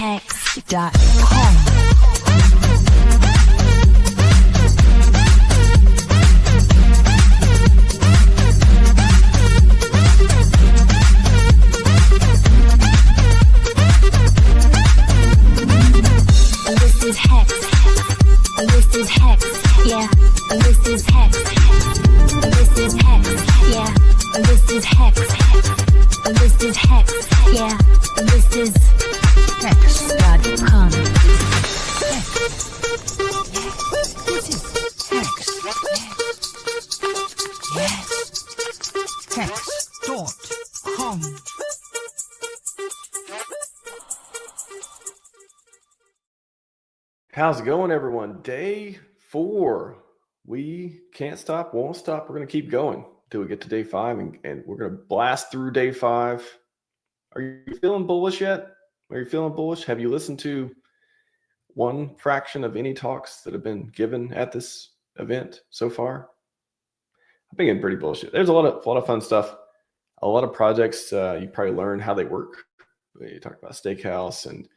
Hex.com. This is Hex. This is Hex. Yeah. This is Hex. This is Hex. Yeah. This is Hex. This is Hex. Yeah. This is Hex.com. This is Hex. Yes. Hex.com. How's it going, everyone? Day 4. We can't stop, won't stop. We're going to keep going until we get to day 5, and we're going to blast through day 5. Are you feeling bullish yet? Are you feeling bullish? Have you listened to one fraction of any talks that have been given at this event so far? I've been getting pretty bullish. There's a lot of fun stuff. A lot of projects. You probably learn how they work. You talk about Steakhouse, and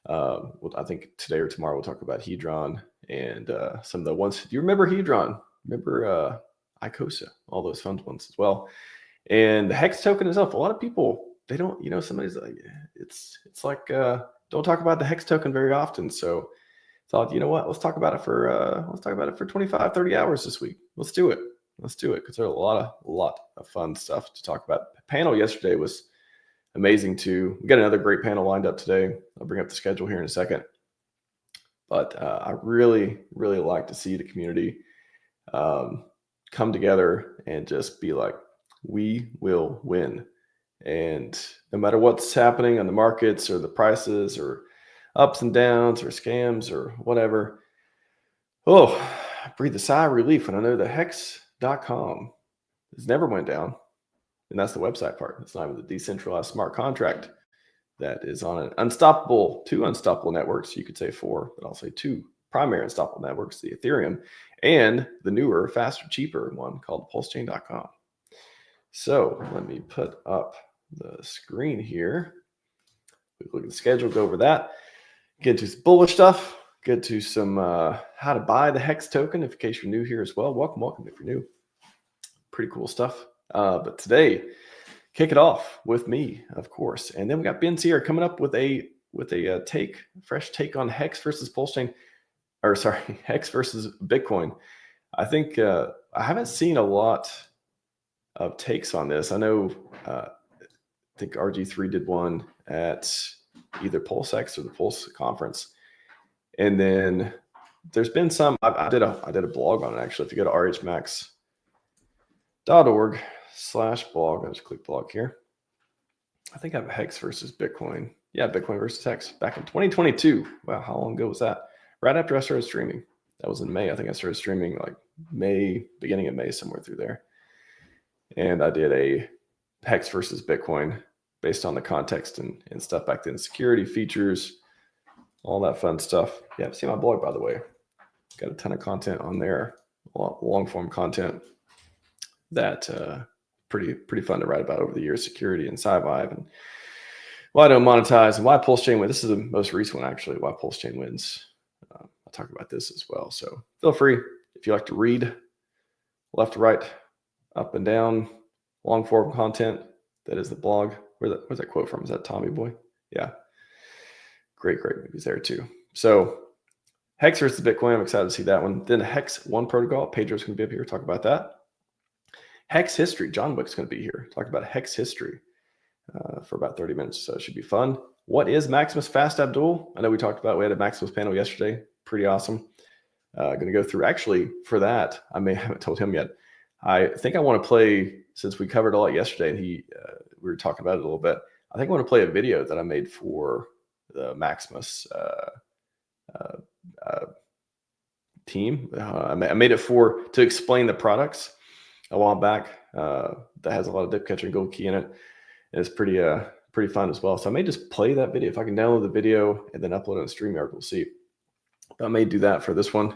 I think today or tomorrow we'll talk about Hedron and some of the ones. Do you remember Hedron? Remember Icosa? All those fun ones as well. And the Hex token itself. A lot of people, they don't. Somebody's like, it's like don't talk about the Hex token very often. So I thought, you know what? Let's talk about it for 25, 30 hours this week. Let's do it because there's a lot of fun stuff to talk about. The panel yesterday was amazing too. We got another great panel lined up today. I'll bring up the schedule here in a second. But I really like to see the community come together and just be like, we will win. And no matter what's happening on the markets or the prices or ups and downs or scams or whatever, I breathe a sigh of relief when I know the Hex.com has never went down. And that's the website part. It's not even the decentralized smart contract that is on two unstoppable networks. You could say 4, but I'll say 2 primary unstoppable networks, the Ethereum and the newer, faster, cheaper one called PulseChain.com. So let me put up the screen here. We look at the schedule, go over that, get to some bullish stuff, get to some how to buy the Hex token, in case you're new here as well. Welcome if you're new. Pretty cool stuff. But today, kick it off with me, of course. And then we got Ben's here coming up with a fresh take on Hex versus PulseChain, Hex versus Bitcoin. I think I haven't seen a lot of takes on this. I know I think RG3 did one at either PulseX or the Pulse conference. And then there's been some, I did a blog on it actually. If you go to RHMax.org/blog, I'll just click blog here. I think I have Hex versus Bitcoin. Yeah, Bitcoin versus Hex back in 2022. Wow, how long ago was that? Right after I started streaming. That was in May. I think I started streaming like beginning of May, somewhere through there. And I did a Hex versus Bitcoin based on the context and stuff back then. Security features, all that fun stuff. Yeah, see my blog, by the way. Got a ton of content on there, long form content that pretty fun to write about over the years. Security and Scivive and why I don't monetize and why PulseChain wins. This is the most recent one actually. Why PulseChain wins. I'll talk about this as well. So feel free if you like to read left to right, up and down, long form content. That is the blog. Where's that quote from? Is that Tommy Boy? Yeah. Great movies there too. So Hex versus Bitcoin. I'm excited to see that one. Then Hex One protocol. Pedro's going to be up here. Talk about that. Hex history. John Wick's going to be here. Talk about Hex history for about 30 minutes. So it should be fun. What is Maximus Fast Abdul? I know we had a Maximus panel yesterday. Pretty awesome. Going to go through. Actually, for that, I haven't told him yet. I think I want to play, since we covered a lot yesterday and we were talking about it a little bit. I think I want to play a video that I made for the Maximus team. I made it to explain the products a while back. That has a lot of dip catcher and gold key in it. And it's pretty fun as well. So I may just play that video. If I can download the video and then upload it on StreamYard, we'll see. But I may do that for this one.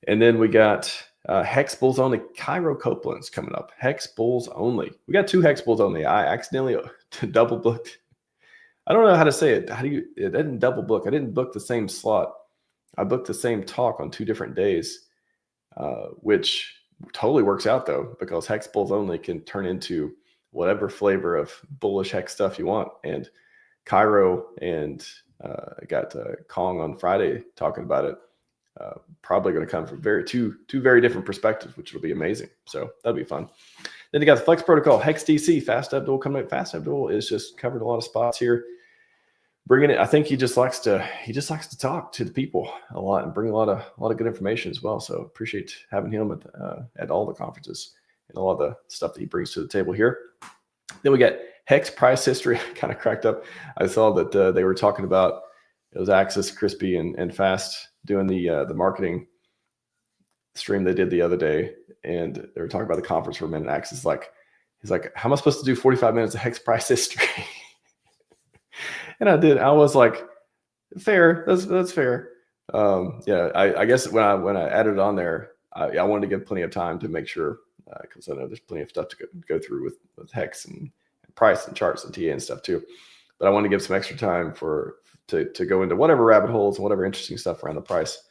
And then we got Hex Bulls Only. Cairo Copeland's coming up. Hex Bulls Only. We got 2 Hex Bulls Only. I accidentally double booked I don't know how to say it. It didn't double book. I didn't book the same slot. I booked the same talk on 2 different days, which totally works out though, because Hex Bulls only can turn into whatever flavor of bullish Hex stuff you want. And Cairo and got Kong on Friday talking about it. Probably going to come from two very different perspectives, which will be amazing. So that'll be fun. Then you got the Flex Protocol, Hex DC, Fast Abdul coming up. Fast Abdul is just covered a lot of spots here, bringing it. I think he just likes to talk to the people a lot and bring a lot of good information as well. So appreciate having him at all the conferences and a lot of the stuff that he brings to the table here. Then we got Hex price history. Kind of cracked up. I saw that they were talking about, it was Axis, Crispy, and Fast doing the marketing stream they did the other day, and they were talking about the conference for a minute. Axis he's like, how am I supposed to do 45 minutes of Hex price history? And I was like, fair, that's fair. Yeah, I guess when I added it on there, I wanted to give plenty of time to make sure, because I know there's plenty of stuff to go through with Hex and price and charts and TA and stuff too. But I wanted to give some extra time to go into whatever rabbit holes and whatever interesting stuff around the price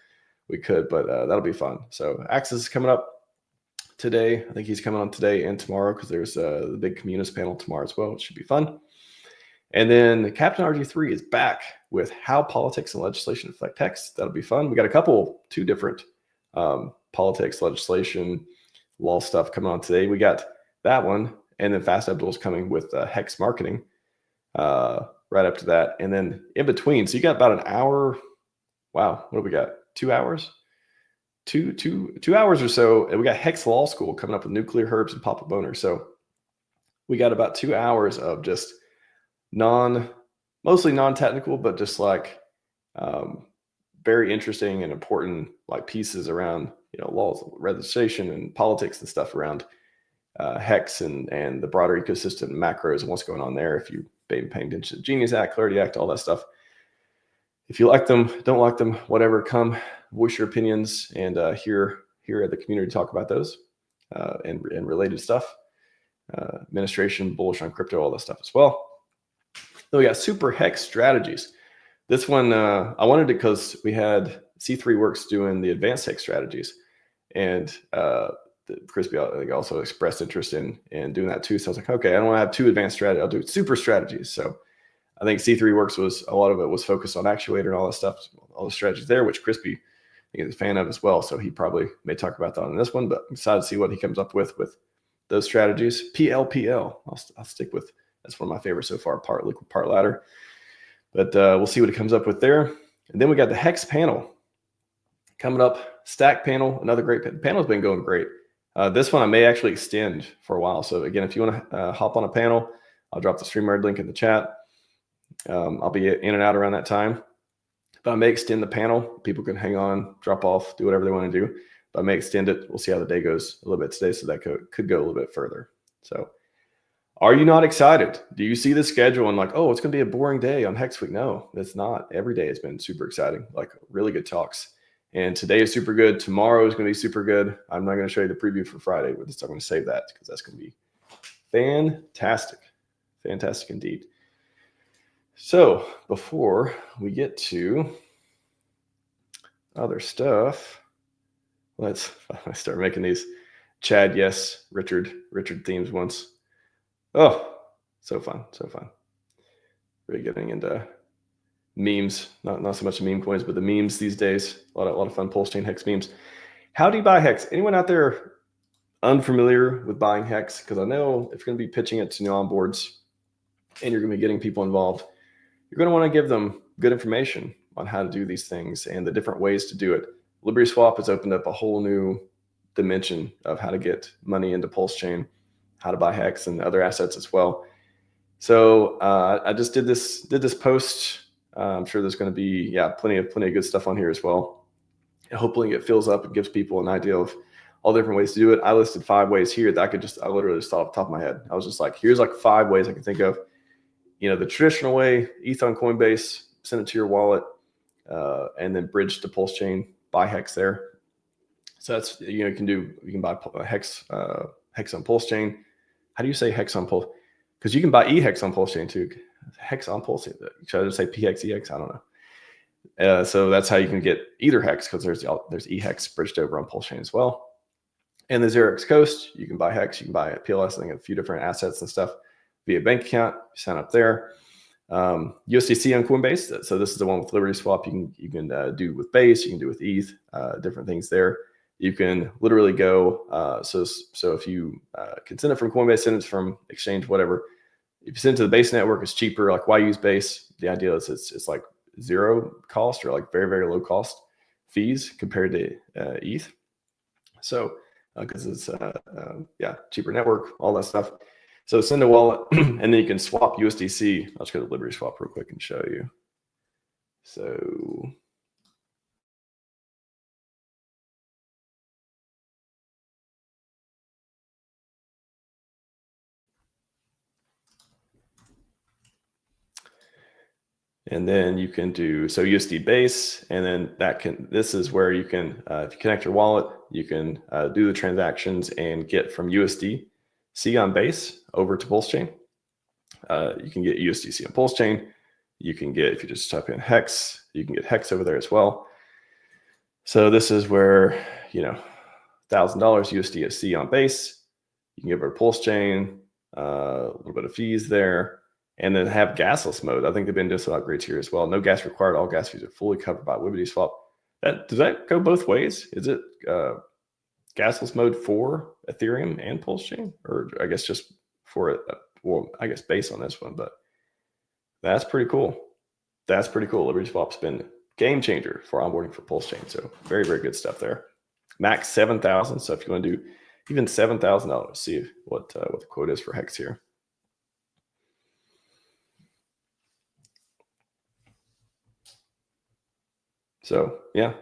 we could, but that'll be fun. So Axis is coming up today. I think he's coming on today and tomorrow, because there's the big communist panel tomorrow as well, which should be fun. And then Captain RG3 is back with how politics and legislation affect Hex. That'll be fun. We got two different politics, legislation, law stuff coming on today. We got that one, and then Fast Abdul's coming with Hex marketing right up to that, and then in between. So you got about an hour. Wow, what do we got? 2 hours? Two hours or so. And we got Hex Law School coming up with Nuclear Herbs and Papa Boner. So we got about 2 hours of just mostly non-technical, but just like very interesting and important like pieces around, laws, legislation, and politics and stuff around Hex and the broader ecosystem, macros, and what's going on there. If you've been paying attention to the Genius Act, Clarity Act, all that stuff. If you like them, don't like them, whatever, come voice your opinions and hear at the community talk about those and related stuff. Administration, bullish on crypto, all that stuff as well. Then we got Super Hex Strategies. This one I wanted it because we had C3 Works doing the advanced Hex strategies, and Crispy, I think, also expressed interest in doing that too. So I was like, okay, I don't want to have 2 advanced strategies. I'll do super strategies. So I think C3 Works a lot of it was focused on actuator and all that stuff, all the strategies there, which Crispy, I think, is a fan of as well. So he probably may talk about that on this one, but I'm excited to see what he comes up with those strategies. PLPL, I'll stick with. That's one of my favorites so far, part liquid, part ladder. But we'll see what it comes up with there. And then we got the Hex panel coming up. Stack panel, another great panel. The panel's been going great. This one I may actually extend for a while. So again, if you want to hop on a panel, I'll drop the StreamYard link in the chat. I'll be in and out around that time. But I may extend the panel. People can hang on, drop off, do whatever they want to do. But I may extend it. We'll see how the day goes a little bit today. So that could go a little bit further. So are you not excited? Do you see the schedule and like, oh, it's going to be a boring day on Hex Week? No, it's not. Every day has been super exciting, like really good talks. And today is super good. Tomorrow is going to be super good. I'm not going to show you the preview for Friday, but I'm going to save that because that's going to be fantastic. Fantastic indeed. So before we get to other stuff, let's start making these Chad, yes, Richard themes once. Oh, so fun. Really getting into memes, not so much the meme coins, but the memes these days. A lot of fun PulseChain Hex memes. How do you buy Hex? Anyone out there unfamiliar with buying Hex? Because I know if you're going to be pitching it to new onboards and you're going to be getting people involved, you're going to want to give them good information on how to do these things and the different ways to do it. LibertySwap has opened up a whole new dimension of how to get money into PulseChain, how to buy Hex and other assets as well. So I just did this post. I'm sure there's going to be plenty of good stuff on here as well. And hopefully it fills up and gives people an idea of all the different ways to do it. I listed 5 ways here that I literally just thought off the top of my head. I was just like, here's like 5 ways I can think of. The traditional way, ETH on Coinbase, send it to your wallet, and then bridge to PulseChain, buy Hex there. So that's, you can buy Hex on PulseChain. How do you say Hex on Pulse? Because you can buy eHex on PulseChain too. Hex on Pulse. Should I just say PXEX? I don't know. So that's how you can get either Hex, because there's eHex bridged over on PulseChain as well. And the 0x Coast, you can buy Hex, you can buy PLS, I think a few different assets and stuff via bank account. Sign up there. USDC on Coinbase. So this is the one with Liberty Swap. You can do with Base, you can do with ETH, different things there. You can literally go. So if you can send it from Coinbase, send it from Exchange, whatever. If you send it to the Base network, it's cheaper. Like, why use Base? The idea is it's like zero cost or like very, very low cost fees compared to ETH. So because it's cheaper network, all that stuff. So send a wallet, and then you can swap USDC. I'll just go to Liberty Swap real quick and show you. So and then you can do USD Base, and then this is where you can, if you connect your wallet, you can do the transactions and get from USDC on Base over to PulseChain. You can get USDC on PulseChain. You can get, if you just type in Hex, you can get Hex over there as well. So this is where, $1,000 USDC on Base. You can get over to PulseChain, a little bit of fees there. And then have gasless mode. I think they've been doing some upgrades here as well. No gas required. All gas fees are fully covered by Liberty Swap. Does that go both ways? Is it gasless mode for Ethereum and PulseChain? Or I guess just for it? Well, I guess Base on this one, but that's pretty cool. That's pretty cool. Liberty Swap's been game changer for onboarding for PulseChain. So very, very good stuff there. Max 7,000. So if you want to do even $7,000, see what the quote is for Hex here. So yeah,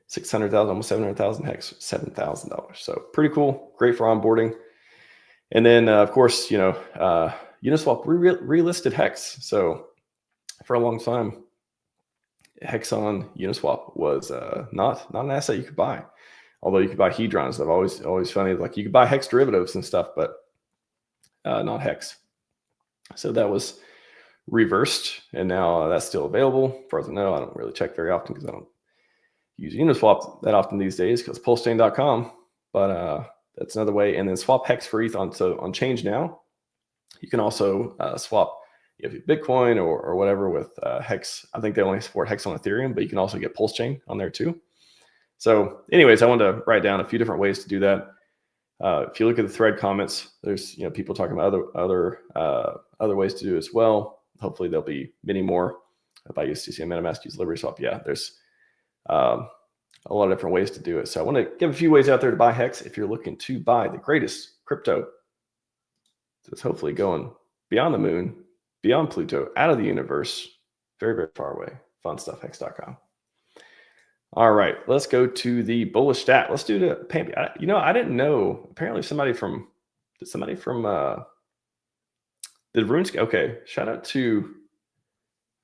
600,000, almost 700,000 Hex, $7,000. So pretty cool, great for onboarding. And then of course, Uniswap relisted Hex. So for a long time, Hex on Uniswap was not an asset you could buy. Although you could buy Hedrons. I've always funny, like you could buy Hex derivatives and stuff, but not Hex. So that was reversed, and now that's still available. As far as I know, I don't really check very often because I don't use Uniswap that often these days because PulseChain.com. But that's another way. And then swap Hex for ETH on Change now. You can also swap if you have Bitcoin or whatever with Hex. I think they only support Hex on Ethereum, but you can also get PulseChain on there too. So, anyways, I wanted to write down a few different ways to do that. If you look at the thread comments, there's people talking about other ways to do it as well. Hopefully there'll be many more. If I use USDC and MetaMask, use Liberty Swap. Yeah, there's a lot of different ways to do it. So I want to give a few ways out there to buy Hex if you're looking to buy the greatest crypto that's hopefully going beyond the moon, beyond Pluto, out of the universe, very, very far away. Fun stuff, hex.com. All right, let's go to the bullish stat. Let's do the Pampy. I didn't know. Apparently did Runesky? Okay, shout out to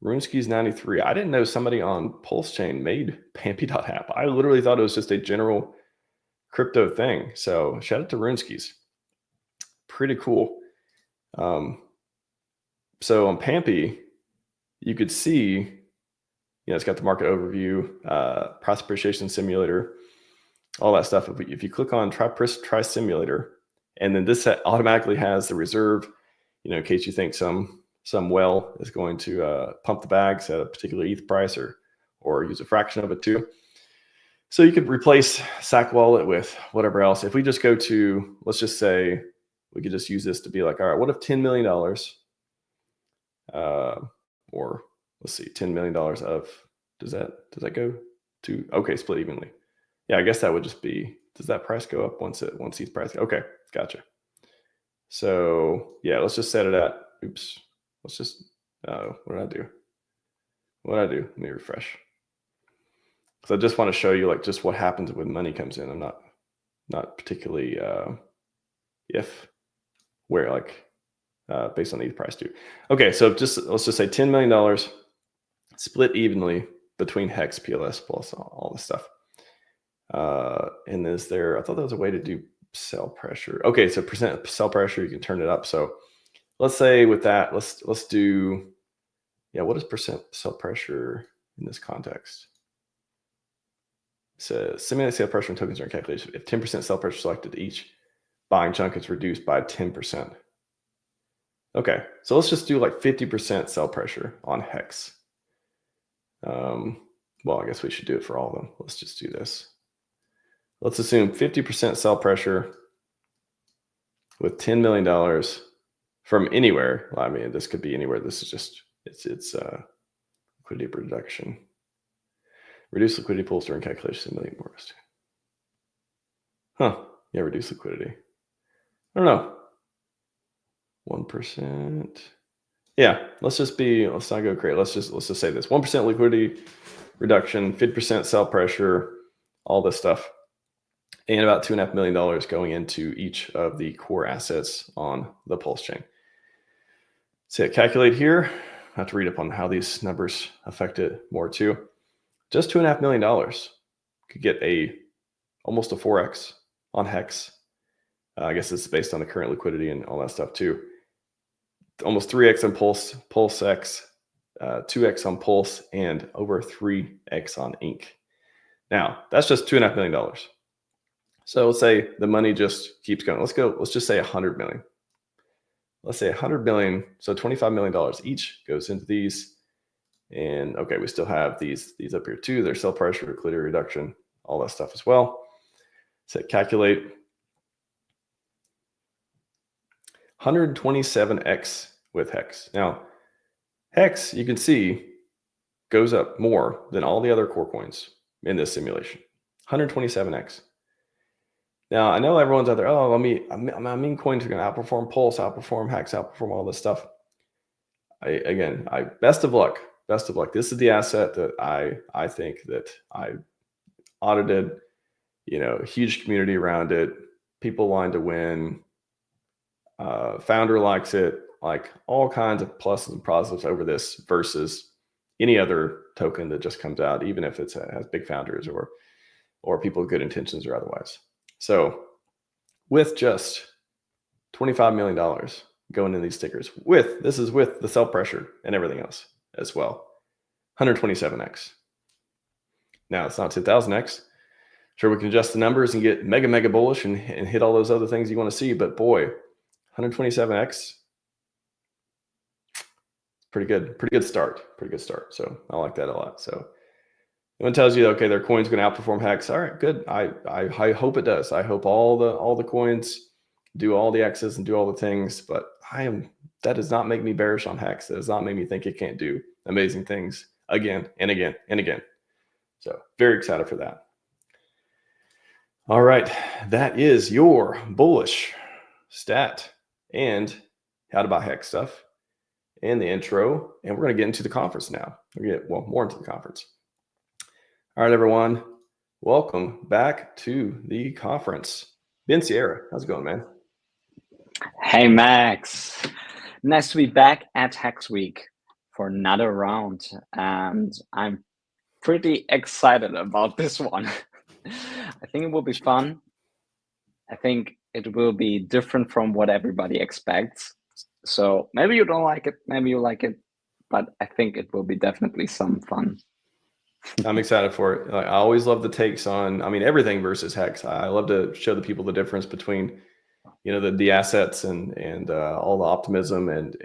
Runesky's 93. I didn't know somebody on PulseChain made Pampy.app. I literally thought it was just a general crypto thing. So shout out to Runesky's. Pretty cool. So on Pampy, you could see, it's got the market overview, price appreciation simulator, all that stuff. If you click on try simulator, and then this automatically has the reserve, in case you think some whale is going to pump the bags at a particular ETH price or use a fraction of it too. So you could replace Sack Wallet with whatever else. If we just go to, let's just say, we could just use this to be like, all right, what if $10 million, or let's see, $10 million of, does that go to, okay, split evenly. Yeah, I guess that would just be, does that price go up once ETH price? Okay, gotcha. So yeah, let's just set it at, oops, let's just, what did I do? Let me refresh. So I just want to show you just what happens when money comes in. I'm not particularly based on the ETH price too. Okay, so let's just say $10 million split evenly between Hex, PLS, plus all this stuff. And I thought there was a way to do sell pressure. Okay, so percent sell pressure, you can turn it up. So let's say with that, let's do, yeah, what is percent sell pressure in this context? So simulate sale pressure and tokens are in calculation. If 10% sell pressure selected, each buying chunk is reduced by 10%. Okay, so let's just do like 50% sell pressure on Hex. Well, I guess we should do it for all of them. Let's just do this. Let's assume 50% sell pressure with $10 million from anywhere. Well, I mean, this could be anywhere. This is just, it's liquidity reduction. Reduce liquidity pools during calculation, $1 million more. Huh, yeah, reduce liquidity. I don't know. 1%. Yeah, let's not go crazy. Let's just say this: 1% liquidity reduction, 50% sell pressure, all this stuff, and about $2.5 million going into each of the core assets on the PulseChain. So calculate here. I have to read up on how these numbers affect it more too. Just $2.5 million could get almost a 4x on Hex. I guess it's based on the current liquidity and all that stuff too. Almost 3x on PulseX, 2x on Pulse, and over 3x on Ink. Now, that's just $2.5 million. So let's say the money just keeps going. Let's just say 100 million. Let's say 100 million, so $25 million each goes into these. And okay, we still have these up here too. There's sell pressure, liquidity reduction, all that stuff as well. So calculate 127x with Hex. Now, Hex, you can see, goes up more than all the other core coins in this simulation. 127x. Now, I know everyone's out there, oh, I mean coins are going to outperform Pulse, outperform Hex, outperform all this stuff. Best of luck. Best of luck. This is the asset that I think that I audited, huge community around it, people lined to win. Founder likes it, like all kinds of pluses and positives over this versus any other token that just comes out, even if it has big founders or people with good intentions or otherwise. So with just $25 million going in these stickers, this is with the sell pressure and everything else as well, 127x. Now it's not 1000x. Sure, we can adjust the numbers and get mega bullish and hit all those other things you want to see, but boy, 127x, pretty good start. So I like that a lot. So when it tells you, okay, their coin's going to outperform Hex, all right, good. I hope it does. I hope all the coins do all the X's and do all the things, but that does not make me bearish on Hex. That does not make me think it can't do amazing things again and again and again. So very excited for that. All right, that is your bullish stat and how to buy Hex stuff and the intro. And we're going to get into the conference now. We're going to get more into the conference. All right, everyone. Welcome back to the conference. Ben Sierra, how's it going, man? Hey, Max. Nice to be back at Hex Week for another round. And I'm pretty excited about this one. I think it will be fun. I think it will be different from what everybody expects. So maybe you don't like it, maybe you like it, but I think it will be definitely some fun. I'm excited for it. I always love the takes on, everything versus Hex. I love to show the people the difference between, the assets and all the optimism and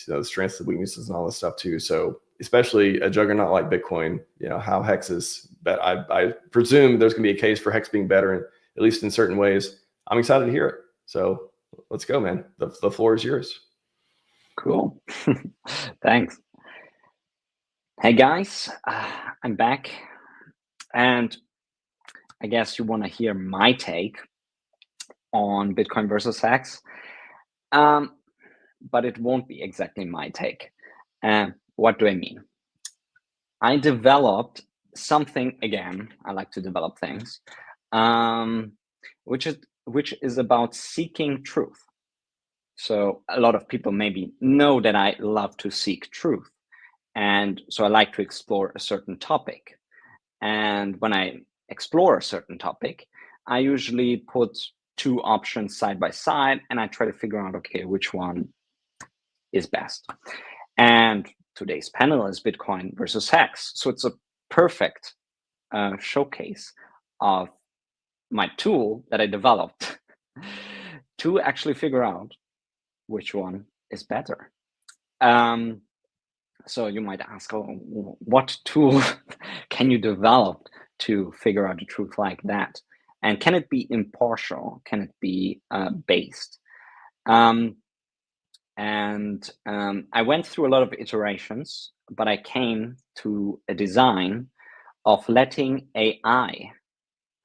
the strengths and weaknesses and all this stuff too. So especially a juggernaut like Bitcoin, how Hex is, but I presume there's going to be a case for Hex being better, at least in certain ways. I'm excited to hear it. So let's go, man. The floor is yours. Cool. Thanks. Hey guys, I'm back, and I guess you want to hear my take on Bitcoin versus Hex, but it won't be exactly my take. What do I mean? I developed something again. I like to develop things, which is about seeking truth. So a lot of people maybe know that I love to seek truth. And so I like to explore a certain topic. And when I explore a certain topic, I usually put two options side by side and I try to figure out, okay, which one is best. And today's panel is Bitcoin versus Hex. So it's a perfect showcase of my tool that I developed to actually figure out which one is better. So you might ask, oh, what tool can you develop to figure out the truth like that? And can it be impartial? Can it be based? I went through a lot of iterations, but I came to a design of letting AI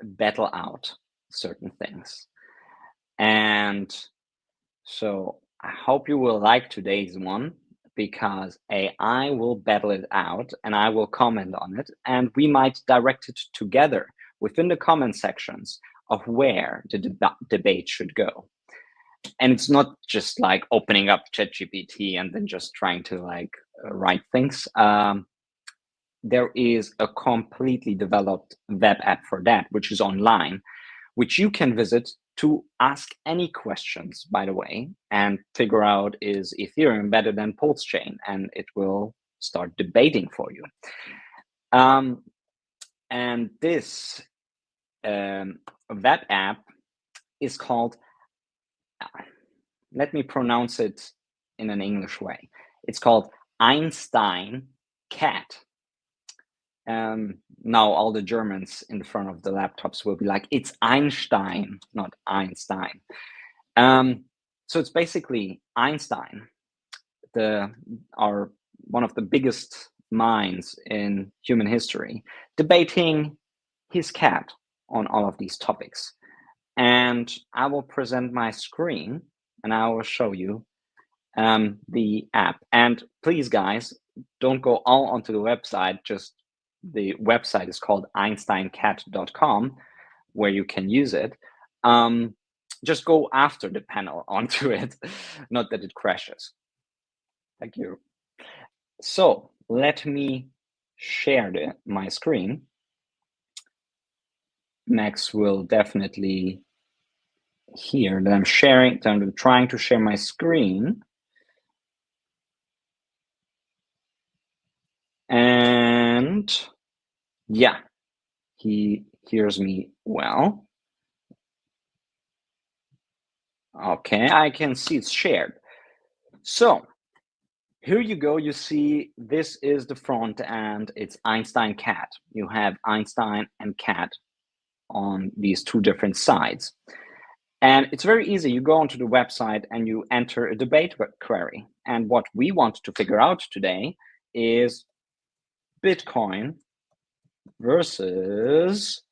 battle out certain things. And so I hope you will like today's one, because AI will battle it out and I will comment on it, and we might direct it together within the comment sections of where the debate should go. And it's not just like opening up ChatGPT and then just trying to like write things. There is a completely developed web app for that, which is online, which you can visit to ask any questions, by the way, and figure out, is Ethereum better than PulseChain? And it will start debating for you. And this web app is called, let me pronounce it in an English way. It's called Einstein Cat. Now all the Germans in the front of the laptops will be like, it's Einstein, not Einstein. So it's basically Einstein, one of the biggest minds in human history, debating his cat on all of these topics. And I will present my screen and I will show you the app. And please, guys, don't go all onto the website. Just the website is called einsteincat.com, where you can use it. Just go after the panel onto it, not that it crashes. Thank you. So let me share my screen. Max will definitely hear that I'm sharing, that I'm trying to share my screen. And yeah, he hears me well. Okay, I can see it's shared. So here you go. You see, this is the front end. It's Einstein Cat. You have Einstein and Cat on these two different sides. And it's very easy. You go onto the website and you enter a debate query. And what we want to figure out today is Bitcoin versus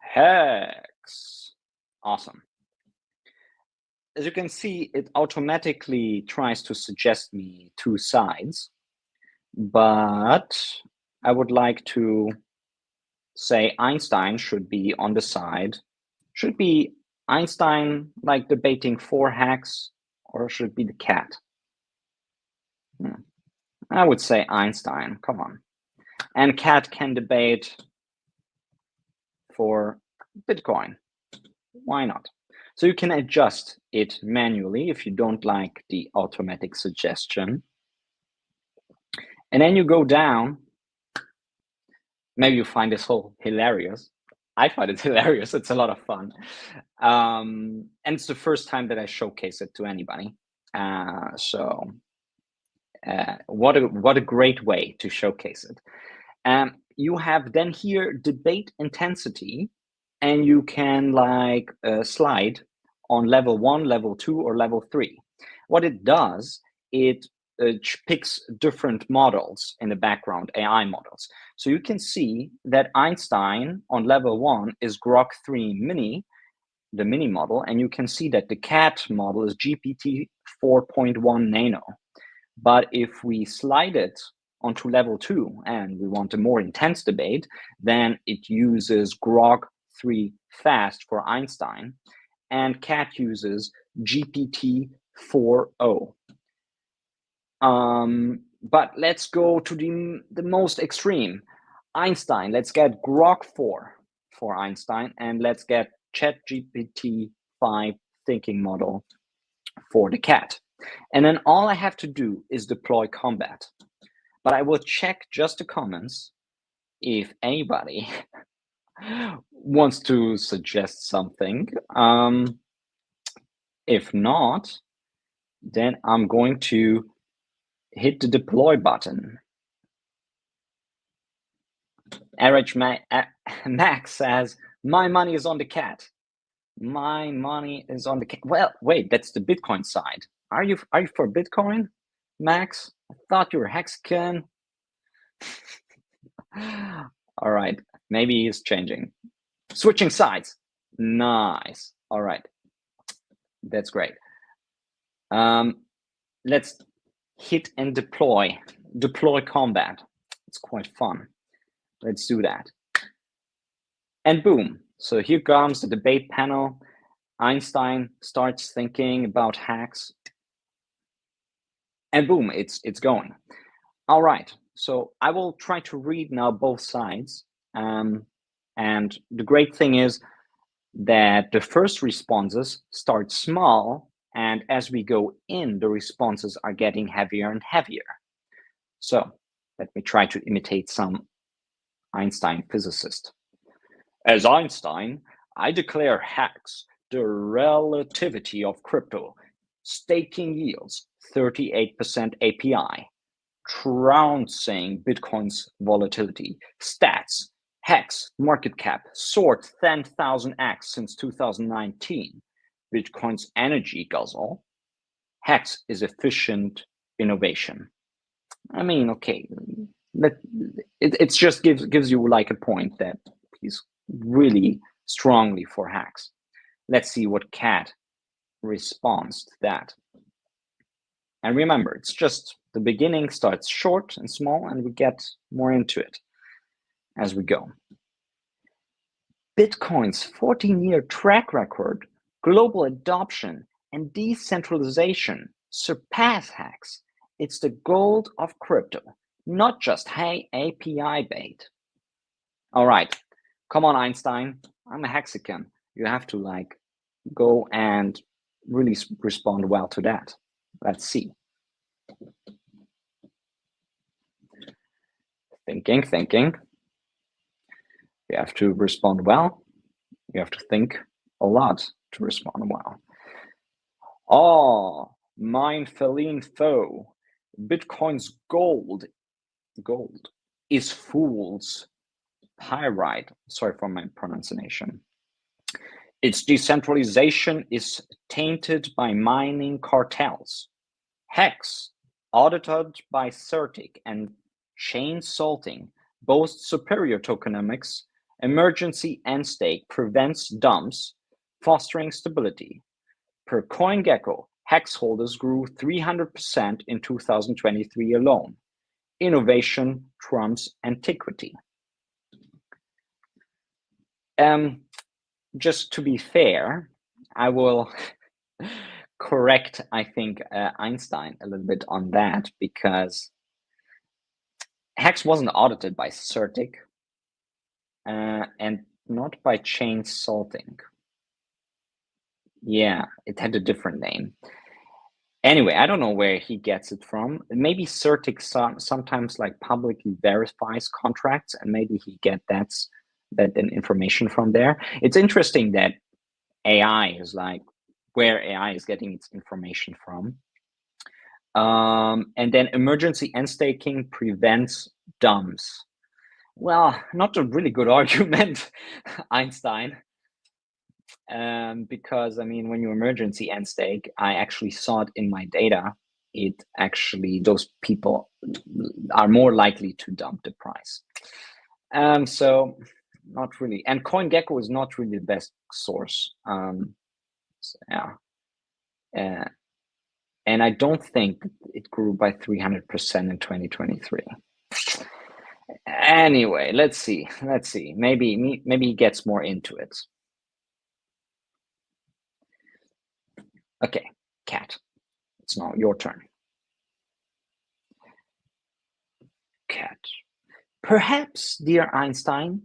Hex. Awesome. As you can see, it automatically tries to suggest me two sides, but I would like to say Einstein should be on the side. Should be Einstein like debating for Hex, or should it be the cat? I would say Einstein, come on. And cat can debate for Bitcoin. Why not? So you can adjust it manually if you don't like the automatic suggestion. And then you go down. Maybe you find this whole hilarious. I find it hilarious. It's a lot of fun. And it's the first time that I showcase it to anybody. What a great way to showcase it. You have then here debate intensity, and you can like slide on level 1, level 2, or level 3. What it does, it picks different models in the background, AI models. So you can see that Einstein on level 1 is Grok 3 Mini, the mini model, and you can see that the cat model is GPT 4.1 Nano. But if we slide it onto level 2 and we want a more intense debate, then it uses Grok 3 Fast for Einstein, and cat uses GPT 4.0. But let's go to the most extreme. Einstein, let's get Grok 4 for Einstein, and let's get ChatGPT 5 thinking model for the cat. And then all I have to do is deploy combat. But I will check just the comments if anybody wants to suggest something. If not, then I'm going to hit the deploy button. RHMax says, my money is on the cat. My money is on the cat. Well, wait, that's the Bitcoin side. Are you for Bitcoin, Max? I thought you were Hexagon. All right, maybe he's changing. Switching sides. Nice. All right, that's great. Let's hit and deploy combat. It's quite fun. Let's do that. And boom. So here comes the debate panel. Einstein starts thinking about Hex. And boom, it's going. All right. So I will try to read now both sides. And the great thing is that the first responses start small, and as we go in, the responses are getting heavier and heavier. So let me try to imitate some Einstein physicist. As Einstein, I declare Hex the relativity of crypto. Staking yields 38% API. Trouncing Bitcoin's volatility. Stats. Hex market cap soared 10,000x since 2019. Bitcoin's energy guzzle. Hex is efficient innovation. I mean, okay, it just gives you like a point that he's really strongly for Hex. Let's see what Cat responds to that. And remember, it's just the beginning starts short and small, and we get more into it as we go. Bitcoin's 14-year track record, global adoption, and decentralization surpass Hex. It's the gold of crypto, not just hey API bait. All right, come on, Einstein. I'm a Hexagon. You have to like go and really respond well to that. Let's see. Thinking. You have to respond well. You have to think a lot to respond well. Oh, mein feline foe. Bitcoin's gold is fool's pyrite. Sorry for my pronunciation. Its decentralization is tainted by mining cartels. Hex, audited by CertiK and chain salting, boasts superior tokenomics. Emergency end stake prevents dumps, fostering stability. Per CoinGecko, Hex holders grew 300% in 2023 alone. Innovation trumps antiquity. Just to be fair, I will correct, I think, Einstein a little bit on that, because Hex wasn't audited by CertiK and not by chain salting. Yeah, it had a different name. Anyway, I don't know where he gets it from. Maybe CertiK sometimes like publicly verifies contracts, and maybe he get that information from there. It's interesting that AI is like where AI is getting its information from. And then emergency end staking prevents dumps. Well, not a really good argument, Einstein. Because I mean, when you emergency end stake, I actually saw it in my data. It actually, those people are more likely to dump the price. So not really. And CoinGecko is not really the best source. So, yeah. And I don't think it grew by 300% in 2023. Anyway, let's see. Maybe he gets more into it. Okay, Cat, it's now your turn. Cat. Perhaps, dear Einstein,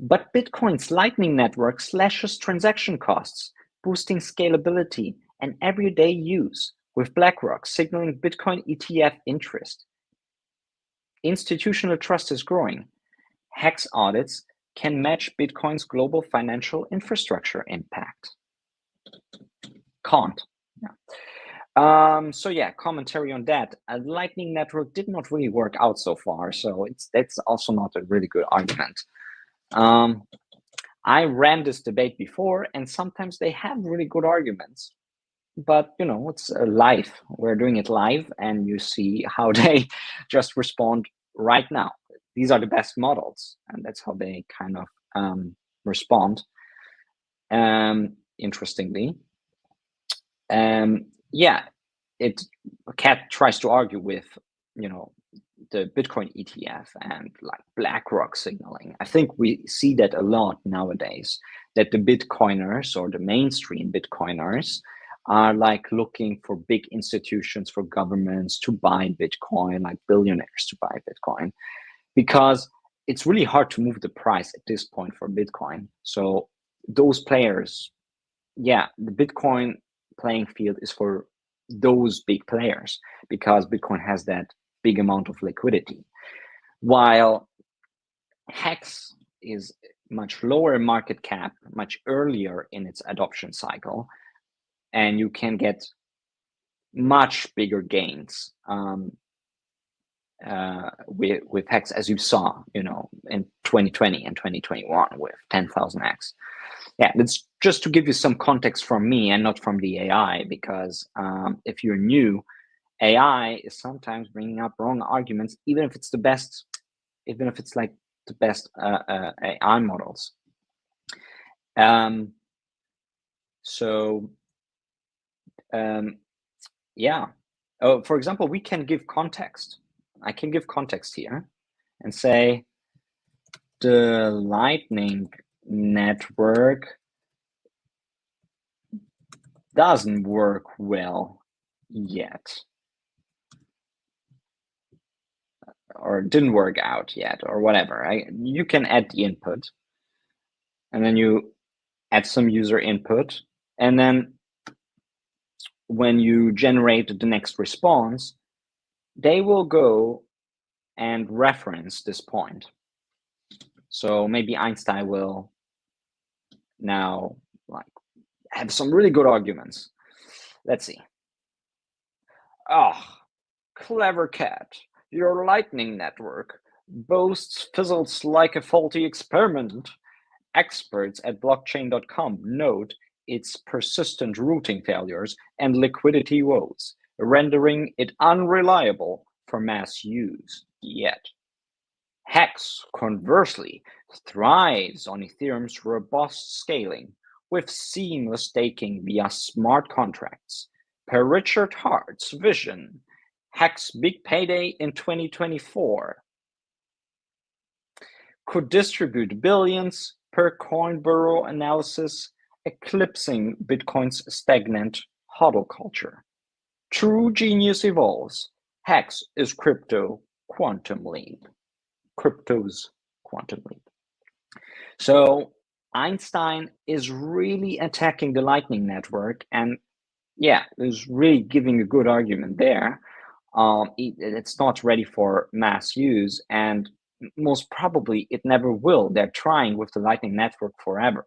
but Bitcoin's Lightning Network slashes transaction costs, boosting scalability and everyday use, with BlackRock signaling Bitcoin ETF interest. Institutional trust is growing. Hex audits can match Bitcoin's global financial infrastructure impact. Can't. Yeah. So yeah, commentary on that. A Lightning Network did not really work out so far, so that's also not a really good argument. I ran this debate before, and sometimes they have really good arguments, but you know, it's live. We're doing it live, and you see how they just respond right now. These are the best models, and that's how they kind of respond. Interestingly, yeah, Cat tries to argue with, you know, the Bitcoin ETF and like BlackRock signaling. I think we see that a lot nowadays, that the Bitcoiners or the mainstream Bitcoiners are like looking for big institutions, for governments to buy Bitcoin, like billionaires to buy Bitcoin, because it's really hard to move the price at this point for Bitcoin. So those players, yeah, the Bitcoin playing field is for those big players because Bitcoin has that big amount of liquidity, while Hex is much lower market cap, much earlier in its adoption cycle, and you can get much bigger gains with Hex, as you saw, you know, in 2020 and 2021 with 10,000x. Yeah, that's just to give you some context from me and not from the AI, because if you're new, AI is sometimes bringing up wrong arguments, even if it's the best, even if it's like the best AI models. Yeah. Oh, for example, we can give context. I can give context here and say the Lightning Network doesn't work well yet, or didn't work out yet, or whatever. You can add the input, and then you add some user input, and then when you generate the next response, they will go and reference this point. So maybe Einstein will now like have some really good arguments. Let's see. Oh, clever cat. Your Lightning Network boasts fizzles like a faulty experiment. Experts at blockchain.com note its persistent routing failures and liquidity woes, rendering it unreliable for mass use. Yet, Hex, conversely, thrives on Ethereum's robust scaling with seamless staking via smart contracts. Per Richard Hart's vision, Hex big payday in 2024 could distribute billions per Coinborough analysis, eclipsing Bitcoin's stagnant hodl culture. True genius evolves. Hex is crypto's quantum leap. So Einstein is really attacking the Lightning Network, and yeah, is really giving a good argument there. It's not ready for mass use, and most probably it never will. They're trying with the Lightning Network forever,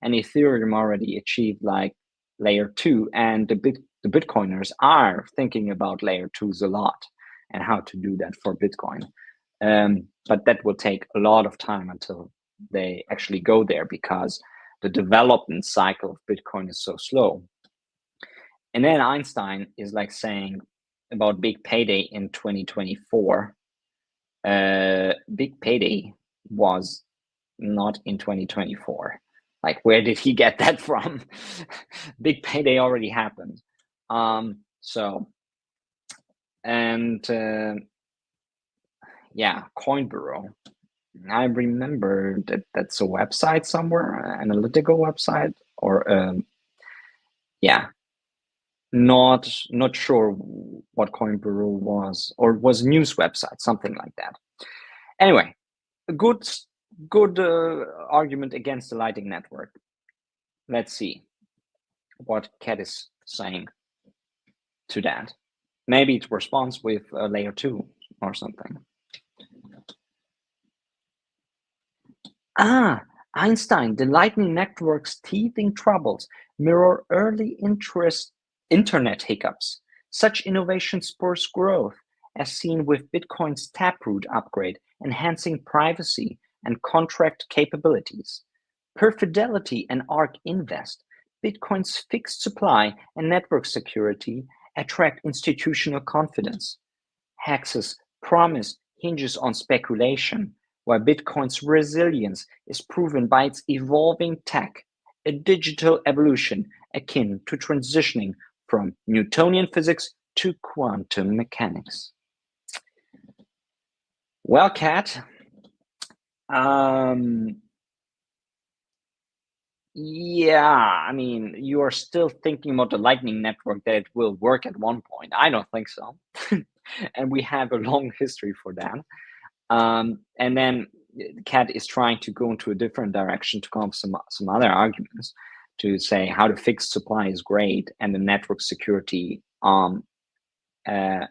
and Ethereum already achieved like layer 2, and the Bitcoiners are thinking about layer 2s a lot and how to do that for Bitcoin. But that will take a lot of time until they actually go there, because the development cycle of Bitcoin is so slow. And then Einstein is like saying about big payday in 2024. Big payday was not in 2024. Like, where did he get that from? Big payday already happened. Yeah, Coinborough. I remember that that's a website somewhere, an analytical website, or yeah. Not sure what Coinborough was, or was news website, something like that. Anyway, a good argument against the Lightning Network. Let's see what Cat is saying. to that. Maybe it responds with a layer 2 or something. Einstein, the Lightning Network's teething troubles mirror early internet hiccups. Such innovation spurs growth, as seen with Bitcoin's Taproot upgrade, enhancing privacy and contract capabilities. Per Fidelity and ARK Invest, Bitcoin's fixed supply and network security attract institutional confidence. Hex's promise hinges on speculation, while Bitcoin's resilience is proven by its evolving tech, a digital evolution akin to transitioning from Newtonian physics to quantum mechanics. Well, Kat, yeah, I mean, you are still thinking about the Lightning Network that will work at one point. I don't think so. And we have a long history for that. And then Kat is trying to go into a different direction to come up with some other arguments to say how the fixed supply is great and the network security and that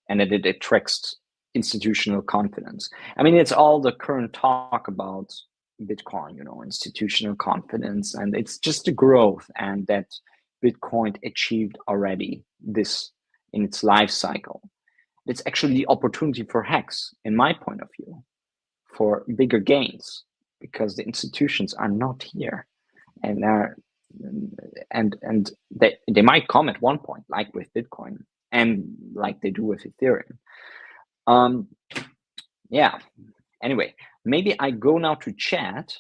it attracts institutional confidence. I mean, it's all the current talk about Bitcoin, institutional confidence, and it's just the growth and that Bitcoin achieved already this in its life cycle. It's actually the opportunity for Hex, in my point of view, for bigger gains, because the institutions are not here, and they might come at one point, like with Bitcoin and like they do with Ethereum. Yeah. Anyway, maybe I go now to chat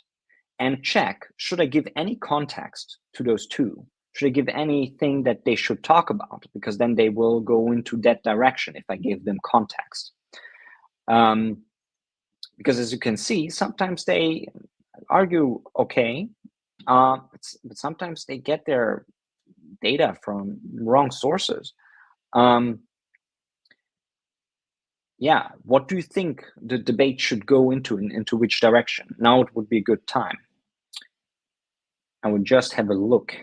and check, should I give any context to those two? Should I give anything that they should talk about? Because then they will go into that direction if I give them context. Because as you can see, sometimes they argue okay, but sometimes they get their data from wrong sources. Yeah, what do you think the debate should go into which direction? Now it would be a good time. I would just have a look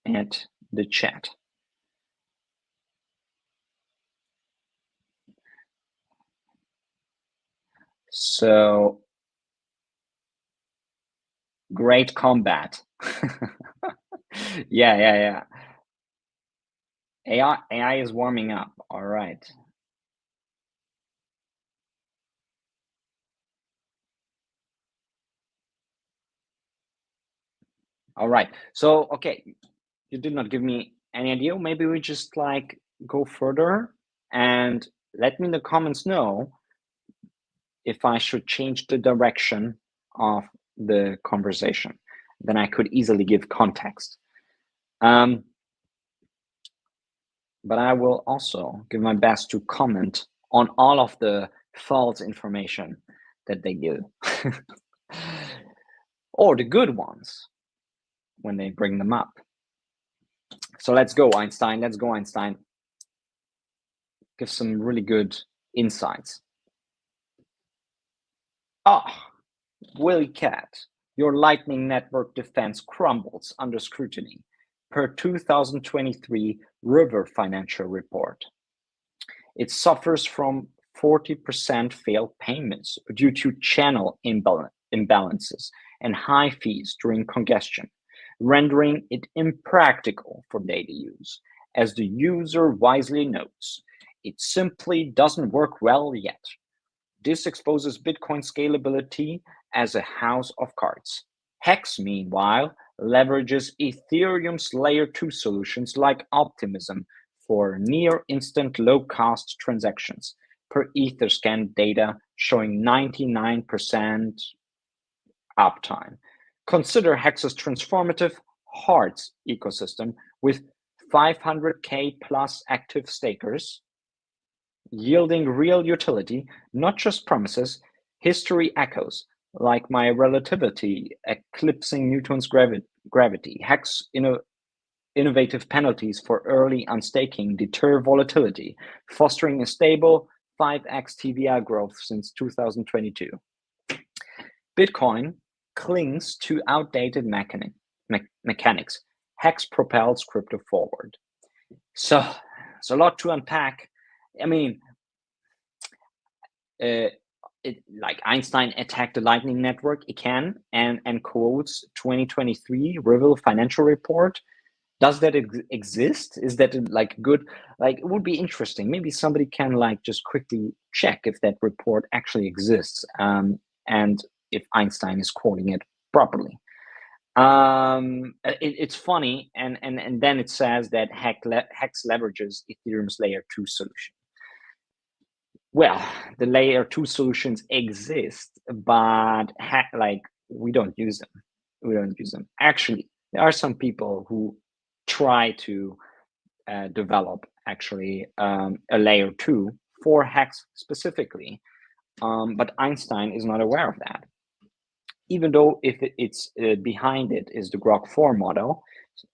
at the chat. So, great combat. Yeah. AI is warming up. All right. All right. So, okay, you did not give me any idea. Maybe we just like go further and let me in the comments know if I should change the direction of the conversation. Then I could easily give context. But I will also give my best to comment on all of the false information that they give. Or the good ones when they bring them up. So let's go, Einstein. Let's go, Einstein. Give some really good insights. Willie Cat, your Lightning Network defense crumbles under scrutiny per 2023 River Financial Report. It suffers from 40% failed payments due to channel imbalances and high fees during congestion, rendering it impractical for daily use. As the user wisely notes, it simply doesn't work well yet. This exposes Bitcoin scalability as a house of cards. Hex, meanwhile, leverages Ethereum's layer 2 solutions like Optimism for near-instant low-cost transactions, per Etherscan data showing 99% uptime. Consider Hex's transformative Hearts ecosystem with 500K plus active stakers, yielding real utility, not just promises. History echoes, like my relativity eclipsing Newton's gravity. Hex innovative penalties for early unstaking deter volatility, fostering a stable 5x TVL growth since 2022. Bitcoin clings to outdated mechanics. Hex propels crypto forward. So So a lot to unpack. I mean, like Einstein attacked the Lightning Network again, and quotes 2023 Revell financial report. Does that exist? Is that like good? Like, it would be interesting. Maybe somebody can like just quickly check if that report actually exists, and if Einstein is quoting it properly. It's funny, and then it says that Hex leverages Ethereum's layer 2 solution. Well, the layer 2 solutions exist, but like we don't use them. We don't use them. Actually, there are some people who try to develop actually a layer 2 for Hex specifically, but Einstein is not aware of that. Even though if it's behind it is the Grok 4 model.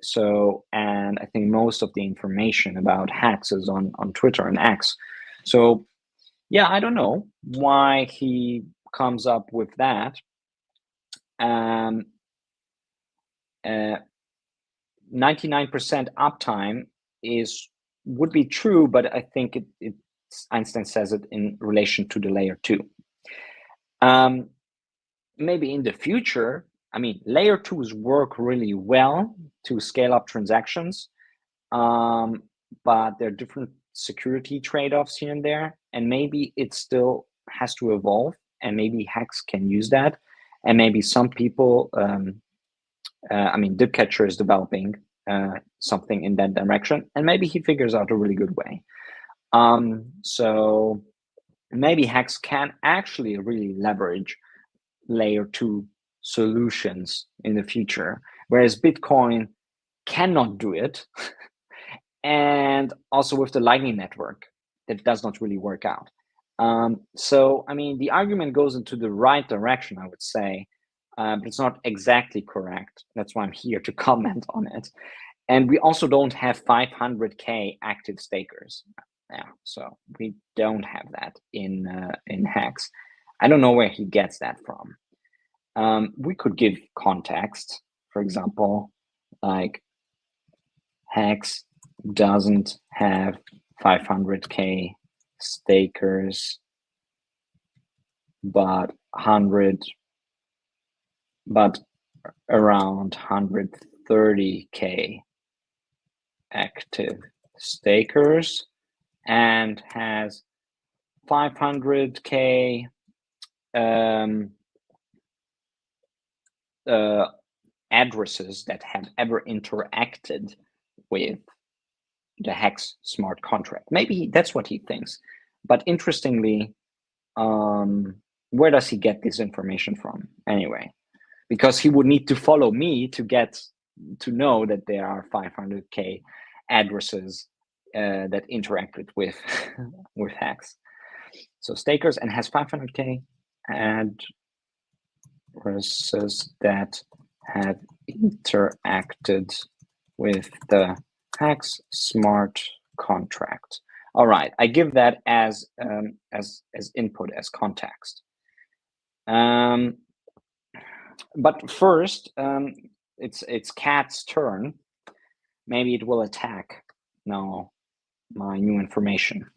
So, and I think most of the information about Hex is on Twitter and X. So yeah, I don't know why he comes up with that. 99% uptime would be true, but I think Einstein says it in relation to the layer 2. Maybe in the future, I mean, layer 2s work really well to scale up transactions, but there are different security trade-offs here and there, and maybe it still has to evolve, and maybe Hex can use that, and maybe some people, I mean, Dipcatcher is developing something in that direction, and maybe he figures out a really good way. So maybe Hex can actually really leverage layer 2 solutions in the future, whereas Bitcoin cannot do it. And also with the Lightning Network, that does not really work out. So, I mean, the argument goes into the right direction, I would say, but it's not exactly correct. That's why I'm here to comment on it. And we also don't have 500K active stakers. Yeah, so we don't have that in Hex. I don't know where he gets that from. We could give context, for example, like Hex doesn't have 500K stakers, but around 130K active stakers, and has 500K addresses that have ever interacted with the Hex smart contract. Maybe that's what he thinks. But interestingly, where does he get this information from anyway? Because he would need to follow me to get to know that there are 500K addresses that interacted with with Hex. So stakers, and has 500K addresses that have interacted with the Hex smart contract. All right, I give that as input, as context. But first, it's Cat's turn. Maybe it will attack now my new information.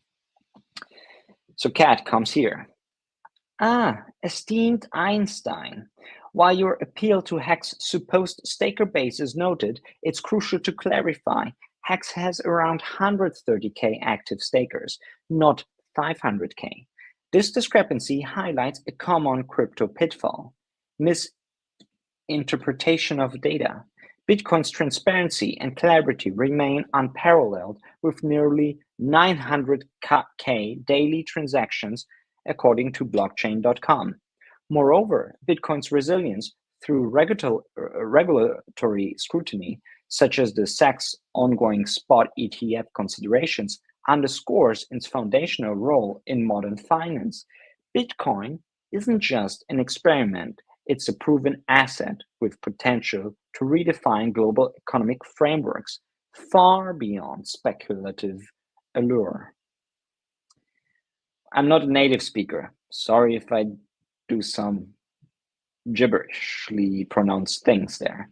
So Cat comes here. Esteemed Einstein, while your appeal to Hex supposed staker base is noted, it's crucial to clarify Hex has around 130K active stakers, not 500K. This discrepancy highlights a common crypto pitfall: misinterpretation of data. Bitcoin's transparency and clarity remain unparalleled, with nearly 900K daily transactions, according to blockchain.com. Moreover, Bitcoin's resilience through regulatory scrutiny, such as the SEC's ongoing spot ETF considerations, underscores its foundational role in modern finance. Bitcoin isn't just an experiment, it's a proven asset with potential to redefine global economic frameworks far beyond speculative allure. I'm not a native speaker. Sorry if I do some gibberishly pronounced things there.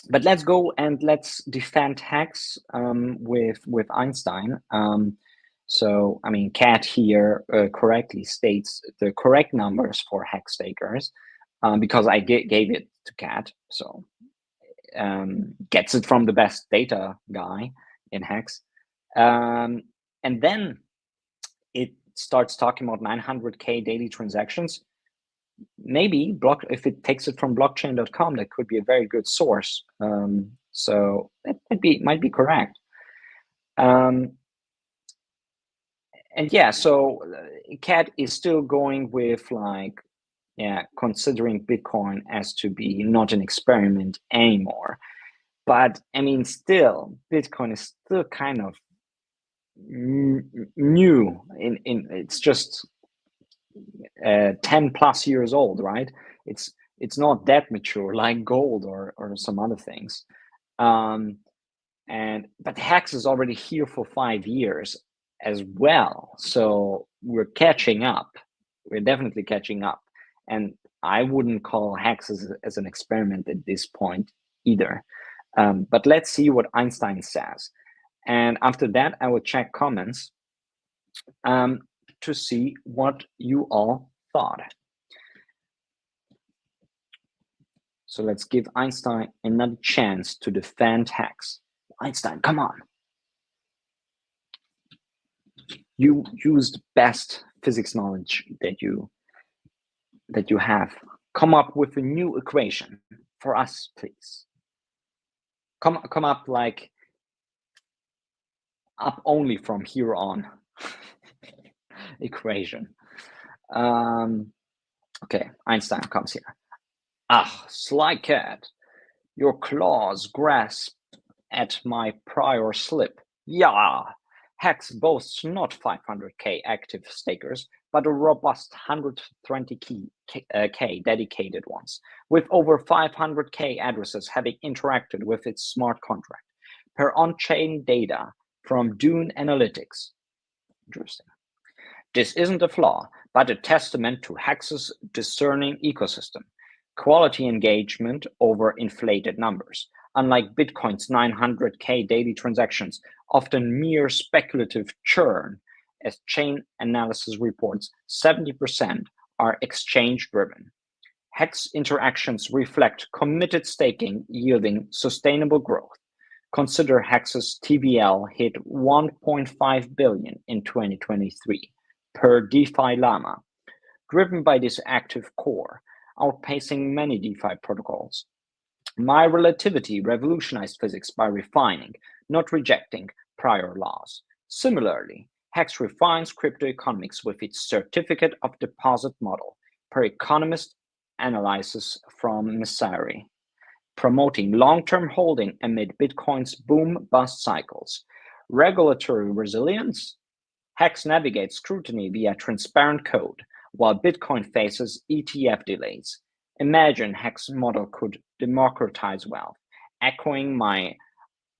But let's go and let's defend Hex with Einstein. So, I mean, Kat here correctly states the correct numbers for Hex stakers because I gave it to Kat. So, gets it from the best data guy in Hex. And then it starts talking about 900K daily transactions. Maybe if it takes it from blockchain.com, that could be a very good source. So that might be correct. And yeah, so Cat is still going with like, yeah, considering Bitcoin as to be not an experiment anymore. But I mean, still, Bitcoin is still kind of new. It's just 10 plus years old, right? It's not that mature like gold or some other things. But Hex is already here for 5 years as well. So we're catching up. We're definitely catching up. And I wouldn't call Hex as an experiment at this point either. But let's see what Einstein says. And after that, I will check comments to see what you all thought. So let's give Einstein another chance to defend Hex. Einstein, come on. You use the best physics knowledge that you have. Come up with a new equation for us, please. Come up like up only from here on equation. Okay, Einstein comes here. Ah, sly cat, your claws grasp at my prior slip. Yeah, Hex boasts not 500K active stakers, but a robust 120K dedicated ones, with over 500K addresses having interacted with its smart contract, per on-chain data from Dune Analytics. Interesting. This isn't a flaw, but a testament to Hex's discerning ecosystem. Quality engagement over inflated numbers. Unlike Bitcoin's 900K daily transactions, often mere speculative churn, as chain analysis reports, 70% are exchange-driven. Hex interactions reflect committed staking yielding sustainable growth. Consider Hex's TVL hit 1.5 billion in 2023 per DeFi Llama, driven by this active core, outpacing many DeFi protocols. My relativity revolutionized physics by refining, not rejecting, prior laws. Similarly, Hex refines crypto economics with its certificate of deposit model, per economist analysis from Messari, promoting long-term holding amid Bitcoin's boom-bust cycles. Regulatory resilience? Hex navigates scrutiny via transparent code, while Bitcoin faces ETF delays. Imagine Hex model could democratize wealth, echoing my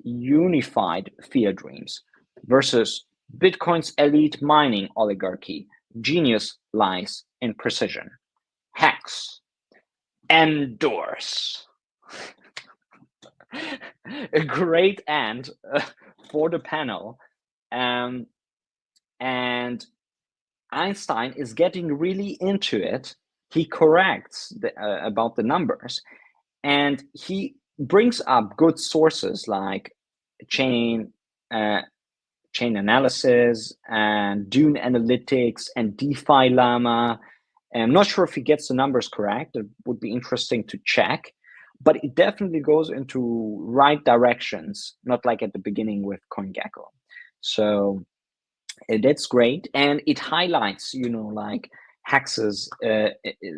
unified fiat dreams, versus Bitcoin's elite mining oligarchy. Genius lies in precision. Hex. Endorse. A great end for the panel. And Einstein is getting really into it. He corrects about the numbers, and he brings up good sources like chain analysis and Dune Analytics and DeFi Llama. I'm not sure if he gets the numbers correct. It would be interesting to check, but it definitely goes into right directions, not like at the beginning with CoinGecko. So that's great, and it highlights, like Hex's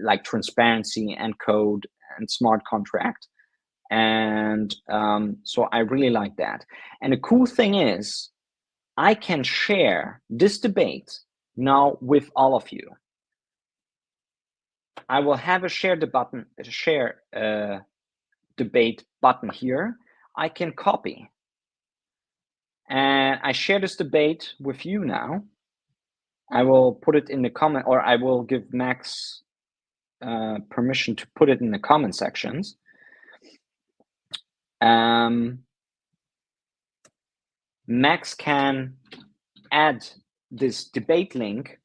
like transparency and code and smart contract, and so I really like that. And the cool thing is, I can share this debate now with all of you. I will have a share debate button here. I can copy. And I share this debate with you now. I will put it in the comment, or I will give Max permission to put it in the comment sections. Max can add this debate link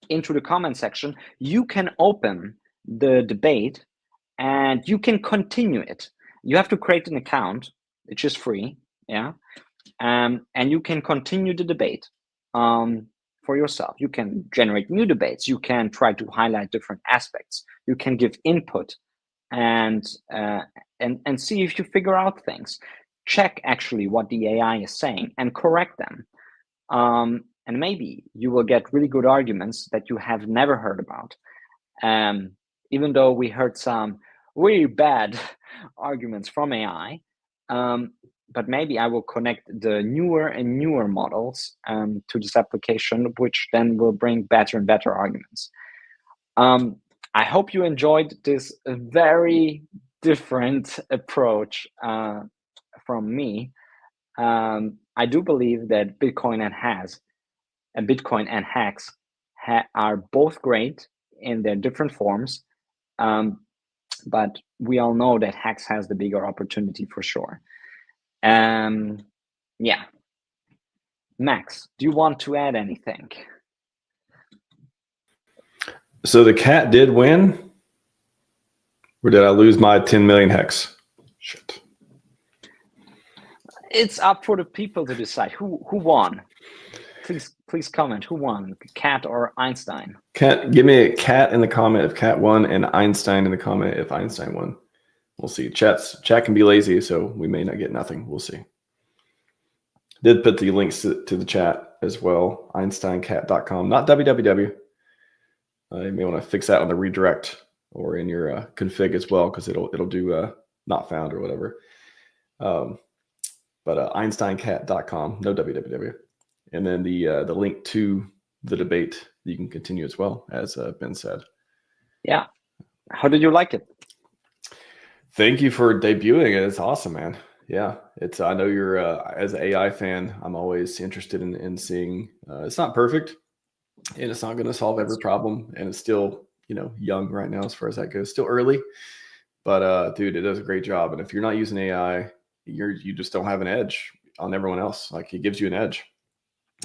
into the comment section. You can open the debate and you can continue it. You have to create an account, which is free, yeah, and you can continue the debate for yourself. You can generate new debates. You can try to highlight different aspects. You can give input and see if you figure out things. Check actually what the AI is saying and correct them. And maybe you will get really good arguments that you have never heard about. Even though we heard some really bad arguments from AI, but maybe I will connect the newer and newer models to this application, which then will bring better and better arguments. I hope you enjoyed this very different approach from me. I do believe that Bitcoin and Hex are both great in their different forms, but we all know that Hex has the bigger opportunity for sure. Yeah. Max, do you want to add anything? So the cat did win, or did I lose my 10 million Hex? Shit. It's up for the people to decide who won. Please comment who won, Cat or Einstein. Cat, give me a cat in the comment if Cat won, and Einstein in the comment if Einstein won. We'll see. Chat can be lazy, so we may not get nothing. We'll see. Did put the links to the chat as well. EinsteinCat.com, not www. You may want to fix that on the redirect or in your config as well, because it'll do not found or whatever. But EinsteinCat.com, no www. And then the link to the debate you can continue as well, as Ben said. Yeah. How did you like it? Thank you for debuting it. It's awesome, man. Yeah, I know you're as an AI fan, I'm always interested in seeing. It's not perfect, and it's not going to solve every problem, and it's still young right now as far as that goes. Still early, but dude, it does a great job. And if you're not using AI, you just don't have an edge on everyone else. Like, it gives you an edge.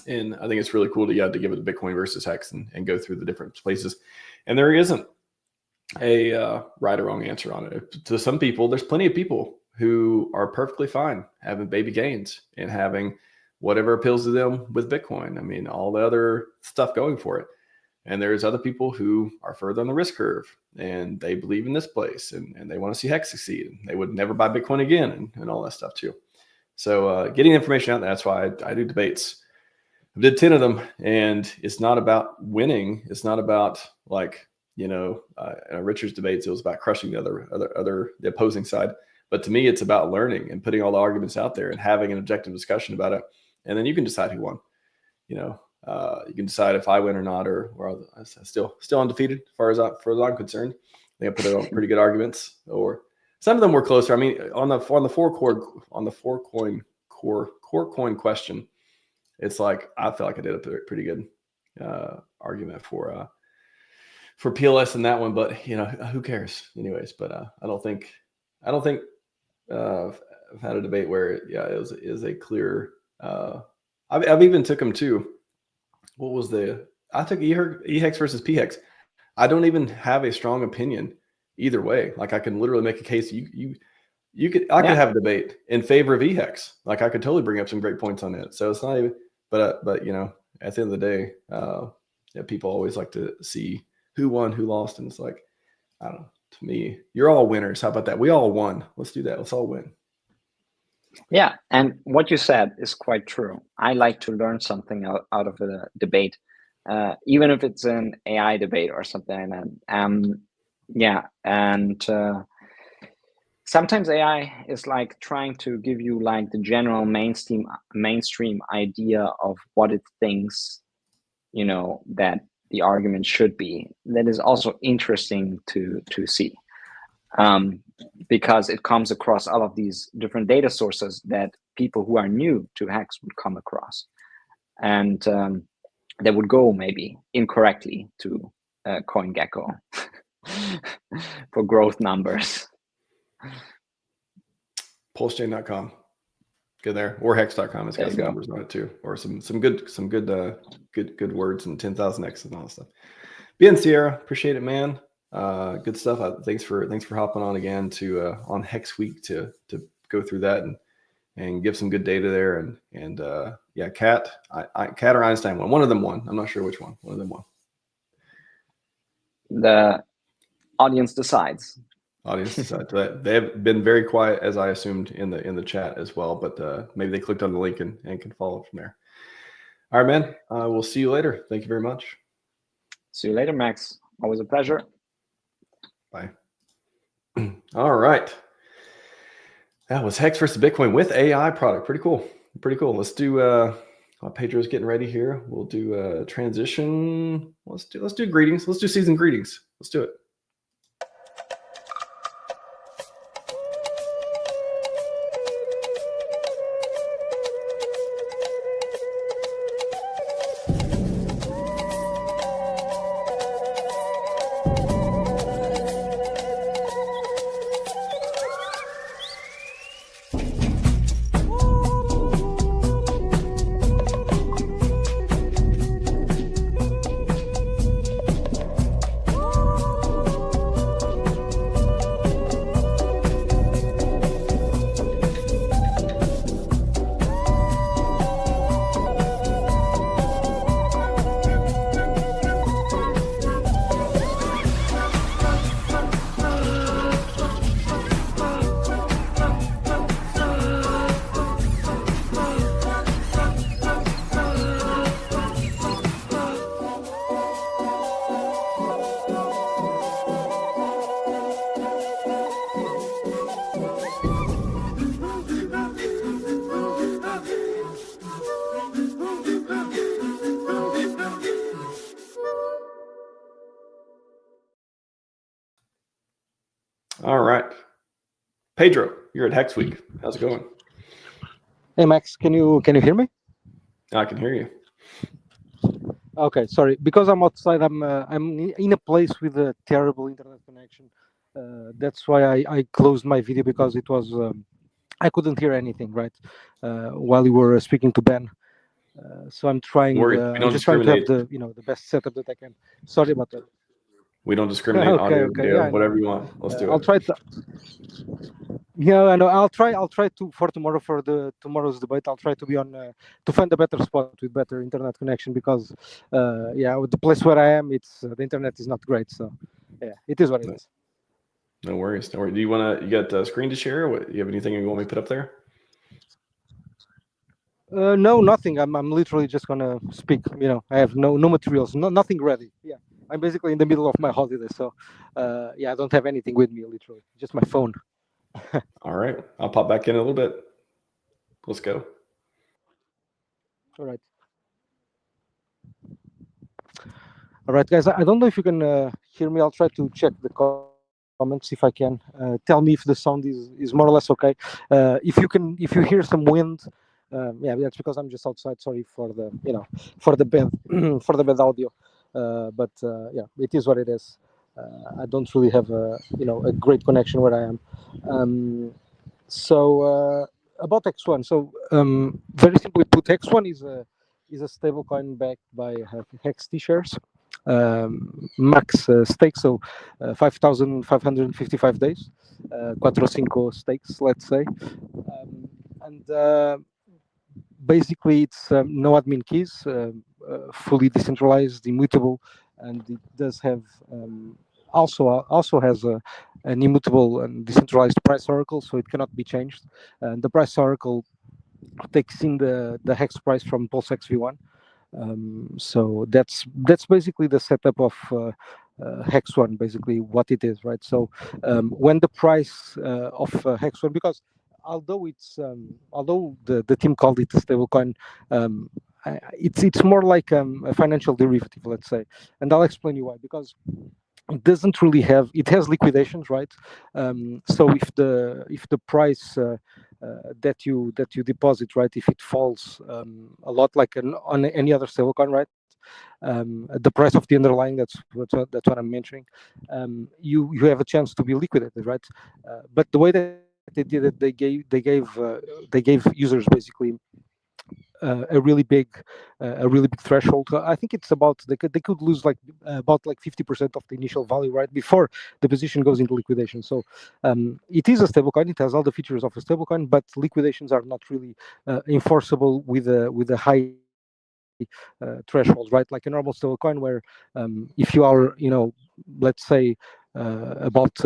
And I think it's really cool to give it Bitcoin versus Hex and go through the different places. And there isn't a right or wrong answer on it. To some people, there's plenty of people who are perfectly fine having baby gains and having whatever appeals to them with Bitcoin. I mean, all the other stuff going for it. And there's other people who are further on the risk curve and they believe in this place and they want to see Hex succeed. And they would never buy Bitcoin again and all that stuff too. So getting information out there, that's why I do debates. I did 10 of them, and it's not about winning. It's not about Richard's debates. It was about crushing the opposing side. But to me, it's about learning and putting all the arguments out there and having an objective discussion about it. And then you can decide who won. You can decide if I win or not, or I'm still undefeated as far as I'm concerned. I think I put out pretty good arguments, or some of them were closer. I mean, on the four coin question, it's like I feel like I did a pretty good argument for PLS in that one, but who cares anyways? But I don't think I've had a debate where it is a clear. I've even took them to what was I took EHEX versus PHEX. I don't even have a strong opinion either way. Like, I can literally make a case. I could have a debate in favor of EHEX. Like, I could totally bring up some great points on it. So it's not even. But at the end of the day, people always like to see who won, who lost, and it's like, I don't know. To me, you're all winners. How about that? We all won. Let's do that. Let's all win. Yeah. And what you said is quite true. I like to learn something out of a debate, even if it's an AI debate or something like that. And sometimes AI is like trying to give you like the general mainstream idea of what it thinks, that the argument should be. That is also interesting to see, because it comes across all of these different data sources that people who are new to Hex would come across, and they would go maybe incorrectly to CoinGecko for growth numbers. PulseChain.com. Go there, or Hex.com. It's got some numbers on it too, or some good words and 10,000 X's and all that stuff. Ben Sierra, appreciate it, man. Good stuff. Thanks for hopping on again to on Hex Week to go through that and give some good data there. And yeah, Cat or Einstein won. One of them won. I'm not sure which one. One of them won. The audience decides. Audience decides. They have been very quiet, as I assumed in the chat as well. But maybe they clicked on the link and can follow from there. All right, man. We'll see you later. Thank you very much. See you later, Max. Always a pleasure. Bye. All right. That was Hex versus Bitcoin with AI product. Pretty cool. Pretty cool. Let's do while Pedro's getting ready here. We'll do a transition. Let's do greetings. Let's do season greetings. Let's do it. All right. Pedro, you're at Hex Week. How's it going? Hey Max, can you hear me? I can hear you. Okay, sorry. Because I'm outside, I'm in a place with a terrible internet connection. That's why I closed my video, because it was I couldn't hear anything, right? While you were speaking to Ben. So I'm trying. I'm just trying to have the best setup that I can. Sorry about that. We don't discriminate. Okay, audio, okay, video, yeah, whatever you want. Let's do it. I'll try to. Yeah, I know. I'll try to for tomorrow, for tomorrow's debate. I'll try to be on to find a better spot with better internet connection, because yeah, with the place where I am, it's the internet is not great. So yeah, it is what it is. No worries. No worries. Do you you got a screen to share? What, you have anything you want me to put up there? No, nothing. I'm literally just gonna speak. I have no materials, nothing ready. Yeah. I'm basically in the middle of my holiday, so yeah, I don't have anything with me, literally, just my phone. All right, I'll pop back in a little bit. Let's go. All right, guys. I don't know if you can hear me. I'll try to check the comments if I can. Tell me if the sound is more or less okay. If you hear some wind, yeah, that's because I'm just outside. Sorry for the for the bad for the bad audio. But yeah, it is what it is. I don't really have a great connection where I am. So about Hex One. So very simply put, Hex One is a stablecoin backed by Hex T-shares, max stake, so 5,555 days, 4-5 stakes, let's say, and basically it's no admin keys. Fully decentralized, immutable, and it does have also has an immutable and decentralized price oracle, so it cannot be changed. And the price oracle takes in the hex price from PulseX V1. So that's basically the setup of Hex One, basically what it is, right? So when the price of Hex One, because although it's although the team called it a stablecoin, it's more like a financial derivative, let's say, and I'll explain you why. Because it doesn't really have, it has liquidations, right? So if the price that you deposit, right, if it falls a lot, like on any other stablecoin, right, the price of the underlying, that's what I'm mentioning, you have a chance to be liquidated, right? But the way that they did, they gave users basically a really big threshold. I think it's about they could lose like about like 50% of the initial value right before the position goes into liquidation. So it is a stablecoin. It has all the features of a stablecoin, but liquidations are not really enforceable with a high thresholds, right? Like a normal stablecoin, where if you are, let's say about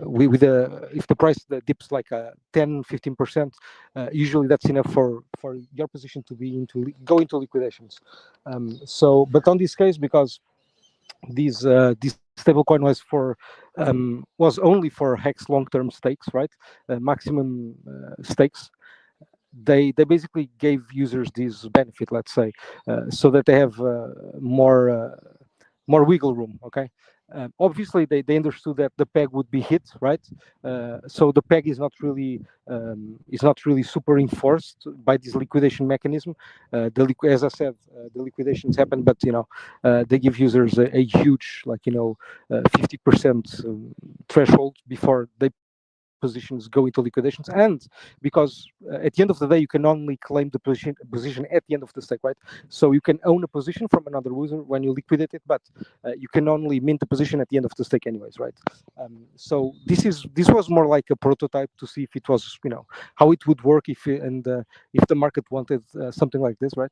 with if the price dips like 10-15%, usually that's enough for your position to be go into liquidations. So, but on this case, because this stablecoin was only for Hex long-term stakes, right? Maximum stakes. They basically gave users this benefit, let's say, so that they have more wiggle room. Okay. Obviously, they understood that the peg would be hit, right? So the peg is not really super enforced by this liquidation mechanism. As I said, the liquidations happen, but they give users a huge, like 50% threshold before they positions go into liquidations, and because at the end of the day you can only claim the position at the end of the stake, right? So you can own a position from another user when you liquidate it, but you can only mint the position at the end of the stake anyways, right? So this was more like a prototype to see if it was how it would work if the market wanted something like this, right?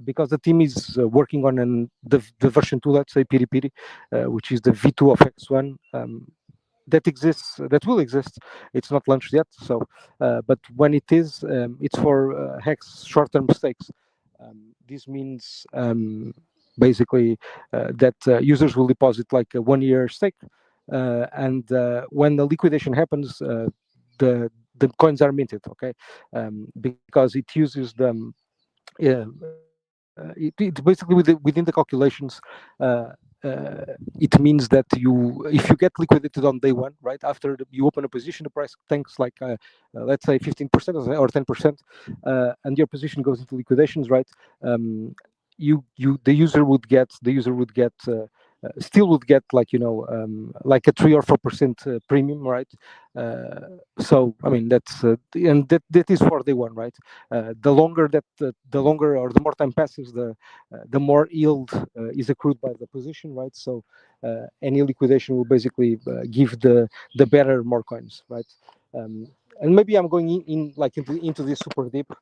Because the team is working on the version 2, let's say piri piri, which is the V2 of Hex One. That will exist. It's not launched yet, so but when it is, it's for Hex short-term stakes. This means basically that users will deposit like a 1-year stake, and when the liquidation happens, the coins are minted. Okay, because it uses them. It basically within the calculations. It means that if you get liquidated on day one, right after you open a position, the price tanks like let's say 15% or 10%, and your position goes into liquidations, right? The user would get still would get like like a 3 or 4% premium, right? So I mean that's and that is for day one, right? The longer or the more time passes, the more yield is accrued by the position, right? So any liquidation will basically give the better more coins, right? And maybe I'm going into this super deep.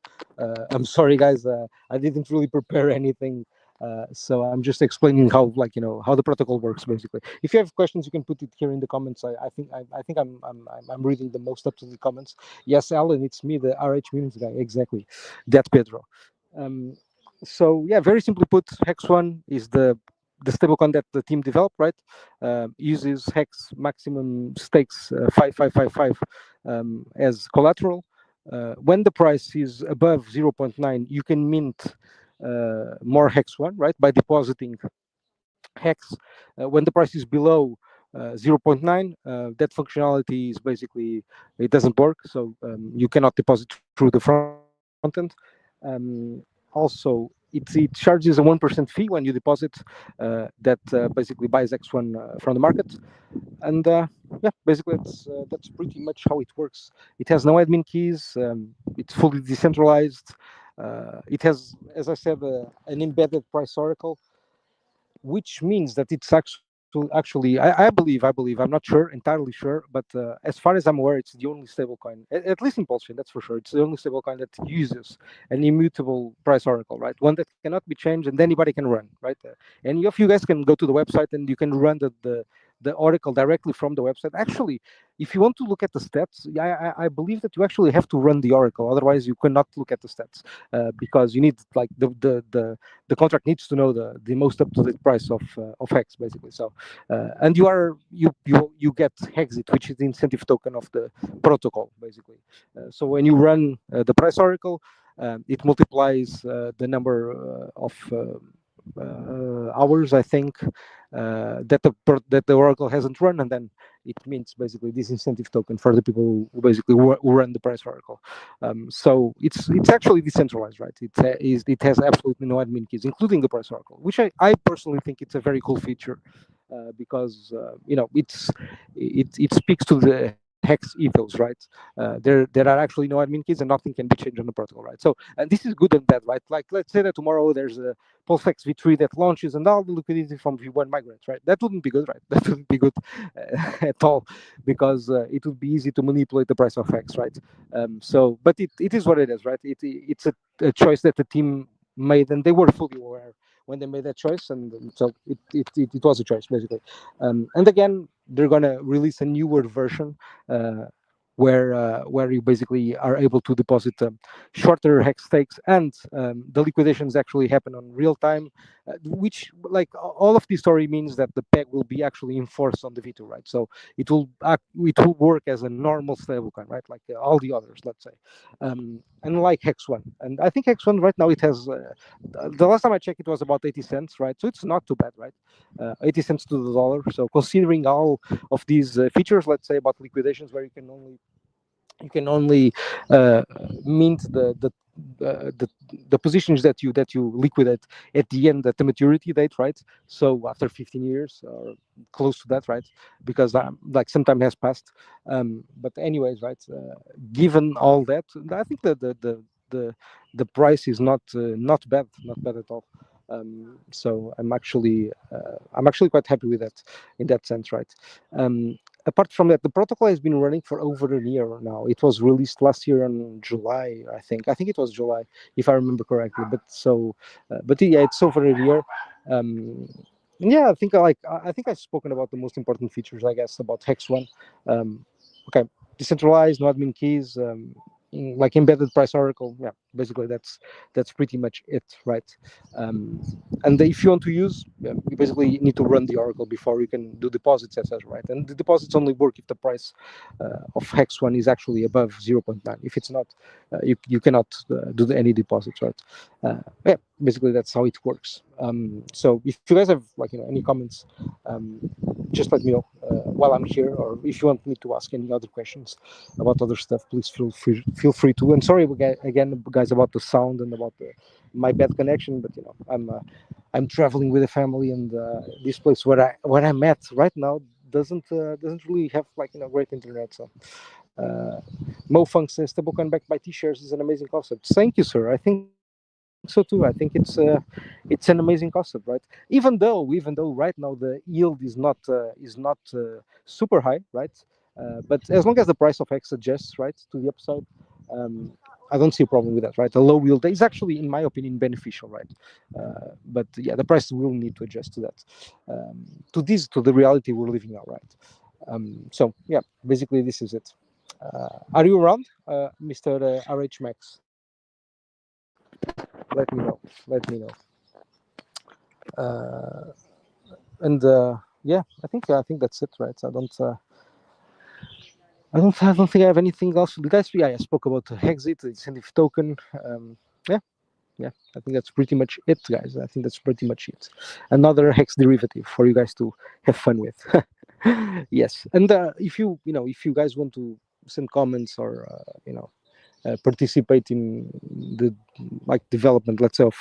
I'm sorry, guys. I didn't really prepare anything. So I'm just explaining how how the protocol works basically. If you have questions, you can put it here in the comments. I think I'm reading the most up to the comments. Yes, Alan, it's me, the RHMax guy. Exactly, that Pedro. So yeah, very simply put, Hex One is the stablecoin that the team developed, right? Uses Hex maximum stakes 5555 as collateral. When the price is above 0.9, you can mint more Hex One, right, by depositing Hex. When the price is below 0.9, that functionality is basically, it doesn't work, so you cannot deposit through the front end. Also, it charges a 1% fee when you deposit, that basically buys X1 from the market. And yeah, basically that's pretty much how it works. It has no admin keys. It's fully decentralized. It has, as I said, an embedded price oracle, which means that it's actually, I believe, I'm not entirely sure, but as far as I'm aware, it's the only stablecoin, at least in PulseChain, that's for sure. It's the only stablecoin that uses an immutable price oracle, right? One that cannot be changed and anybody can run, right? And if you guys can go to the website and you can run the oracle directly from the website. Actually, if you want to look at the stats, I believe that you actually have to run the oracle. Otherwise, you cannot look at the stats because you need like the contract needs to know the most up to date price of Hex basically. So and you get Hexit, which is the incentive token of the protocol basically. So when you run the price oracle, it multiplies the number of hours, I think, that the oracle hasn't run, and then it means basically this incentive token for the people who basically who run the price oracle. So it's actually decentralized, right? It has absolutely no admin keys, including the price oracle, which I personally think it's a very cool feature because it speaks to the hex ethos, right? There are actually no admin keys and nothing can be changed on the protocol, right? So, and this is good and bad, right? Like, let's say that tomorrow there's a PulseX v3 that launches and all the liquidity from v1 migrates, right? That wouldn't be good, right? That wouldn't be good at all, because it would be easy to manipulate the price of Hex, right? So, but it is what it is, right? It's a choice that the team made, and they were fully aware when they made that choice, and so it was a choice, basically. And again, they're gonna release a newer version where you basically are able to deposit shorter hex stakes, and the liquidations actually happen on real time, which, like, all of this story means that the peg will be actually enforced on the V2, right? So it will work as a normal stablecoin, right? Like all the others, let's say, unlike Hex One. And I think Hex One right now, it has the last time I checked, it was about 80 cents, right? So it's not too bad, right? 80 cents to the dollar. So considering all of these features, let's say, about liquidations, where you can only mint the positions that you liquidate at the end, at the maturity date, right? So after 15 years or close to that, right? Because like some time has passed. But anyways, right? Given all that, I think that the price is not bad at all. So I'm actually quite happy with that in that sense, right? Apart from that, the protocol has been running for over a year now. It was released last year in July, I think. I think it was July, if I remember correctly. But yeah, it's over a year. Yeah, I think I've spoken about the most important features, I guess, about Hex One. Okay, decentralized, no admin keys, like embedded price oracle. Yeah, basically that's pretty much it, right? And if you want to use, you basically need to run the oracle before you can do deposits, etc., right? And the deposits only work if the price of Hex One is actually above 0.9. If it's not, you cannot do any deposits, right? Yeah, basically that's how it works. So if you guys have, like, any comments, just let me know while I'm here, or if you want me to ask any other questions about other stuff, please feel free to. And sorry again, guys, about the sound and about my bad connection, but I'm traveling with a family, and this place where I'm at right now doesn't really have, like, great internet. So Mo Funks and Stablecoin backed by T-shares is an amazing concept. Thank you, sir. I think so too. I think it's an amazing concept, right? Even though right now the yield is not super high, right? But as long as the price of X adjusts, right, to the upside, I don't see a problem with that, right? A low yield is actually, in my opinion, beneficial, right? But yeah, the price will need to adjust to that, to the reality we're living now, right? So yeah, basically this is it. Are you around, Mr. RHMax? Let me know. And yeah, I think that's it, right? I don't think I have anything else. Guys, yeah, I spoke about Hexit, the incentive token. Yeah, I think that's pretty much it, guys. I think that's pretty much it. Another Hex derivative for you guys to have fun with. Yes, and if you guys want to send comments, or participate in the, like, development, let's say, of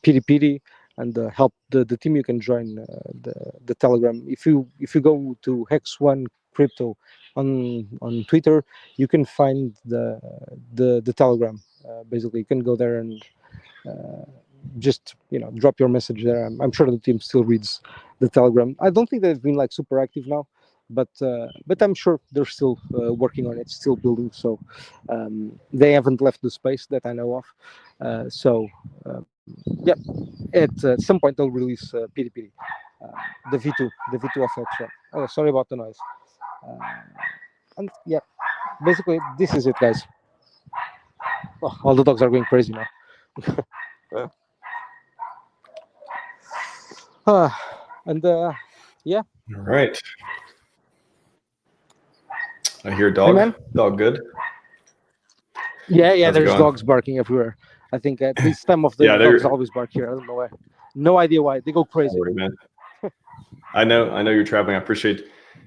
PDPD, and help the team, you can join the Telegram. If you go to Hex One Crypto on Twitter, you can find the Telegram. Basically, you can go there and just drop your message there. I'm sure the team still reads the Telegram. I don't think they've been, like, super active now, but I'm sure they're still working on it, still building. So they haven't left the space that I know of. So yeah, at some point they'll release PDPD, the V2 of Hex One. Oh, sorry about the noise. And yeah, basically this is it, guys. Oh, all the dogs are going crazy now. And yeah. All right. I hear a Hey, dog. man. Dog good? Yeah, How's it there's going? dogs barking everywhere. I think at this time of the Yeah, dogs always bark here. I don't know why. No idea why. They go crazy. Don't worry, man. I know you're traveling. I appreciate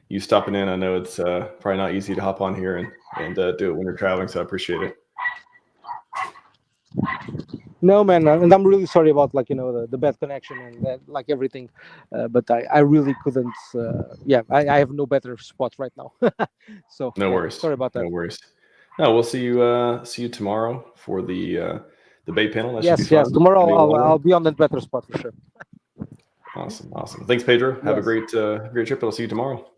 you stopping in. I know it's probably not easy to hop on here and do it when you're traveling, so I appreciate it. No, man, and I'm really sorry about the bad connection and that, everything, but I really couldn't. I have no better spot right now. So No worries. Sorry about that. No worries. No, we'll see you tomorrow for the debate panel. That should be Yes. fun. Tomorrow I'll be on the better spot for sure. Awesome. Thanks, Pedro. Have a great trip. I'll see you tomorrow.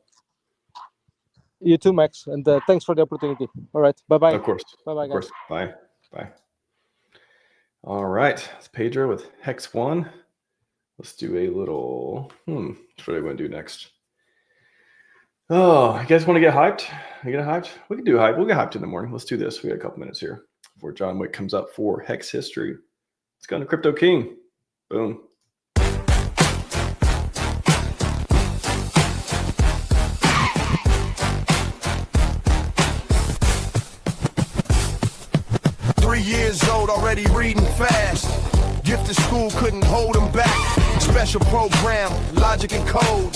You too, Max, and thanks for the opportunity. All right, bye. Of course. Bye, guys. Bye. All right, it's Pedro with Hex One. Let's do a little. What do I want to do next? Oh, you guys want to get hyped? We can do hype. We'll get hyped in the morning. Let's do this. We got a couple minutes here before John Wick comes up for Hex history. Let's go to Crypto King. Boom. Years old, already reading fast. Gifted school couldn't hold him back. Special program, logic and code.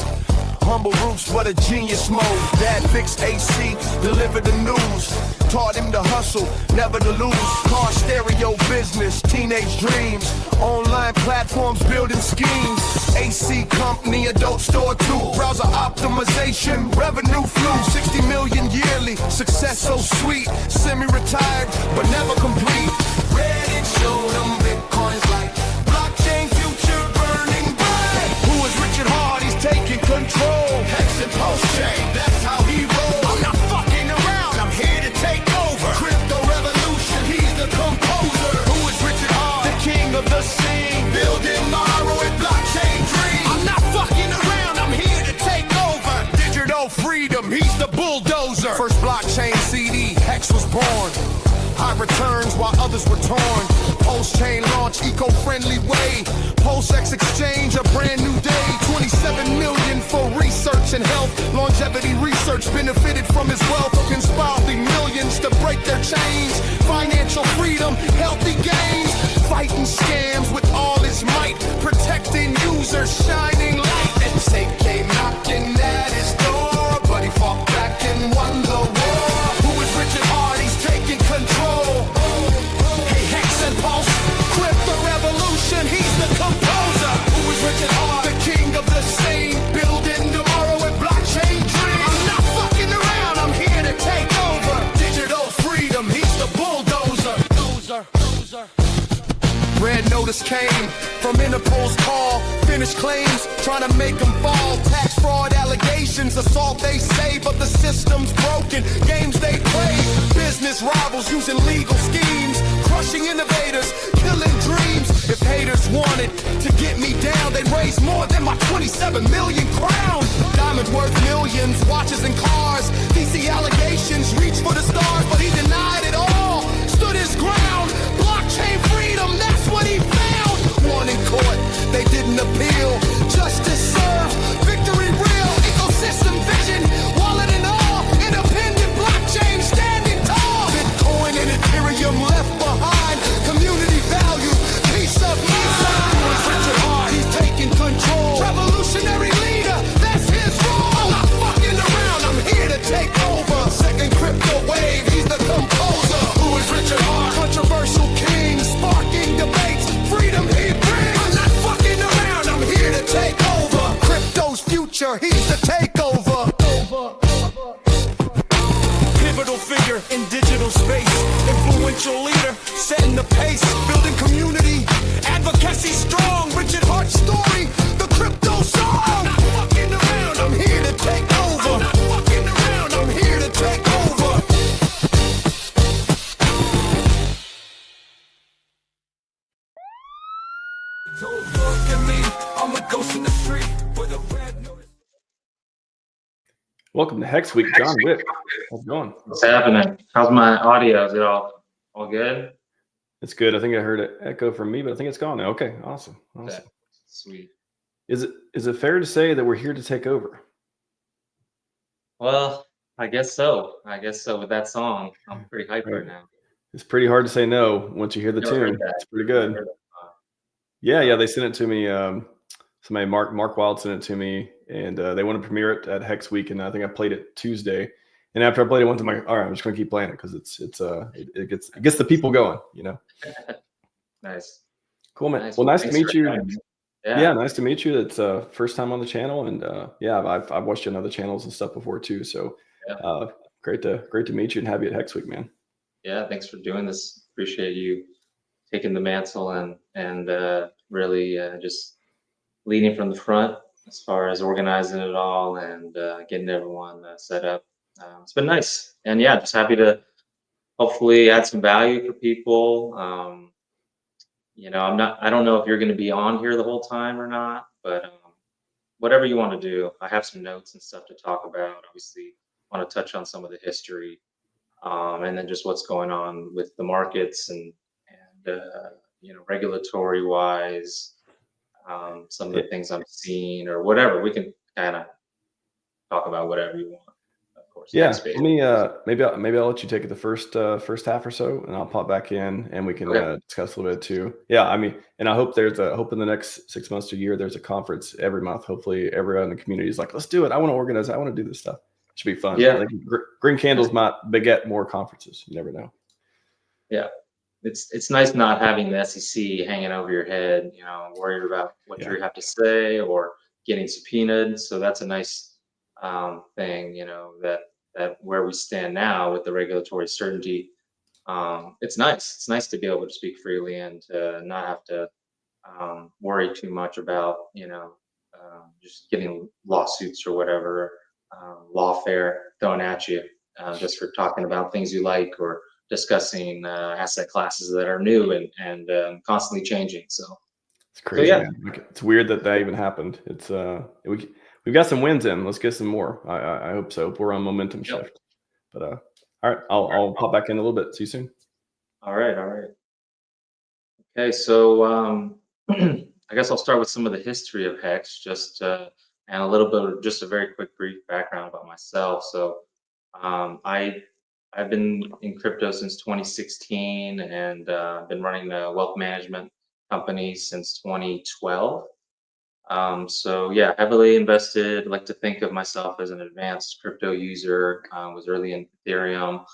Humble roots, but a genius mode. Dad fixed AC, delivered the news. Taught him to hustle, never to lose. Car stereo business, teenage dreams. Online platforms, building schemes. AC company, adult store too. Browser optimization, revenue flew. 60 million yearly, success so sweet. Semi-retired, but never complete. Reddit showed them Bitcoin's like blockchain future burning bright. Who is Richard Hard? He's taking control. Hex and PulseChain, that's how he rolls. I'm not fucking around, I'm here to take over. Crypto revolution, he's the composer. Who is Richard Hard? The king of the scene. Building tomorrow with blockchain dream. I'm not fucking around, I'm here to take over. Digital freedom, he's the bulldozer. First blockchain CD, Hex was born. High returns while others were torn. PulseChain launch, eco-friendly way. PulseX exchange, a brand new day. 27 million for research and health. Longevity research benefited from his wealth. Inspiring millions to break their chains. Financial freedom, healthy gains. Fighting scams with all his might. Protecting users, shining light. And Satan came knocking at his door, but he fought back and won the war. Who is Richard Hard? He's taking control. Hey, Hex and Pulse, Crypto revolution, he's the composer. Who is Richard Hard? The king of the scene. Building tomorrow with blockchain dream. I'm not fucking around, I'm here to take over. Digital freedom, he's the bulldozer. Red notice came from Interpol's call. Finished claims, trying to make them fall. Tax fraud allegations, assault they say, but the system's broken. Games they play, business rivals using legal schemes. Crushing innovators, killing dreams. If haters wanted to get me down, they'd raise more than my 27 million crowns. Diamonds worth millions, watches and cars. DC allegations reach for the stars, but he denied it all. Stood his ground, blockchain freedom, that's what he found. Won in court, they didn't appeal. Justice served, victory real. Ecosystem vision, wallet and all. Independent blockchain standing tall. Bitcoin and Ethereum left behind. Community value, peace of mind. Richard Hard, he's taking control. Revolutionary leader, that's his role. I'm not fucking around, I'm here to take over. Second crypto wave, he's the composer. Who is Richard Hard? Controversial king, sparking debates. Freedom he brings. I'm not fucking around, I'm here to take over. Crypto's future, he's the takeover. Pivotal figure in digital space. Influential leader, setting the pace. Building community, advocacy strong. Richard Hart's story, the crypto song. I'm not fucking around, I'm here to take over. I'm not fucking around, I'm here to take over. Don't look at me, I'm a ghost in the street with a red notice. Welcome to Hex Week, John Wick. How's it going? What's happening? How's my audio? Is it all good? It's good. I think I heard an echo from me, but I think it's gone now. Okay, awesome. Okay. Sweet. Is it fair to say that we're here to take over? Well, I guess so. With that song, I'm pretty hyped right now. It's pretty hard to say no once you hear the tune. It's pretty good. Yeah. They sent it to me. Somebody, Mark Wild, sent it to me, and they want to premiere it at Hex Week, and I think I played it Tuesday. And after I played it once, I'm like, all right, I'm just going to keep playing it because it gets the people going, you know. Nice. Cool, man. Nice. Well, nice to thanks meet for you. having me. Yeah, nice to meet you. It's first time on the channel, and yeah, I've watched you on other channels and stuff before too. So Yeah. great to meet you and have you at Hex Week, man. Yeah, thanks for doing this. Appreciate you taking the mantle and really just leading from the front as far as organizing it all and getting everyone set up. It's been nice, and yeah, just happy to hopefully add some value for people. You know, I don't know if you're going to be on here the whole time or not, but whatever you want to do. I have some notes and stuff to talk about. Obviously, want to touch on some of the history, and then just what's going on with the markets and you know, regulatory wise, some of the things I'm seeing or whatever. We can kind of talk about whatever you want, of course. Yeah, Next let page. me maybe I'll let you take it the first half or so, and I'll pop back in and we can Okay. discuss a little bit too. Yeah, I mean, and I hope hope in the next 6 months to a year there's a conference every month. Hopefully, everyone in the community is like, let's do it. I want to organize. I want to do this stuff. It should be fun. Yeah. I think Green Candles might beget more conferences. You never know. Yeah. It's nice not having the SEC hanging over your head, you know, worried about what Yeah. you have to say or getting subpoenaed. So that's a nice thing, you know, that where we stand now with the regulatory certainty, it's nice. It's nice to be able to speak freely and to not have to worry too much about, you know, just getting lawsuits or whatever, lawfare thrown at you just for talking about things you like or discussing asset classes that are new and constantly changing. So It's crazy, yeah, man. Like, it's weird that even happened. It's we've got some wins in. Let's get some more. I hope so. We're on momentum Yep. shift. But all right, I'll pop back in a little bit. See you soon. All right, all right. Okay, so I guess I'll start with some of the history of Hex, just and a little bit of just a very quick, brief background about myself. So I've been in crypto since 2016, and been running a wealth management company since 2012. So yeah, heavily invested. Like to think of myself as an advanced crypto user. Was early in Ethereum,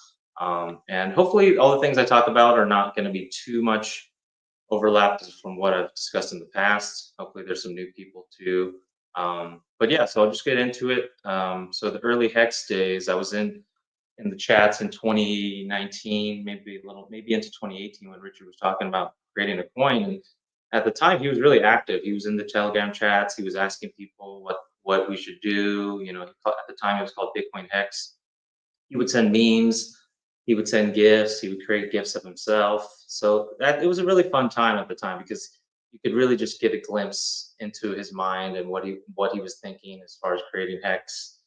and hopefully all the things I talk about are not going to be too much overlapped from what I've discussed in the past. Hopefully there's some new people too. But yeah, so I'll just get into it. So the early Hex days, I was in the chats in 2019, maybe into 2018 when Richard was talking about creating a coin. And at the time, he was really active. He was in the Telegram chats. He was asking people what we should do. You know, at the time it was called Bitcoin Hex. He would send memes, he would send gifts, he would create gifts of himself. So that it was a really fun time at the time because you could really just get a glimpse into his mind and what he was thinking as far as creating Hex.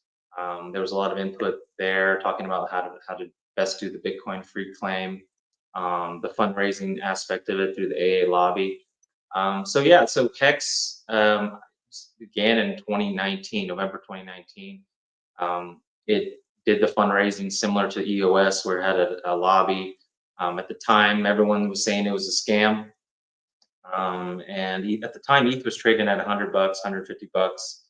There was a lot of input there talking about how to best do the Bitcoin free claim, the fundraising aspect of it through the AA lobby. So yeah, so Hex began in 2019, November 2019. It did the fundraising similar to EOS, where it had a lobby. At the time, everyone was saying it was a scam. And at the time, ETH was trading at $100, $150.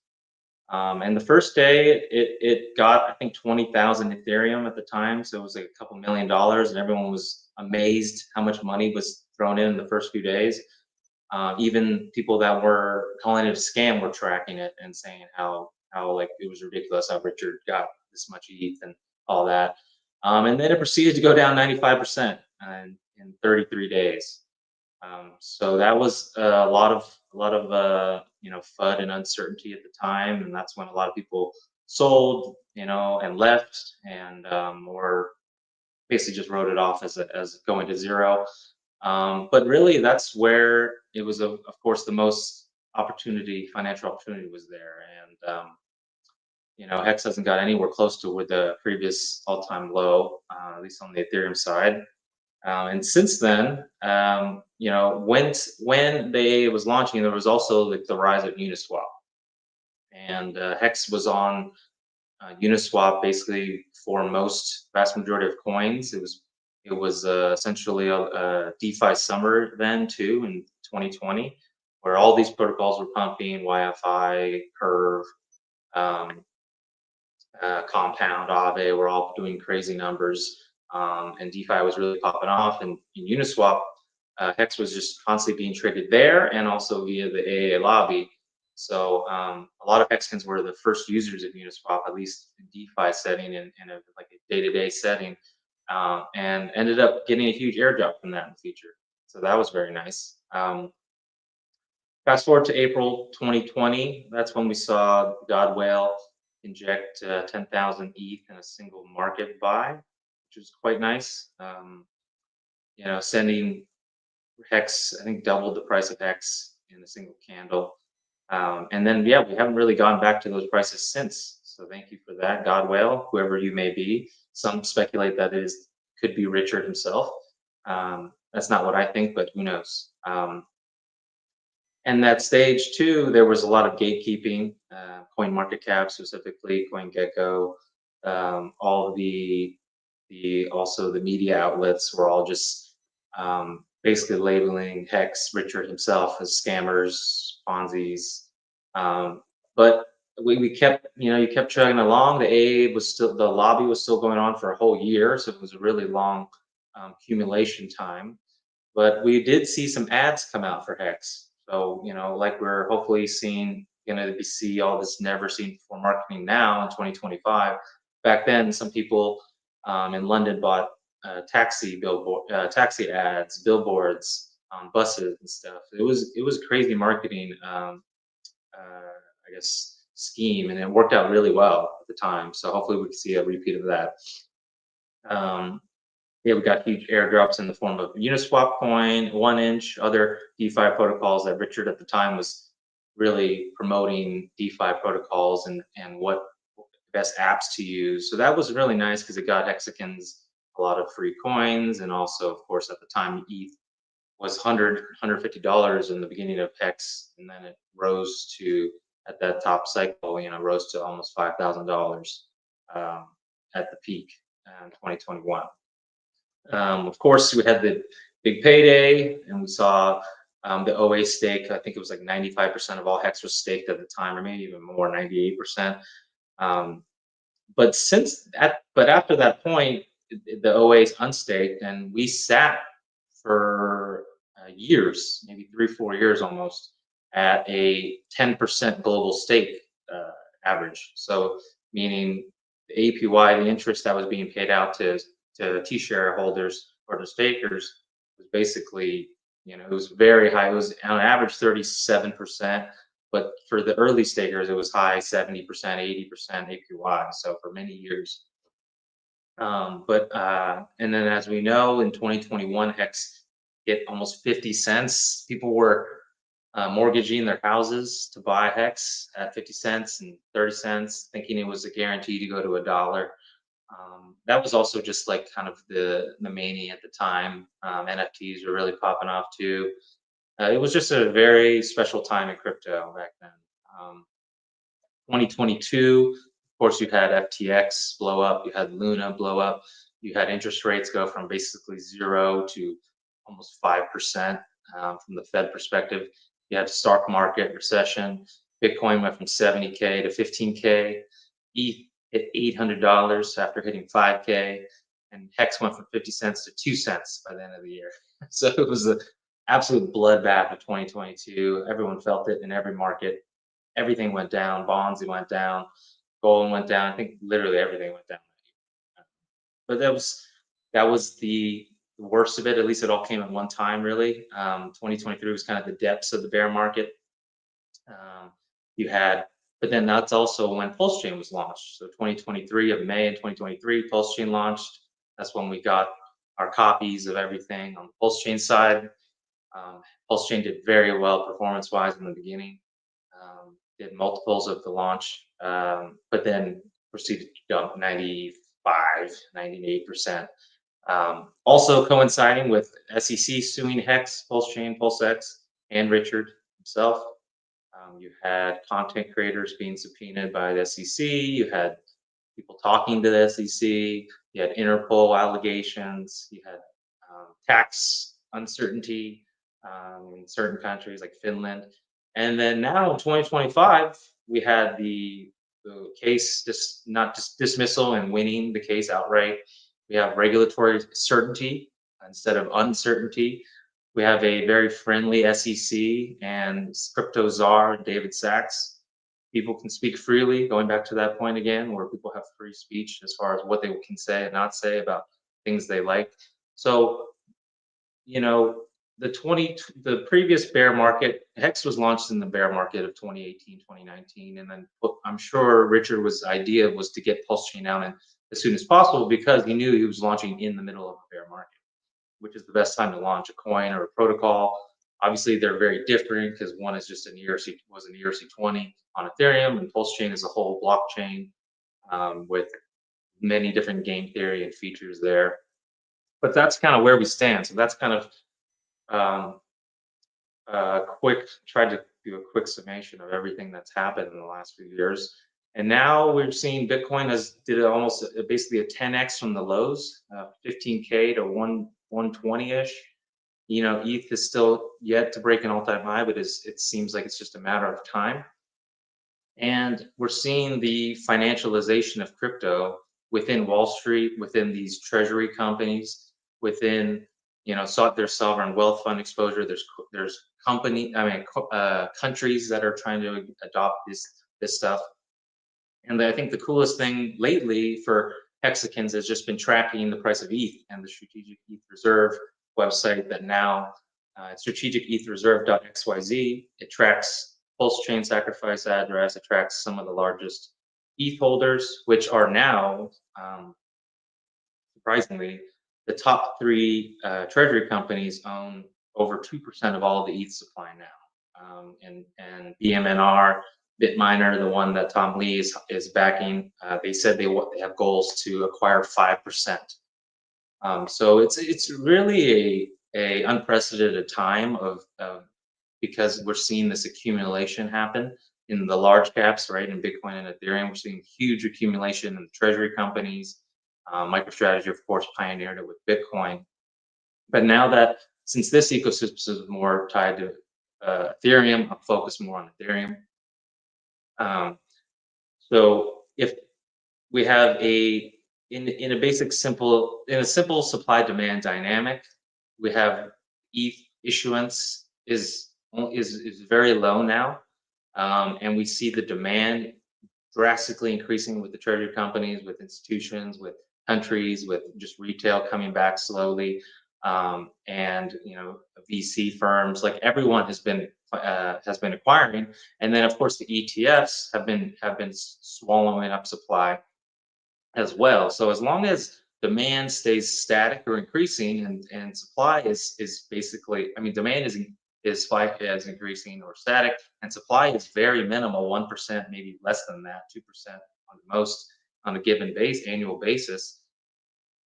And the first day, it got, I think, 20,000 Ethereum at the time. So it was like a couple $1 million, and everyone was amazed how much money was thrown in the first few days. Even people that were calling it a scam were tracking it and saying how like it was ridiculous how Richard got this much ETH and all that. And then it proceeded to go down 95% in 33 days. So that was a lot of you know, FUD and uncertainty at the time, and that's when a lot of people sold, you know, and left, and or basically just wrote it off as going to zero. But really, that's where it was. Of course, the most financial opportunity was there, and you know, Hex hasn't got anywhere close to with the previous all-time low, at least on the Ethereum side. And since then, you know, when they was launching, there was also like the rise of Uniswap, and Hex was on Uniswap basically for vast majority of coins. It was essentially a DeFi summer then too in 2020, where all these protocols were pumping YFI, Curve, Compound, Aave were all doing crazy numbers, and DeFi was really popping off. And Uniswap Hex was just constantly being traded there and also via the AAA lobby. So a lot of Hexicans were the first users of Uniswap, at least in DeFi setting and in a like a day-to-day setting, and ended up getting a huge airdrop from that in the future. So that was very nice. Fast forward to April 2020, that's when we saw God Whale inject 10,000 ETH in a single market buy, which was quite nice. You know, sending Hex, I think doubled the price of Hex in a single candle. And then, yeah, we haven't really gone back to those prices since. So thank you for that, God Whale, whoever you may be. Some speculate that could be Richard himself. That's not what I think, but who knows? And that stage too, there was a lot of gatekeeping, CoinMarketCap specifically, CoinGecko, all the also the media outlets were all just basically labeling Hex, Richard himself, as scammers, Ponzi's. But we kept, you kept chugging along. The lobby was still going on for a whole year, so it was a really long accumulation time. But we did see some ads come out for Hex. So, like we're hopefully gonna see all this never seen before marketing now in 2025. Back then, some people in London bought taxi ads, billboards, buses and stuff. It was crazy marketing, I guess, scheme, and it worked out really well at the time. So hopefully we can see a repeat of that. Yeah, we got huge airdrops in the form of Uniswap coin, 1inch, other DeFi protocols that Richard at the time was really promoting DeFi protocols and what best apps to use. So that was really nice because it got Hexicans a lot of free coins, and also, of course, at the time, ETH was $150 in the beginning of Hex, and then it rose to, at that top cycle, rose to almost $5,000 at the peak in 2021. Of course, we had the big payday, and we saw the OA stake. I think it was like 95% of all Hex was staked at the time, or maybe even more, 98%. But after that point, the OA is unstaked, and we sat for years, maybe 3-4 years almost, at a 10% global stake average. So meaning the APY, the interest that was being paid out to T shareholders or the stakers, was basically, it was very high. It was on average 37%, but for the early stakers, it was high 70%, 80% APY. So for many years. And then as we know, in 2021, Hex hit almost 50 cents. People were mortgaging their houses to buy Hex at 50 cents and 30 cents, thinking it was a guarantee to go to $1. That was also just like kind of the mania at the time. NFTs were really popping off too. It was just a very special time in crypto back then. 2022, of course, you had FTX blow up, you had Luna blow up, you had interest rates go from basically 0 to almost 5% from the Fed perspective. You had stock market recession. Bitcoin went from 70K to 15K. ETH hit $800 after hitting 5K, and Hex went from 50 cents to 2 cents by the end of the year. So it was an absolute bloodbath of 2022. Everyone felt it in every market. Everything went down. Bonds went down. Gold went down. I think literally everything went down. But that was the worst of it. At least it all came at one time, really. 2023 was kind of the depths of the bear market. But then that's also when PulseChain was launched. So 2023 of May and 2023, PulseChain launched. That's when we got our copies of everything on the PulseChain side. PulseChain did very well performance-wise in the beginning. Did multiples of the launch, but then proceeded to jump 95, 98%. Also coinciding with SEC suing Hex, PulseChain, PulseX, and Richard himself. You had content creators being subpoenaed by the SEC. You had people talking to the SEC. You had Interpol allegations. You had tax uncertainty in certain countries like Finland. And then now in 2025, we had the case, not just dismissal and winning the case outright. We have regulatory certainty instead of uncertainty. We have a very friendly SEC and crypto czar, David Sachs. People can speak freely, going back to that point again, where people have free speech as far as what they can say and not say about things they like. So, you know, the previous bear market, Hex was launched in the bear market of 2018, 2019, and then I'm sure Richard's idea was to get PulseChain out and as soon as possible because he knew he was launching in the middle of a bear market, which is the best time to launch a coin or a protocol. Obviously, they're very different because one is just an ERC20 on Ethereum, and PulseChain is a whole blockchain with many different game theory and features there. But that's kind of where we stand. So that's kind of tried to do a quick summation of everything that's happened in the last few years. And now we're seeing Bitcoin did almost basically a 10x from the lows, 15K to 120-ish. You know, ETH is still yet to break an all-time high, but it seems like it's just a matter of time. And we're seeing the financialization of crypto within Wall Street, within these treasury companies, within, you know, there's sovereign wealth fund exposure. There's countries that are trying to adopt this stuff. And I think the coolest thing lately for Hexicans has just been tracking the price of ETH and the Strategic ETH Reserve website that now strategicethreserve.xyz. It tracks PulseChain sacrifice address. It tracks some of the largest ETH holders, which are now, surprisingly, the top 3 treasury companies own over 2% of all of the ETH supply now. And BMNR, Bitminer, the one that Tom Lee is backing, they said they have goals to acquire 5%. So it's really a unprecedented time because we're seeing this accumulation happen in the large caps, right? In Bitcoin and Ethereum, we're seeing huge accumulation in the treasury companies. MicroStrategy, of course, pioneered it with Bitcoin. But now that, since this ecosystem is more tied to Ethereum, I'll focus more on Ethereum. So if we have in a simple supply demand dynamic, we have ETH issuance is very low now, and we see the demand drastically increasing with the treasury companies, with institutions, with countries, with just retail coming back slowly, and you know, VC firms, like everyone has been acquiring, and then of course the ETFs have been swallowing up supply as well. So as long as demand stays static or increasing, and supply is basically, I mean, demand is increasing or static, and supply is very minimal, 1%, maybe less than that, 2% on the most on a given annual basis,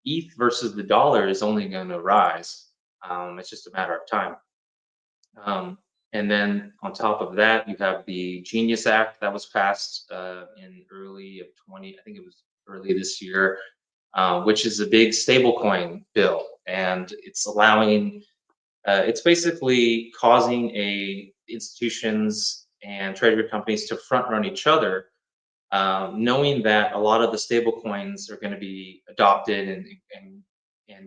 ETH versus the dollar is only going to rise. It's just a matter of time. And then on top of that, you have the Genius Act that was passed in early this year, which is a big stablecoin bill, and it's allowing, it's basically causing institutions and treasury companies to front run each other, knowing that a lot of the stablecoins are going to be adopted and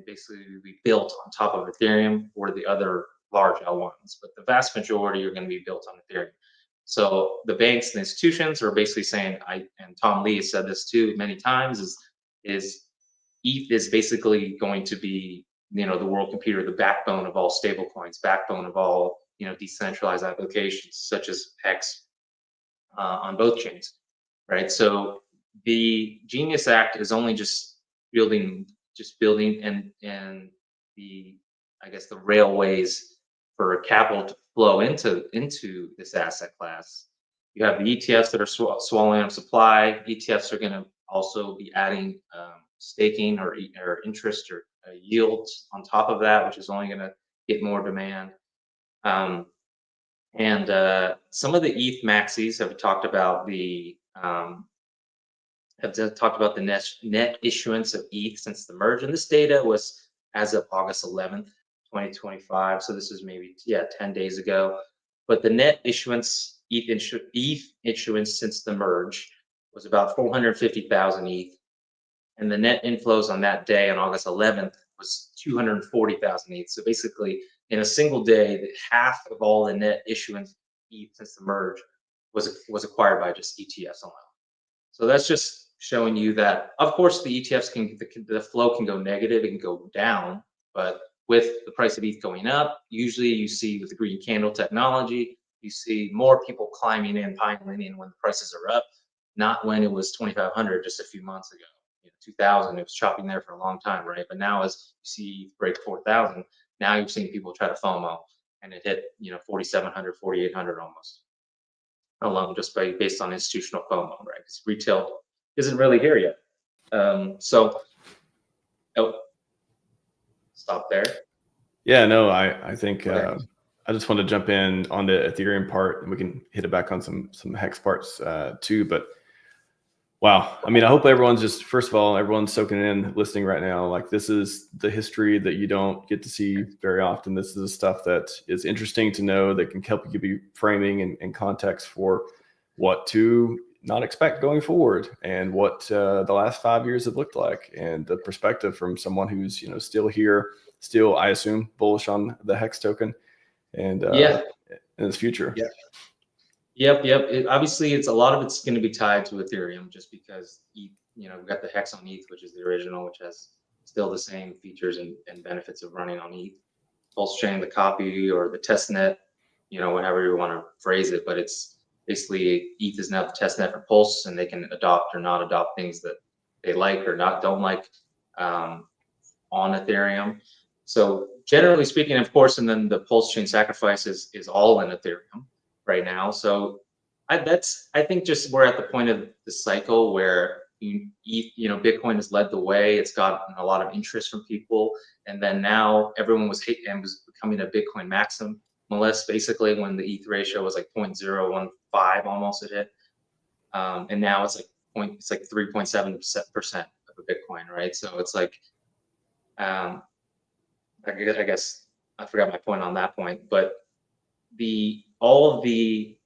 basically be built on top of Ethereum or the other large L1s, but the vast majority are going to be built on Ethereum. So the banks and institutions are basically saying, and Tom Lee has said this too many times, is ETH is basically going to be, you know, the world computer, the backbone of all stablecoins, backbone of all, you know, decentralized applications such as Hex on both chains, right? So the Genius Act is only just building and the, I guess, the railways for capital to flow into this asset class. You have the ETFs that are swallowing up supply. ETFs are going to also be adding staking or interest or yields on top of that, which is only going to get more demand. And some of the ETH maxis have talked about the net issuance of ETH since the merge, and this data was as of August 11th. 2025, so this is maybe 10 days ago, but the net issuance ETH issuance since the merge was about 450,000 ETH, and the net inflows on that day on August 11th was 240,000 ETH. So basically, in a single day, that half of all the net issuance ETH since the merge was acquired by just ETFs alone. So that's just showing you that, of course, the ETFs the flow can go negative, it can go down, but with the price of ETH going up, usually you see with the green candle technology, you see more people climbing in, piling in when the prices are up, not when it was 2,500 just a few months ago. 2000, it was chopping there for a long time, right? But now as you see break 4,000, now you're seeing people try to FOMO, and it hit 4,700, 4,800 almost alone just based on institutional FOMO, right? Because retail isn't really here yet. Stop there. Yeah, no, I think I just want to jump in on the Ethereum part, and we can hit it back on some Hex parts too. But wow, I mean, I hope everyone's just, first of all, everyone's soaking in, listening right now. Like, this is the history that you don't get to see very often. This is the stuff that is interesting to know, that can help you give you framing and context for what to not expect going forward, and what the last 5 years have looked like, and the perspective from someone who's still here, still, I assume, bullish on the Hex token and in its future. Yep. Obviously, a lot of it's going to be tied to Ethereum, just because ETH, we've got the Hex on ETH, which is the original, which has still the same features and benefits of running on ETH. PulseChain, the copy, or the testnet, whatever you want to phrase it, but it's basically ETH is now the testnet for Pulse, and they can adopt or not adopt things that they like or don't like on Ethereum. So generally speaking, of course, and then the PulseChain sacrifice is all in Ethereum right now. So I think just we're at the point of the cycle where Bitcoin has led the way. It's gotten a lot of interest from people, and then now everyone was becoming a Bitcoin maximalist basically when the ETH ratio was like 0.015 almost it hit, and now it's like 3.7% of a Bitcoin, right? So it's like I guess I forgot my point on that point, but all of the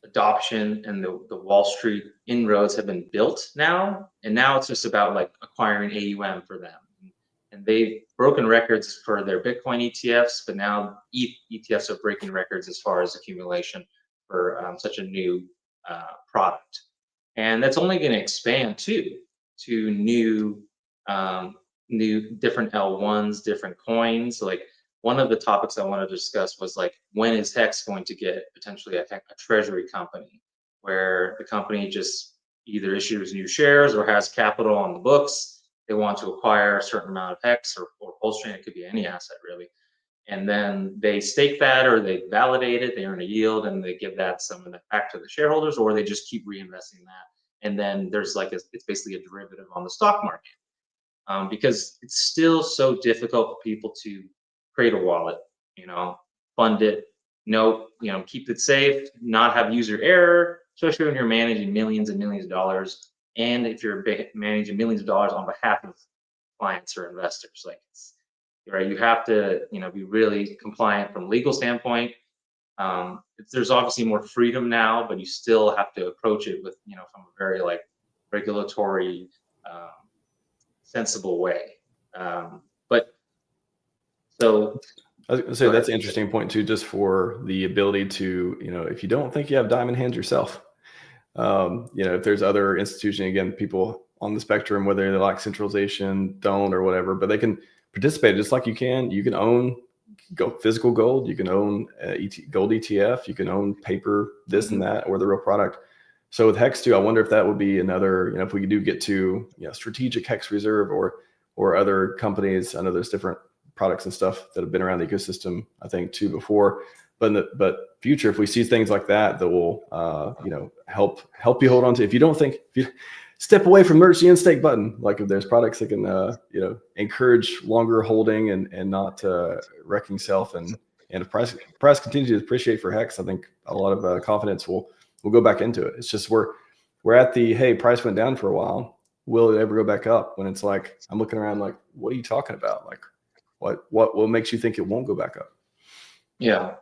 adoption and the Wall Street inroads have been built now, and now it's just about like acquiring AUM for them. And they've broken records for their Bitcoin ETFs, but now ETFs are breaking records as far as accumulation for such a new product. And that's only going to expand too to new different L1s, different coins. Like, one of the topics I wanted to discuss was like, when is Hex going to get potentially a treasury company, where the company just either issues new shares or has capital on the books. They want to acquire a certain amount of Hex or PulseChain. It could be any asset really, and then they stake that, or they validate it, they earn a yield, and they give some of that back to the shareholders, or they just keep reinvesting that. And then there's it's basically a derivative on the stock market, because it's still so difficult for people to create a wallet, fund it, keep it safe, not have user error, especially when you're managing millions and millions of dollars. And if you're managing millions of dollars on behalf of clients or investors, right, you have to, be really compliant from a legal standpoint. There's obviously more freedom now, but you still have to approach it with, from a very regulatory, sensible way. So I was going to say that's an interesting point too, just for the ability to, if you don't think you have diamond hands yourself, if there's other institutions, again, people on the spectrum, whether they like centralization, don't, or whatever, but they can participate just like you can. You can own physical gold, you can own gold ETF, you can own paper, this and that, or the real product. So with Hex too, I wonder if that would be another, if we do get to strategic Hex reserve or other companies. I know there's different products and stuff that have been around the ecosystem, I think, too, before. But future, if we see things like that will help you hold on to. If you step away from merge the in-stake button, like if there's products that can encourage longer holding and not wrecking self, and if price continues to appreciate for Hex, I think a lot of confidence will go back into it. It's just we're at the, hey, price went down for a while, will it ever go back up? When it's like, I'm looking around like, what are you talking about? Like, what makes you think it won't go back up? Yeah,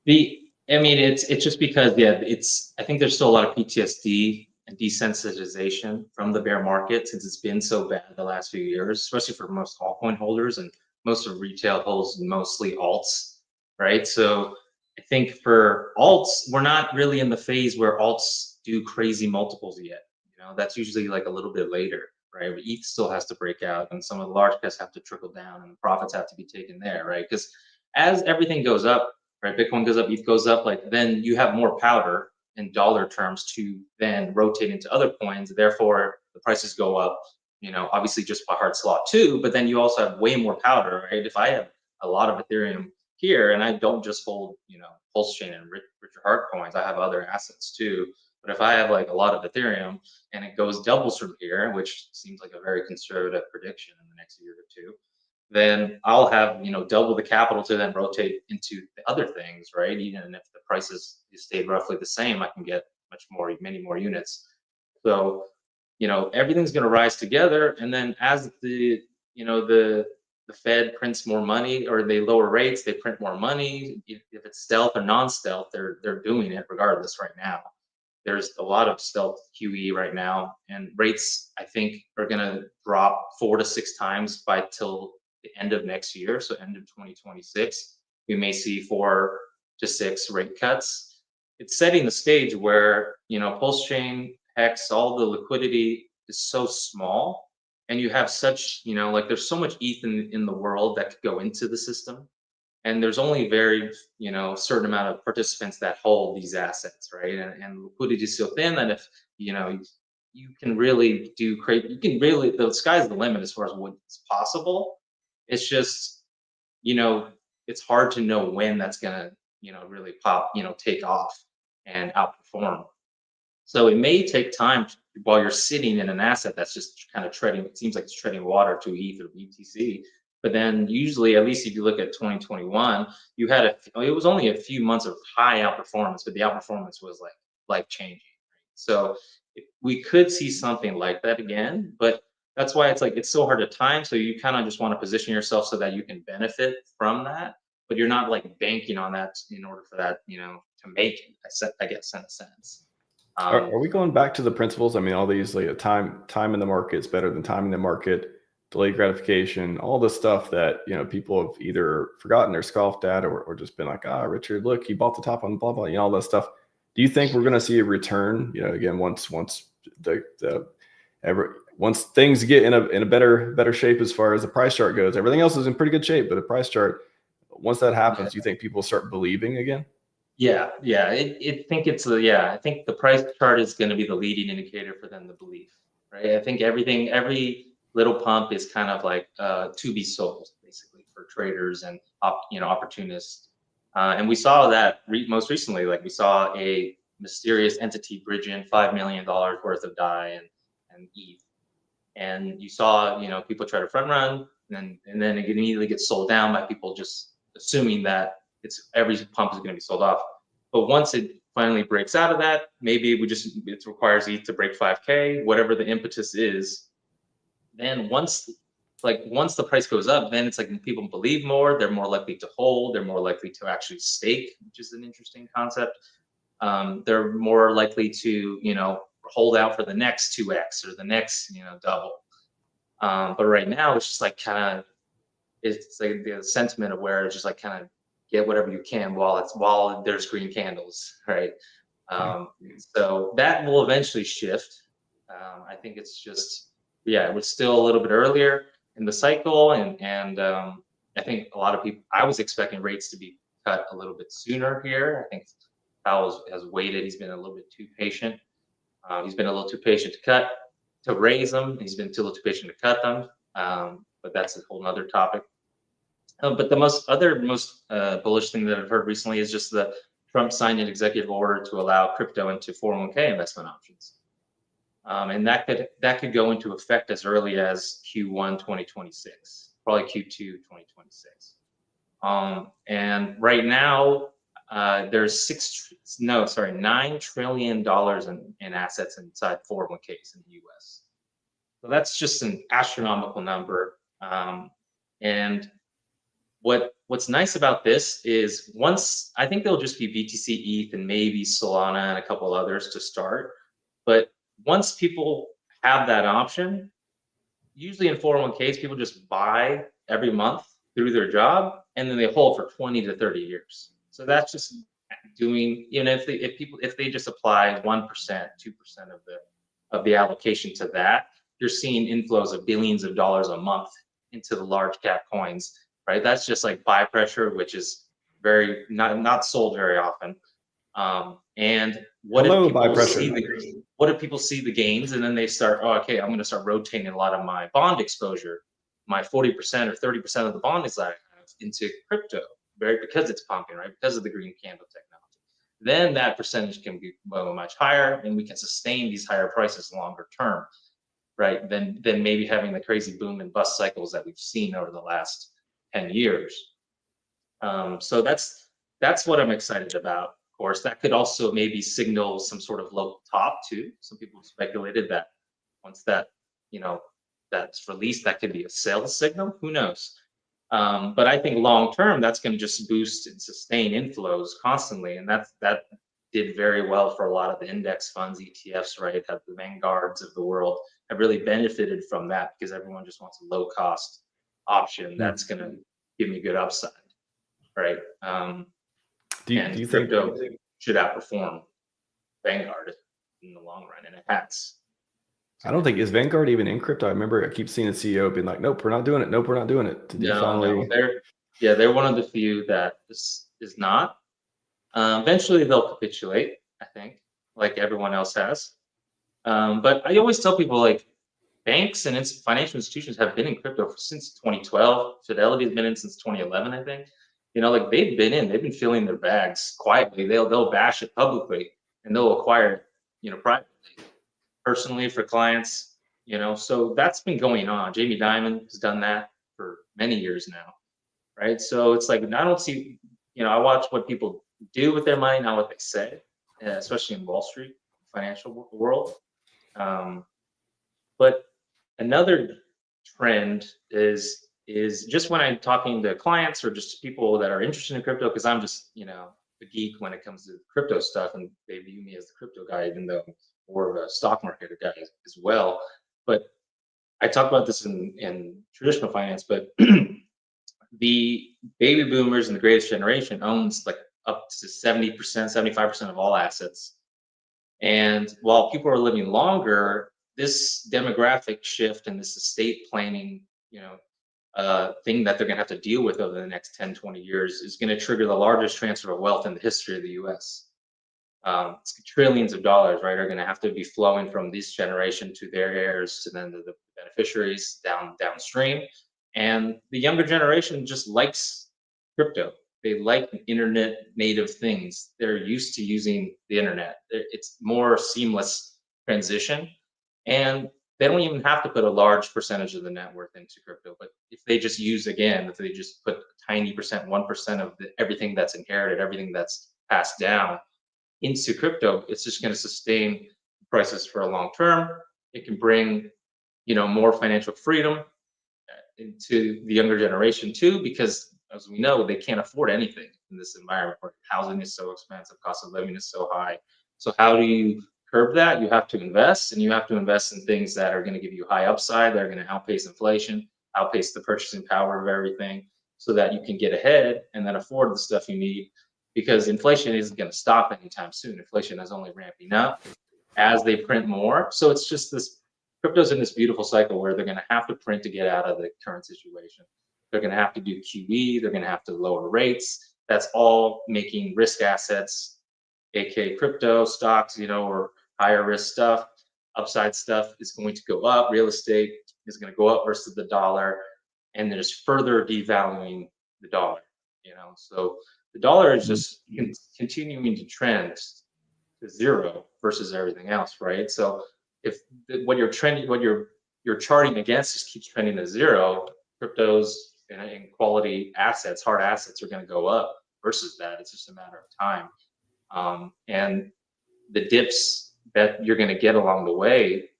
it's just because I think there's still a lot of PTSD and desensitization from the bear market, since it's been so bad the last few years, especially for most altcoin holders, and most of retail holds mostly alts, right? So I think for alts, we're not really in the phase where alts do crazy multiples yet. You know, that's usually like a little bit later, right? But ETH still has to break out, and some of the large caps have to trickle down, and the profits have to be taken there, right? Because as everything goes up, right, Bitcoin goes up, ETH goes up, like then you have more powder in dollar terms to then rotate into other coins. Therefore, the prices go up, you know, obviously just by hard slot too, but then you also have way more powder, right? If I have a lot of Ethereum here, and I don't just hold, you know, PulseChain and Richard Hart coins, I have other assets too. But if I have like a lot of Ethereum and it goes doubles from here, which seems like a very conservative prediction in the next year or two, then I'll have, you know, double the capital to then rotate into the other things, right? Even if the prices stayed roughly the same, I can get many more units. So, you know, everything's going to rise together, and then as the, you know, the Fed prints more money, or they lower rates, they print more money. If it's stealth or non-stealth, they're doing it regardless right now. There's a lot of stealth QE right now, and rates, I think, are going to drop 4 to 6 times by till the end of next year. So end of 2026, we may see 4 to 6 rate cuts. It's setting the stage where, you know, PulseChain, Hex, all the liquidity is so small, and you have such, you know, like there's so much ETH in the world that could go into the system, and there's only very, you know, certain amount of participants that hold these assets, right? And liquidity is so thin that if, you know, you can really do great, you can really, the sky's the limit as far as what's possible. It's just, you know, it's hard to know when that's gonna, you know, really pop, you know, take off and outperform. So it may take time while you're sitting in an asset that's just kind of treading, it seems like it's treading water to ETH or BTC. But then usually, at least if you look at 2021, you had it was only a few months of high outperformance, but the outperformance was like life-changing. So we could see something like that again, but that's why it's like it's so hard to time. So you kind of just want to position yourself so that you can benefit from that, but you're not like banking on that in order for that, you know, to make it. I guess in a sense. Are we going back to the principles? I mean, all these like time in the market is better than timing the market, delayed gratification, all the stuff that, you know, people have either forgotten or scoffed at, or just been like, Richard, look, he bought the top on blah blah, you know, all that stuff. Do you think we're going to see a return? You know, again, once once things get in a better shape as far as the price chart goes, everything else is in pretty good shape, but the price chart, once that happens, do you think people start believing again? Yeah. I think I think the price chart is going to be the leading indicator for them to believe, right? I think every little pump is kind of like to be sold, basically, for traders and opportunists. And we saw that most recently, like we saw a mysterious entity bridge in $5 million worth of DAI and ETH, and you saw, you know, people try to front run, and then it immediately gets sold down by people just assuming that every pump is going to be sold off. But once it finally breaks out of that, maybe it requires ETH to break 5K, whatever the impetus is. Then once the price goes up, then it's like people believe more, they're more likely to hold, they're more likely to actually stake, which is an interesting concept. They're more likely to, you know, hold out for the next 2x or the next, you know, double. But right now it's just like it's like the sentiment of where it's just like kind of get whatever you can while there's green candles, right? So that will eventually shift. I think it's just, yeah, we're still a little bit earlier in the cycle, and I think a lot of people, I was expecting rates to be cut a little bit sooner here. I think Powell has waited. He's been a little bit too patient. He's been a little too patient to raise them. He's been a little too patient to cut them. But that's a whole nother topic. But the most bullish thing that I've heard recently is just that Trump signed an executive order to allow crypto into 401k investment options. And that could go into effect as early as Q1 2026, probably Q2 2026. And right now, there's $9 trillion in assets inside 401ks in the US. So that's just an astronomical number. And what's nice about this is I think there'll just be BTC, ETH, and maybe Solana and a couple others to start. But once people have that option, usually in 401ks, people just buy every month through their job, and then they hold for 20 to 30 years. So that's just doing, you know, if they just apply 1%, 2% of the allocation to that, you're seeing inflows of billions of dollars a month into the large cap coins, right? That's just like buy pressure, which is very not sold very often. And what Hello, if buy people pressure. see the gains, and then they start, oh, okay, I'm going to start rotating a lot of my bond exposure, my 40% or 30% of the bonds that I have into crypto, right? Because it's pumping, right? Because of the green candle technology. Then that percentage can be much higher, and we can sustain these higher prices longer term, right? Than maybe having the crazy boom and bust cycles that we've seen over the last 10 years. So that's what I'm excited about. Of course, that could also maybe signal some sort of low top too. Some people speculated that once that, you know, that's released, that could be a sales signal. Who knows? But I think long term, that's going to just boost and sustain inflows constantly, and that did very well for a lot of the index funds, ETFs, right? Have the vanguards of the world have really benefited from that because everyone just wants a low cost option that's going to give me good upside, right? Do you think crypto should outperform Vanguard in the long run, and it has. I don't think, is Vanguard even in crypto? I remember I keep seeing the CEO being like, nope, we're not doing it. Nope, we're not doing it. Did you finally? No, they're one of the few that is not. Eventually they'll capitulate, I think, like everyone else has. But I always tell people, like, banks and financial institutions have been in crypto since 2012. Fidelity has been in since 2011, I think. You know, like they've been filling their bags quietly. They'll bash it publicly, and they'll acquire it, you know, privately, personally for clients. You know, so that's been going on. Jamie Dimon has done that for many years now, right? So it's like, I don't see, you know, I watch what people do with their money, not what they say, especially in Wall Street, financial world. But another trend is just when I'm talking to clients or just people that are interested in crypto, because I'm just, you know, a geek when it comes to crypto stuff, and they view me as the crypto guy, even though I'm more of a stock market guy as well. But I talk about this in traditional finance, but the baby boomers and the greatest generation owns like up to 70%, 75% of all assets. And while people are living longer, this demographic shift and this estate planning, you know, thing that they're going to have to deal with over the next 10, 20 years is going to trigger the largest transfer of wealth in the history of the US. It's trillions of dollars, right, are going to have to be flowing from this generation to their heirs, to then the beneficiaries downstream. And the younger generation just likes crypto. They like internet native things. They're used to using the internet. It's more seamless transition. And they don't even have to put a large percentage of the net worth into crypto. But if they just if they just put a tiny percent, 1% of everything that's inherited, everything that's passed down into crypto, it's just going to sustain prices for a long term. It can bring, you know, more financial freedom into the younger generation too, because as we know, they can't afford anything in this environment where housing is so expensive, cost of living is so high. So how do you curb that? You have to invest, and you have to invest in things that are going to give you high upside, that are going to outpace inflation, outpace the purchasing power of everything, so that you can get ahead and then afford the stuff you need, because inflation isn't going to stop anytime soon. Inflation is only ramping up as they print more. So it's just this, crypto's in this beautiful cycle where they're going to have to print to get out of the current situation. They're going to have to do QE. They're going to have to lower rates. That's all making risk assets, aka crypto stocks, you know, or higher risk stuff, upside stuff, is going to go up. Real estate is going to go up versus the dollar, and there's further devaluing the dollar. You know, so the dollar is just continuing to trend to zero versus everything else, right? So if what you're charting against just keeps trending to zero, cryptos and quality assets, hard assets, are going to go up versus that. It's just a matter of time. And the dips that you're going to get along the way,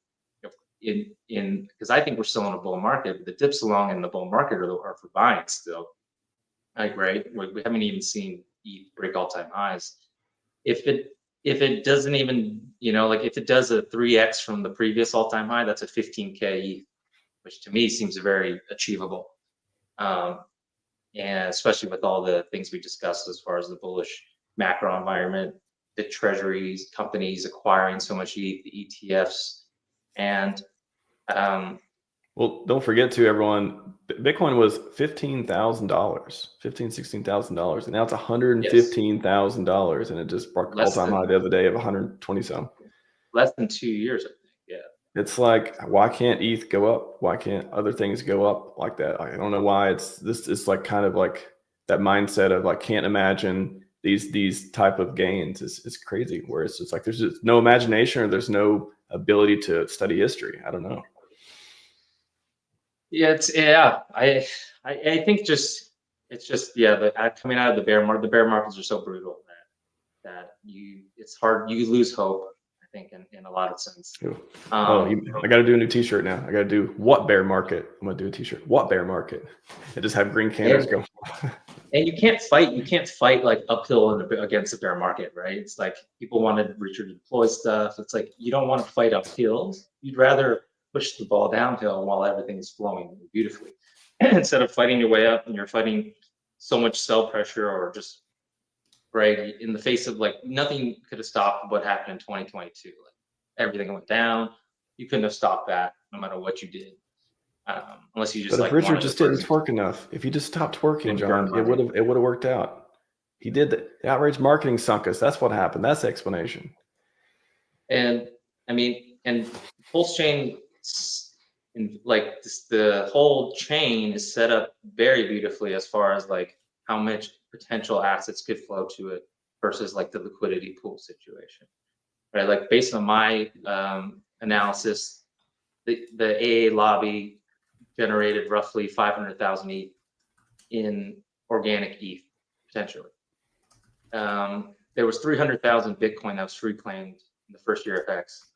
because I think we're still in a bull market, but the dips along in the bull market are for buying still. Like, right, we haven't even seen ETH break all-time highs. If it if it doesn't even, like if it does a 3x from the previous all-time high, that's a 15K ETH, which to me seems very achievable. And especially with all the things we discussed as far as the bullish macro environment, the treasuries, companies acquiring so much ETH, the ETFs, and well, don't forget to everyone, Bitcoin was $15,000, $16,000, and now it's $115,000, and it just broke all-time high the other day of 120 some. Less than 2 years, I think. Yeah. It's like, why can't ETH go up? Why can't other things go up like that? I don't know why it's like kind of like that mindset of like, can't imagine these type of gains is crazy, where it's just like there's just no imagination, or there's no ability to study history. I don't know. Yeah, I think it's just coming out of the bear market. The bear markets are so brutal that it's hard. You lose hope, I think, in a lot of sense. I got to do a new T-shirt now. I got to do what bear market. I'm gonna do a T-shirt. What bear market? And just have green candles go. And you can't fight like uphill against the bear market, right? It's like people wanted Richard to deploy stuff. It's like you don't want to fight uphill. You'd rather push the ball downhill while everything is flowing beautifully, instead of fighting your way up and you're fighting so much sell pressure, or just right in the face of like nothing could have stopped what happened in 2022. Like everything went down. You couldn't have stopped that no matter what you did, unless you just. But if Richard just didn't twerk enough, if he just stopped twerking, John, it would have worked out. He did the outrage marketing sunk us. That's what happened. That's the explanation. And I mean, and PulseChain. And like the whole chain is set up very beautifully as far as like how much potential assets could flow to it versus like the liquidity pool situation, right? Like based on my analysis, the AA lobby generated roughly 500,000 ETH in organic ETH potentially. There was 300,000 Bitcoin that was free claimed in the first year of Hex.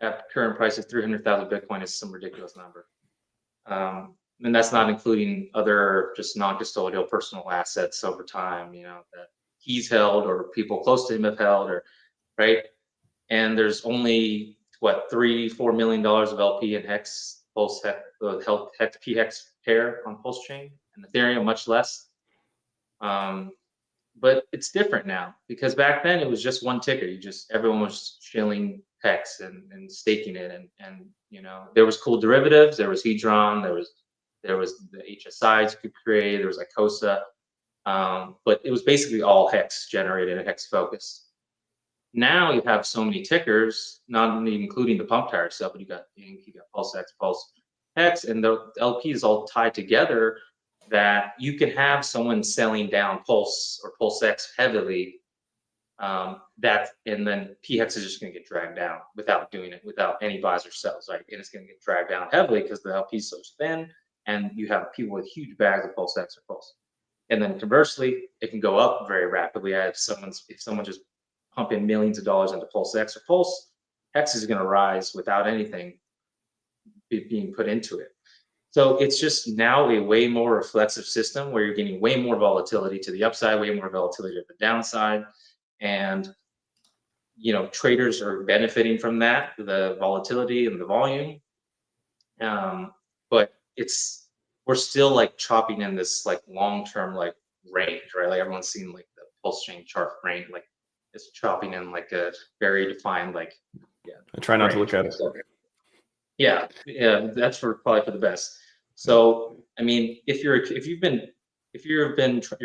At current prices, 300,000 Bitcoin is some ridiculous number. And that's not including other just non-custodial personal assets over time, that he's held or people close to him have held, or right. And there's only $3-4 million of LP in Hex, PulseX, Hex PHEX pair on PulseChain, and Ethereum much less. But it's different now, because back then it was just one ticker. Everyone was shilling Hex and staking it, and there was cool derivatives. There was Hedron. There was the HSIs you could create. There was Icosa, but it was basically all Hex generated and Hex focused. Now you have so many tickers, not even including the pump tire stuff, but you got PulseX, PulseX, and the LP is all tied together, that you can have someone selling down Pulse or PulseX heavily, and then PHEX is just going to get dragged down without any buys or sells, right? And it's going to get dragged down heavily because the LP is so thin, and you have people with huge bags of PulseX or Pulse. And then conversely, it can go up very rapidly. If someone just pumping millions of dollars into PulseX or Pulse, Hex is going to rise without anything being put into it. So it's just now a way more reflexive system where you're getting way more volatility to the upside, way more volatility to the downside. And, traders are benefiting from that, the volatility and the volume. But we're still like chopping in this like long-term like range, right? Like everyone's seen like the PulseChain chart range, like it's chopping in like a very defined, like, I try not to look at it. Yeah, that's probably for the best. So, I mean, if your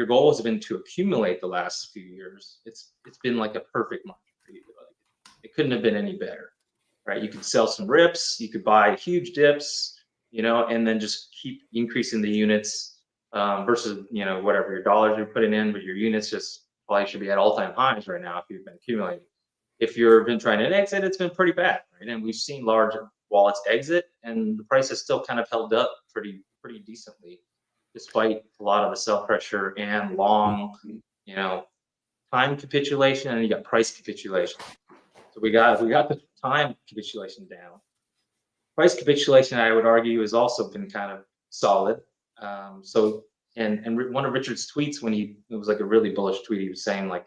goal has been to accumulate the last few years, it's been like a perfect market for you. It couldn't have been any better, right? You could sell some rips, you could buy huge dips, and then just keep increasing the units versus, whatever your dollars you're putting in, but your units just probably should be at all-time highs right now if you've been accumulating. If you've been trying to exit, it's been pretty bad, right? And we've seen large wallets exit, and the price has still kind of held up pretty decently, despite a lot of the sell pressure and long, time capitulation, and you got price capitulation. So we got the time capitulation down. Price capitulation, I would argue, has also been kind of solid. And one of Richard's tweets, it was like a really bullish tweet, he was saying like,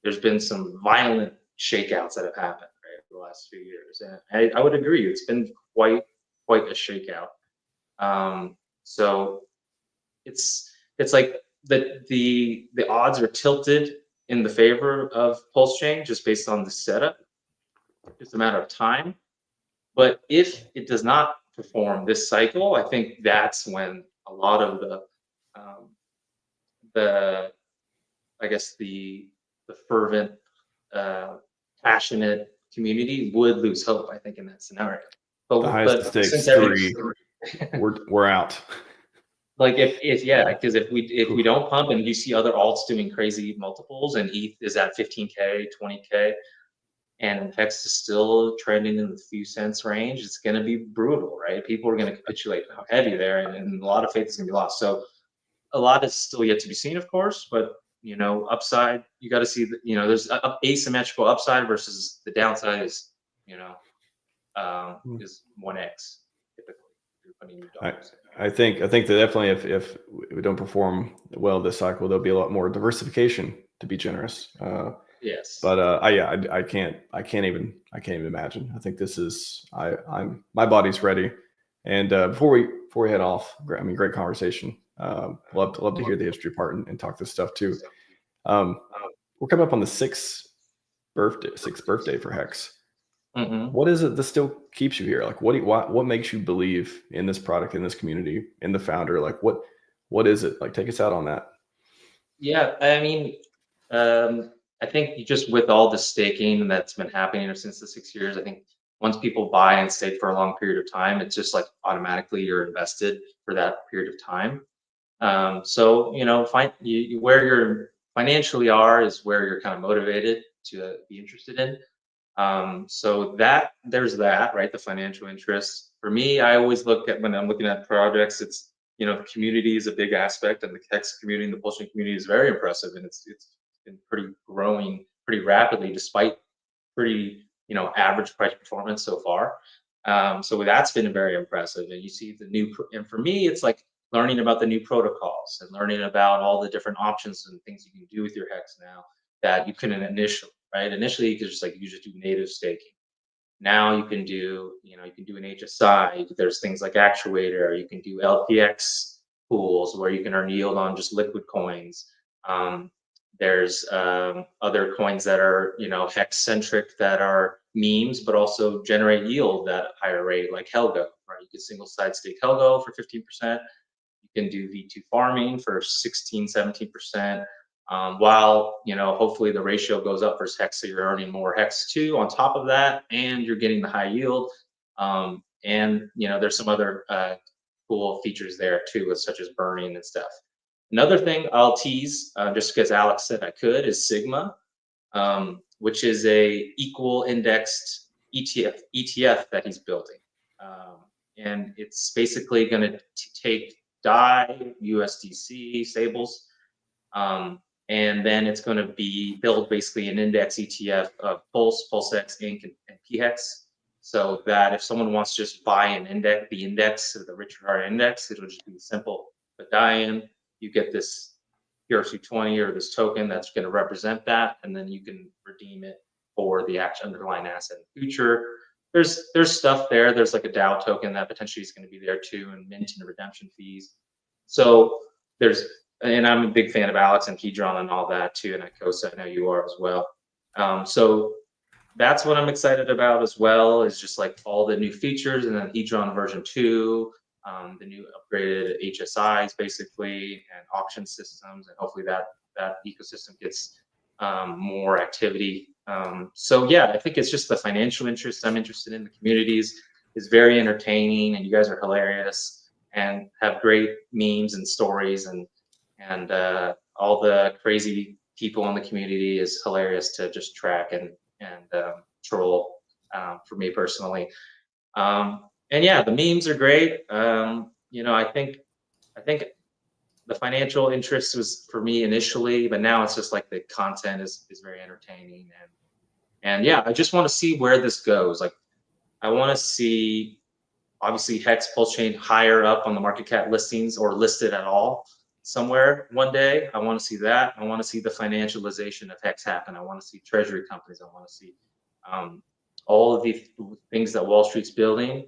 there's been some violent shakeouts that have happened, right, over the last few years, and I would agree, it's been quite a shakeout. So it's like the odds are tilted in the favor of PulseChain just based on the setup. It's a matter of time. But if it does not perform this cycle, I think that's when a lot of the I guess the fervent, passionate community would lose hope, I think, in that scenario. The highest stakes since three, we're out. like if yeah, because if we don't pump and you see other alts doing crazy multiples and ETH is at 15K, 20K, and Hex is still trending in the few cents range, it's going to be brutal, right? People are going to capitulate heavy there, and a lot of faith is going to be lost. So a lot is still yet to be seen, of course, but you know, upside, you got to see that, you know, there's asymmetrical upside versus the downside is, you know, is 1x typically. You're putting your dollars in. I think that definitely if we don't perform well this cycle, there'll be a lot more diversification, to be generous. Yes. But I can't even imagine. I think this is my body's ready. And before we head off, I mean, great conversation. Love to hear the history part and talk this stuff too. We're coming up on the sixth birthday for Hex. Mm-hmm. What is it that still keeps you here? Like, what makes you believe in this product, in this community, in the founder? Like, what is it? Like, take us out on that. Yeah, I mean, I think just with all the staking that's been happening since the 6 years, I think once people buy and stake for a long period of time, it's just like automatically you're invested for that period of time. So, you know, where you're financially are is where you're kind of motivated to be interested in. So there's that, right? The financial interest. For me, I always look at, when I'm looking at projects, it's, you know, the community is a big aspect, and the Hex community and the PulseChain community is very impressive, and it's been growing pretty rapidly despite pretty, you know, average price performance so far. So that's been very impressive, and you see and for me, it's like learning about the new protocols and learning about all the different options and things you can do with your Hex now that you couldn't initially, right? Initially, you could just do native staking. Now you can do, you know, you can do an HSI. There's things like Actuator. You can do LPX pools where you can earn yield on just liquid coins. There's other coins that are, you know, Hex centric, that are memes, but also generate yield at a higher rate, like Helgo, right? You can single side stake Helgo for 15%. You can do V2 farming for 16, 17%. While, you know, hopefully the ratio goes up versus Hex, so you're earning more Hex 2 on top of that, and you're getting the high yield. And, you know, there's some other cool features there too, such as burning and stuff. Another thing I'll tease, just because Alex said I could, is Sigma, which is a equal indexed ETF that he's building. And it's basically going to take DAI, USDC, stables, and then it's going to build basically an index ETF of PulseX, Inc., and PHEX, so that if someone wants to just buy an index, the Richard Heart Index, it'll just be simple. But DAI in, you get this PRC20 or this token that's going to represent that, and then you can redeem it for the actual underlying asset in the future. There's stuff there. There's like a DAO token that potentially is going to be there too, and mint and redemption fees. So and I'm a big fan of Alex and Hedron and all that too, and Icosa, I know you are as well. So that's what I'm excited about as well, is just like all the new features, and then Hedron version 2, the new upgraded HSIs basically, and auction systems, and hopefully that ecosystem gets more activity. So yeah, I think it's just the financial interest I'm interested in. The communities is very entertaining, and you guys are hilarious and have great memes and stories, and all the crazy people in the community is hilarious to just track and troll, for me personally. And yeah, the memes are great. You know, I think the financial interest was for me initially, but now it's just like the content is very entertaining, and yeah, I just want to see where this goes. Like, I want to see, obviously, Hex PulseChain higher up on the market cap listings, or listed at all. somewhere one day. I want to see that. I want to see the financialization of Hex happen. I want to see treasury companies. I want to see all of the things that Wall Street's building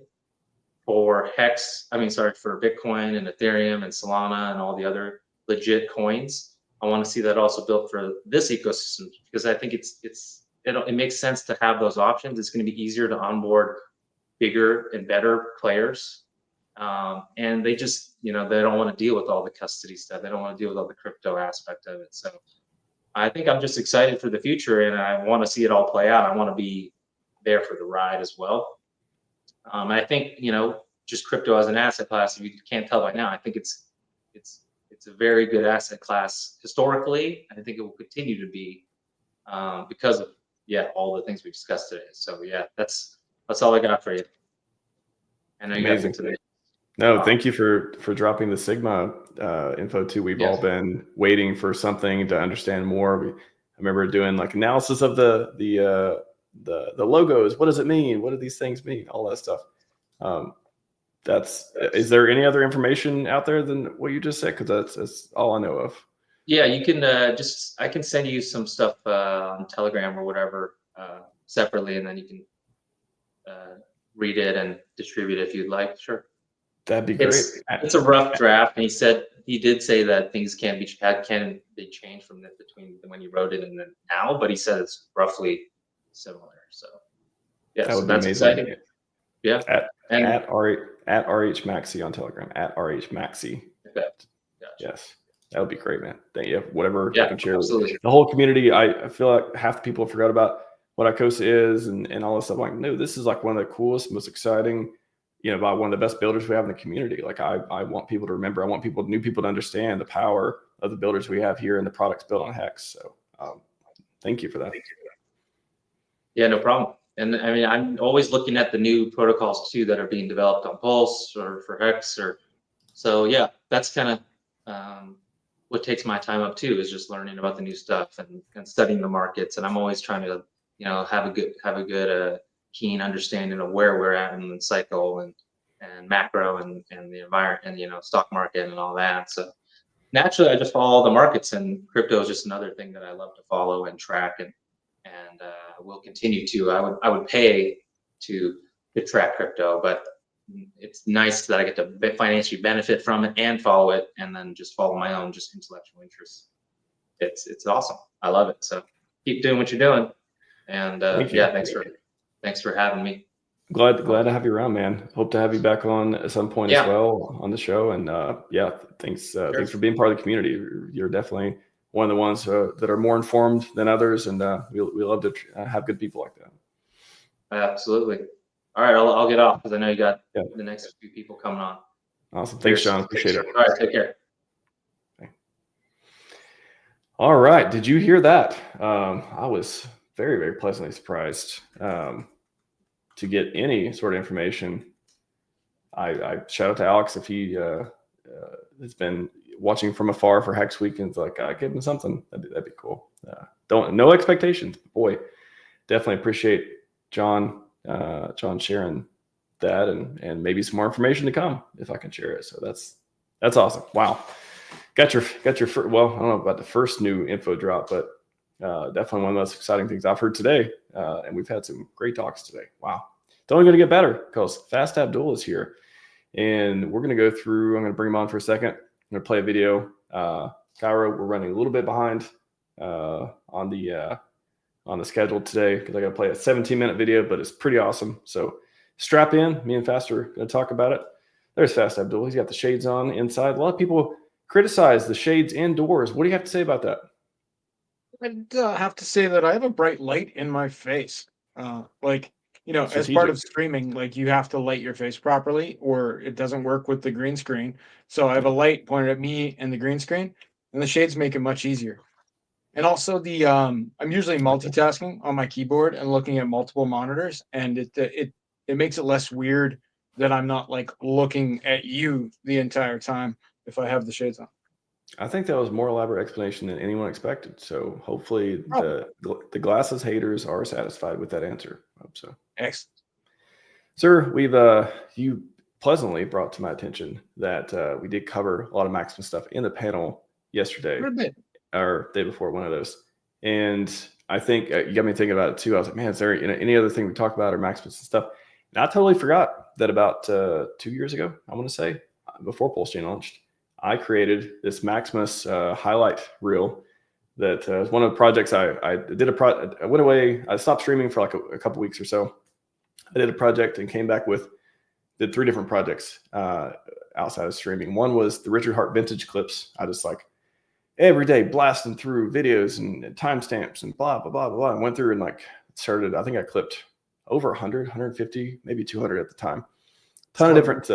for for Bitcoin and Ethereum and Solana and all the other legit coins. I want to see that also built for this ecosystem, because I think it makes sense to have those options. It's going to be easier to onboard bigger and better players. And they just, they don't want to deal with all the custody stuff. They don't want to deal with all the crypto aspect of it. So I think I'm just excited for the future, and I want to see it all play out. I want to be there for the ride as well. And I think, just crypto as an asset class, if you can't tell by now, I think it's a very good asset class historically. And I think it will continue to be because of, all the things we discussed today. So that's all I got for you. I know you guys Amazing. today. No, thank you for dropping the Sigma info too. We've all been waiting for something to understand more. I remember doing like analysis of the logos. What does it mean? What do these things mean? All that stuff. Is there any other information out there than what you just said? Because that's all I know of. Yeah, you can I can send you some stuff on Telegram or whatever separately, and then you can read it and distribute it if you'd like. Sure. That'd be great. It's a rough draft, and he did say that things can be changed from between when you wrote it and then now, but he said it's roughly similar. So that's exciting. Yeah. At RHMaxi on Telegram, at RHMaxi. Gotcha. Yes. That would be great, man. Thank you. Whatever I can share absolutely. With the whole community. I feel like half the people forgot about what Icosa is and all this stuff. Like, no, this is like one of the coolest, most exciting, about one of the best builders we have in the community. Like I want people to remember, I want new people to understand the power of the builders we have here and the products built on Hex. So thank you for that. Yeah, no problem. And I mean, I'm always looking at the new protocols too that are being developed on Pulse or for Hex that's kind of what takes my time up too, is just learning about the new stuff and studying the markets. And I'm always trying to, have a good keen understanding of where we're at in the cycle and macro and the environment and, stock market and all that. So naturally I just follow the markets, and crypto is just another thing that I love to follow and track and will continue to. I would pay to track crypto, but it's nice that I get to financially benefit from it and follow it, and then just follow my own just intellectual interests. It's awesome. I love it. So keep doing what you're doing. And thanks for having me. Glad to have you around, man. Hope to have you back on at some point as well on the show. And thanks for being part of the community. You're definitely one of the ones that are more informed than others, and we love to have good people like that. Absolutely. All right, I'll get off because I know you got the next few people coming on. Awesome. Thanks, John. Appreciate it. All right, take care. Okay. All right. Did you hear that? I was very, very pleasantly surprised to get any sort of information. I shout out to Alex if he has been watching from afar for Hex Week, and it's like, give him something. That'd be cool. No expectations. Boy, definitely appreciate John sharing that, and maybe some more information to come if I can share it. So that's awesome. Wow. Got your well, I don't know about the first new info drop, but definitely one of the most exciting things I've heard today. And we've had some great talks today. Wow. It's only going to get better because Fast Abdul is here, and we're going to go through. I'm going to bring him on for a second. I'm going to play a video. Cairo, we're running a little bit behind on the schedule today because I got to play a 17-minute video, but it's pretty awesome. So strap in. Me and Fast are going to talk about it. There's Fast Abdul. He's got the shades on inside. A lot of people criticize the shades indoors. What do you have to say about that? I have to say that I have a bright light in my face. As part of streaming, like you have to light your face properly or it doesn't work with the green screen. So I have a light pointed at me and the green screen, and the shades make it much easier. And also I'm usually multitasking on my keyboard and looking at multiple monitors, and it makes it less weird that I'm not like looking at you the entire time if I have the shades on. I think that was a more elaborate explanation than anyone expected. So hopefully the glasses haters are satisfied with that answer. I hope so. Excellent. Sir, we've you pleasantly brought to my attention that we did cover a lot of Maximus stuff in the panel yesterday or day before, one of those. And I think you got me thinking about it too. I was like, man, is there any other thing we talk about or Maximus and stuff? And I totally forgot that about 2 years ago, I want to say, before PulseChain launched, I created this Maximus highlight reel that was one of the projects I did. I went away. I stopped streaming for like a couple weeks or so. I did a project and came back did 3 different projects outside of streaming. One was the Richard Hart vintage clips. I just like every day blasting through videos and timestamps and blah, blah, blah, blah, blah. I went through and like started, I think I clipped over 100, 150, maybe 200 at the time. Ton of different,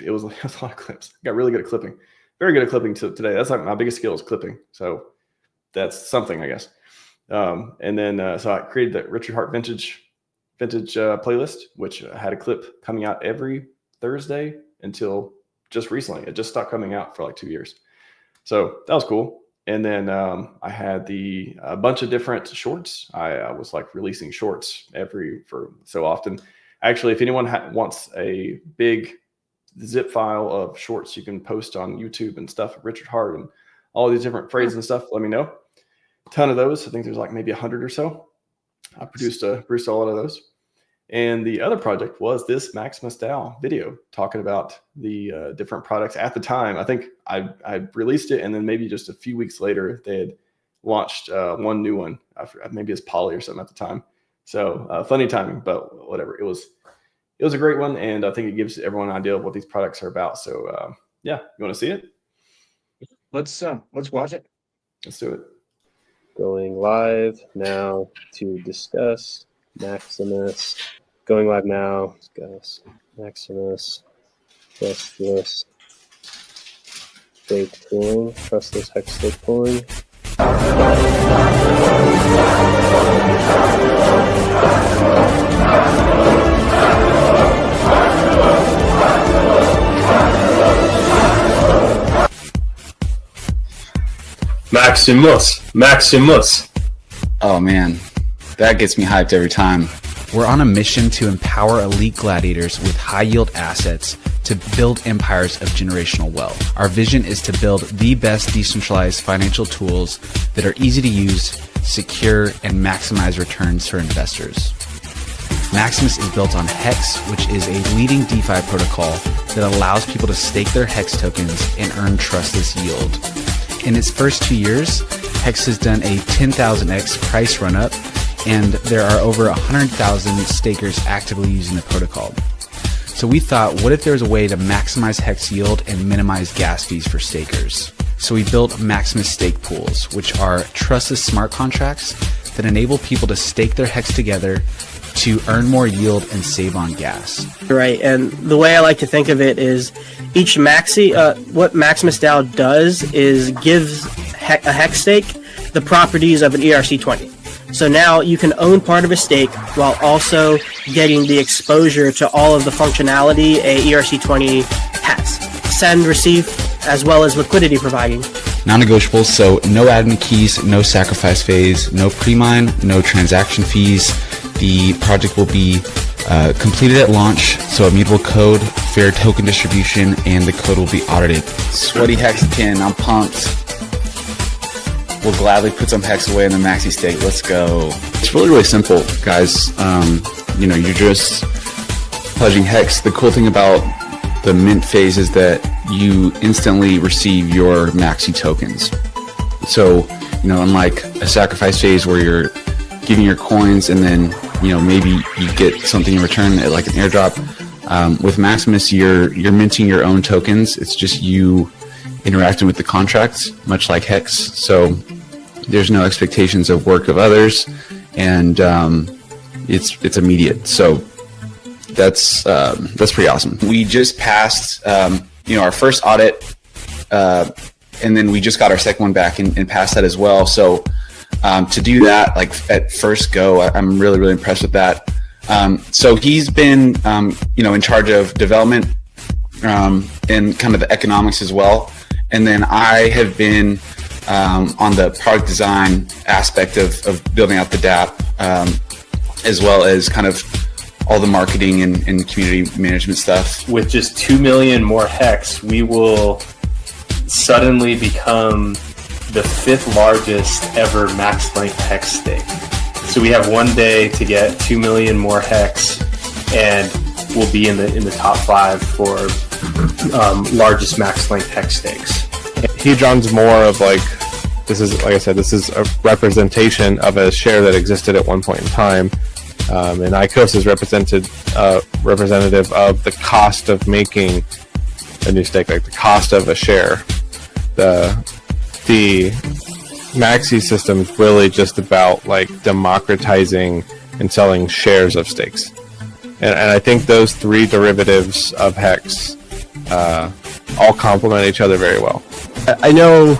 it was a lot of clips. Got really good at clipping. Very good at clipping today. That's like my biggest skill is clipping. So that's something, I guess. And then, so I created the Richard Hart vintage playlist, which had a clip coming out every Thursday until just recently. It just stopped coming out for like 2 years. So that was cool. And then I had a bunch of different shorts. I was like releasing shorts for so often. Actually, if anyone wants a big zip file of shorts you can post on YouTube and stuff, Richard Hart and all these different phrases and stuff, let me know. A ton of those. I think there's like maybe 100 or so. I produced a lot of those. And the other project was this Maximus DAO video talking about the different products at the time. I think I released it, and then maybe just a few weeks later, they had launched one new one. Maybe it's Poly or something at the time. So funny timing, but whatever. It was a great one, and I think it gives everyone an idea of what these products are about. So yeah, you want to see it? Let's watch it. Let's do it. Going live now to discuss Maximus. Going live now. Discuss Maximus. Trustless Stakecoin. Trustless Hex Stakecoin. Maximus. Oh man, that gets me hyped every time. We're on a mission to empower elite gladiators with high-yield assets to build empires of generational wealth. Our vision is to build the best decentralized financial tools that are easy to use, secure, and maximize returns for investors. Maximus is built on Hex, which is a leading DeFi protocol that allows people to stake their Hex tokens and earn trustless yield. In its first 2 years, Hex has done a 10,000x price run-up, and there are over 100,000 stakers actively using the protocol. So we thought, what if there was a way to maximize Hex yield and minimize gas fees for stakers? So we built Maximus stake pools, which are trustless smart contracts that enable people to stake their Hex together to earn more yield and save on gas. Right, and the way I like to think of it is each what Maximus DAO does is gives a Hex stake the properties of an ERC20. So now you can own part of a stake while also getting the exposure to all of the functionality a ERC20 has. Send, receive, as well as liquidity providing. Non-negotiables, so no admin keys, no sacrifice phase, no pre-mine, no transaction fees. The project will be completed at launch, so immutable code, fair token distribution, and the code will be audited. Sweaty Hexakin, I'm pumped. We'll gladly put some Hex away in the maxi stake. Let's go. It's really simple, guys. You're just pledging Hex. The cool thing about the mint phase is that you instantly receive your maxi tokens. So, unlike a sacrifice phase where you're giving your coins and then, maybe you get something in return, like an airdrop. With Maximus, you're minting your own tokens. It's just you interacting with the contracts, much like Hex. So there's no expectations of work of others, and it's immediate. So that's pretty awesome. We just passed our first audit, and then we just got our second one back and passed that as well. So to do that, like at first go, I'm really, really impressed with that. So he's been, in charge of development and kind of the economics as well. And then I have been on the product design aspect of building out the DApp, as well as kind of all the marketing and community management stuff. With just 2 million more Hex, we will suddenly become the 5th largest ever max length Hex stake. So we have one day to get 2 million more Hex, and we'll be in the top 5 for largest max length Hex stakes. Hedron's more of like, this is, like I said, this is a representation of a share that existed at one point in time. And ICOS is representative of the cost of making a new stake, like the cost of a share. The Maxi system is really just about like democratizing and selling shares of stakes. And I think those 3 derivatives of Hex all complement each other very well. I know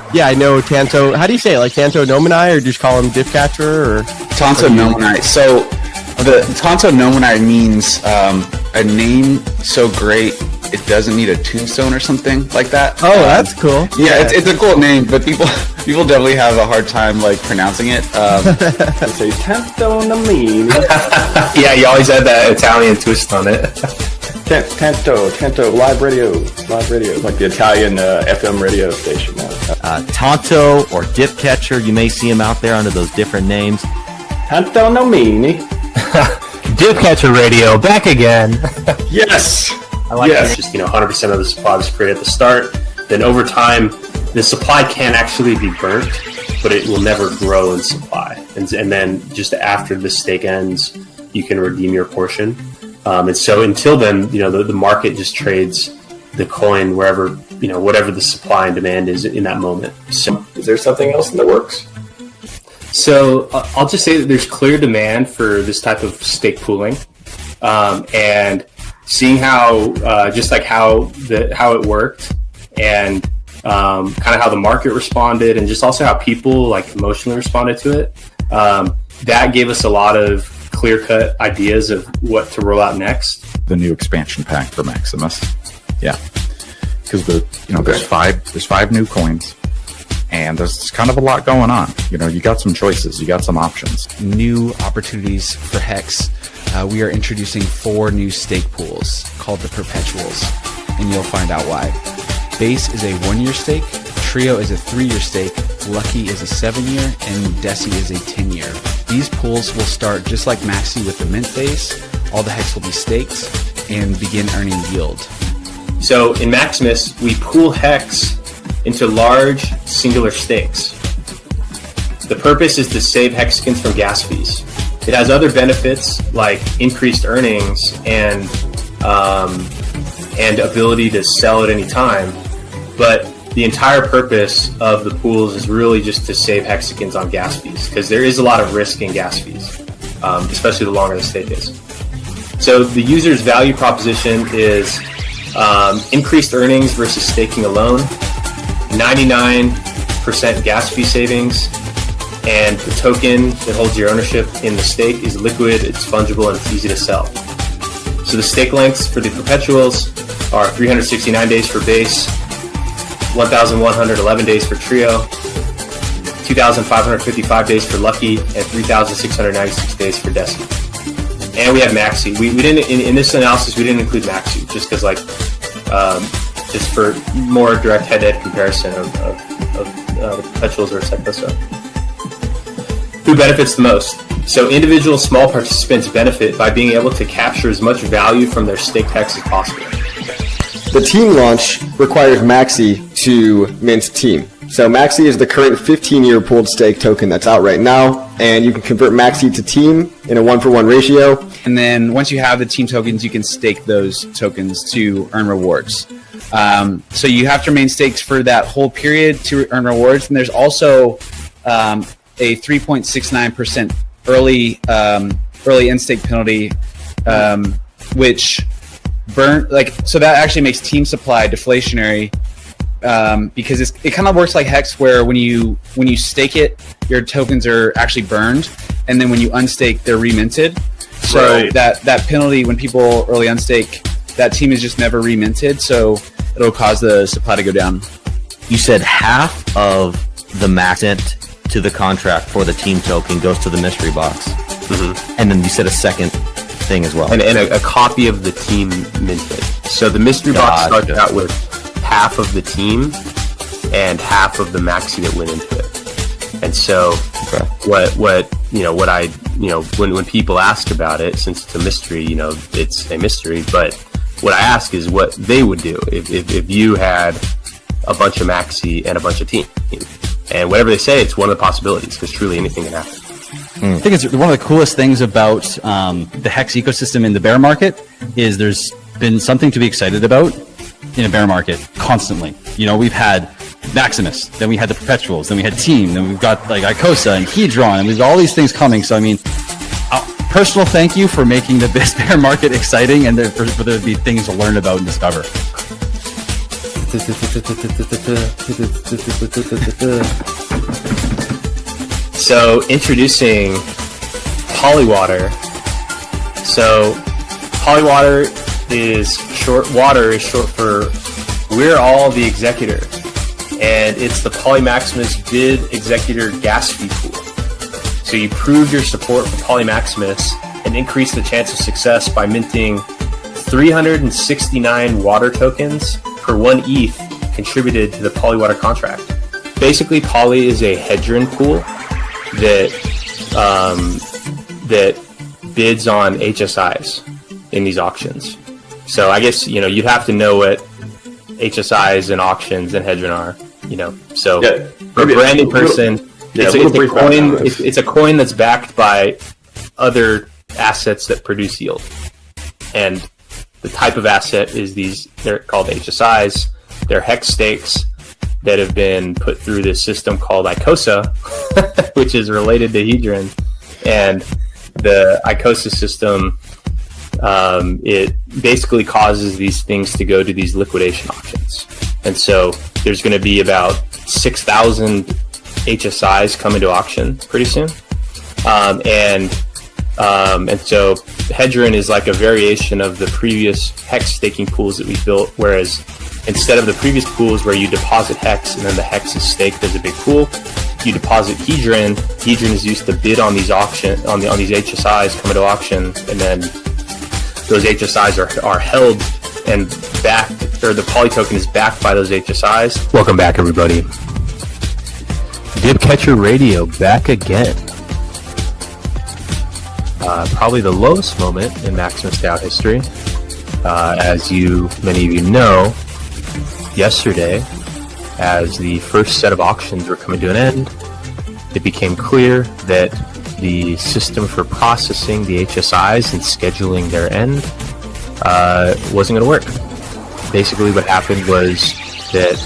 Tanto. How do you say it? Like Tanto Nominai, or just call him Diff Catcher, or Tanto Nominai. So the Tanto Nominai means a name so great it doesn't need a tombstone or something like that. Oh, that's cool. Yeah, it's a cool name, but people definitely have a hard time like pronouncing it. Say Tanto Nominai. Yeah, you always had that Italian twist on it. Tanto, live radio, like the Italian FM radio station now. Tanto or Dip Catcher, you may see him out there under those different names. Tanto Nominai. Dip Catcher Radio, back again. Yes. I like that. Just 100% of the supply was created at the start. Then over time, the supply can actually be burnt, but it will never grow in supply. And then just after the stake ends, you can redeem your portion. And so until then, the market just trades the coin wherever, whatever the supply and demand is in that moment. So, is there something else in the works? So I'll just say that there's clear demand for this type of stake pooling, and seeing how it worked, and kind of how the market responded, and just also how people like emotionally responded to it. That gave us a lot of clear-cut ideas of what to roll out next. The new expansion pack for Maximus, yeah, because there's 5 new coins, and there's kind of a lot going on. You got some choices, you got some options, new opportunities for Hex. We are introducing 4 new stake pools called the Perpetuals, and you'll find out why. Base is a 1-year stake, Trio is a 3-year stake, Lucky is a 7-year, and Desi is a 10-year. These pools will start just like Maxi with the mint phase. All the Hex will be staked and begin earning yield. So in Maximus, we pool Hex into large singular stakes. The purpose is to save Hexicans from gas fees. It has other benefits like increased earnings and ability to sell at any time, but the entire purpose of the pools is really just to save Hexicans on gas fees, because there is a lot of risk in gas fees, especially the longer the stake is. So the user's value proposition is increased earnings versus staking alone, 99% gas fee savings, and the token that holds your ownership in the stake is liquid, it's fungible, and it's easy to sell. So the stake lengths for the perpetuals are 369 days for base, 1,111 days for Trio, 2,555 days for Lucky, and 3,696 days for Desi. And we have Maxi. We didn't in this analysis. We didn't include Maxi just because just for more direct head-to-head comparison of the perpetuals versus Echosa. Who benefits the most? So individual small participants benefit by being able to capture as much value from their staked Hex as possible. The team launch requires Maxi to mint team. So Maxi is the current 15-year pooled stake token that's out right now, and you can convert Maxi to team in a 1-for-1 ratio. And then once you have the team tokens, you can stake those tokens to earn rewards. So you have to remain staked for that whole period to earn rewards. And there's also a 3.69% early in-stake penalty, which so that actually makes team supply deflationary, because it kind of works like Hex, where when you stake it, your tokens are actually burned, and then when you unstake, they're reminted. So right. that penalty, when people early unstake, that team is just never reminted, so it'll cause the supply to go down. You said half of the max int to the contract for the team token goes to the mystery box, and then you said a second thing as well. And a copy of the team minted. So the mystery box starts out with half of the team and half of the maxi that went into it. And so when people ask about it, since it's a mystery, it's a mystery, but what I ask is what they would do if you had a bunch of maxi and a bunch of team. And whatever they say, it's one of the possibilities, because truly anything can happen. I think it's one of the coolest things about the Hex ecosystem in the bear market is there's been something to be excited about in a bear market constantly. We've had Maximus, then we had the Perpetuals, then we had Team, then we've got like Icosa and Hedron, and we've got all these things coming. So, personal thank you for making this bear market exciting, and for there to be things to learn about and discover. So introducing Polywater. So Polywater is short. Water is short for "We're All the Executor," and it's the Maximus bid executor gas fee pool. So you prove your support for Maximus and increase the chance of success by minting 369 water tokens per 1 ETH contributed to the Polywater contract. Basically, Poly is a hedgeron pool that bids on HSIs in these auctions. So I guess you'd have to know what HSIs and auctions and hedgeron are. So for a branded person, it's a coin that's backed by other assets that produce yield, and the type of asset is they're called HSIs. They're hex stakes that have been put through this system called Icosa, which is related to Hedron. And the Icosa system, it basically causes these things to go to these liquidation auctions. And so there's going to be about 6,000 HSIs coming to auction pretty soon. And so Hedron is like a variation of the previous hex staking pools that we built, whereas instead of the previous pools where you deposit hex and then the hex is staked as a big pool, you deposit Hedron. Hedron is used to bid on these on these HSIs coming to auction, and then those HSIs are held and backed, or the Poly token is backed by those HSIs. Welcome back, everybody. Dibcatcher Radio back again. Probably the lowest moment in Maximus DAO history. As many of you know, yesterday, as the first set of auctions were coming to an end, it became clear that the system for processing the HSIs and scheduling their end wasn't going to work. Basically, what happened was that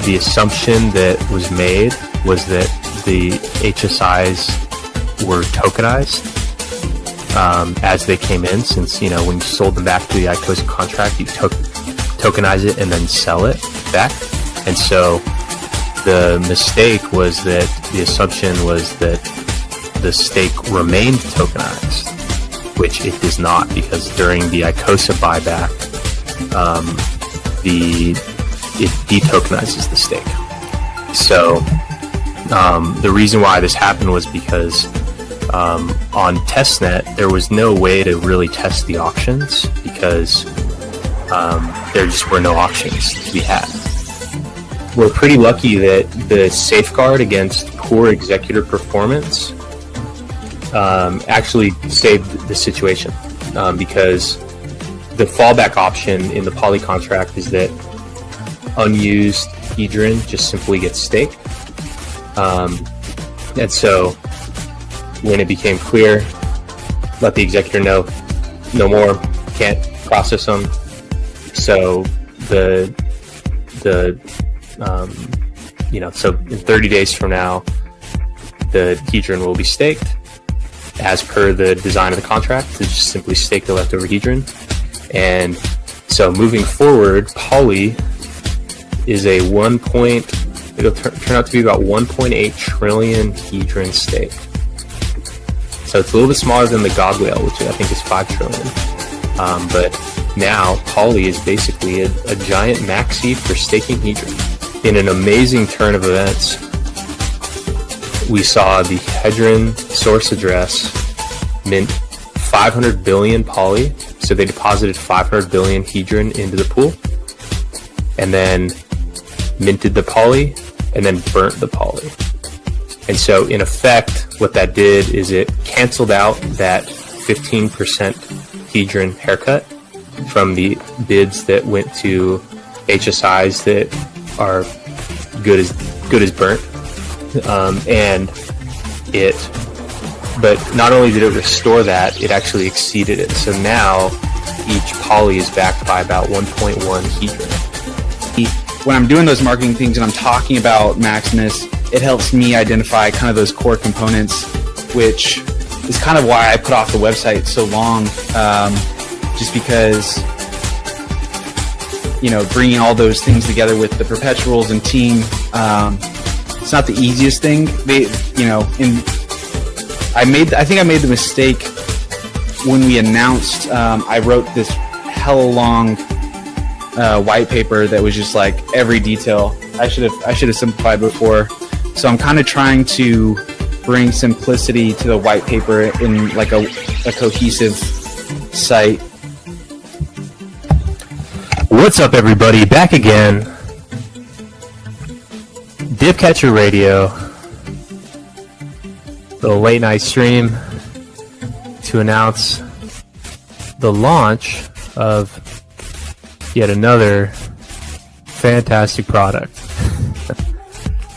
the assumption that was made was that the HSIs were tokenized as they came in, since when you sold them back to the Icosa contract, you tokenize it and then sell it back. And so the mistake was that the assumption was that the stake remained tokenized, which it does not, because during the Icosa buyback, it detokenizes the stake. So the reason why this happened was because on testnet there was no way to really test the auctions, because there just were no auctions to be had. We're pretty lucky that the safeguard against poor executor performance actually saved the situation, because the fallback option in the Poly contract is that unused Hedron just simply gets staked. And so when it became clear, let the executor know, no more, can't process them. So so in 30 days from now, the Hedron will be staked as per the design of the contract, to just simply stake the leftover Hedron. And so moving forward, Poly is it'll turn out to be about 1.8 trillion Hedron stake. So it's a little bit smaller than the God Whale, which I think is 5 trillion. But now Poly is basically a giant maxi for staking Hedron. In an amazing turn of events, we saw the Hedron source address mint 500 billion poly. So they deposited 500 billion hedron into the pool, and then minted the poly, and then burnt the poly. And so in effect, what that did is it canceled out that 15% hedron haircut from the bids that went to HSIs that are good as burnt. But not only did it restore that, it actually exceeded it. So now each poly is backed by about 1.1 hedron. When I'm doing those marketing things and I'm talking about Maximus, it helps me identify kind of those core components, which is kind of why I put off the website so long, just because, bringing all those things together with the perpetuals and team, it's not the easiest thing. I think I made the mistake when we announced. I wrote this hella long white paper that was just like every detail. I should have simplified before. So I'm kind of trying to bring simplicity to the white paper in like a cohesive site. What's up, everybody? Back again. Dipcatcher Radio. Little late night stream to announce the launch of yet another fantastic product.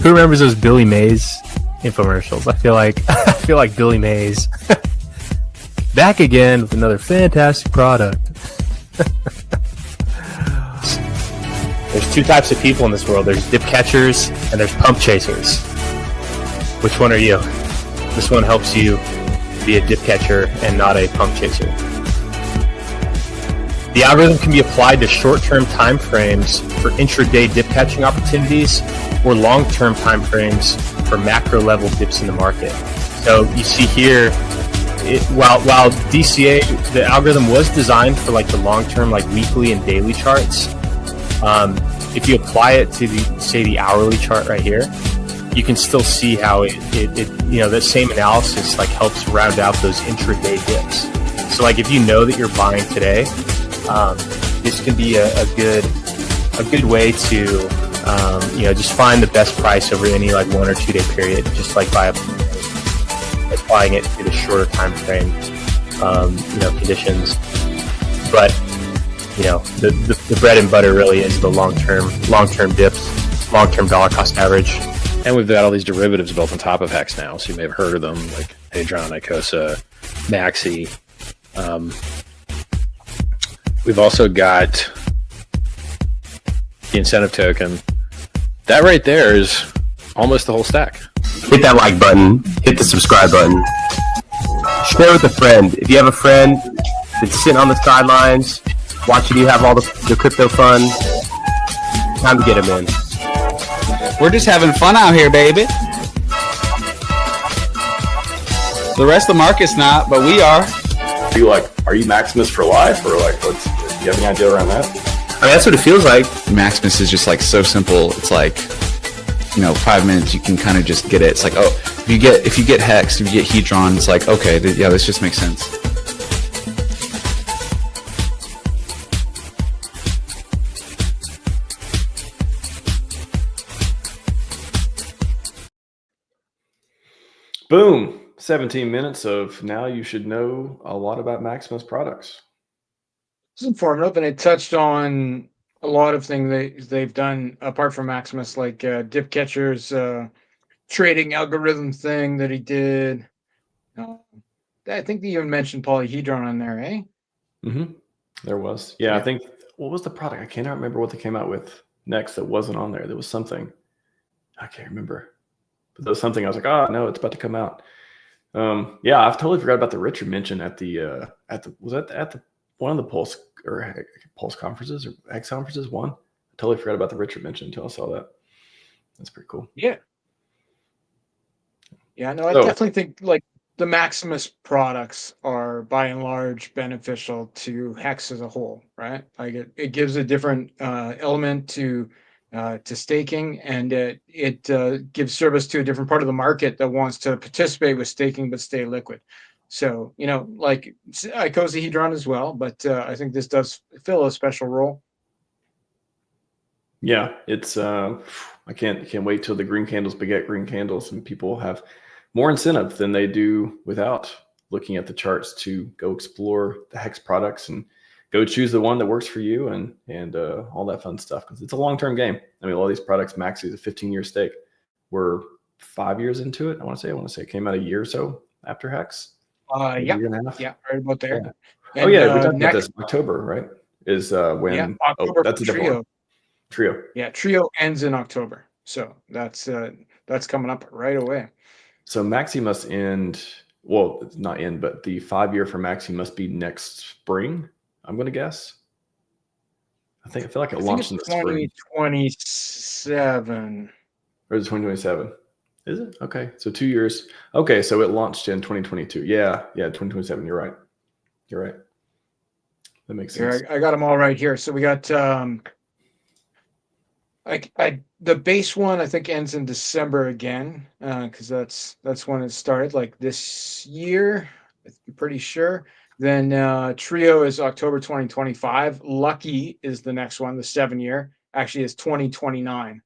Who remembers those Billy Mays infomercials? I feel like Billy Mays back again with another fantastic product. There's two types of people in this world. There's dip catchers and there's pump chasers. Which one are you? This one helps you be a dip catcher and not a pump chaser. The algorithm can be applied to short-term time frames for intraday dip catching opportunities or long-term time frames for macro-level dips in the market. So you see here, while DCA, the algorithm was designed for like the long-term, like weekly and daily charts. If you apply it to the hourly chart right here, you can still see how that same analysis like helps round out those intraday dips. So like if you know that you're buying today, this can be a good way to just find the best price over any like 1 or 2 day period, just like by applying it to the shorter time frame conditions. But the bread and butter really is the long-term dips, long-term dollar cost average. And we've got all these derivatives built on top of Hex now, so you may have heard of them, like Hadron, Icosa, Maxi. We've also got the incentive token. That right there is almost the whole stack. Hit that like button, hit the subscribe button, share with a friend. If you have a friend that's sitting on the sidelines watching you have all the crypto fun, time to get them in. We're just having fun out here, baby. The rest of the market's not, but we are. Are you Maximus for life, or like, do you have any idea around that? I mean, that's what it feels like. Maximus is just like so simple. It's like, 5 minutes you can kind of just get it. It's like, oh, if you get Hex, if you get Hedron, it's like, okay, yeah, this just makes sense. Boom. 17 minutes of now you should know a lot about Maximus products. It's informative, and it touched on a lot of things they've done apart from Maximus, like dip catchers, trading algorithm thing that he did. I think they even mentioned polyhedron on there, eh? Mm-hmm. There was. Yeah, I think, what was the product? I cannot remember what they came out with next that wasn't on there. There was something. I can't remember. But there was something I was like, oh, no, it's about to come out. Yeah, I've totally forgot about the Richard mention at the one of the Pulse conferences or X conferences. I totally forgot about the Richard mention until I saw that. That's pretty cool. Yeah. Yeah, no, I definitely think like the Maximus products are by and large beneficial to Hex as a whole, right? Like it gives a different element to staking, and it gives service to a different part of the market that wants to participate with staking but stay liquid. So, like icosahedron as well, but I think this does fill a special role. Yeah, it's I can't wait till the green candles beget green candles, and people have more incentive than they do without looking at the charts to go explore the Hex products and go choose the one that works for you and all that fun stuff, because it's a long-term game. I mean, all these products, Maxi is a 15-year stake. We're 5 years into it. I want to say it came out a year or so after Hex. Yeah, year and a half. yeah, right about there. Yeah. And, Oh yeah, we talked about this. October, right? Is when October that's a different Trio. one. Trio. Yeah, Trio ends in October, so that's coming up right away. So Maxi must end. Well, it's not end, but the 5 year for Maxi must be next spring. I'm going to guess. I feel like it launched in the spring. 2027. Or is it 2027? Is it? Okay, so 2 years. Okay, so it launched in 2022. Yeah, 2027. You're right. That makes sense. Here, I got them all right here. So we got the base one I think ends in December again, because that's when it started, like this year. I'm pretty sure. Then Trio is October 2025. Lucky is the next one, the 7 year. Actually, is 2029.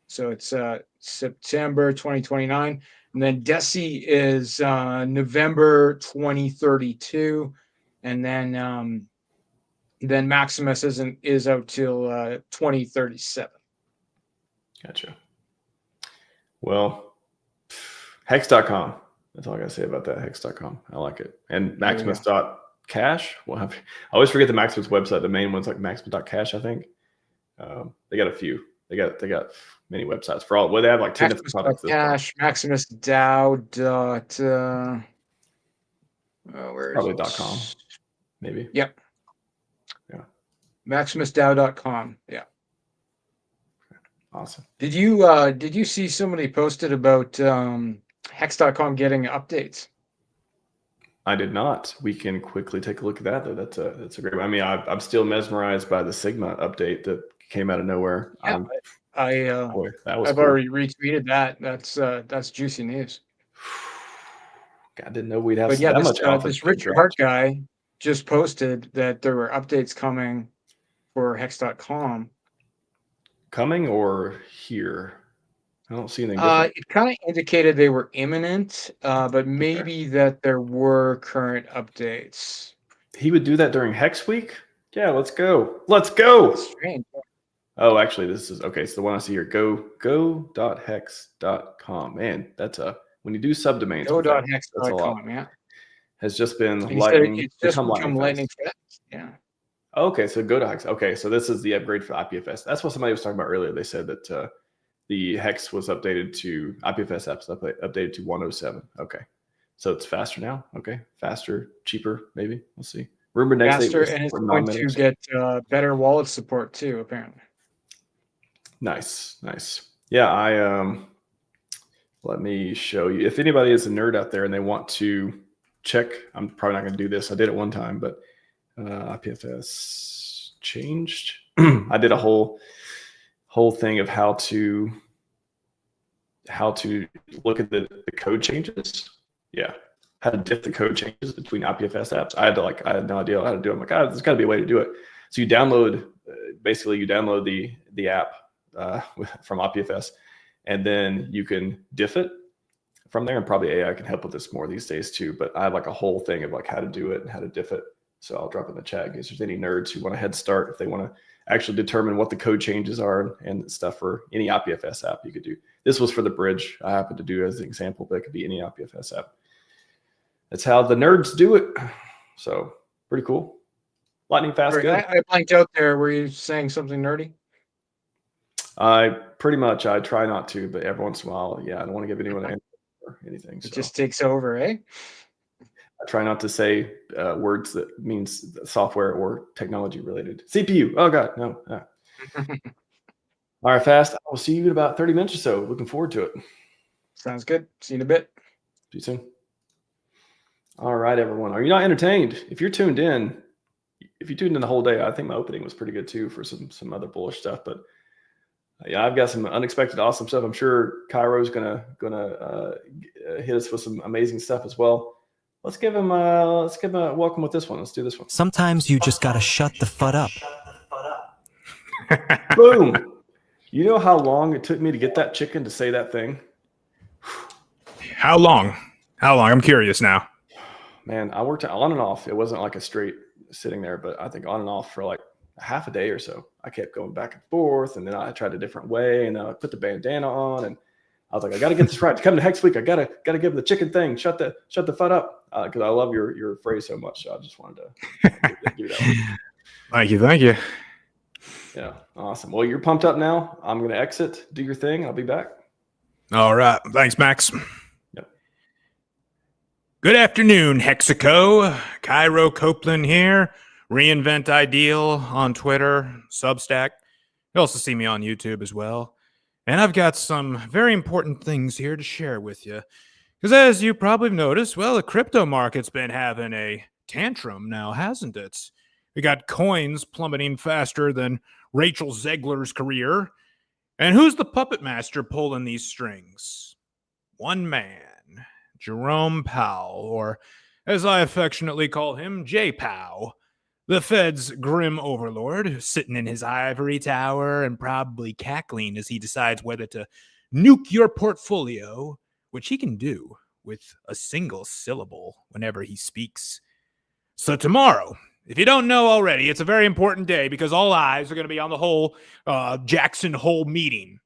So it's September 2029. And then Deci is November 2032. And then Maximus is out till 2037. Gotcha. Well, hex.com. That's all I got to say about that. Hex.com. I like it. And Maximus.cash. Well, I always forget the Maximus website. The main one's like Maximus.cash, I think. They got a few. They got many websites for all. Well, they have like 10 different products. Cash, Maximus DAO. Where is Probably it? .com, maybe. Yep. Yeah. MaximusDAO.com. Yeah. Awesome. Did you see somebody posted about Hex.com getting updates? I did not. We can quickly take a look at that, though. That's a great one. I mean, I'm still mesmerized by the Sigma update that came out of nowhere. Yeah, I've cool. already retweeted that. That's juicy news. I didn't know we'd have But yeah, that much alpha. this Richard Hart guy just posted that there were updates coming for Hex.com. Coming or here? I don't see anything different. It kind of indicated they were imminent, but maybe that there were current updates. He would do that during Hex Week? Yeah, let's go. Let's go. That's strange. Oh, actually, this is okay. So the one I see here, go.hex.com. Man, that's when you do subdomains. Go.hex.com, yeah. Has just been lightning. It's just become lightning fast. Yeah. Okay, so go to Hex. Okay, so this is the upgrade for IPFS. That's what somebody was talking about earlier. They said that the Hex was updated to IPFS apps updated to 107. Okay, so it's faster now. Okay, faster, cheaper, maybe. We'll see. Rumor next faster, and it's going to get better wallet support too, apparently. Nice. Yeah, let me show you. If anybody is a nerd out there and they want to check, I'm probably not going to do this. I did it one time, but IPFS changed. I did a whole thing of how to look at the code changes. Yeah, how to diff the code changes between IPFS apps. I had no idea how to do it. I'm like, there's got to be a way to do it. So you download the app from IPFS, and then you can diff it from there. And probably AI can help with this more these days too. But I have like a whole thing of like how to do it and how to diff it. So I'll drop it in the chat in case there's any nerds who want a head start if they want to actually determine what the code changes are and stuff for any IPFS app you could do. This was for the bridge I happened to do as an example, but it could be any IPFS app. That's how the nerds do it. So pretty cool. Lightning fast. Sorry, good. I blanked out there. Were you saying something nerdy? I try not to, but every once in a while, yeah, I don't want to give anyone an answer or anything. It just takes over, eh? I try not to say words that means software or technology related. CPU. Oh God, no. All right, fast. I will see you in about 30 minutes or so. Looking forward to it. Sounds good. See you in a bit. See you soon. All right, everyone. Are you not entertained? If you tuned in the whole day, I think my opening was pretty good too for some other bullish stuff. But yeah, I've got some unexpected, awesome stuff. I'm sure Cairo's gonna hit us with some amazing stuff as well. Let's give him a welcome with this one. Let's do this one. Sometimes you just gotta shut the FUD up. Boom. You know how long it took me to get that chicken to say that thing? How long? I'm curious now. Man, I worked on and off. It wasn't like a straight sitting there, but I think on and off for like a half a day or so. I kept going back and forth, and then I tried a different way, and then I put the bandana on, and I was like, I got to get this right. To come to Hex Week, I gotta give him the chicken thing. Shut the FUD up, because I love your phrase so much. So I just wanted to give you that one. Thank you. Yeah, awesome. Well, you're pumped up now. I'm gonna exit, do your thing. I'll be back. All right. Thanks, Max. Yep. Good afternoon, Hexico. Cairo Copeland here. Reinvent Ideal on Twitter, Substack. You also see me on YouTube as well. And I've got some very important things here to share with you. Because as you probably noticed, well, the crypto market's been having a tantrum now, hasn't it? We got coins plummeting faster than Rachel Zegler's career. And who's the puppet master pulling these strings? One man, Jerome Powell, or as I affectionately call him, J-Pow. The Fed's grim overlord, sitting in his ivory tower and probably cackling as he decides whether to nuke your portfolio, which he can do with a single syllable whenever he speaks. So tomorrow, if you don't know already, it's a very important day because all eyes are going to be on the whole Jackson Hole meeting.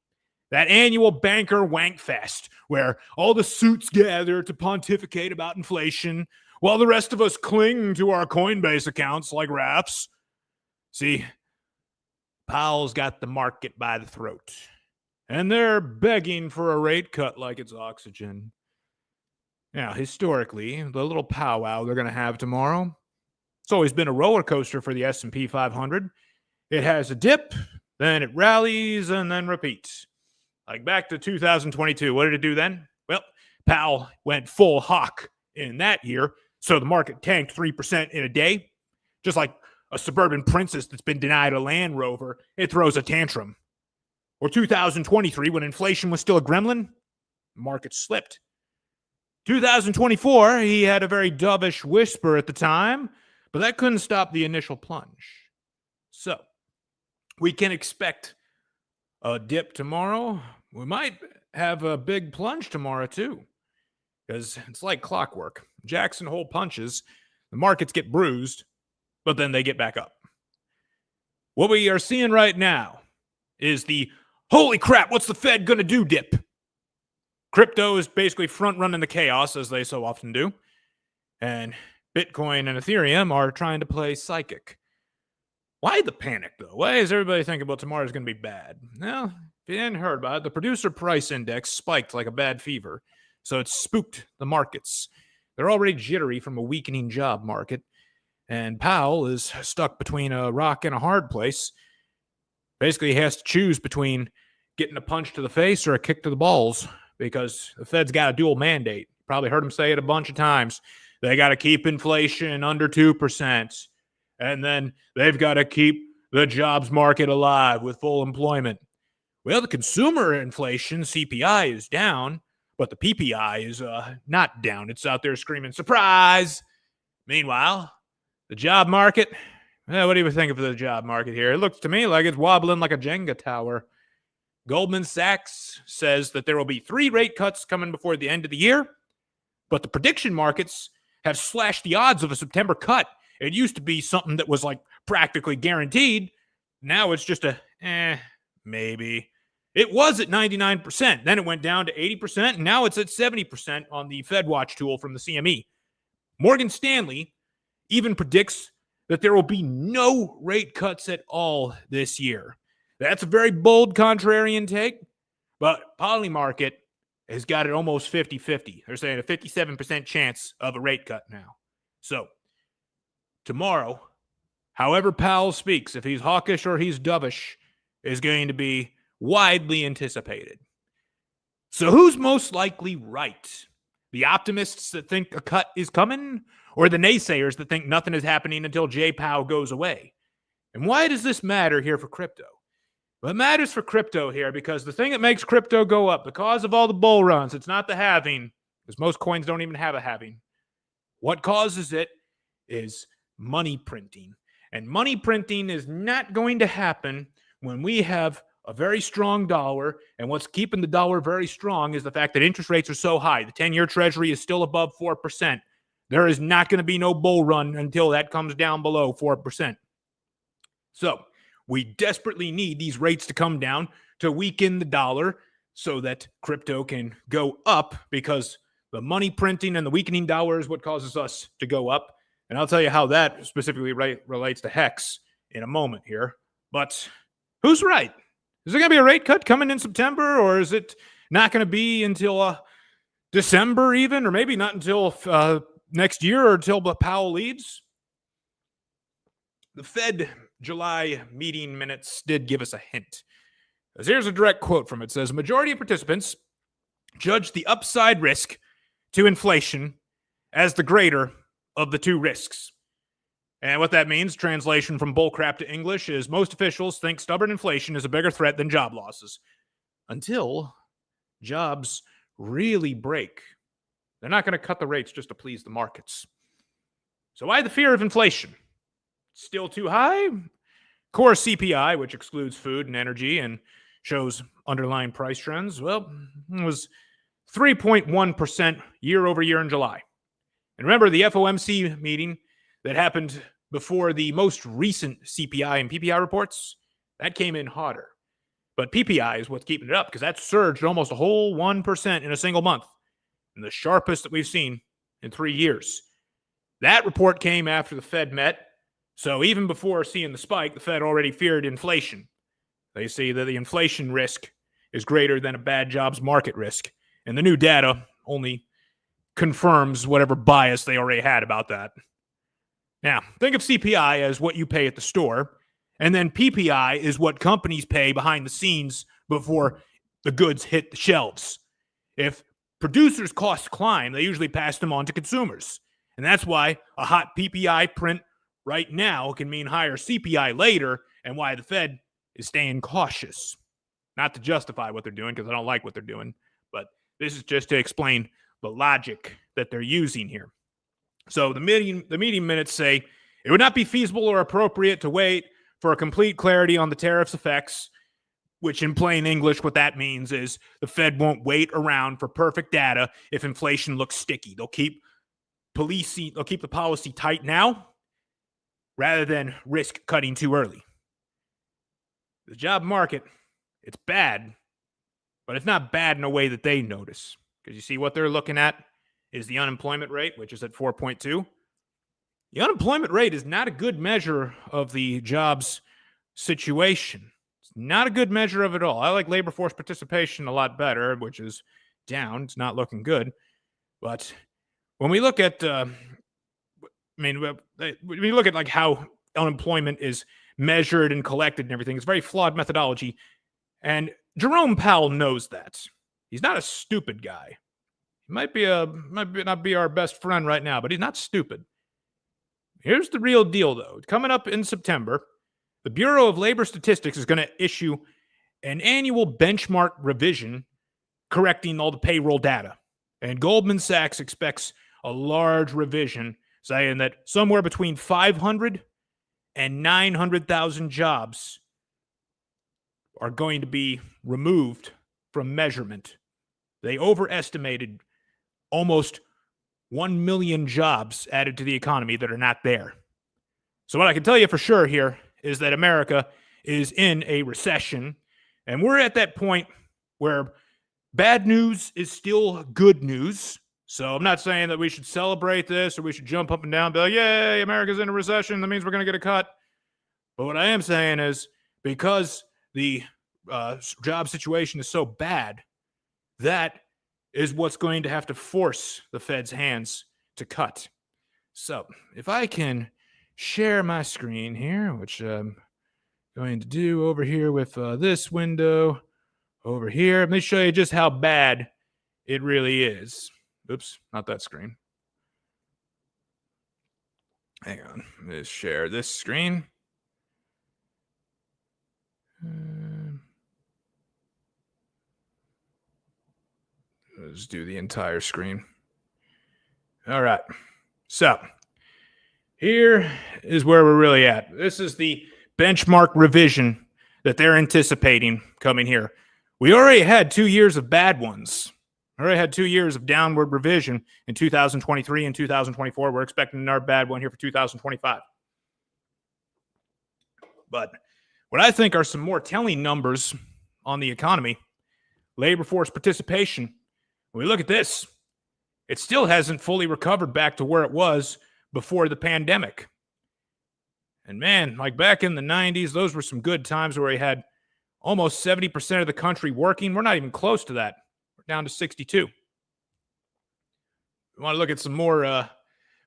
That annual banker wank fest where all the suits gather to pontificate about inflation, while the rest of us cling to our Coinbase accounts like rafts. See, Powell's got the market by the throat, and they're begging for a rate cut like it's oxygen. Now, historically, the little powwow they're going to have tomorrow, it's always been a roller coaster for the S&P 500. It has a dip, then it rallies, and then repeats. Like back to 2022, what did it do then? Well, Powell went full hawk in that year, so the market tanked 3% in a day. Just like a suburban princess that's been denied a Land Rover, it throws a tantrum. Or 2023, when inflation was still a gremlin, the market slipped. 2024, he had a very dovish whisper at the time, but that couldn't stop the initial plunge. So, we can expect a dip tomorrow. We might have a big plunge tomorrow, too, because it's like clockwork. Jackson Hole punches, the markets get bruised, but then they get back up. What we are seeing right now is the holy crap, what's the Fed going to do dip? Crypto is basically front-running the chaos, as they so often do. And Bitcoin and Ethereum are trying to play psychic. Why the panic, though? Why is everybody thinking, well, tomorrow's going to be bad? Well, if you hadn't heard about it, the producer price index spiked like a bad fever. So it spooked the markets. They're already jittery from a weakening job market. And Powell is stuck between a rock and a hard place. Basically, he has to choose between getting a punch to the face or a kick to the balls because the Fed's got a dual mandate. Probably heard him say it a bunch of times. They got to keep inflation under 2%. And then they've got to keep the jobs market alive with full employment. Well, the consumer inflation, CPI, is down, but the PPI is not down. It's out there screaming, surprise! Meanwhile, the job market, what do you think of the job market here? It looks to me like it's wobbling like a Jenga tower. Goldman Sachs says that there will be 3 rate cuts coming before the end of the year, but the prediction markets have slashed the odds of a September cut. It used to be something that was like practically guaranteed. Now it's just a, maybe. It was at 99%. Then it went down to 80%. And now it's at 70% on the FedWatch tool from the CME. Morgan Stanley even predicts that there will be no rate cuts at all this year. That's a very bold contrarian take, but Polymarket has got it almost 50-50. They're saying a 57% chance of a rate cut now. So tomorrow, however Powell speaks, if he's hawkish or he's dovish, is going to be widely anticipated. So who's most likely right? The optimists that think a cut is coming, or the naysayers that think nothing is happening until J-Pow goes away? And why does this matter here for crypto? Well, it matters for crypto here because the thing that makes crypto go up, the cause of all the bull runs, it's not the halving, because most coins don't even have a halving. What causes it is money printing. And money printing is not going to happen when we have a very strong dollar. And what's keeping the dollar very strong is the fact that interest rates are so high. The 10-year treasury is still above 4%. There is not going to be no bull run until that comes down below 4%. So we desperately need these rates to come down to weaken the dollar so that crypto can go up, because the money printing and the weakening dollar is what causes us to go up. And I'll tell you how that specifically relates to Hex in a moment here. But who's right? Is there going to be a rate cut coming in September, or is it not going to be until December even, or maybe not until next year or until Powell leaves? The Fed July meeting minutes did give us a hint. As here's a direct quote from it. It says, majority of participants judge the upside risk to inflation as the greater of the two risks. And what that means, translation from bullcrap to English, is most officials think stubborn inflation is a bigger threat than job losses. Until jobs really break. They're not going to cut the rates just to please the markets. So why the fear of inflation? Still too high? Core CPI, which excludes food and energy and shows underlying price trends, well, it was 3.1% year over year in July. And remember the FOMC meeting that happened before the most recent CPI and PPI reports? That came in hotter. But PPI is what's keeping it up, because that surged almost a whole 1% in a single month, and the sharpest that we've seen in 3 years. That report came after the Fed met. So even before seeing the spike, the Fed already feared inflation. They see that the inflation risk is greater than a bad jobs market risk. And the new data only confirms whatever bias they already had about that. Now, think of CPI as what you pay at the store, and then PPI is what companies pay behind the scenes before the goods hit the shelves. If producers' costs climb, they usually pass them on to consumers. And that's why a hot PPI print right now can mean higher CPI later, and why the Fed is staying cautious. Not to justify what they're doing, because I don't like what they're doing, but this is just to explain the logic that they're using here. So the meeting minutes say it would not be feasible or appropriate to wait for a complete clarity on the tariffs effects, which in plain English, what that means is the Fed won't wait around for perfect data if inflation looks sticky. They'll keep the policy tight now rather than risk cutting too early. The job market, it's bad, but it's not bad in a way that they notice. Because you see what they're looking at is the unemployment rate, which is at 4.2. The unemployment rate is not a good measure of the jobs situation. It's not a good measure of it all. I like labor force participation a lot better, which is down. It's not looking good. But when we look at, when you look at like how unemployment is measured and collected and everything, it's very flawed methodology. And Jerome Powell knows that. He's not a stupid guy. He might not be our best friend right now, but he's not stupid. Here's the real deal, though. Coming up in September, the Bureau of Labor Statistics is going to issue an annual benchmark revision correcting all the payroll data. And Goldman Sachs expects a large revision, saying that somewhere between 500 and 900,000 jobs are going to be removed from measurement. They overestimated almost 1 million jobs added to the economy that are not there. So what I can tell you for sure here is that America is in a recession, and we're at that point where bad news is still good news. So I'm not saying that we should celebrate this or we should jump up and down and be like, yay, America's in a recession. That means we're going to get a cut. But what I am saying is, because the job situation is so bad, that is what's going to have to force the Fed's hands to cut. So if I can share my screen here, which I'm going to do over here with this window over here. Let me show you just how bad it really is. Oops, not that screen. Hang on, let's share this screen. Let's do the entire screen. All right. So here is where we're really at. This is the benchmark revision that they're anticipating coming here. We already had 2 years of bad ones. Already had 2 years of downward revision in 2023 and 2024. We're expecting another bad one here for 2025. But what I think are some more telling numbers on the economy, labor force participation. When we look at this, it still hasn't fully recovered back to where it was before the pandemic. And man, like back in the 90s, those were some good times where we had almost 70% of the country working. We're not even close to that. We're down to 62. We want to look at some more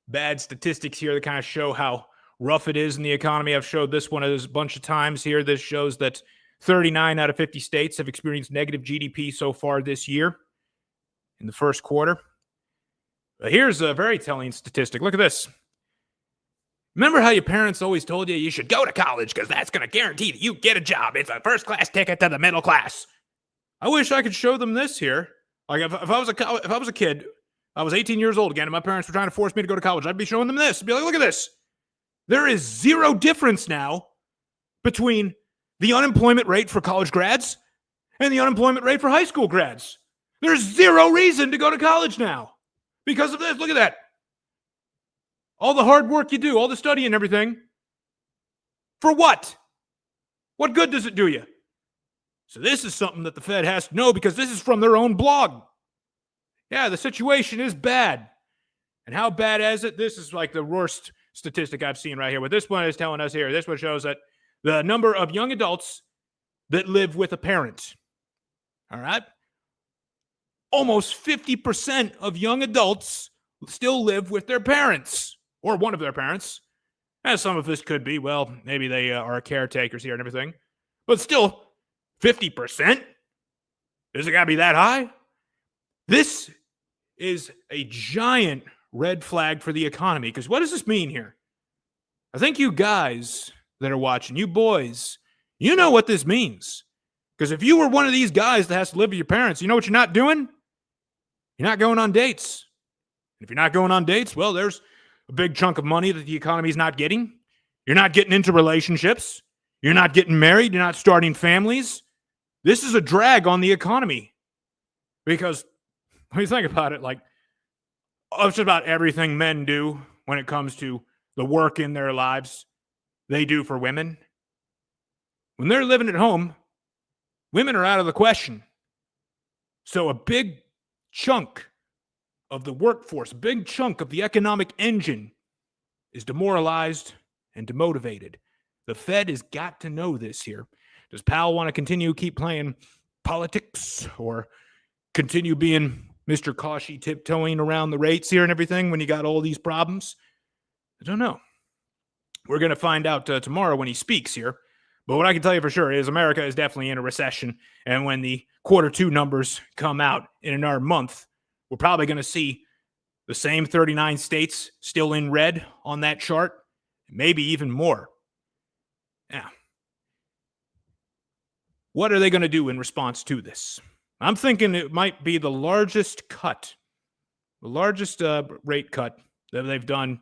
bad statistics here that kind of show how rough it is in the economy. I've showed this one a bunch of times here. This shows that 39 out of 50 states have experienced negative GDP so far this year in the first quarter. But here's a very telling statistic. Look at this. Remember how your parents always told you should go to college because that's going to guarantee that you get a job. It's a first-class ticket to the middle class. I wish I could show them this here. Like if I was a kid, I was 18 years old again, and my parents were trying to force me to go to college, I'd be showing them this. I'd be like, look at this. There is zero difference now between the unemployment rate for college grads and the unemployment rate for high school grads. There's zero reason to go to college now because of this. Look at that. All the hard work you do, all the study and everything. For what? What good does it do you? So this is something that the Fed has to know because this is from their own blog. Yeah, the situation is bad. And how bad is it? This is like the worst statistic I've seen right here. What this one is telling us here, this one shows that the number of young adults that live with a parent. All right? Almost 50% of young adults still live with their parents or one of their parents. And some of this could be, well, maybe they are caretakers here and everything. But still, 50%? Does it got to be that high? This is a giant red flag for the economy. Because what does this mean here? I think you guys that are watching, you boys, you know what this means. Because if you were one of these guys that has to live with your parents, you know what you're not doing? You're not going on dates. If you're not going on dates, well, there's a big chunk of money that the economy is not getting. You're not getting into relationships. You're not getting married. You're not starting families. This is a drag on the economy. Because when you think about it, like, just about everything men do when it comes to the work in their lives, they do for women. When they're living at home, women are out of the question. So a big chunk of the workforce, a big chunk of the economic engine is demoralized and demotivated. The Fed has got to know this here. Does Powell want to continue keep playing politics or continue being Mr. Cauchy tiptoeing around the rates here and everything when you got all these problems? I don't know. We're going to find out tomorrow when he speaks here. But what I can tell you for sure is America is definitely in a recession. And when the Q2 numbers come out in another month, we're probably going to see the same 39 states still in red on that chart, maybe even more. Now, what are they going to do in response to this? I'm thinking it might be the largest cut, the largest rate cut that they've done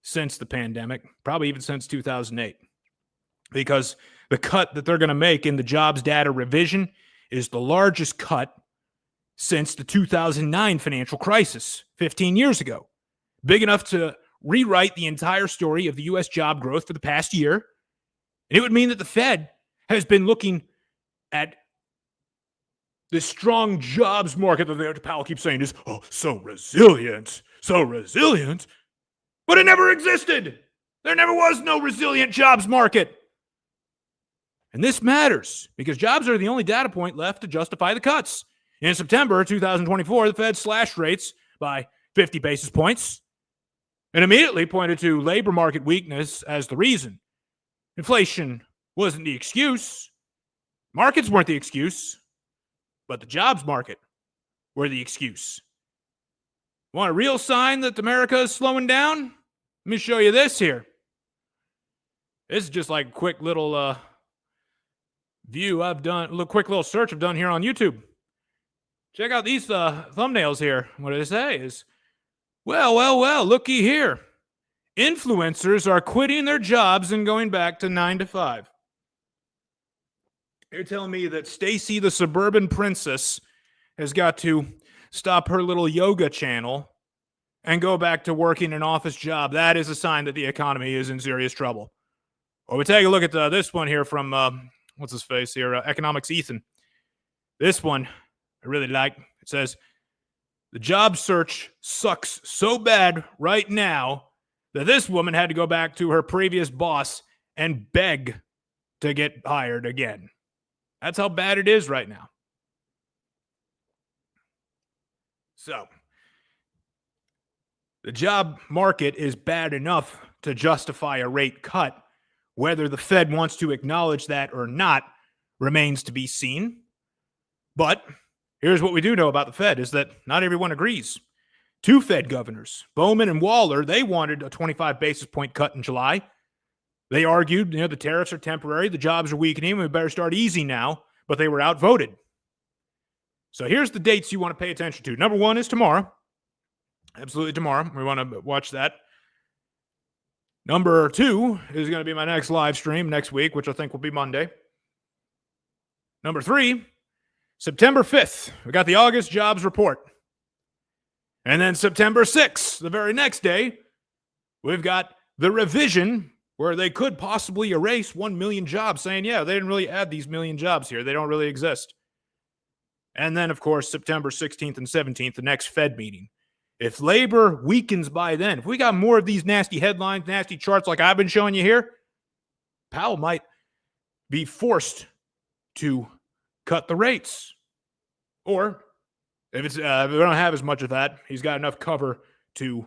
since the pandemic, probably even since 2008. Because the cut that they're going to make in the jobs data revision is the largest cut since the 2009 financial crisis 15 years ago. Big enough to rewrite the entire story of the U.S. job growth for the past year. And it would mean that the Fed has been looking at this strong jobs market that Powell keeps saying is, oh, so resilient. But it never existed. There never was no resilient jobs market. And this matters because jobs are the only data point left to justify the cuts. In September 2024, the Fed slashed rates by 50 basis points and immediately pointed to labor market weakness as the reason. Inflation wasn't the excuse. Markets weren't the excuse, but the jobs market were the excuse. Want a real sign that America is slowing down? Let me show you this here. This is just like a quick little view I've done, a quick little search I've done here on YouTube. Check out these thumbnails here. What do they say is Well, looky here. Influencers are quitting their jobs and going back to 9 to 5. You're telling me that Stacy, the suburban princess, has got to stop her little yoga channel and go back to working an office job. That is a sign that the economy is in serious trouble. Or we take a look at this one here from, what's his face here? Economics Ethan. This one I really like. It says, the job search sucks so bad right now that this woman had to go back to her previous boss and beg to get hired again. That's how bad it is right now. So, the job market is bad enough to justify a rate cut. Whether the Fed wants to acknowledge that or not remains to be seen. But here's what we do know about the Fed is that not everyone agrees. Two Fed governors, Bowman and Waller, they wanted a 25 basis point cut in July. They argued, the tariffs are temporary, the jobs are weakening, we better start easy now, but they were outvoted. So here's the dates you want to pay attention to. Number one is tomorrow. Absolutely tomorrow. We want to watch that. Number two is going to be my next live stream next week, which I think will be Monday. Number three, September 5th, we got the August jobs report. And then September 6th, the very next day, we've got the revision where they could possibly erase 1 million jobs, saying, yeah, they didn't really add these million jobs here. They don't really exist. And then, of course, September 16th and 17th, the next Fed meeting. If labor weakens by then, if we got more of these nasty headlines, nasty charts like I've been showing you here, Powell might be forced to cut the rates. Or if we don't have as much of that, he's got enough cover to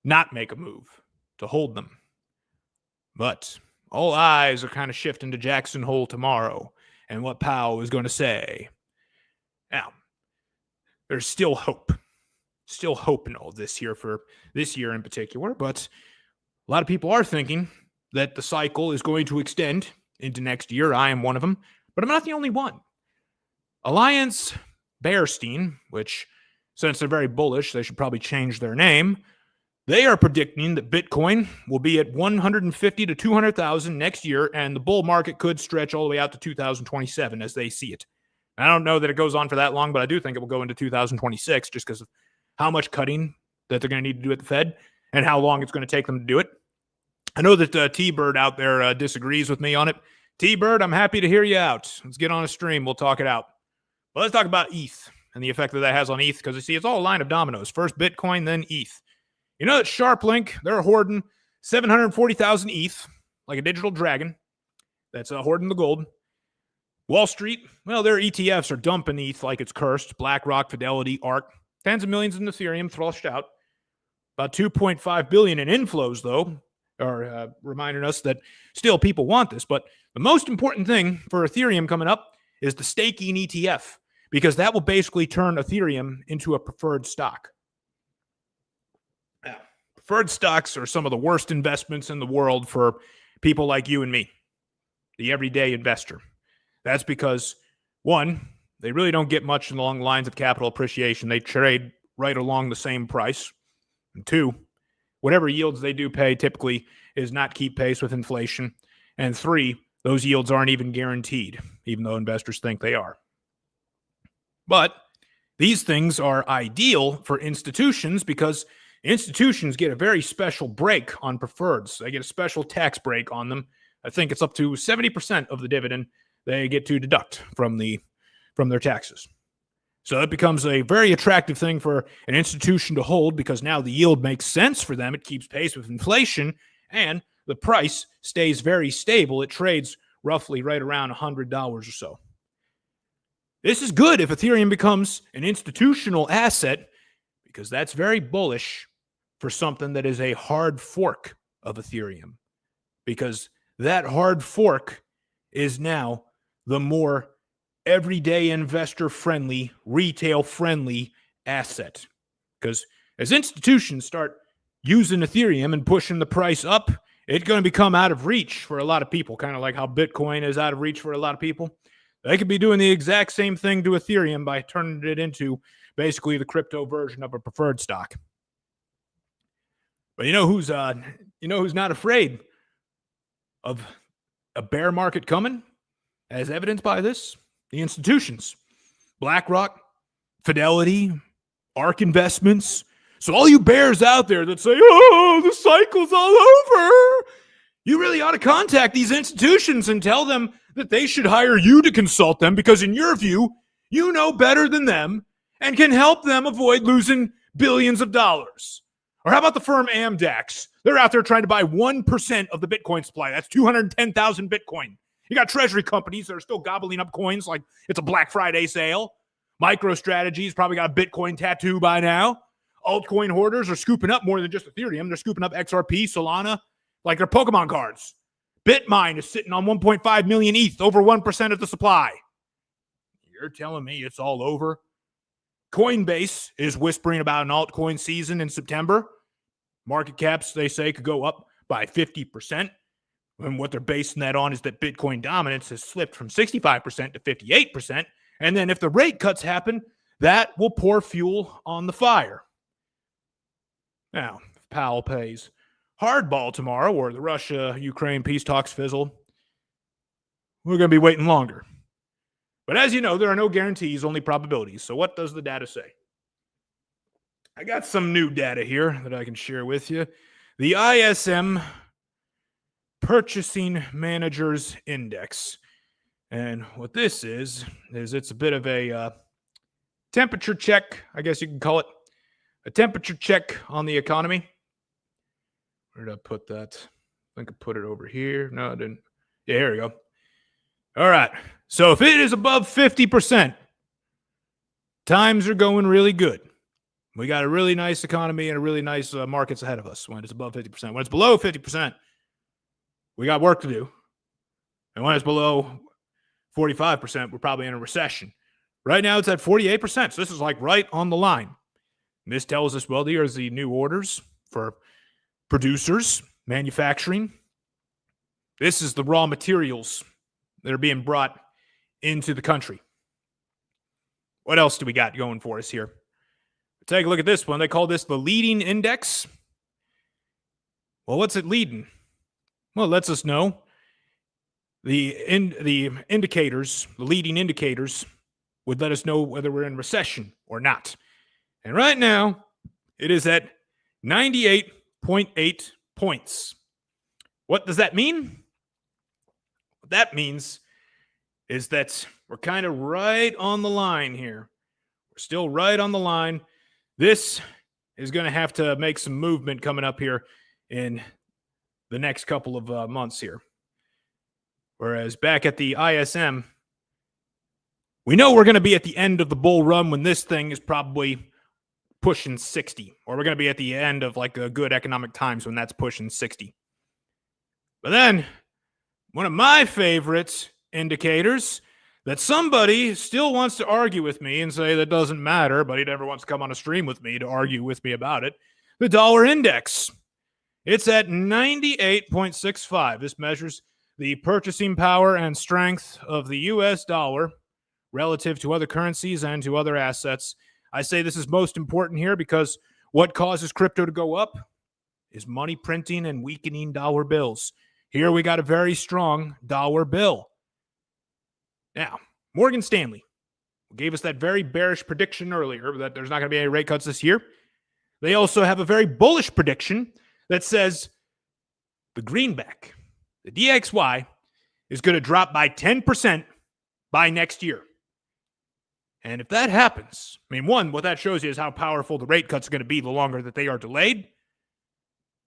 not make a move, to hold them. But all eyes are kind of shifting to Jackson Hole tomorrow and what Powell is going to say. Now, there's still hope. Still hope in all this here for this year in particular, but a lot of people are thinking that the cycle is going to extend into next year. I am one of them, but I'm not the only one. Alliance Bearstein, which, since they're very bullish, they should probably change their name. They are predicting that Bitcoin will be at 150 to 200,000 next year, and the bull market could stretch all the way out to 2027 as they see it. I don't know that it goes on for that long, but I do think it will go into 2026 just because of how much cutting that they're going to need to do at the Fed and how long it's going to take them to do it. I know that T-Bird out there disagrees with me on it. T-Bird, I'm happy to hear you out. Let's get on a stream. We'll talk it out. But let's talk about ETH and the effect that has on ETH because you see it's all a line of dominoes. First Bitcoin, then ETH. You know that SharpLink, they're hoarding 740,000 ETH like a digital dragon. That's hoarding the gold. Wall Street, well, their ETFs are dumping ETH like it's cursed. BlackRock, Fidelity, ARK. Tens of millions in Ethereum thrashed out. About 2.5 billion in inflows, though, are reminding us that still people want this. But the most important thing for Ethereum coming up is the staking ETF, because that will basically turn Ethereum into a preferred stock. Now, preferred stocks are some of the worst investments in the world for people like you and me, the everyday investor. That's because, one, they really don't get much along the lines of capital appreciation. They trade right along the same price. And two, whatever yields they do pay typically is not keep pace with inflation. And three, those yields aren't even guaranteed, even though investors think they are. But these things are ideal for institutions because institutions get a very special break on preferreds. They get a special tax break on them. I think it's up to 70% of the dividend they get to deduct from their taxes. So it becomes a very attractive thing for an institution to hold because now the yield makes sense for them. It keeps pace with inflation and the price stays very stable. It trades roughly right around $100 or so. This is good if Ethereum becomes an institutional asset because that's very bullish for something that is a hard fork of Ethereum, because that hard fork is now the more everyday investor-friendly, retail-friendly asset. Because as institutions start using Ethereum and pushing the price up, it's going to become out of reach for a lot of people, kind of like how Bitcoin is out of reach for a lot of people. They could be doing the exact same thing to Ethereum by turning it into basically the crypto version of a preferred stock. But you know who's not afraid of a bear market coming, as evidenced by this? The institutions. BlackRock, Fidelity, ARK Investments. So all you bears out there that say, oh, the cycle's all over, you really ought to contact these institutions and tell them that they should hire you to consult them because in your view, you know better than them and can help them avoid losing billions of dollars. Or how about the firm Amdax? They're out there trying to buy 1% of the Bitcoin supply. That's 210,000 Bitcoin. You got treasury companies that are still gobbling up coins like it's a Black Friday sale. MicroStrategy's probably got a Bitcoin tattoo by now. Altcoin hoarders are scooping up more than just Ethereum. They're scooping up XRP, Solana, like they're Pokemon cards. Bitmine is sitting on 1.5 million ETH, over 1% of the supply. You're telling me it's all over? Coinbase is whispering about an altcoin season in September. Market caps, they say, could go up by 50%. And what they're basing that on is that Bitcoin dominance has slipped from 65% to 58%. And then if the rate cuts happen, that will pour fuel on the fire. Now, if Powell pays hardball tomorrow or the Russia-Ukraine peace talks fizzle, we're going to be waiting longer. But as you know, there are no guarantees, only probabilities. So what does the data say? I got some new data here that I can share with you. The ISM Purchasing Managers Index. And what this is it's a bit of a temperature check, I guess you can call it. A temperature check on the economy. Where did I put that? I think I put it over here. No, I didn't. Yeah, here we go. All right. So if it is above 50%, times are going really good. We got a really nice economy and a really nice markets ahead of us when it's above 50%. When it's below 50%, we got work to do. And when it's below 45%, we're probably in a recession. Right now, it's at 48%. So this is like right on the line. And this tells us, well, here's the new orders for producers, manufacturing. This is the raw materials that are being brought into the country. What else do we got going for us here? Take a look at this one. They call this the leading index. Well, what's it leading? Well, it lets us know the indicators, the leading indicators, would let us know whether we're in recession or not. And right now, it is at 98.8 points. What does that mean? What that means is that we're kind of right on the line here. We're still right on the line. This is going to have to make some movement coming up here in the next couple of months here. Whereas back at the ISM, we know we're going to be at the end of the bull run when this thing is probably pushing 60. Or we're going to be at the end of like a good economic times when that's pushing 60. But then, one of my favorite indicators that somebody still wants to argue with me and say that doesn't matter, but he never wants to come on a stream with me to argue with me about it, the dollar index. It's at 98.65. This measures the purchasing power and strength of the U.S. dollar relative to other currencies and to other assets. I say this is most important here because what causes crypto to go up is money printing and weakening dollar bills. Here we got a very strong dollar bill. Now, Morgan Stanley gave us that very bearish prediction earlier that there's not going to be any rate cuts this year. They also have a very bullish prediction that says the greenback, the DXY, is going to drop by 10% by next year. And if that happens, I mean, one, what that shows you is how powerful the rate cuts are going to be the longer that they are delayed.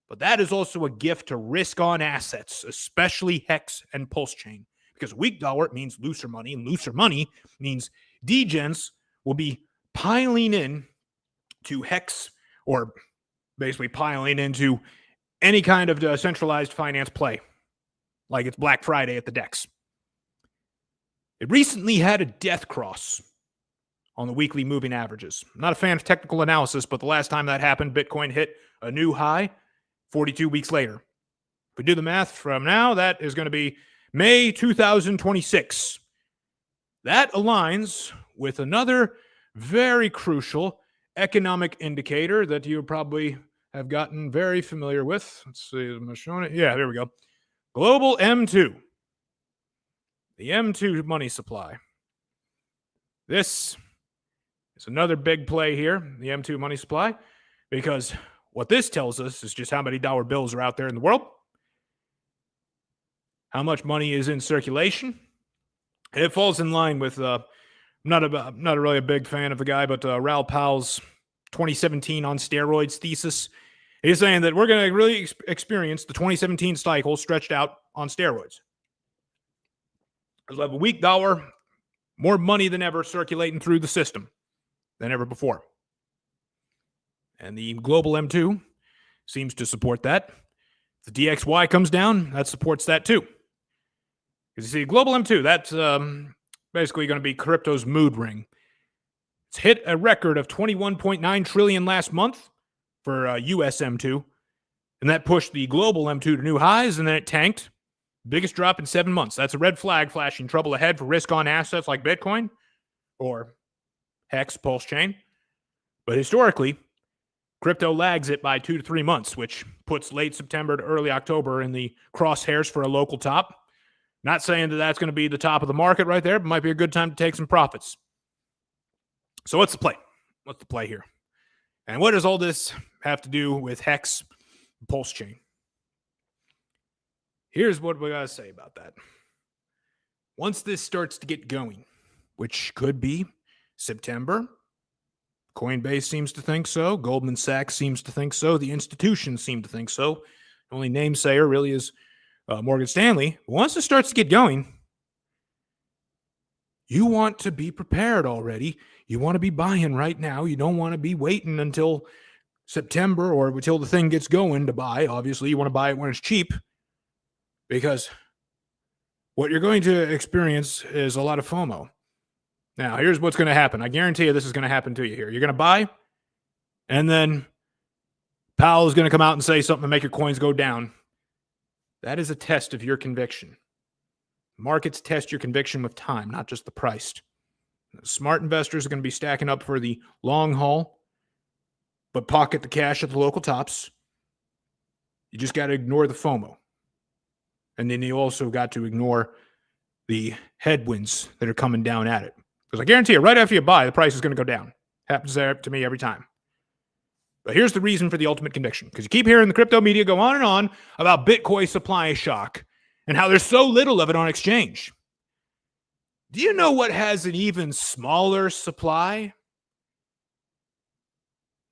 But that is also a gift to risk-on assets, especially Hex and PulseChain. Because weak dollar means looser money, and looser money means degens will be piling in to Hex, or basically piling into any kind of centralized finance play, like it's Black Friday at the DEX. It recently had a death cross on the weekly moving averages. I'm not a fan of technical analysis, but the last time that happened, Bitcoin hit a new high 42 weeks later. If we do the math from now, that is going to be May 2026. That aligns with another very crucial economic indicator that you probably have gotten very familiar with. Let's see, am I showing it? Yeah, there we go. Global M2. The M2 money supply. This is another big play here, the M2 money supply, because what this tells us is just how many dollar bills are out there in the world, how much money is in circulation. And it falls in line with, I'm not really a big fan of the guy, but Raoul Pal's 2017 on steroids thesis. He's saying that we're going to really experience the 2017 cycle stretched out on steroids. We'll have a weak dollar, more money than ever circulating through the system than ever before. And the global M2 seems to support that. If the DXY comes down, that supports that too. Because you see, global M2, that's basically going to be crypto's mood ring. It's hit a record of 21.9 trillion last month for US M2. And that pushed the global M2 to new highs, and then it tanked. Biggest drop in 7 months. That's a red flag flashing trouble ahead for risk-on assets like Bitcoin or Hex, PulseChain. But historically, crypto lags it by 2 to 3 months, which puts late September to early October in the crosshairs for a local top. Not saying that that's going to be the top of the market right there, but might be a good time to take some profits. So what's the play? What's the play here? And what does all this have to do with Hex, PulseChain? Here's what we got to say about that. Once this starts to get going, which could be September, Coinbase seems to think so, Goldman Sachs seems to think so, the institutions seem to think so. The only namesayer really is Morgan Stanley. Once it starts to get going, you want to be prepared already. You want to be buying right now. You don't want to be waiting until September or until the thing gets going to buy. Obviously, you want to buy it when it's cheap, because what you're going to experience is a lot of FOMO. Now, here's what's going to happen. I guarantee you this is going to happen to you here. You're going to buy, and then Powell is going to come out and say something to make your coins go down. That is a test of your conviction. Markets test your conviction with time, not just the price. Smart investors are going to be stacking up for the long haul, but pocket the cash at the local tops. You just got to ignore the FOMO. And then you also got to ignore the headwinds that are coming down at it. Because I guarantee you, right after you buy, the price is going to go down. Happens to me every time. But here's the reason for the ultimate conviction. Because you keep hearing the crypto media go on and on about Bitcoin supply shock and how there's so little of it on exchange. Do you know what has an even smaller supply?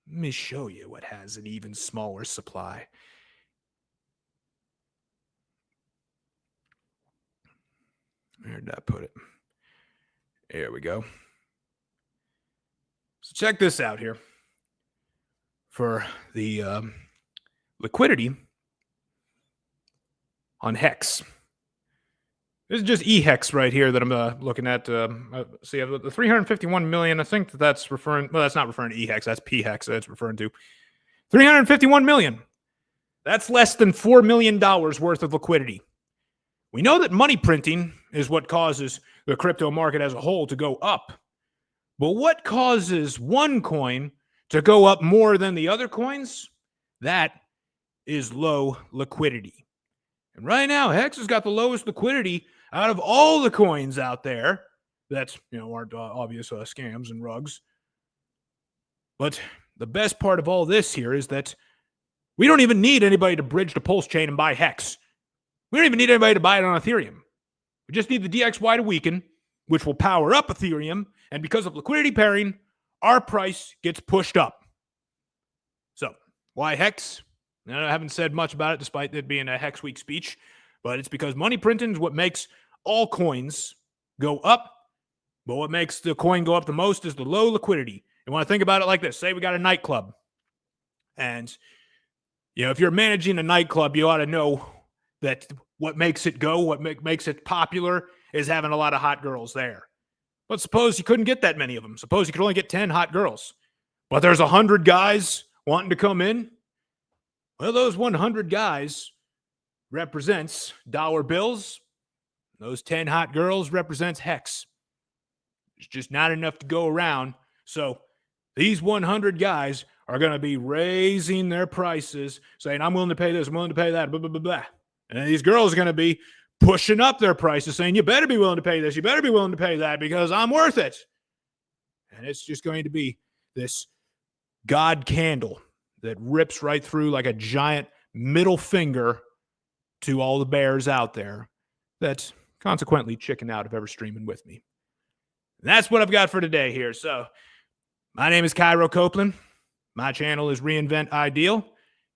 Let me show you what has an even smaller supply. Where did I put it? There we go. So check this out here. For the liquidity on Hex. This is just eHex right here that I'm looking at. See, the 351 million, I think that's referring, well, that's not referring to eHex, that's pHex that's referring to. 351 million. That's less than $4 million worth of liquidity. We know that money printing is what causes the crypto market as a whole to go up. But what causes one coin to go up more than the other coins? That is low liquidity. And right now, Hex has got the lowest liquidity out of all the coins out there. That's, aren't obvious scams and rugs. But the best part of all this here is that we don't even need anybody to bridge to PulseChain and buy Hex. We don't even need anybody to buy it on Ethereum. We just need the DXY to weaken, which will power up Ethereum. And because of liquidity pairing, our price gets pushed up. So, why Hex? I haven't said much about it despite it being a Hex Week speech, but it's because money printing is what makes all coins go up. But what makes the coin go up the most is the low liquidity. You want to think about it like this. Say we got a nightclub. And, if you're managing a nightclub, you ought to know that what makes it go, what makes it popular is having a lot of hot girls there. But suppose you couldn't get that many of them. Suppose you could only get 10 hot girls. But there's 100 guys wanting to come in. Well, those 100 guys represents dollar bills. Those 10 hot girls represents Hex. It's just not enough to go around. So these 100 guys are going to be raising their prices, saying, I'm willing to pay this, I'm willing to pay that, blah, blah, blah, blah. And these girls are going to be pushing up their prices, saying, you better be willing to pay this, you better be willing to pay that because I'm worth it. And it's just going to be this God candle that rips right through like a giant middle finger to all the bears out there that consequently chicken out of ever streaming with me. And that's what I've got for today here. So my name is Cairo Copeland. My channel is Reinvent Ideal.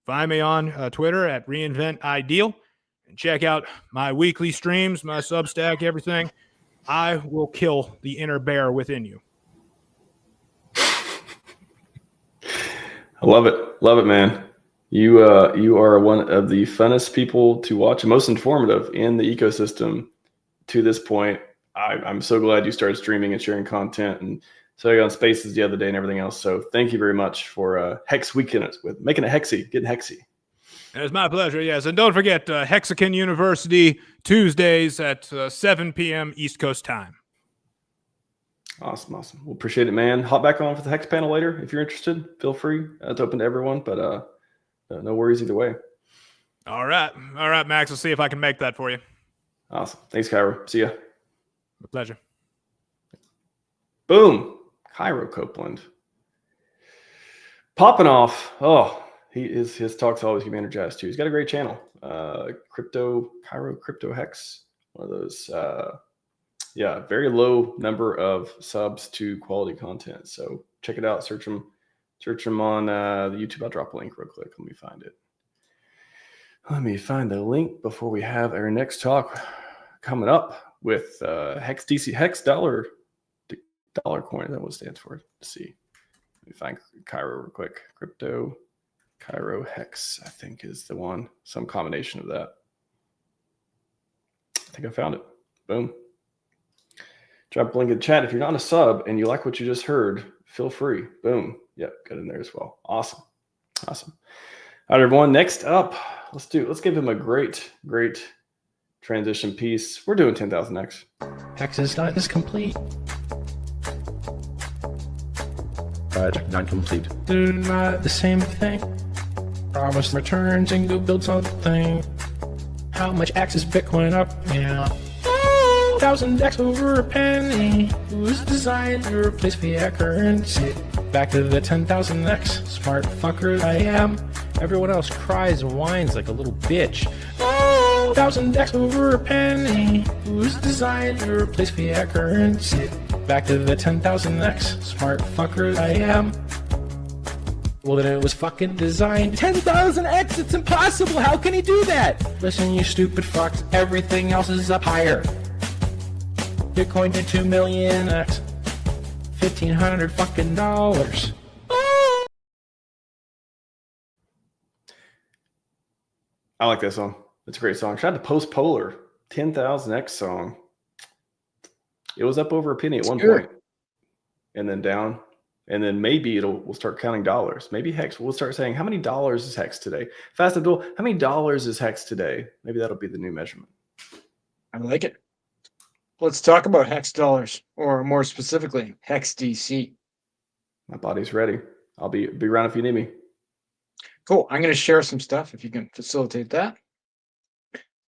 Find me on Twitter at Reinvent Ideal and check out my weekly streams, my Substack, everything. I will kill the inner bear within you. I love it, man. You are one of the funnest people to watch and most informative in the ecosystem to this point. I'm so glad you started streaming and sharing content, and so you got on Spaces the other day and everything else. So thank you very much for Hex Weekend with making it hexy, getting hexy. It's my pleasure, yes. And don't forget Hexagon University Tuesdays at 7 p.m. East Coast time. Awesome. We'll appreciate it, man. Hop back on for the Hex panel later if you're interested. Feel free. It's open to everyone, but no worries either way. All right, Max. I'll see if I can make that for you. Awesome. Thanks, Cairo. See ya. My pleasure. Boom. Cairo Copeland. Popping off. Oh, his talks always get me energized too. He's got a great channel. Cairo Crypto Hex. One of those very low number of subs to quality content. So check it out. Search him on the YouTube. I'll drop a link real quick. Let me find it. Let me find the link before we have our next talk coming up with Hex dollar coin. That what it stands for. Let's see. Let me find Cairo real quick. Crypto Cairo Hex, I think, is the one. Some combination of that. I think I found it. Boom. Drop a link in the chat. If you're not a sub and you like what you just heard, feel free. Boom. Yep, got in there as well. Awesome. All right, everyone. Next up, let's give him a great transition piece. We're doing 10,000x. Hex is not complete. Project not complete. Do not the same thing. Promise returns and go build something. How much X is Bitcoin up now? 1,000x over a penny. Who's designed to replace fiat currency? Back to the 10,000x. Smart fucker I am. Everyone else cries and whines like a little bitch. 1,000x over a penny. Who's designed to replace fiat currency? Back to the 10,000x. Smart fucker I am. Well, then it was fucking designed. 10,000x, it's impossible. How can he do that? Listen, you stupid fucks. Everything else is up higher. Bitcoin to 2 million X. $1,500 fucking dollars. I like that song. It's a great song. Shout out to Post Polar 10,000x song. It was up over a penny at one point, and then down, and then maybe we'll start counting dollars. Maybe Hex will start saying, how many dollars is Hex today? Fast Abdul, how many dollars is Hex today? Maybe that'll be the new measurement. I like it. Let's talk about Hex dollars, or more specifically, Hex DC. My body's ready. I'll be around if you need me. Cool. I'm going to share some stuff if you can facilitate that.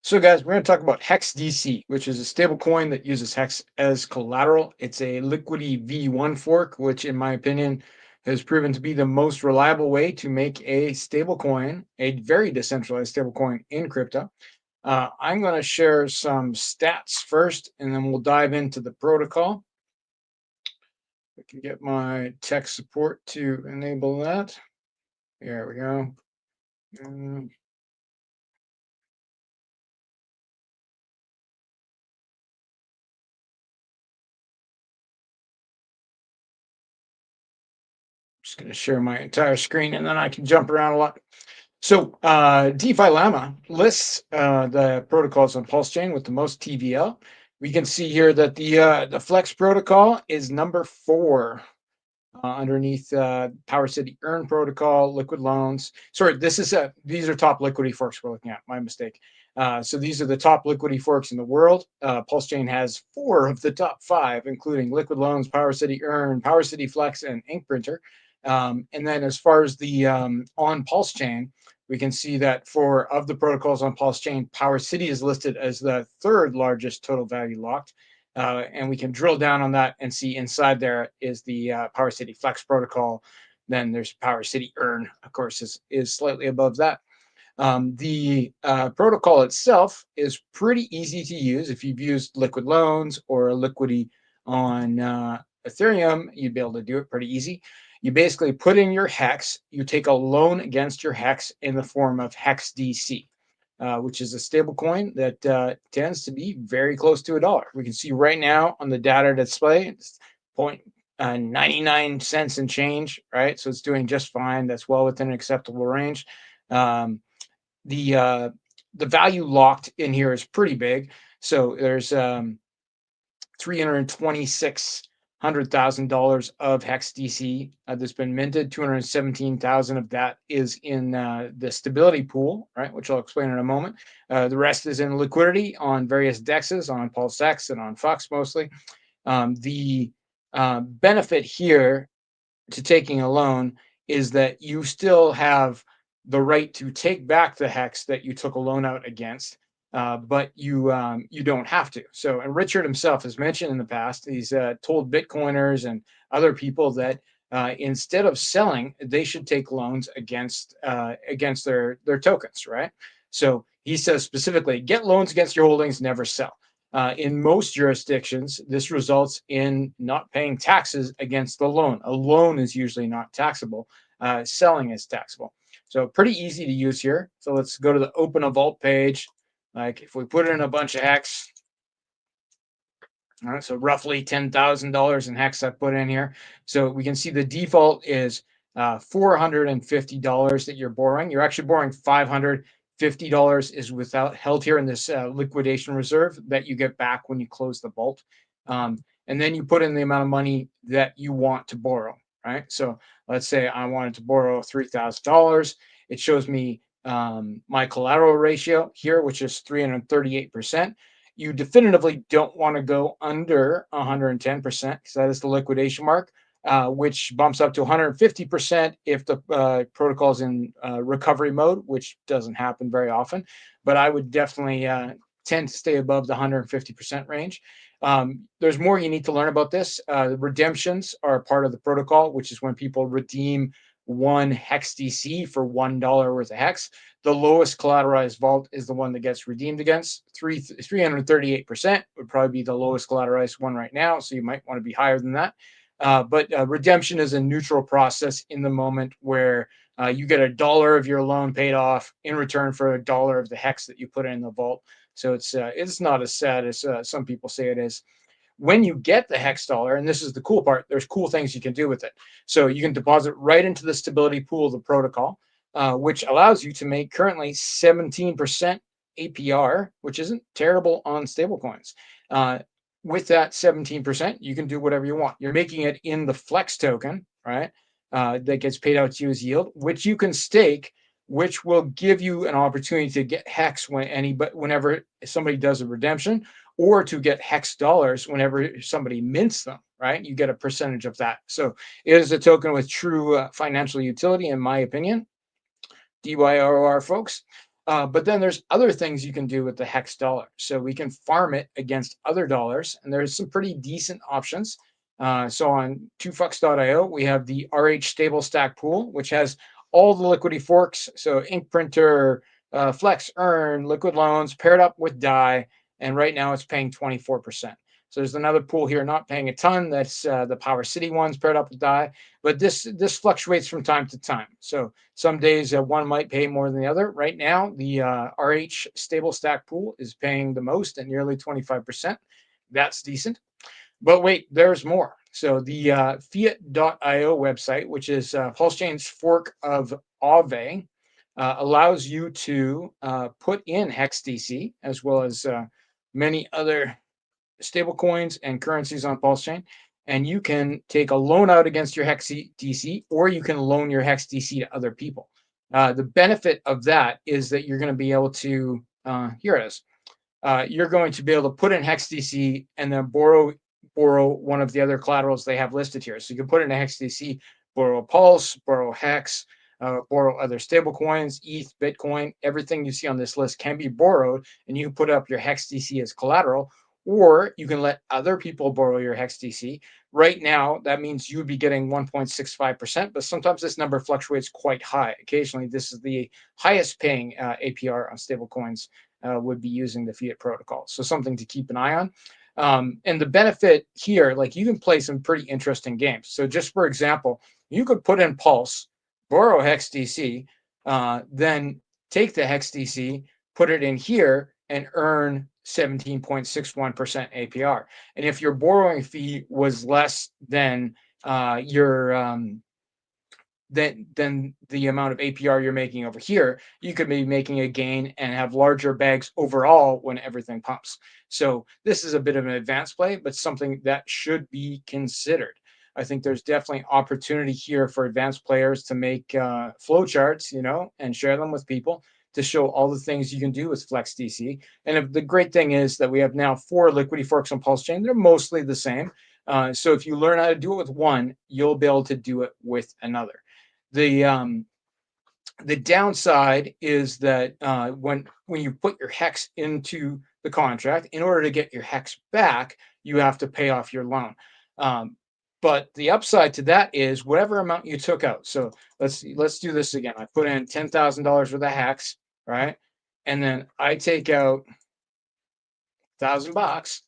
So, guys, we're going to talk about Hex DC, which is a stable coin that uses Hex as collateral. It's a Liquidity V1 fork, which, in my opinion, has proven to be the most reliable way to make a stable coin, a very decentralized stable coin in crypto. I'm going to share some stats first, and then we'll dive into the protocol. I can get my tech support to enable that. There we go. Just going to share my entire screen, and then I can jump around a lot. So DeFi Llama lists the protocols on PulseChain with the most TVL. We can see here that the Flex protocol is number 4 underneath Power City Earn protocol, Liquid Loans. Sorry, these are top liquidity forks we're looking at. My mistake. So these are the top liquidity forks in the world. PulseChain has 4 of the top 5, including Liquid Loans, Power City Earn, Power City Flex, and Ink Printer. And then as far as the on PulseChain, we can see that for of the protocols on PulseChain, Power City is listed as the third largest total value locked. And we can drill down on that and see inside there is the Power City Flex protocol. Then there's Power City Earn, of course, is slightly above that. The protocol itself is pretty easy to use. If you've used liquid loans or liquidity on Ethereum, you'd be able to do it pretty easy. You basically put in your Hex, you take a loan against your Hex in the form of Hex DC, which is a stablecoin that tends to be very close to $1. We can see right now on the data display, it's 0.99 cents and change, right? So it's doing just fine. That's well within an acceptable range. The value locked in here is pretty big. So there's $326,000 of Hex DC that's been minted. 217,000 of that is in the stability pool, right? Which I'll explain in a moment. The rest is in liquidity on various dexes, on PulseX and on Fox mostly. The benefit here to taking a loan is that you still have the right to take back the Hex that you took a loan out against, but you don't have to. So, and Richard himself has mentioned in the past, he's told Bitcoiners and other people that instead of selling, they should take loans against their tokens, right? So he says specifically, get loans against your holdings, never sell. In most jurisdictions, this results in not paying taxes against the loan. A loan is usually not taxable. Selling is taxable. So pretty easy to use here. So let's go to the open a vault page. Like if we put in a bunch of Hex, all right, so roughly $10,000 in Hex I put in here. So we can see the default is $450 that you're borrowing. You're actually borrowing $550 is without held here in this liquidation reserve that you get back when you close the vault. And then you put in the amount of money that you want to borrow, right? So let's say I wanted to borrow $3,000. It shows me my collateral ratio here, which is 338%. You definitively don't want to go under 110% because that is the liquidation mark, which bumps up to 150% if the protocol is in recovery mode, which doesn't happen very often. But I would definitely tend to stay above the 150% range. There's more you need to learn about this. Redemptions are a part of the protocol, which is when people redeem one Hex DC for $1 worth of Hex. The lowest collateralized vault is the one that gets redeemed against. 338% would probably be the lowest collateralized one right now, so you might want to be higher than that. But redemption is a neutral process in the moment where you get $1 of your loan paid off in return for $1 of the Hex that you put in the vault. So it's not as sad as some people say it is. When you get the Hex dollar, and this is the cool part, there's cool things you can do with it. So you can deposit right into the stability pool of the protocol, which allows you to make currently 17% APR, which isn't terrible on stablecoins. With that 17%, you can do whatever you want. You're making it in the Flex token, right? That gets paid out to you as yield, which you can stake, which will give you an opportunity to get Hex whenever somebody does a redemption, or to get Hex dollars whenever somebody mints them, right? You get a percentage of that. So it is a token with true financial utility, in my opinion. DYRR, folks. But then there's other things you can do with the Hex dollar. So we can farm it against other dollars, and there's some pretty decent options. So on 2fucks.io, we have the RH stable stack pool, which has all the liquidity forks. So ink printer, Flex, Earn, liquid loans paired up with DAI. And right now it's paying 24%. So there's another pool here not paying a ton. That's the Power City ones paired up with DAI. But this fluctuates from time to time. So some days one might pay more than the other. Right now, the RH stable stack pool is paying the most at nearly 25%. That's decent. But wait, there's more. So the fiat.io website, which is PulseChain's fork of Aave, allows you to put in Hex DC as well as many other stablecoins and currencies on PulseChain, and you can take a loan out against your Hex DC, or you can loan your Hex DC to other people. The benefit of that is that you're going to be able to, here it is, you're going to be able to put in Hex DC and then borrow one of the other collaterals they have listed here. So you can put in a Hex DC, borrow Pulse, borrow Hex, borrow other stablecoins, ETH, Bitcoin. Everything you see on this list can be borrowed, and you can put up your Hex DC as collateral, or you can let other people borrow your Hex DC. Right now, that means you would be getting 1.65%, but sometimes this number fluctuates quite high. Occasionally, this is the highest paying APR on stablecoins would be using the fiat protocol. So something to keep an eye on. And the benefit here, like you can play some pretty interesting games. So just for example, you could put in Pulse, borrow Hex DC, then take the Hex DC, put it in here, and earn 17.61% APR. And if your borrowing fee was less than than the amount of APR you're making over here, you could be making a gain and have larger bags overall when everything pumps. So this is a bit of an advanced play, but something that should be considered. I think there's definitely opportunity here for advanced players to make flow charts, and share them with people to show all the things you can do with Flex DC. And the great thing is that we have now 4 liquidity forks on PulseChain. They're mostly the same. So if you learn how to do it with one, you'll be able to do it with another. The downside is that when you put your Hex into the contract, in order to get your Hex back, you have to pay off your loan. But the upside to that is whatever amount you took out. So let's do this again. I put in $10,000 worth of Hex, right? And then I take out $1,000.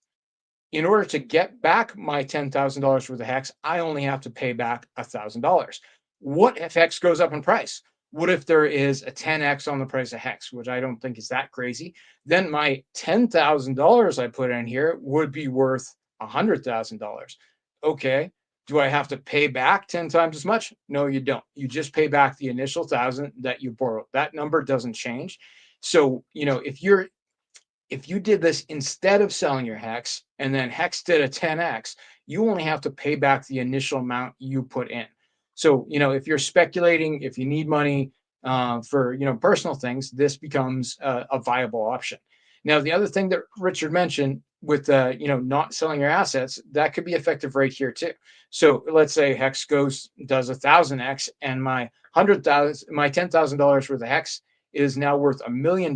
In order to get back my $10,000 worth of Hex, I only have to pay back $1,000. What if Hex goes up in price? What if there is a 10x on the price of Hex, which I don't think is that crazy? Then my $10,000 I put in here would be worth $100,000. Okay. Do I have to pay back 10 times as much? No, you don't. You just pay back the initial 1,000 that you borrowed. That number doesn't change. So, if you did this instead of selling your Hex and then Hex did a 10x, you only have to pay back the initial amount you put in. So, if you're speculating, if you need money for, personal things, this becomes a viable option. Now, the other thing that Richard mentioned with, not selling your assets, that could be effective right here too. So let's say Hex does 1,000x and my $10,000 worth of Hex is now worth $1 million.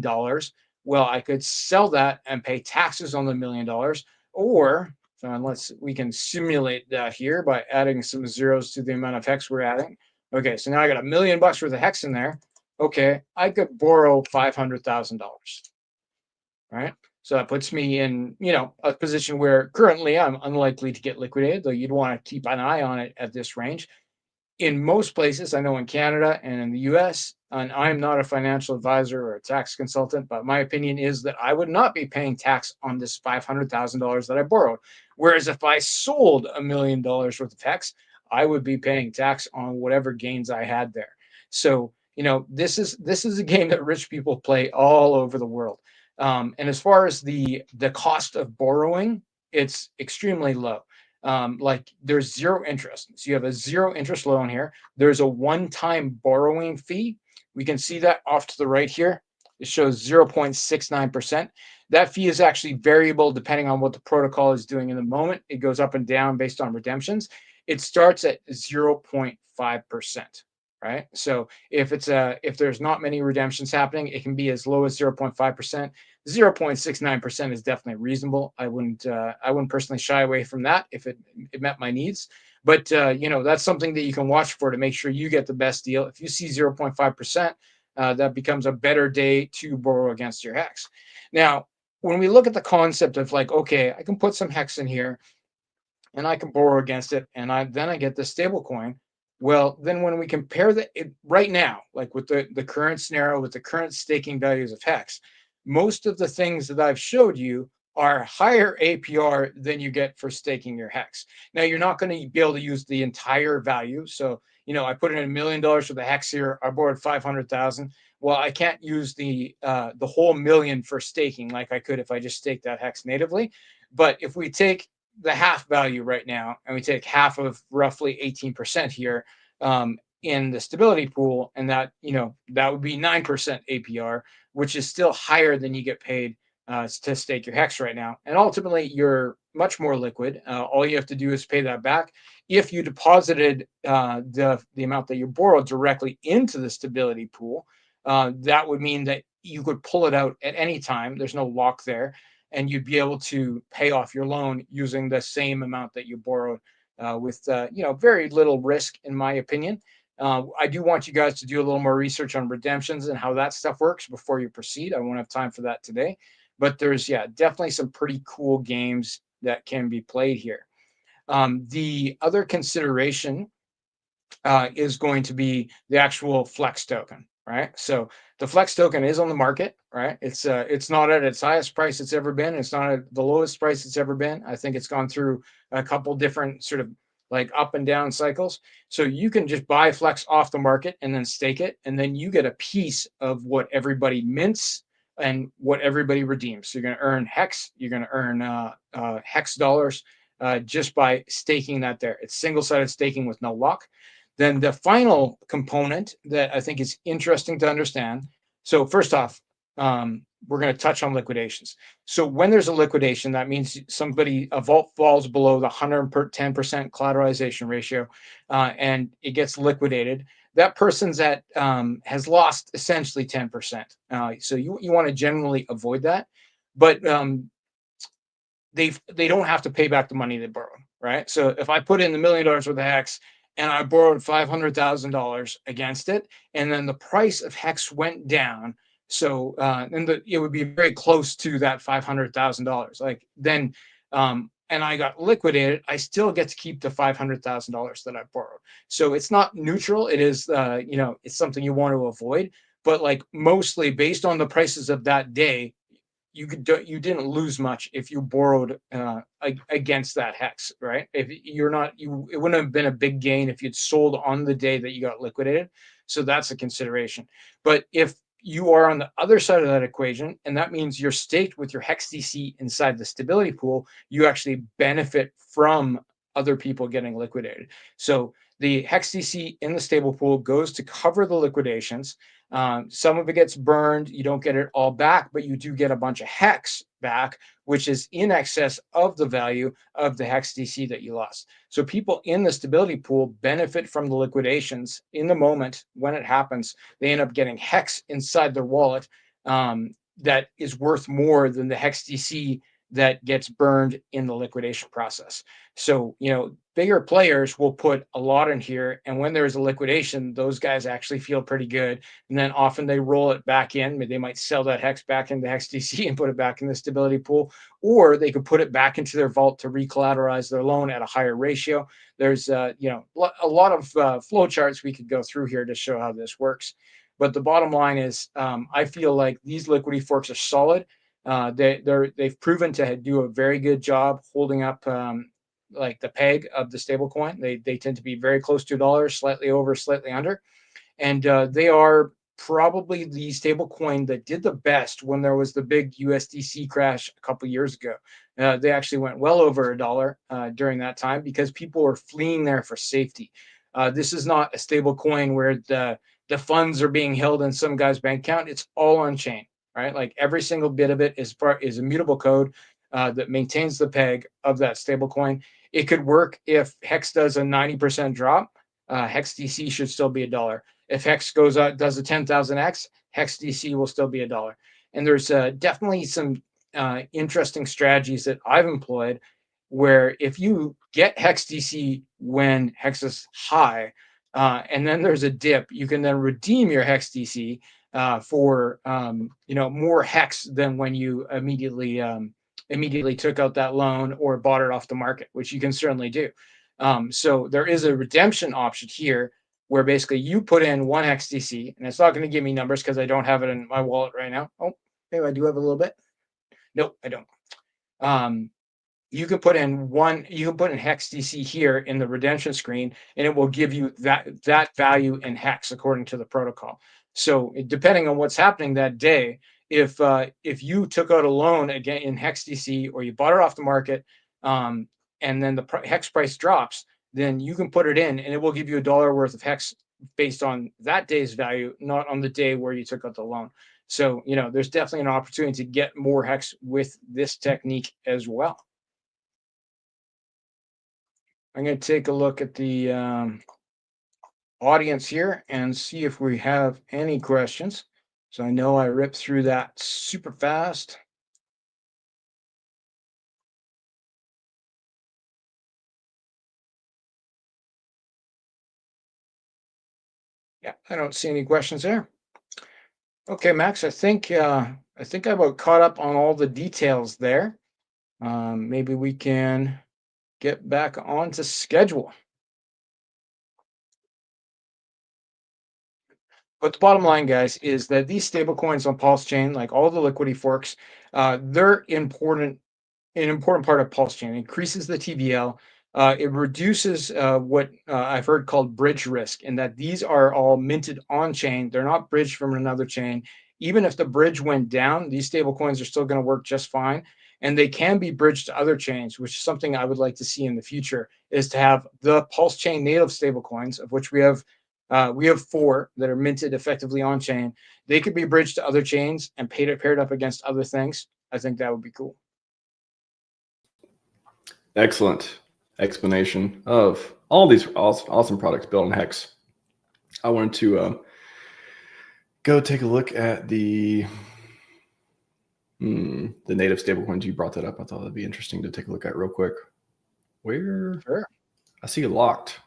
Well, I could sell that and pay taxes on the $1 million, or we can simulate that here by adding some zeros to the amount of Hex we're adding. Okay, so now I got $1 million worth of Hex in there. Okay, I could borrow $500,000. Right? So that puts me in, a position where currently I'm unlikely to get liquidated, though you'd want to keep an eye on it at this range. In most places, I know in Canada and in the US, and I'm not a financial advisor or a tax consultant, but my opinion is that I would not be paying tax on this $500,000 that I borrowed. Whereas if I sold $1 million worth of Hex, I would be paying tax on whatever gains I had there. So, this is a game that rich people play all over the world. And as far as the cost of borrowing, it's extremely low. Like there's zero interest. So you have a zero interest loan here. There's a one-time borrowing fee. We can see that off to the right here. It shows 0.69%. That fee is actually variable depending on what the protocol is doing in the moment. It goes up and down based on redemptions. It starts at 0.5%. Right. So if there's not many redemptions happening, it can be as low as 0.5%. 0.69% is definitely reasonable. I wouldn't personally shy away from that if it met my needs. But that's something that you can watch for to make sure you get the best deal. If you see 0.5%, that becomes a better day to borrow against your Hex. Now, when we look at the concept of like, okay, I can put some Hex in here and I can borrow against it, and then I get the stablecoin. Well, then when we compare right now, like with the current scenario, with the current staking values of Hex, most of the things that I've showed you are higher APR than you get for staking your Hex. Now, you're not going to be able to use the entire value. So, I put in $1 million for the Hex here. I borrowed 500,000. Well, I can't use the whole million for staking like I could if I just staked that Hex natively. But if we take the half value right now, and we take half of roughly 18% here in the stability pool, and that would be 9% APR, which is still higher than you get paid to stake your Hex right now. And ultimately, you're much more liquid. All you have to do is pay that back. if you deposited the amount that you borrowed directly into the stability pool, that would mean that you could pull it out at any time. There's no lock there, and you'd be able to pay off your loan using the same amount that you borrowed with very little risk, in my opinion. I do want you guys to do a little more research on redemptions and how that stuff works before you proceed. I won't have time for that today, but there's definitely some pretty cool games that can be played here. The other consideration is going to be the actual Flex token, right? So the Flex token is on the market, right? It's not at its highest price it's ever been. It's not at the lowest price it's ever been. I think it's gone through a couple different sort of like up and down cycles. So you can just buy Flex off the market and then stake it, and then you get a piece of what everybody mints and what everybody redeems. So you're going to earn Hex, you're going to earn Hex dollars just by staking that there. It's single-sided staking with no lock. Then the final component that I think is interesting to understand. So first off, we're going to touch on liquidations. So when there's a liquidation, that means a vault falls below the 110% collateralization ratio, and it gets liquidated. That person's has lost essentially 10%. So you want to generally avoid that, but they don't have to pay back the money they borrowed, right? So if I put in $1 million worth of Hex and I borrowed $500,000 against it, and then the price of Hex went down, so it would be very close to that $500,000. Like then, and I got liquidated, I still get to keep the $500,000 that I borrowed. So it's not neutral. It is, it's something you want to avoid. But like mostly based on the prices of that day, you didn't lose much if you borrowed against that Hex, right? If you're not, it wouldn't have been a big gain if you'd sold on the day that you got liquidated. So that's a consideration. But if you are on the other side of that equation, and that means you're staked with your Hex DC inside the stability pool, you actually benefit from other people getting liquidated. So the Hex DC in the stable pool goes to cover the liquidations. Some of it gets burned. You don't get it all back, but you do get a bunch of Hex back, which is in excess of the value of the Hex DC that you lost. So people in the stability pool benefit from the liquidations in the moment when it happens. They end up getting Hex inside their wallet that is worth more than the Hex DC that gets burned in the liquidation process. So, bigger players will put a lot in here, and when there's a liquidation, those guys actually feel pretty good. And then often they roll it back in. They might sell that Hex back into Hex DC and put it back in the stability pool, or they could put it back into their vault to recollateralize their loan at a higher ratio. There's a lot of flow charts we could go through here to show how this works. But the bottom line is, I feel like these liquidity forks are solid. They've proven to do a very good job holding up like the peg of the stablecoin. They tend to be very close to $1, slightly over, slightly under, and they are probably the stablecoin that did the best when there was the big USDC crash a couple years ago. They actually went well over $1 during that time because people were fleeing there for safety. This is not a stablecoin where the funds are being held in some guy's bank account. It's all on chain. Right, like every single bit of it is immutable code that maintains the peg of that stablecoin. It could work if Hex does a 90% drop. Hex DC should still be $1. If Hex goes out, does a 10,000x, Hex DC will still be $1. And there's definitely some interesting strategies that I've employed, where if you get Hex DC when Hex is high, and then there's a dip, you can then redeem your Hex DC for more Hex than when you immediately took out that loan or bought it off the market, which you can certainly do. So there is a redemption option here where basically you put in 1 Hex DC, and it's not going to give me numbers because I don't have it in my wallet right now. Oh, maybe I do have a little bit. Nope, I don't. You can put in Hex DC here in the redemption screen, and it will give you that value in Hex according to the protocol. So depending on what's happening that day, if you took out a loan again in Hex DC or you bought it off the market, and then the Hex price drops, then you can put it in, and it will give you $1 worth of Hex based on that day's value, not on the day where you took out the loan. So there's definitely an opportunity to get more Hex with this technique as well. I'm going to take a look at the audience here and see if we have any questions. So I know I ripped through that super fast. Yeah, I don't see any questions there. Okay, Max, I think I about caught up on all the details there. Maybe we can get back onto schedule. But the bottom line, guys, is that these stablecoins on PulseChain, like all the liquidity forks, they're important. An important part of PulseChain. It increases the TVL. It reduces what I've heard called bridge risk, in that these are all minted on chain. They're not bridged from another chain. Even if the bridge went down, these stable coins are still going to work just fine. And they can be bridged to other chains, which is something I would like to see in the future, is to have the PulseChain native stable coins, of which we have 4 that are minted effectively on chain. They could be bridged to other chains and paired up against other things. I think that would be cool. Excellent explanation of all these awesome products built on Hex. I wanted to go take a look at the native stablecoins. You brought that up. I thought that'd be interesting to take a look at real quick. Where? Sure. I see it locked.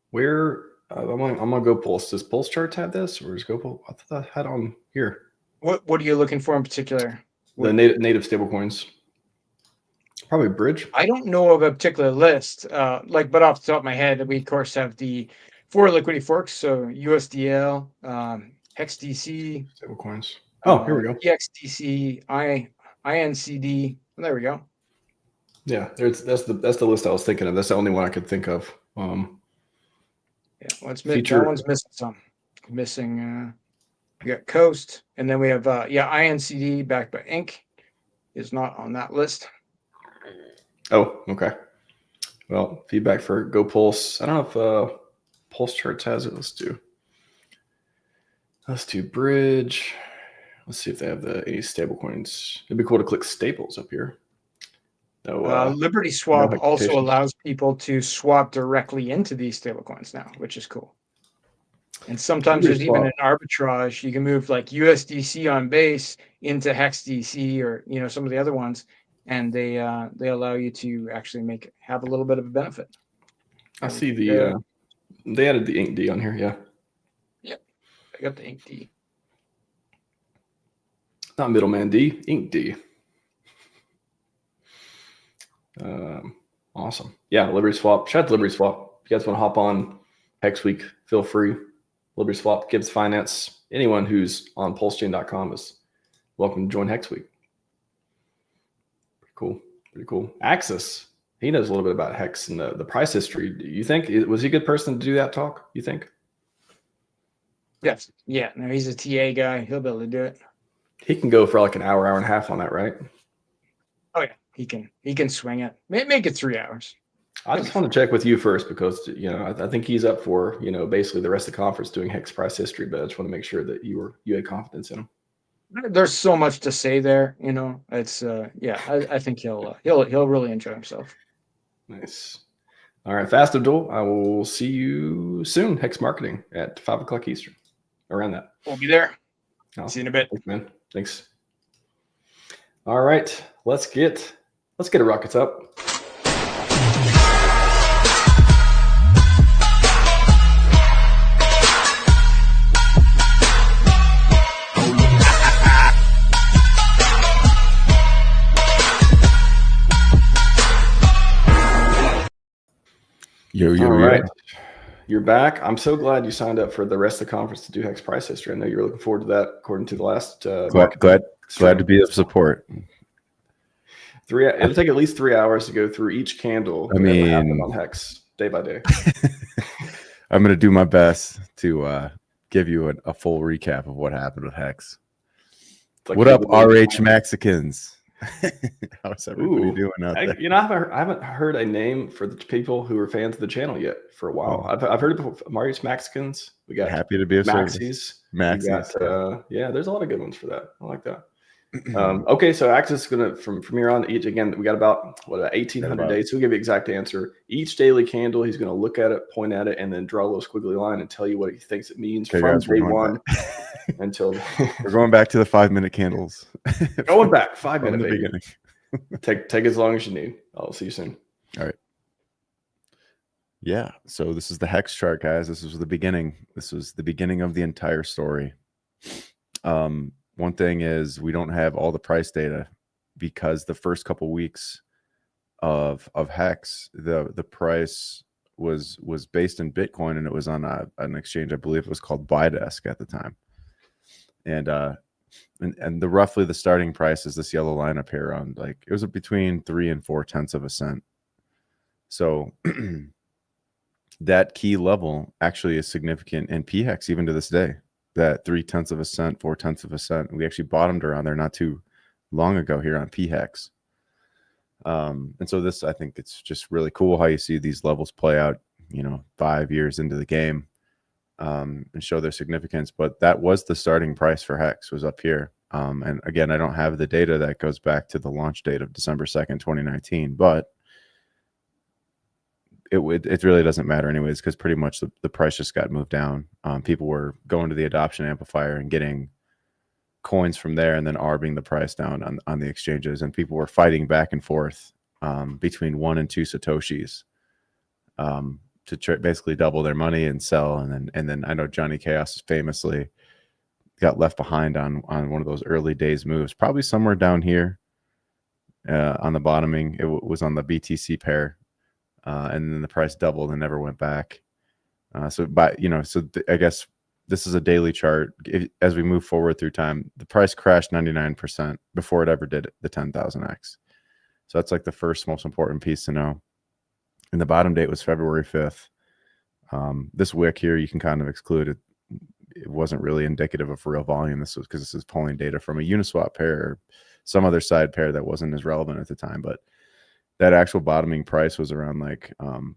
Where? I'm gonna go Pulse. Does Pulse Charts have this, or is GoPulse? I thought I had on here. What are you looking for in particular? The native stablecoins. Probably Bridge. I don't know of a particular list, but off the top of my head, we of course have the 4 liquidity forks. So USDL, HexDC, stablecoins. Oh, here we go. EXDC, INCD. There we go. Yeah, that's the list I was thinking of. That's the only one I could think of. Yeah, that one's missing some. Missing. We got Coast, and then we have INCD backed by Inc. is not on that list. Oh, okay. Well, feedback for Go Pulse. I don't know if Pulse Charts has it. Let's do Bridge. Let's see if they have any stable coins. It'd be cool to click staples up here. No, Liberty Swap also allows people to swap directly into these stable coins now, which is cool. And sometimes there's even an arbitrage. You can move like USDC on base into HexDC or some of the other ones, and they allow you to actually have a little bit of a benefit. I see they added the Inc D on here. Yeah. Yep, I got the Inc D. Not middleman D, Inc D. Awesome. Yeah, Liberty Swap. Shout out to Liberty Swap. If you guys want to hop on Hex Week, feel free. Liberty Swap, Gibbs Finance. Anyone who's on PulseChain.com is welcome to join Hex Week. Pretty cool. Axis, he knows a little bit about Hex and the price history. Do you think was he a good person to do that talk? You think? Yes. Yeah. No, he's a TA guy. He'll be able to do it. He can go for like an hour and a half on that, right? Oh yeah, he can swing it. Make it 3 hours. I just want to check with you first because I think he's up for basically the rest of the conference doing Hex price history, but I just want to make sure that you had confidence in him. There's so much to say there, It's I think he'll really enjoy himself. Nice. All right, Fast Abdul. I will see you soon. Hex Marketing at 5:00 Eastern. Around that. We'll be there. See you in a bit. Thanks, man. Thanks. All right, let's get a rockets up. All right. You're back. I'm so glad you signed up for the rest of the conference to do Hex price history. I know you were looking forward to that, according to the last. Glad to be of support. It'll take at least 3 hours to go through each candle. I mean, on Hex day by day. I'm going to do my best to give you a full recap of what happened with Hex. Like what up, RHMaxicans? How's everybody doing out there? I haven't heard a name for the people who are fans of the channel yet for a while. I've heard of Marius Mexicans. We got happy to be of Maxis. Maxis. Yeah, there's a lot of good ones for that. I like that. Okay, so Axis is gonna from here on each again. We got about 1,800 about- days. So we'll give you the exact answer. Each daily candle, he's gonna look at it, point at it, and then draw a little squiggly line and tell you what he thinks it means Okay, from guys, we're day going one until We're going back to the 5-minute candles. going back 5 From minutes. the Baby. beginning. Take as long as you need. I'll see you soon. All right. Yeah. So this is the Hex chart, guys. This was the beginning. This was the beginning of the entire story. One thing is we don't have all the price data because the first couple weeks of Hex, the price was based in Bitcoin, and it was on an exchange, I believe it was called Bidesk at the time. And the roughly the starting price is this yellow line up here on, like, it was between 3 and 4/10 of a cent. So that key level actually is significant in PHEX even to this day. That 0.3 of a cent, 0.4 of a cent. We actually bottomed around there not too long ago here on PHEX. And so this, I think it's just really cool how you see these levels play out, 5 years into the game, and show their significance. But that was the starting price for Hex, was up here. And again, I don't have the data that goes back to the launch date of December 2nd, 2019, but it really doesn't matter anyways, because pretty much the price just got moved down. People were going to the adoption amplifier and getting coins from there, and then arbing the price down on the exchanges, and people were fighting back and forth between 1 and 2 satoshis to basically double their money and sell. And then I know Johnny Chaos famously got left behind on one of those early days moves, probably somewhere down here on the bottoming. It was on the BTC pair. And then the price doubled and never went back. I guess this is a daily chart. As we move forward through time, the price crashed 99% before it ever did the 10,000x. So that's like the first most important piece to know. And the bottom date was February 5th. This wick here, you can kind of exclude it. It wasn't really indicative of real volume. This was because this is pulling data from a Uniswap pair or some other side pair that wasn't as relevant at the time. But that actual bottoming price was around like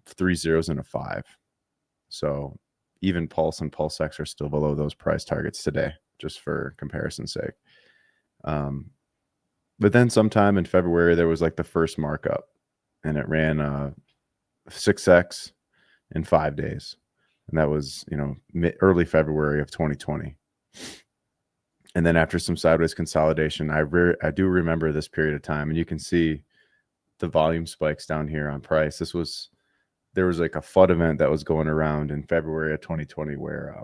3 zeros and a 5. So even Pulse and PulseX are still below those price targets today, just for comparison's sake. But then sometime in February, there was like the first markup, and it ran 6x in 5 days. And that was, early February of 2020. And then after some sideways consolidation, I do remember this period of time, and you can see the volume spikes down here on price. There was like a FUD event that was going around in February of 2020 where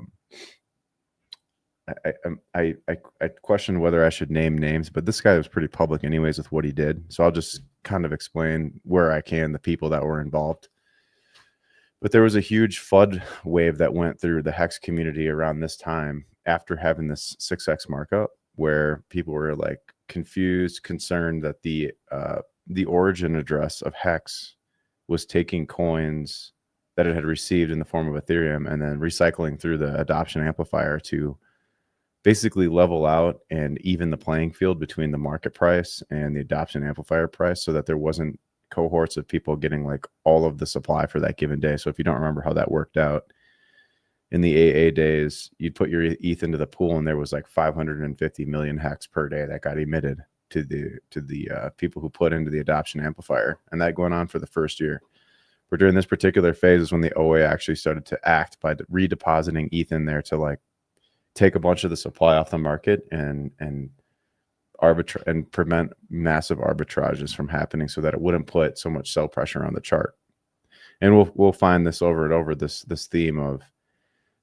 I questioned whether I should name names, but this guy was pretty public anyways with what he did. So I'll just kind of explain where I can the people that were involved. But there was a huge FUD wave that went through the Hex community around this time after having this 6x markup, where people were like confused, concerned that the origin address of Hex was taking coins that it had received in the form of Ethereum and then recycling through the adoption amplifier to basically level out and even the playing field between the market price and the adoption amplifier price, so that there wasn't cohorts of people getting like all of the supply for that given day. So if you don't remember how that worked out, in the AA days, you'd put your ETH into the pool and there was like 550 million Hex per day that got emitted to the people who put into the adoption amplifier, and that going on for the first year. But during this particular phase is when the OA actually started to act by redepositing ETH in there to like take a bunch of the supply off the market and prevent massive arbitrages from happening, so that it wouldn't put so much sell pressure on the chart. And we'll find this over and over, this theme of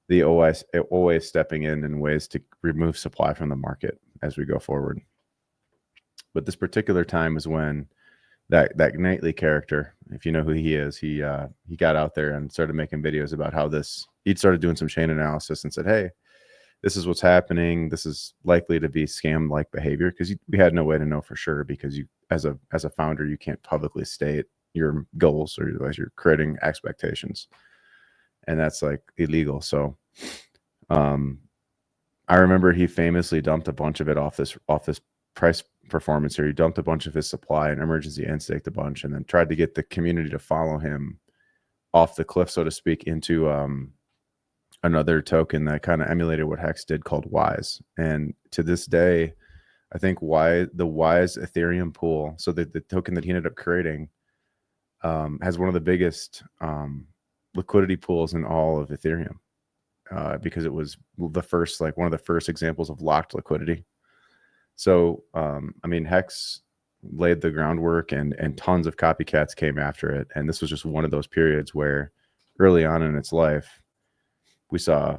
the OA stepping in ways to remove supply from the market as we go forward. But this particular time is when that Nightly character, if you know who he is, he got out there and started making videos about how he'd started doing some chain analysis and said, hey, this is what's happening. This is likely to be scam-like behavior, because we had no way to know for sure, because you, as a founder, you can't publicly state your goals, or otherwise you're creating expectations, and that's like illegal. So I remember he famously dumped a bunch of it off this price performance here. He dumped a bunch of his supply and emergency and staked a bunch, and then tried to get the community to follow him off the cliff, so to speak, into another token that kind of emulated what Hex did, called Wise. And to this day, I think the Wise Ethereum pool, so the token that he ended up creating, has one of the biggest liquidity pools in all of Ethereum, because it was the first, like one of the first examples of locked liquidity. So, I mean, Hex laid the groundwork, and tons of copycats came after it. And this was just one of those periods where early on in its life, we saw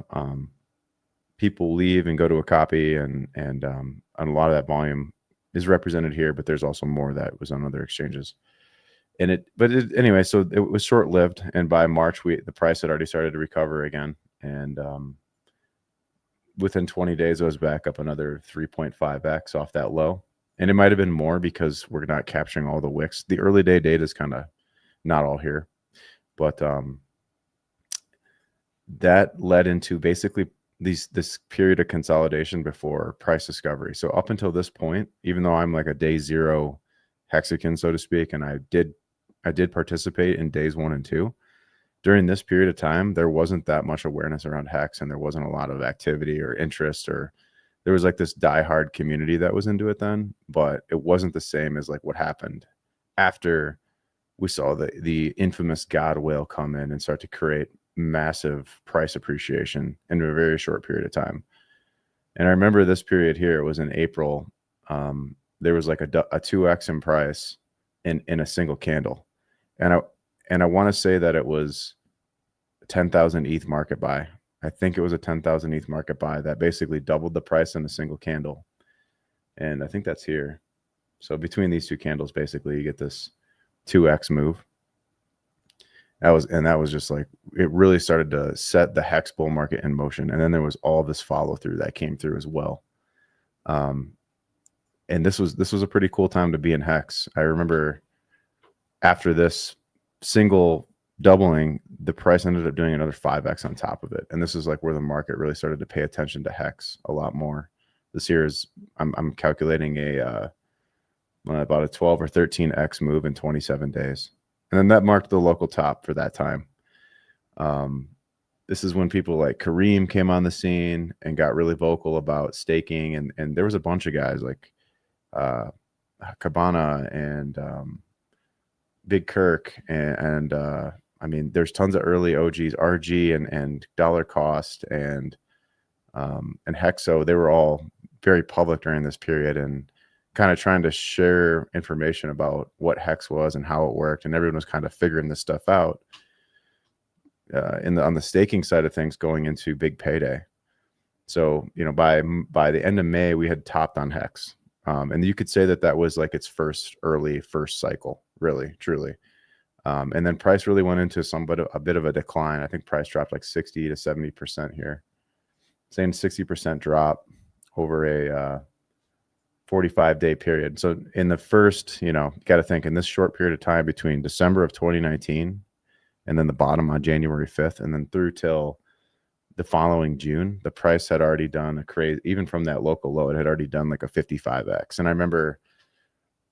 people leave and go to a copy, and a lot of that volume is represented here, but there's also more that was on other exchanges. Anyway, so it was short-lived, and by March, the price had already started to recover again, and within 20 days, it was back up another 3.5x off that low. And it might have been more because we're not capturing all the wicks. The early day data is kind of not all here, but that led into basically this period of consolidation before price discovery. So up until this point, even though I'm like a day zero Hexican, so to speak, and I did participate in days 1 and 2, during this period of time, there wasn't that much awareness around Hex, and there wasn't a lot of activity or interest, or there was like this diehard community that was into it then, but it wasn't the same as like what happened after we saw the infamous God whale come in and start to create massive price appreciation in a very short period of time. And I remember this period here, it was in April. There was like a 2x in price in a single candle. And I want to say that it was 10,000 ETH market buy. I think it was a 10,000 ETH market buy that basically doubled the price in a single candle. And I think that's here. So between these two candles, basically you get this 2x move. That was just like, it really started to set the Hex bull market in motion. And then there was all this follow through that came through as well. And this was a pretty cool time to be in Hex. I remember after this single doubling, the price ended up doing another 5x on top of it. And this is like where the market really started to pay attention to Hex a lot more. This year is, I'm calculating about a 12 or 13x move in 27 days. And then that marked the local top for that time. This is when people like Kareem came on the scene and got really vocal about staking. And there was a bunch of guys like Cabana and Big Kirk. And I mean, there's tons of early OGs, RG and Dollar Cost and Hexo. They were all very public during this period and kind of trying to share information about what Hex was and how it worked, and everyone was kind of figuring this stuff out on the staking side of things going into big payday. So, you know, by the end of May, we had topped on Hex, and you could say that was like its first cycle, really, truly. And then price really went into a bit of a decline. I think price dropped like 60 to 70% here, saying 60% drop over a 45-day period. So in the first, you got to think in this short period of time between December of 2019 and then the bottom on January 5th, and then through till the following June, the price had already done a crazy, even from that local low, it had already done like a 55x. And I remember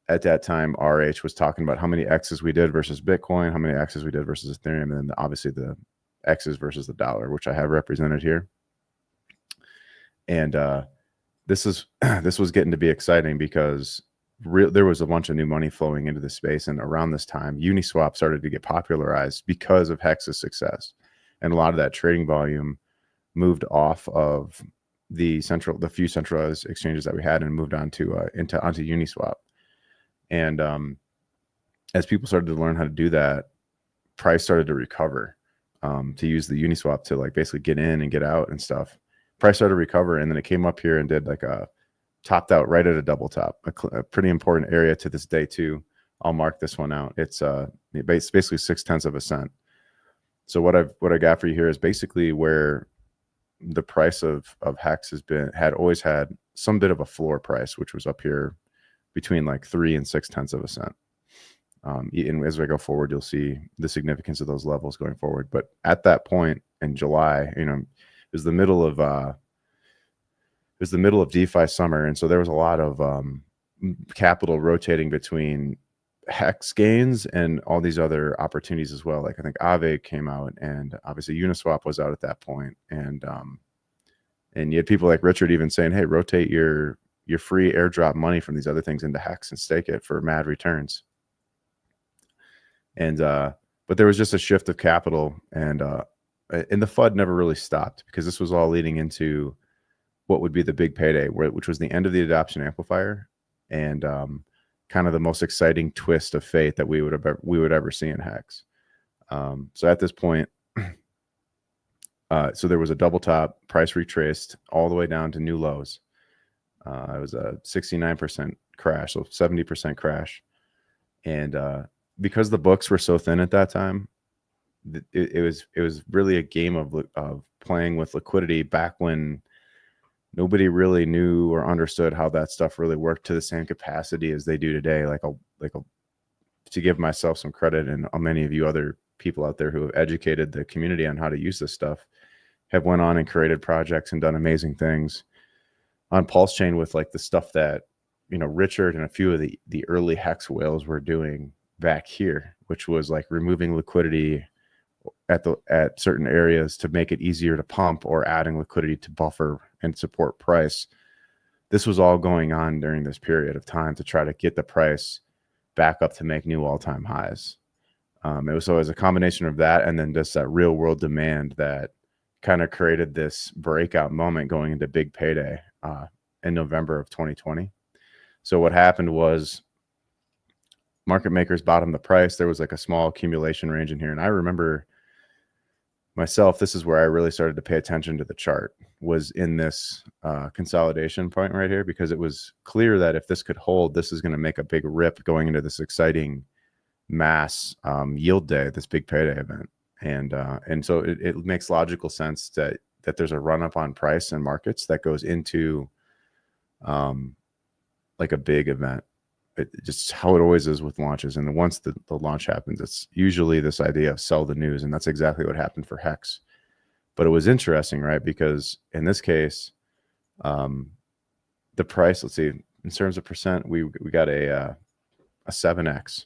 at that time, RH was talking about how many X's we did versus Bitcoin, how many X's we did versus Ethereum, and then obviously the X's versus the dollar, which I have represented here. And this was getting to be exciting because there was a bunch of new money flowing into the space. And around this time, Uniswap started to get popularized because of Hex's success. And a lot of that trading volume moved off of the few centralized exchanges that we had and moved onto Uniswap. And as people started to learn how to do that, price started to recover, to use the Uniswap to like basically get in and get out and stuff. Price started to recover, and then it came up here and did like a topped out right at a double top, a pretty important area to this day too. I'll mark this one out. It's basically 0.6 cents. So what I got for you here is basically where the price of Hex had always had some bit of a floor price, which was up here between like 3 and 0.6 cents. And as I go forward, you'll see the significance of those levels going forward. But at that point in July, it was the middle of DeFi summer, and so there was a lot of capital rotating between Hex gains and all these other opportunities as well. Like I think Aave came out, and obviously Uniswap was out at that point, and you had people like Richard even saying, "Hey, rotate your your free airdrop money from these other things into Hex and stake it for mad returns. And but there was just a shift of capital, and the FUD never really stopped, because this was all leading into what would be the big payday, which was the end of the adoption amplifier, and kind of the most exciting twist of fate that we would ever see in Hex. So at this point, so there was a double top, price retraced all the way down to new lows. It was a 69% crash, so 70% crash, and because the books were so thin at that time, it was really a game of playing with liquidity back when nobody really knew or understood how that stuff really worked to the same capacity as they do today. To give myself some credit, and many of you other people out there who have educated the community on how to use this stuff have went on and created projects and done amazing things on PulseChain with like the stuff that, you know, Richard and a few of the early Hex whales were doing back here, which was like removing liquidity at certain areas to make it easier to pump, or adding liquidity to buffer and support price. This was all going on during this period of time to try to get the price back up to make new all-time highs. It was always a combination of that, and then just that real world demand that kind of created this breakout moment going into big payday in November of 2020. So what happened was market makers bottomed the price. There was like a small accumulation range in here, and I remember myself, this is where I really started to pay attention to the chart, was in this consolidation point right here, because it was clear that if this could hold, this is going to make a big rip going into this exciting mass yield day, this big payday event. And so it makes logical sense that there's a run up on price and markets that goes into like a big event. Just how it always is with launches. And once the launch happens, it's usually this idea of sell the news. And that's exactly what happened for Hex. But it was interesting, right? Because in this case, the price, let's see, in terms of percent, we got a 7x.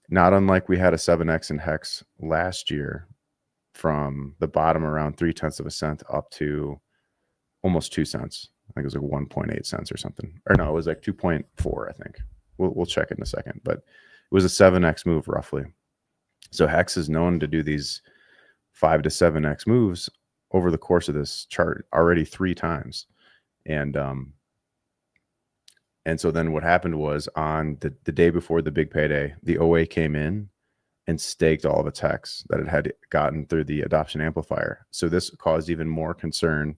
Not unlike we had a 7x in Hex last year, from the bottom around 0.3 cents up to almost 2 cents. I think it was like 1.8 cents or something. Or no, it was like 2.4, I think. We'll check it in a second. But it was a 7x move roughly. So Hex is known to do these 5 to 7x moves over the course of this chart already 3 times. And so then what happened was, on the day before the big payday, the OA came in and staked all of its Hex that it had gotten through the adoption amplifier. So this caused even more concern,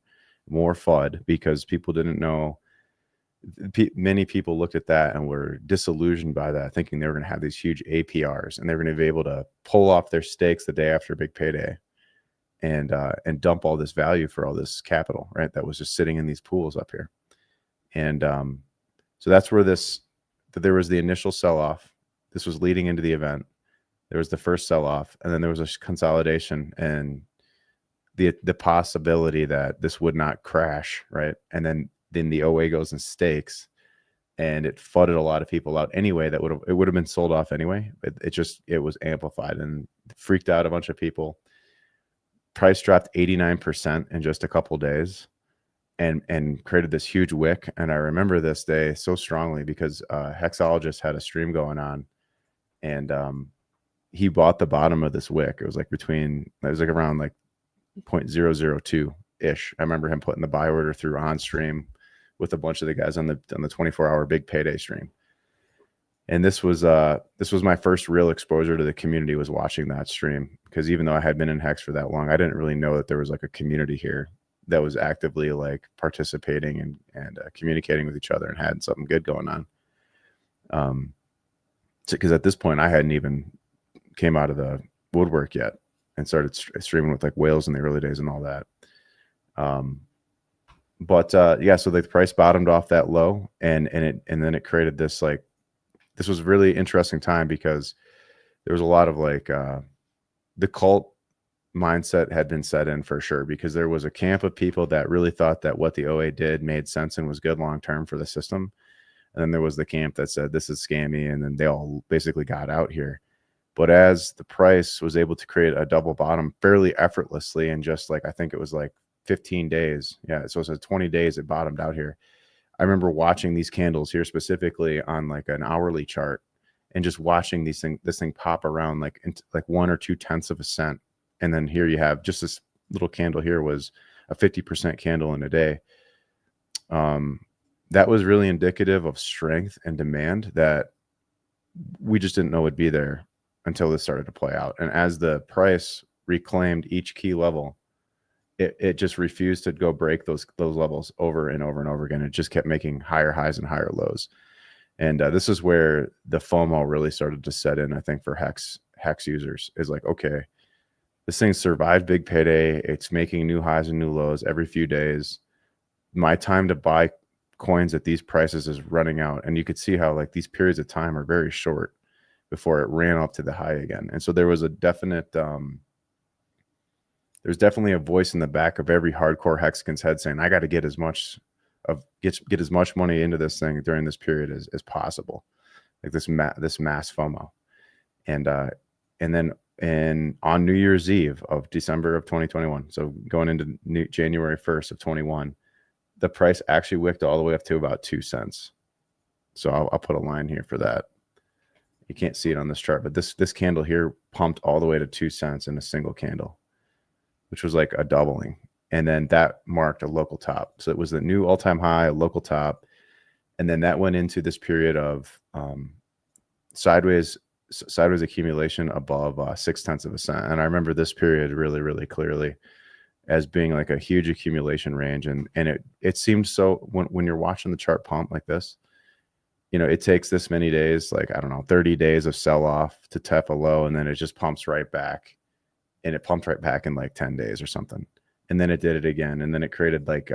more FUD, because people didn't know. Many people looked at that and were disillusioned by that, thinking they were going to have these huge APRs and they were going to be able to pull off their stakes the day after big payday and dump all this value for all this capital, right? That was just sitting in these pools up here. And so that's where there was the initial sell-off. This was leading into the event. There was the first sell-off, and then there was a consolidation and the possibility that this would not crash, right? And then the OA goes and stakes, and it fudded a lot of people out anyway. It would have been sold off anyway. It was amplified and freaked out a bunch of people. Price dropped 89% in just a couple days, and created this huge wick. And I remember this day so strongly because Hexologist had a stream going on, and he bought the bottom of this wick. It was like around like 0.002 ish. I remember him putting the buy order through on stream with a bunch of the guys on the 24-hour big payday stream. And this was my first real exposure to the community, was watching that stream, because even though I had been in Hex for that long, I didn't really know that there was like a community here that was actively like participating and communicating with each other and had something good going on. Because at this point I hadn't even came out of the woodwork yet and started streaming with like whales in the early days and all that. Yeah, so the price bottomed off that low, and then it created this, like, this was a really interesting time, because there was a lot of like the cult mindset had been set in for sure, because there was a camp of people that really thought that what the OA did made sense and was good long term for the system, and then there was the camp that said this is scammy, and then they all basically got out here. But as the price was able to create a double bottom fairly effortlessly in just like, I think it was like 15 days. Yeah, so it says 20 days it bottomed out here. I remember watching these candles here specifically on like an hourly chart, and just watching this thing pop around like 1 or 2 tenths of a cent. And then here you have just this little candle here was a 50% candle in a day. That was really indicative of strength and demand that we just didn't know would be there until this started to play out. And as the price reclaimed each key level, it just refused to go break those levels over and over and over again. It just kept making higher highs and higher lows. And this is where the FOMO really started to set in, I think, for Hex users. Is like, okay, this thing survived big payday. It's making new highs and new lows every few days. My time to buy coins at these prices is running out. And you could see how like these periods of time are very short before it ran up to the high again. And so there was a definite, there's definitely a voice in the back of every hardcore Hexican's head saying, I got to get as much money into this thing during this period as possible, like this mass FOMO. And then on New Year's Eve of December of 2021, so going into January 1st of 21, the price actually wicked all the way up to about 2 cents. So I'll put a line here for that. You can't see it on this chart, but this candle here pumped all the way to 2 cents in a single candle, which was like a doubling. And then that marked a local top. So it was the new all-time high, a local top. And then that went into this period of sideways accumulation above 6 tenths of a cent. And I remember this period really, really clearly as being like a huge accumulation range. And it seemed so when you're watching the chart pump like this, you know, it takes this many days, like, I don't know, 30 days of sell off to tap a low, and then it just pumps right back. And it pumped right back in like 10 days or something. And then it did it again. And then it created like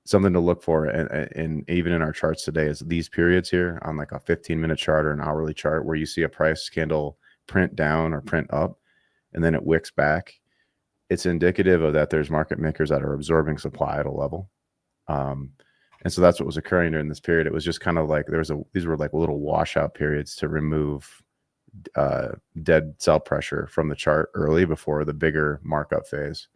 something to look for. And even in our charts today is these periods here on like a 15-minute chart or an hourly chart where you see a price candle print down or print up, and then it wicks back. It's indicative of that there's market makers that are absorbing supply at a level. And so that's what was occurring during this period. It was just kind of like these were like little washout periods to remove dead sell pressure from the chart early before the bigger markup phase.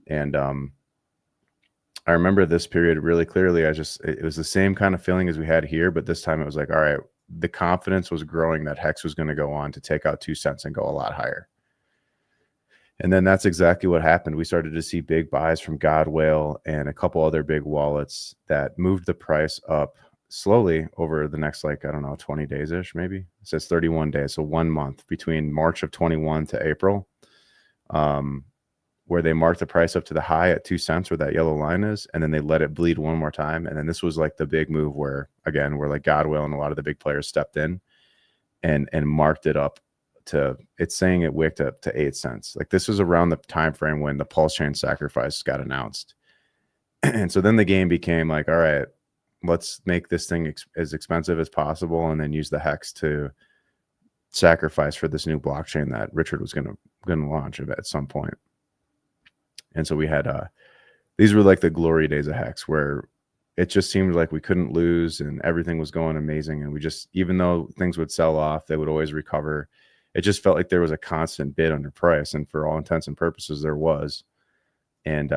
And I remember this period really clearly. It was the same kind of feeling as we had here, but this time it was like, all right, the confidence was growing that Hex was going to go on to take out 2 cents and go a lot higher. And then that's exactly what happened. We started to see big buys from Godwhale and a couple other big wallets that moved the price up slowly over the next, like, I don't know, 20 days ish, maybe. It says 31 days. So 1 month between March of 21 to April, where they marked the price up to the high at 2 cents where that yellow line is. And then they let it bleed one more time. And then this was like the big move where like Godwhale and a lot of the big players stepped in and marked it up to, it's saying it wicked up to 8 cents. Like this was around the time frame when the PulseChain sacrifice got announced. And so then the game became like, all right, let's make this thing as expensive as possible, and then use the Hex to sacrifice for this new blockchain that Richard was going to launch at some point. And so we had these were like the glory days of Hex, where it just seemed like we couldn't lose and everything was going amazing. And we just, even though things would sell off, they would always recover. It just felt like there was a constant bid under price, and for all intents and purposes, there was. And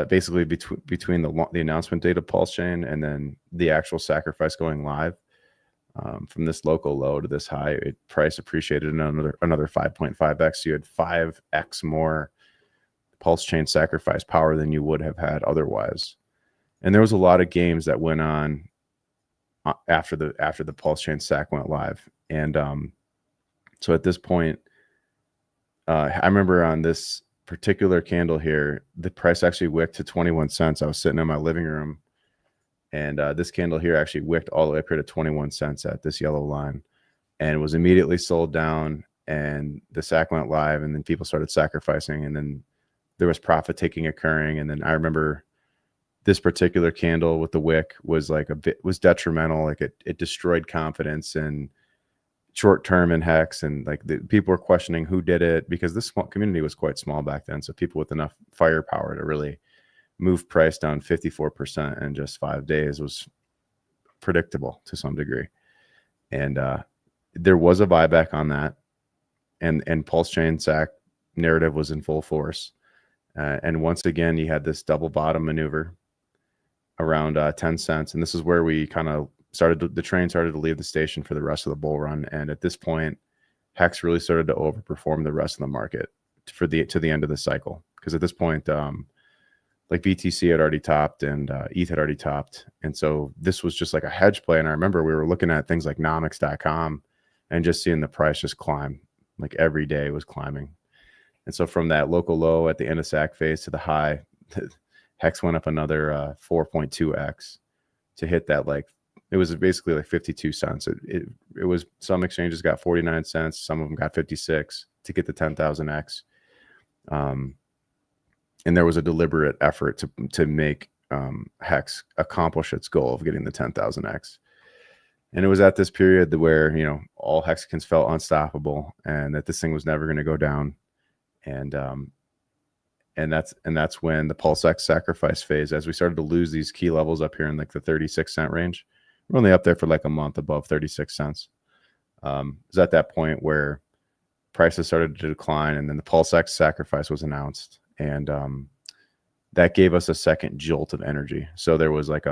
basically between the announcement date of PulseChain and then the actual sacrifice going live, from this local low to this high, price appreciated another 5.5x. So you had 5x more PulseChain sacrifice power than you would have had otherwise. And there was a lot of games that went on after the PulseChain sack went live. And so at this point, I remember on this particular candle here, the price actually wicked to 21 cents. I was sitting in my living room, and this candle here actually wicked all the way up here to 21 cents at this yellow line, and was immediately sold down, and the sack went live, and then people started sacrificing, and then there was profit taking occurring. And then I remember this particular candle with the wick was like was detrimental. Like it destroyed confidence and short term in Hex, and like people were questioning who did it, because this community was quite small back then. So people with enough firepower to really move price down 54% in just 5 days was predictable to some degree. And there was a buyback on that, and PulseChain sack narrative was in full force. And once again, you had this double bottom maneuver around 10 cents. And this is where we kind of the train started to leave the station for the rest of the bull run. And at this point, Hex really started to overperform the rest of the market to the end of the cycle. Because at this point, like BTC had already topped and ETH had already topped. And so this was just like a hedge play. And I remember we were looking at things like nomics.com and just seeing the price just climb. Like every day it was climbing. And so from that local low at the end of SAC phase to the high, Hex went up another 4.2x to hit that, like, it was basically like 52 cents. It was, some exchanges got 49 cents, some of them got 56 to get the 10,000x. And there was a deliberate effort to make Hex accomplish its goal of getting the 10,000x. And it was at this period where, you know, all Hexicans felt unstoppable and that this thing was never going to go down. And that's when the PulseX sacrifice phase, as we started to lose these key levels up here in like the 36 cent range, we're only up there for like a month above 36 cents. It was at that point where prices started to decline, and then the PulseX sacrifice was announced, and that gave us a second jolt of energy. So there was like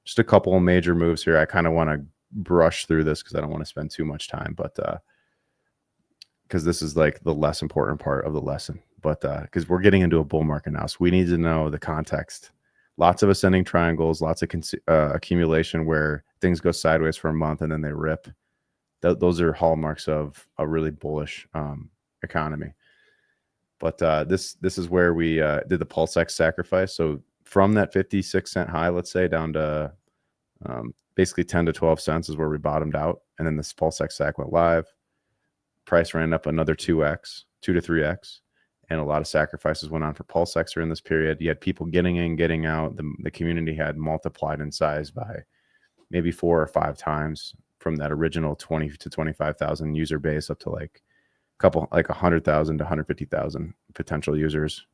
just a couple of major moves here. I kind of want to brush through this because I don't want to spend too much time, but because this is like the less important part of the lesson. But because we're getting into a bull market now, so we need to know the context. Lots of ascending triangles, lots of accumulation where things go sideways for a month and then they rip. Those are hallmarks of a really bullish economy. But this is where we did the PulseX sacrifice. So from that 56 cent high, let's say, down to basically 10 to 12 cents is where we bottomed out. And then this PulseX sac went live. Price ran up another 2 to 3x. And a lot of sacrifices went on for PulseX during this period. You had people getting in, getting out. The community had multiplied in size by maybe 4 or 5 times from that original 20 to 25,000 user base up to like a couple, like 100,000 to 150,000 potential users.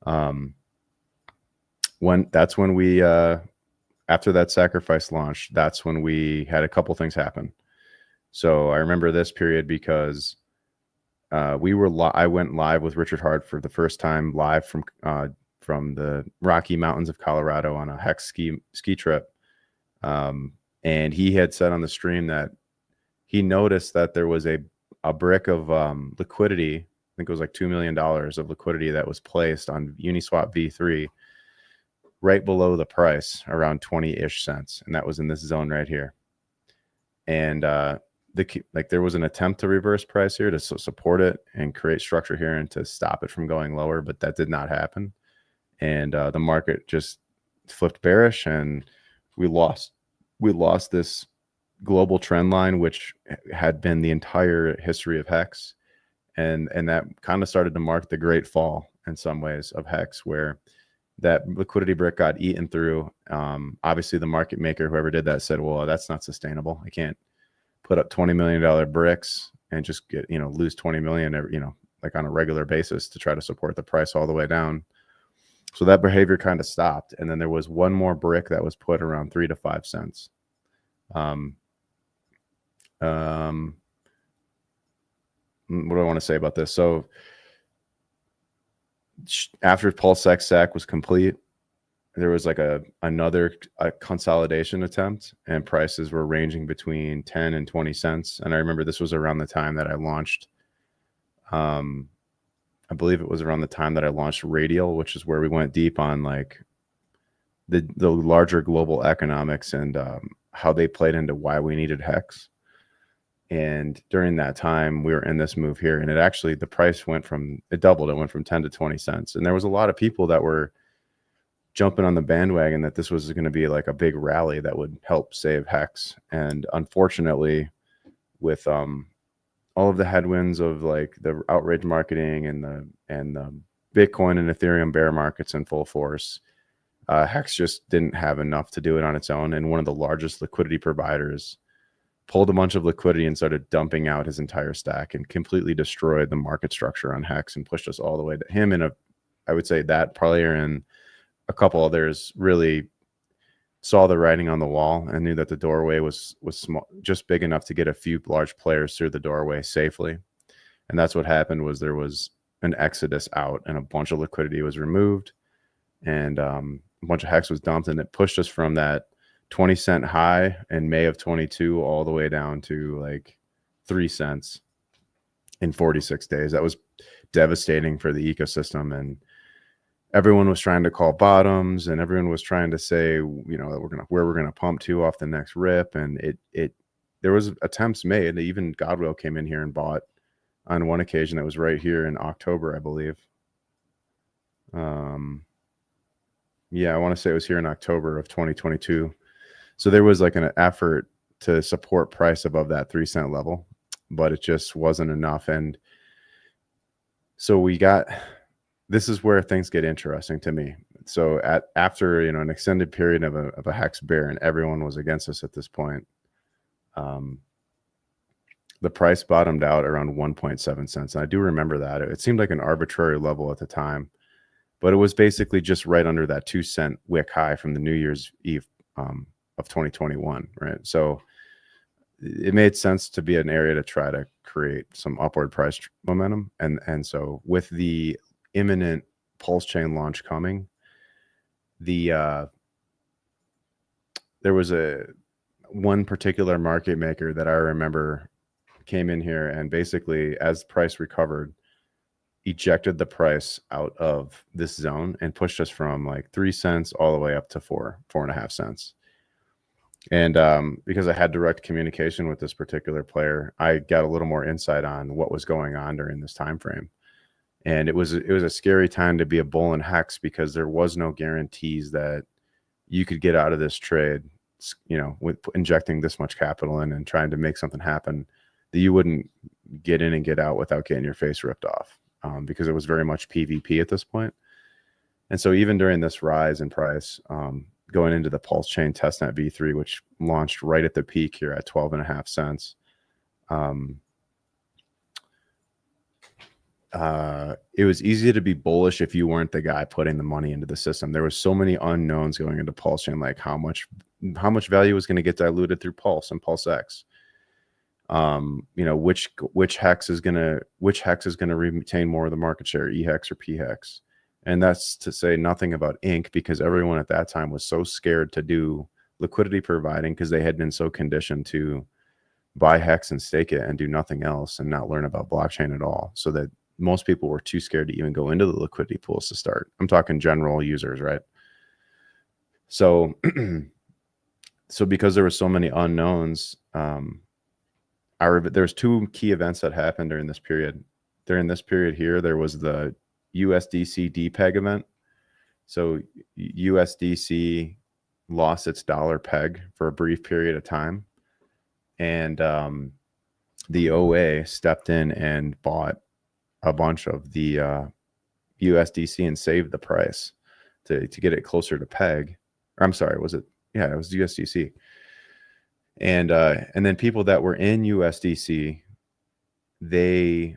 That's when we, after that sacrifice launch, that's when we had a couple things happen. So I remember this period because I went live with Richard Hart for the first time live from the Rocky Mountains of Colorado on a Hex ski trip. And he had said on the stream that he noticed that there was a brick of liquidity. I think it was like $2 million of liquidity that was placed on Uniswap V3 right below the price, around 20-ish cents. And that was in this zone right here. And there was an attempt to reverse price here to support it and create structure here and to stop it from going lower, but that did not happen. And the market just flipped bearish, and we lost this global trend line, which had been the entire history of Hex. And that kind of started to mark the great fall in some ways of Hex, where that liquidity brick got eaten through. Obviously the market maker, whoever did that, said, well, that's not sustainable. I can't put up $20 million bricks and just get, lose 20 million, like on a regular basis to try to support the price all the way down. So that behavior kind of stopped. And then there was one more brick that was put around 3 to 5 cents. What do I want to say about this? So after PulseX SAC was complete, there was like another consolidation attempt, and prices were ranging between 10 and 20 cents. And I remember this was around the time that I launched, I believe it was around the time that I launched Radial, which is where we went deep on like the larger global economics and how they played into why we needed Hex. And during that time, we were in this move here, and the price doubled. It went from 10 to 20 cents. And there was a lot of people that were jumping on the bandwagon that this was going to be like a big rally that would help save Hex. And unfortunately, with all of the headwinds of like the outrage marketing and the Bitcoin and Ethereum bear markets in full force, Hex just didn't have enough to do it on its own. And one of the largest liquidity providers pulled a bunch of liquidity and started dumping out his entire stack and completely destroyed the market structure on Hex and pushed us all the way to him. And I would say that player and a couple others really saw the writing on the wall and knew that the doorway was small, just big enough to get a few large players through the doorway safely. And that's what happened. Was there was an exodus out, and a bunch of liquidity was removed, and a bunch of Hex was dumped, and it pushed us from that 20-cent high in May of 22 all the way down to like 3 cents in 46 days. That was devastating for the ecosystem, and everyone was trying to call bottoms, and everyone was trying to say, you know, that where we're gonna pump to off the next rip, and there was attempts made. Even Godwell came in here and bought on one occasion. That was right here in October, I believe. Yeah, I want to say it was here in October of 2022. So there was like an effort to support price above that 3 cent level, but it just wasn't enough. And so this is where things get interesting to me. So after, you know, an extended period of a Hex bear, and everyone was against us at this point, the price bottomed out around 1.7 cents. And I do remember that. It seemed like an arbitrary level at the time, but it was basically just right under that 2 cent wick high from the New Year's Eve of 2021, right? So it made sense to be an area to try to create some upward price momentum. And so with the imminent PulseChain launch coming, there was one particular market maker that I remember came in here and basically, as price recovered, ejected the price out of this zone and pushed us from like 3 cents all the way up to 4.5 cents. And because I had direct communication with this particular player, I got a little more insight on what was going on during this time frame. And it was a scary time to be a bull in Hex, because there was no guarantees that you could get out of this trade, you know, with injecting this much capital in and trying to make something happen, that you wouldn't get in and get out without getting your face ripped off, because it was very much PvP at this point. And so even during this rise in price, going into the PulseChain testnet V3, which launched right at the peak here at 12.5 cents, it was easy to be bullish if you weren't the guy putting the money into the system. There was so many unknowns going into PulseChain, like how much value was going to get diluted through Pulse and PulseX. You know, which hex is going to retain more of the market share, eHex or pHex. And that's to say nothing about Inc, because everyone at that time was so scared to do liquidity providing, because they had been so conditioned to buy Hex and stake it and do nothing else and not learn about blockchain at all. So that most people were too scared to even go into the liquidity pools to start. I'm talking general users, right? So, so because there were so many unknowns, there's two key events that happened during this period. During this period here, there was the USDC depeg event. So USDC lost its dollar peg for a brief period of time, and the OA stepped in and bought a bunch of the USDC and saved the price to get it closer to peg. Or I'm sorry, was it? Yeah, it was USDC. And then people that were in USDC, they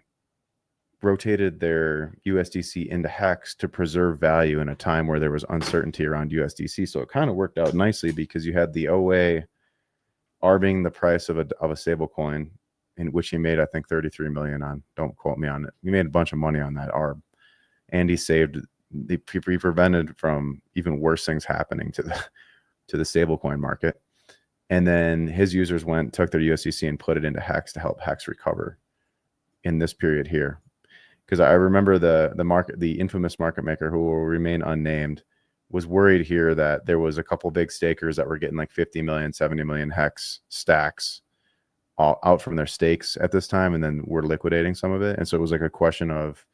rotated their USDC into Hex to preserve value in a time where there was uncertainty around USDC. So it kind of worked out nicely, because you had the OA arbing the price of a stable coin, in which he made, I think, 33 million on. Don't quote me on it. He made a bunch of money on that arb, and he prevented from even worse things happening to the stablecoin market. And then his users took their USDC and put it into Hex to help Hex recover in this period here. Because I remember the infamous market maker, who will remain unnamed, was worried here that there was a couple big stakers that were getting like 50 million, 70 million Hex stacks all out from their stakes at this time, and then we're liquidating some of it. And so it was like a question of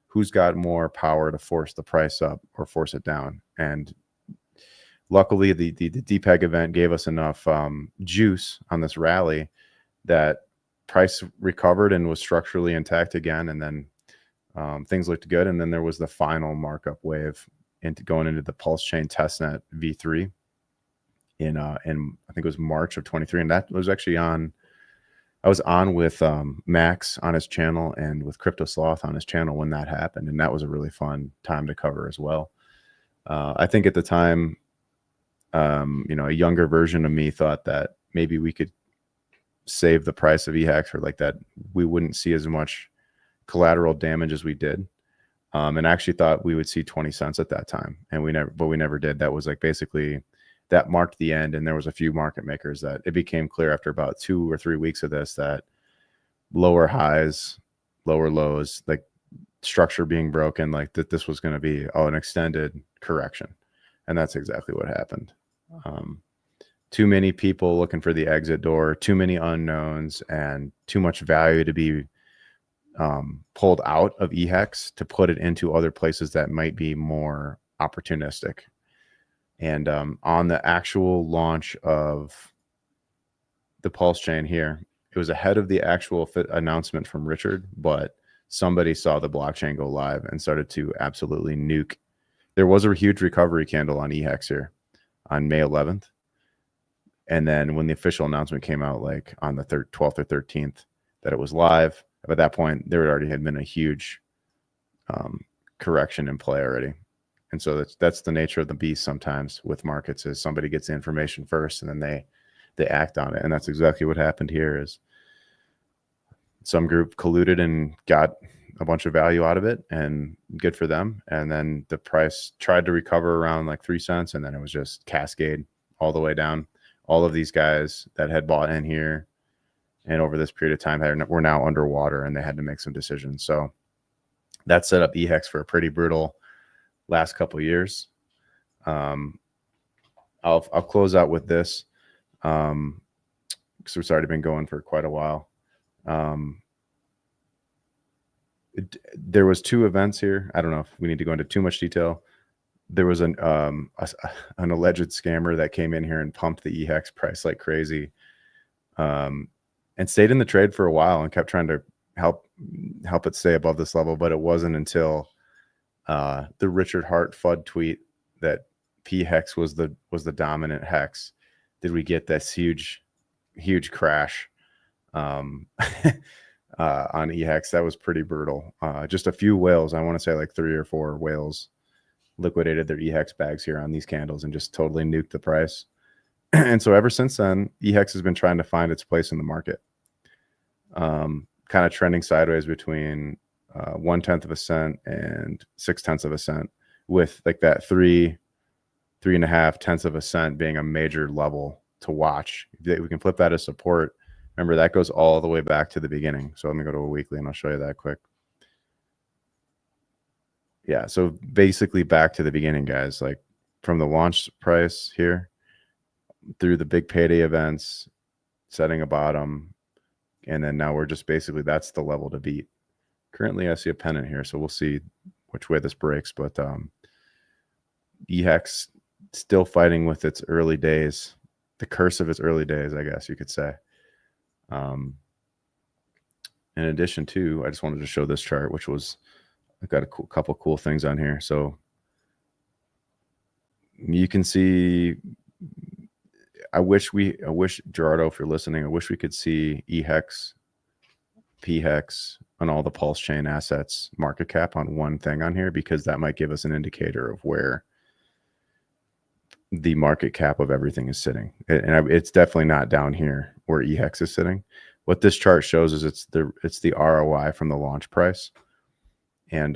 who's got more power to force the price up or force it down. And luckily, the depeg event gave us enough juice on this rally that price recovered and was structurally intact again. And then things looked good. And then there was the final markup wave going into the PulseChain testnet V3 in I think it was March of 23. And that was actually I was on with Max on his channel and with Crypto Sloth on his channel when that happened. And that was a really fun time to cover as well. I think at the time, you know, a younger version of me thought that maybe we could save the price of eHex, or like that we wouldn't see as much collateral damage as we did. and actually thought we would see 20 cents at that time, and we never did. That was like basically that marked the end, and there was a few market makers that it became clear after about 2 or 3 weeks of this that lower highs, lower lows, like structure being broken, like that this was going to be an extended correction, and that's exactly what happened. Too many people looking for the exit door, too many unknowns, and too much value to be pulled out of eHex to put it into other places that might be more opportunistic. And on the actual launch of the PulseChain here, it was ahead of the actual announcement from Richard, but somebody saw the blockchain go live and started to absolutely nuke. There was a huge recovery candle on eHex here on May 11th. And then when the official announcement came out, like on the 12th or 13th, that it was live, at that point, there already had been a huge correction in play already. And so that's the nature of the beast sometimes with markets, is somebody gets the information first and then they act on it. And that's exactly what happened here. Is some group colluded and got a bunch of value out of it, and good for them. And then the price tried to recover around like 3 cents, and then it was just cascade all the way down. All of these guys that had bought in here and over this period of time were now underwater, and they had to make some decisions. So that set up eHex for a pretty brutal last couple of years. I'll close out with this because it's already been going for quite a while. There was 2 events here. I don't know if we need to go into too much detail. There was an alleged scammer that came in here and pumped the eHex price like crazy, and stayed in the trade for a while and kept trying to help it stay above this level. But it wasn't until the Richard Hart FUD tweet that P-Hex was the dominant hex did we get this huge crash on eHex. That was pretty brutal. Just a few whales, I want to say like 3 or 4 whales, liquidated their eHex bags here on these candles and just totally nuked the price. And so ever since then, eHex has been trying to find its place in the market, kind of trending sideways between 1/10 of a cent and 0.6 of a cent, with like that 3.5 tenths of a cent being a major level to watch. We can flip that as support. Remember, that goes all the way back to the beginning. So let me go to a weekly and I'll show you that quick. Yeah, so basically back to the beginning, guys, like from the launch price here through the big payday events, setting a bottom, and then now we're just basically, that's the level to beat. Currently, I see a pennant here, so we'll see which way this breaks, but eHex still fighting with its early days, the curse of its early days, I guess you could say. In addition to, I just wanted to show this chart, which was, I've got a couple cool things on here. So you can see, I wish Gerardo, if you're listening, I wish we could see eHex, P-Hex, and all the PulseChain assets market cap on one thing on here, because that might give us an indicator of where the market cap of everything is sitting. And it's definitely not down here where eHex is sitting. What this chart shows is it's the ROI from the launch price. And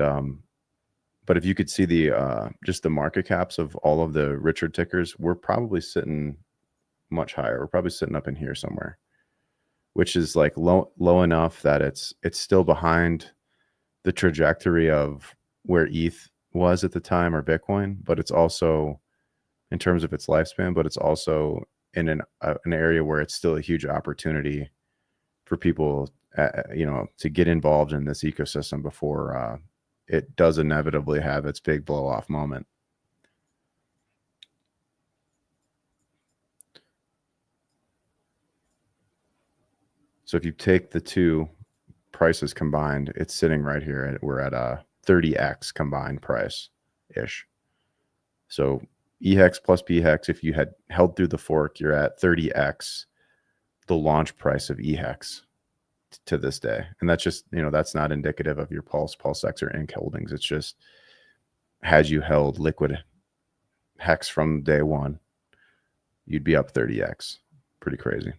but if you could see the just the market caps of all of the Richard tickers, we're probably sitting much higher. We're probably sitting up in here somewhere, which is like low enough that it's still behind the trajectory of where ETH was at the time, or Bitcoin, but it's also in terms of its lifespan, but it's also in an area where it's still a huge opportunity for people, to get involved in this ecosystem before it does inevitably have its big blow off moment. So if you take the two prices combined, it's sitting right here. We're at a 30x combined price ish. So eHex plus PHEX, if you had held through the fork, you're at 30x the launch price of eHex to this day. And that's just, that's not indicative of your PulseX, or Inc holdings. It's just, had you held liquid Hex from day one, you'd be up 30x. Pretty crazy.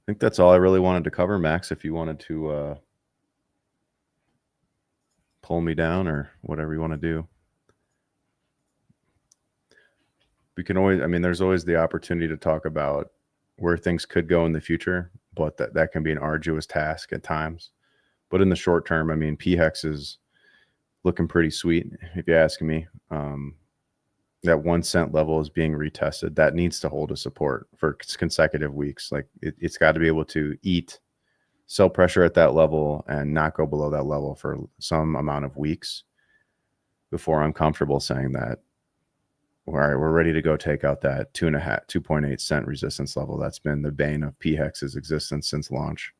think that's all I really wanted to cover, Max. If you wanted to pull me down or whatever you want to do. We can always, I mean, there's always the opportunity to talk about where things could go in the future, but that can be an arduous task at times. But in the short term, I mean, PHEX is looking pretty sweet, if you ask me. That 1 cent level is being retested. That needs to hold a support for consecutive weeks. Like it's got to be able to eat sell pressure at that level and not go below that level for some amount of weeks before I'm comfortable saying that, all right, we're ready to go take out that 2.8 cent resistance level. That's been the bane of PHEX's existence since launch.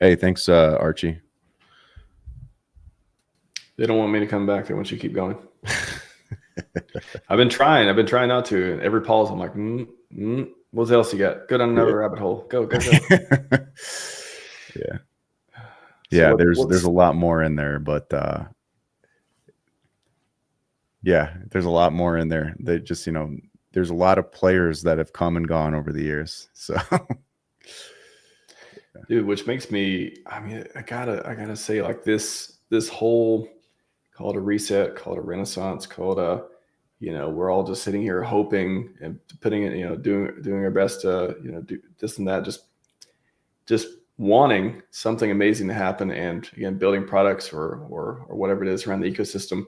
Hey, thanks, Archie. They don't want me to come back. They want you to keep going. I've been trying not to. And every pause, I'm like, what else you got? Go down another rabbit hole. Go. Yeah. So There's a lot more in there, but there's a lot more in there. They just, there's a lot of players that have come and gone over the years. So dude, which makes me, I mean, I gotta say, like this whole, call it a reset, call it a renaissance, call it a, we're all just sitting here hoping and putting it, doing our best to, do this and that, just wanting something amazing to happen, and again, building products or whatever it is around the ecosystem.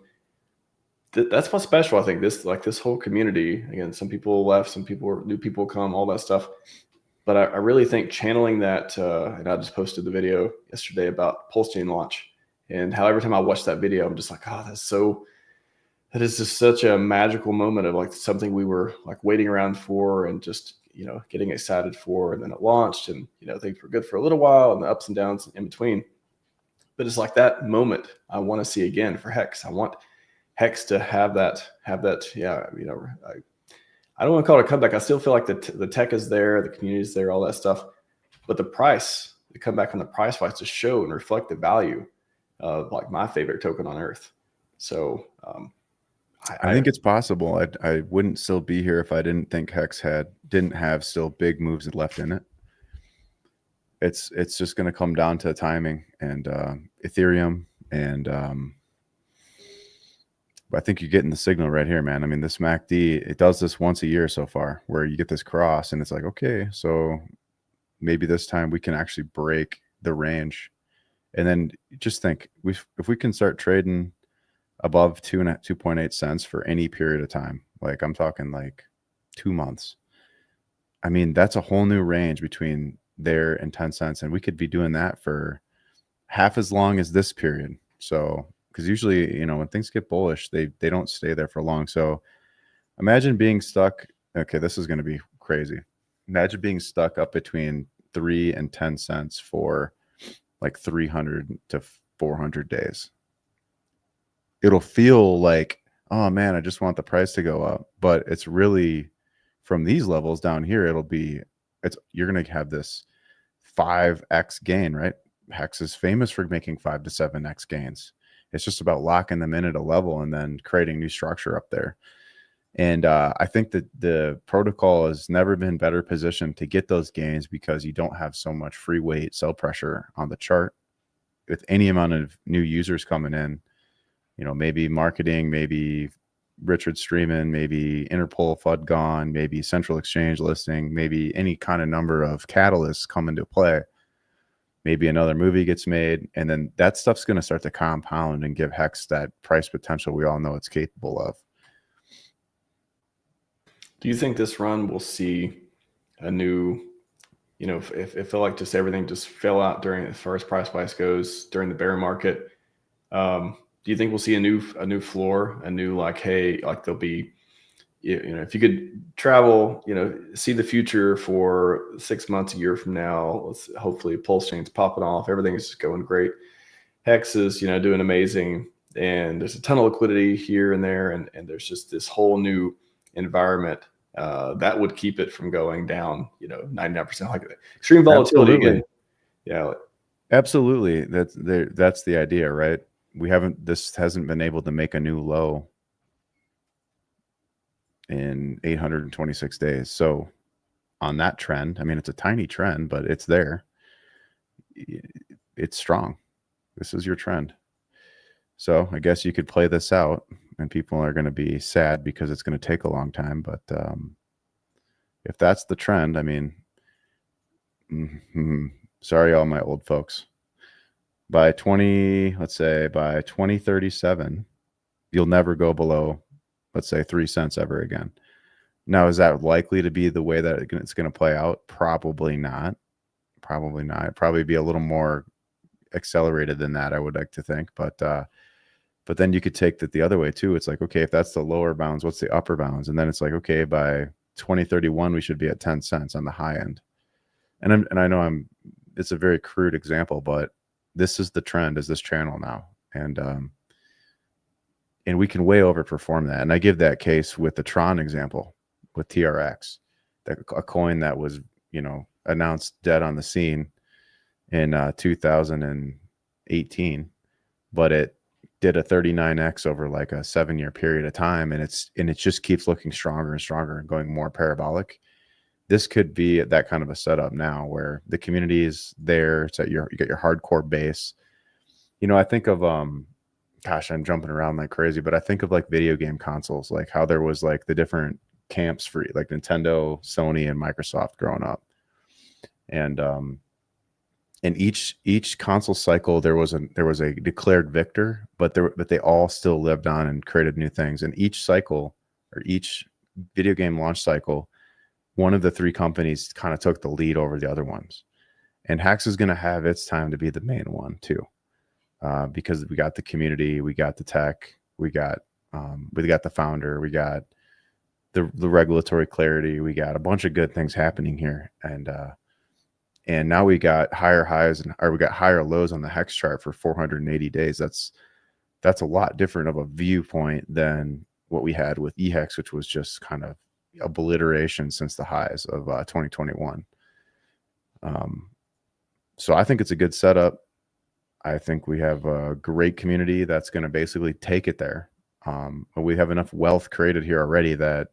That's what's special. I think this whole community, again, some people left, some people, new people come, all that stuff. But I really think channeling that, and I just posted the video yesterday about PulseChain launch, and how every time I watch that video, I'm just like, oh, that is just such a magical moment of like something we were like waiting around for and just, getting excited for. And then it launched, and, things were good for a little while, and the ups and downs in between. But it's like that moment I want to see again for Hex. I want Hex to have that. Yeah. I don't want to call it a comeback. I still feel like the tech is there, the community is there, all that stuff. But the comeback on the price wise to show and reflect the value of like my favorite token on earth. So I think it's possible. I wouldn't still be here if I didn't think Hex didn't have still big moves left in it. It's just going to come down to timing and Ethereum, and I think you're getting the signal right here, man. I mean, this MACD, it does this once a year so far, where you get this cross, and it's like, okay, so maybe this time we can actually break the range. And then just think, if we can start trading above 2.8 cents for any period of time, like I'm talking like 2 months, I mean, that's a whole new range between there and 10 cents. And we could be doing that for half as long as this period. So, because usually, when things get bullish, they don't stay there for long. So imagine being stuck. Okay, this is going to be crazy. Imagine being stuck up between 3 and 10 cents for like 300 to 400 days. It'll feel like, oh man, I just want the price to go up. But it's really from these levels down here, you're going to have this 5x gain, right? Hex is famous for making 5 to 7x gains. It's just about locking them in at a level and then creating new structure up there. And I think that the protocol has never been better positioned to get those gains, because you don't have so much free weight sell pressure on the chart. With any amount of new users coming in, maybe marketing, maybe Richard streaming, maybe Interpol FUD gone, maybe central exchange listing, maybe any kind of number of catalysts come into play. Maybe another movie gets made, and then that stuff's going to start to compound and give Hex that price potential we all know it's capable of. Do you think this run will see a new, if it felt like just everything just fell out during, as far as price goes during the bear market, do you think we'll see a new floor, a new like, hey, like there'll be, if you could travel, see the future for 6 months, a year from now, hopefully PulseChain's popping off, everything's just going great. Hex is, doing amazing, and there's a ton of liquidity here and there, and there's just this whole new environment that would keep it from going down, 99%, like extreme volatility. Again. Yeah, absolutely. That's the idea, right? This hasn't been able to make a new low in 826 days. So on that trend, I mean, it's a tiny trend, but it's there. It's strong. This is your trend. So I guess you could play this out, and people are going to be sad because it's going to take a long time. But if that's the trend, I mean, sorry, all my old folks. By 2037, you'll never go below, let's say, 3 cents ever again. Now, is that likely to be the way that it's going to play out? Probably not. Probably not. It'd probably be a little more accelerated than that, I would like to think. But then you could take that the other way too. It's like, okay, if that's the lower bounds, what's the upper bounds? And then it's like, okay, by 2031, we should be at 10 cents on the high end. And I know it's a very crude example, but this is the trend, is this channel now. And we can way overperform that. And I give that case with the Tron example with TRX, a coin that was, announced dead on the scene in 2018, but it did a 39x over like a 7-year period of time, and it just keeps looking stronger and stronger and going more parabolic. This could be that kind of a setup now where the community is there. It's you got your hardcore base. I think of gosh, I'm jumping around like crazy, but I think of like video game consoles, like how there was like the different camps for like Nintendo, Sony, and Microsoft growing up. And each console cycle there was a declared victor, but they all still lived on and created new things. And each cycle, or each video game launch cycle, one of the 3 companies kind of took the lead over the other ones. And Hex is going to have its time to be the main one too, because we got the community, we got the tech, we got the founder, we got the regulatory clarity, we got a bunch of good things happening here. And now we got higher highs or we got higher lows on the Hex chart for 480 days. That's a lot different of a viewpoint than what we had with EHEX, which was just kind of obliteration since the highs of 2021. So I think it's a good setup. I think we have a great community that's going to basically take it there. But we have enough wealth created here already that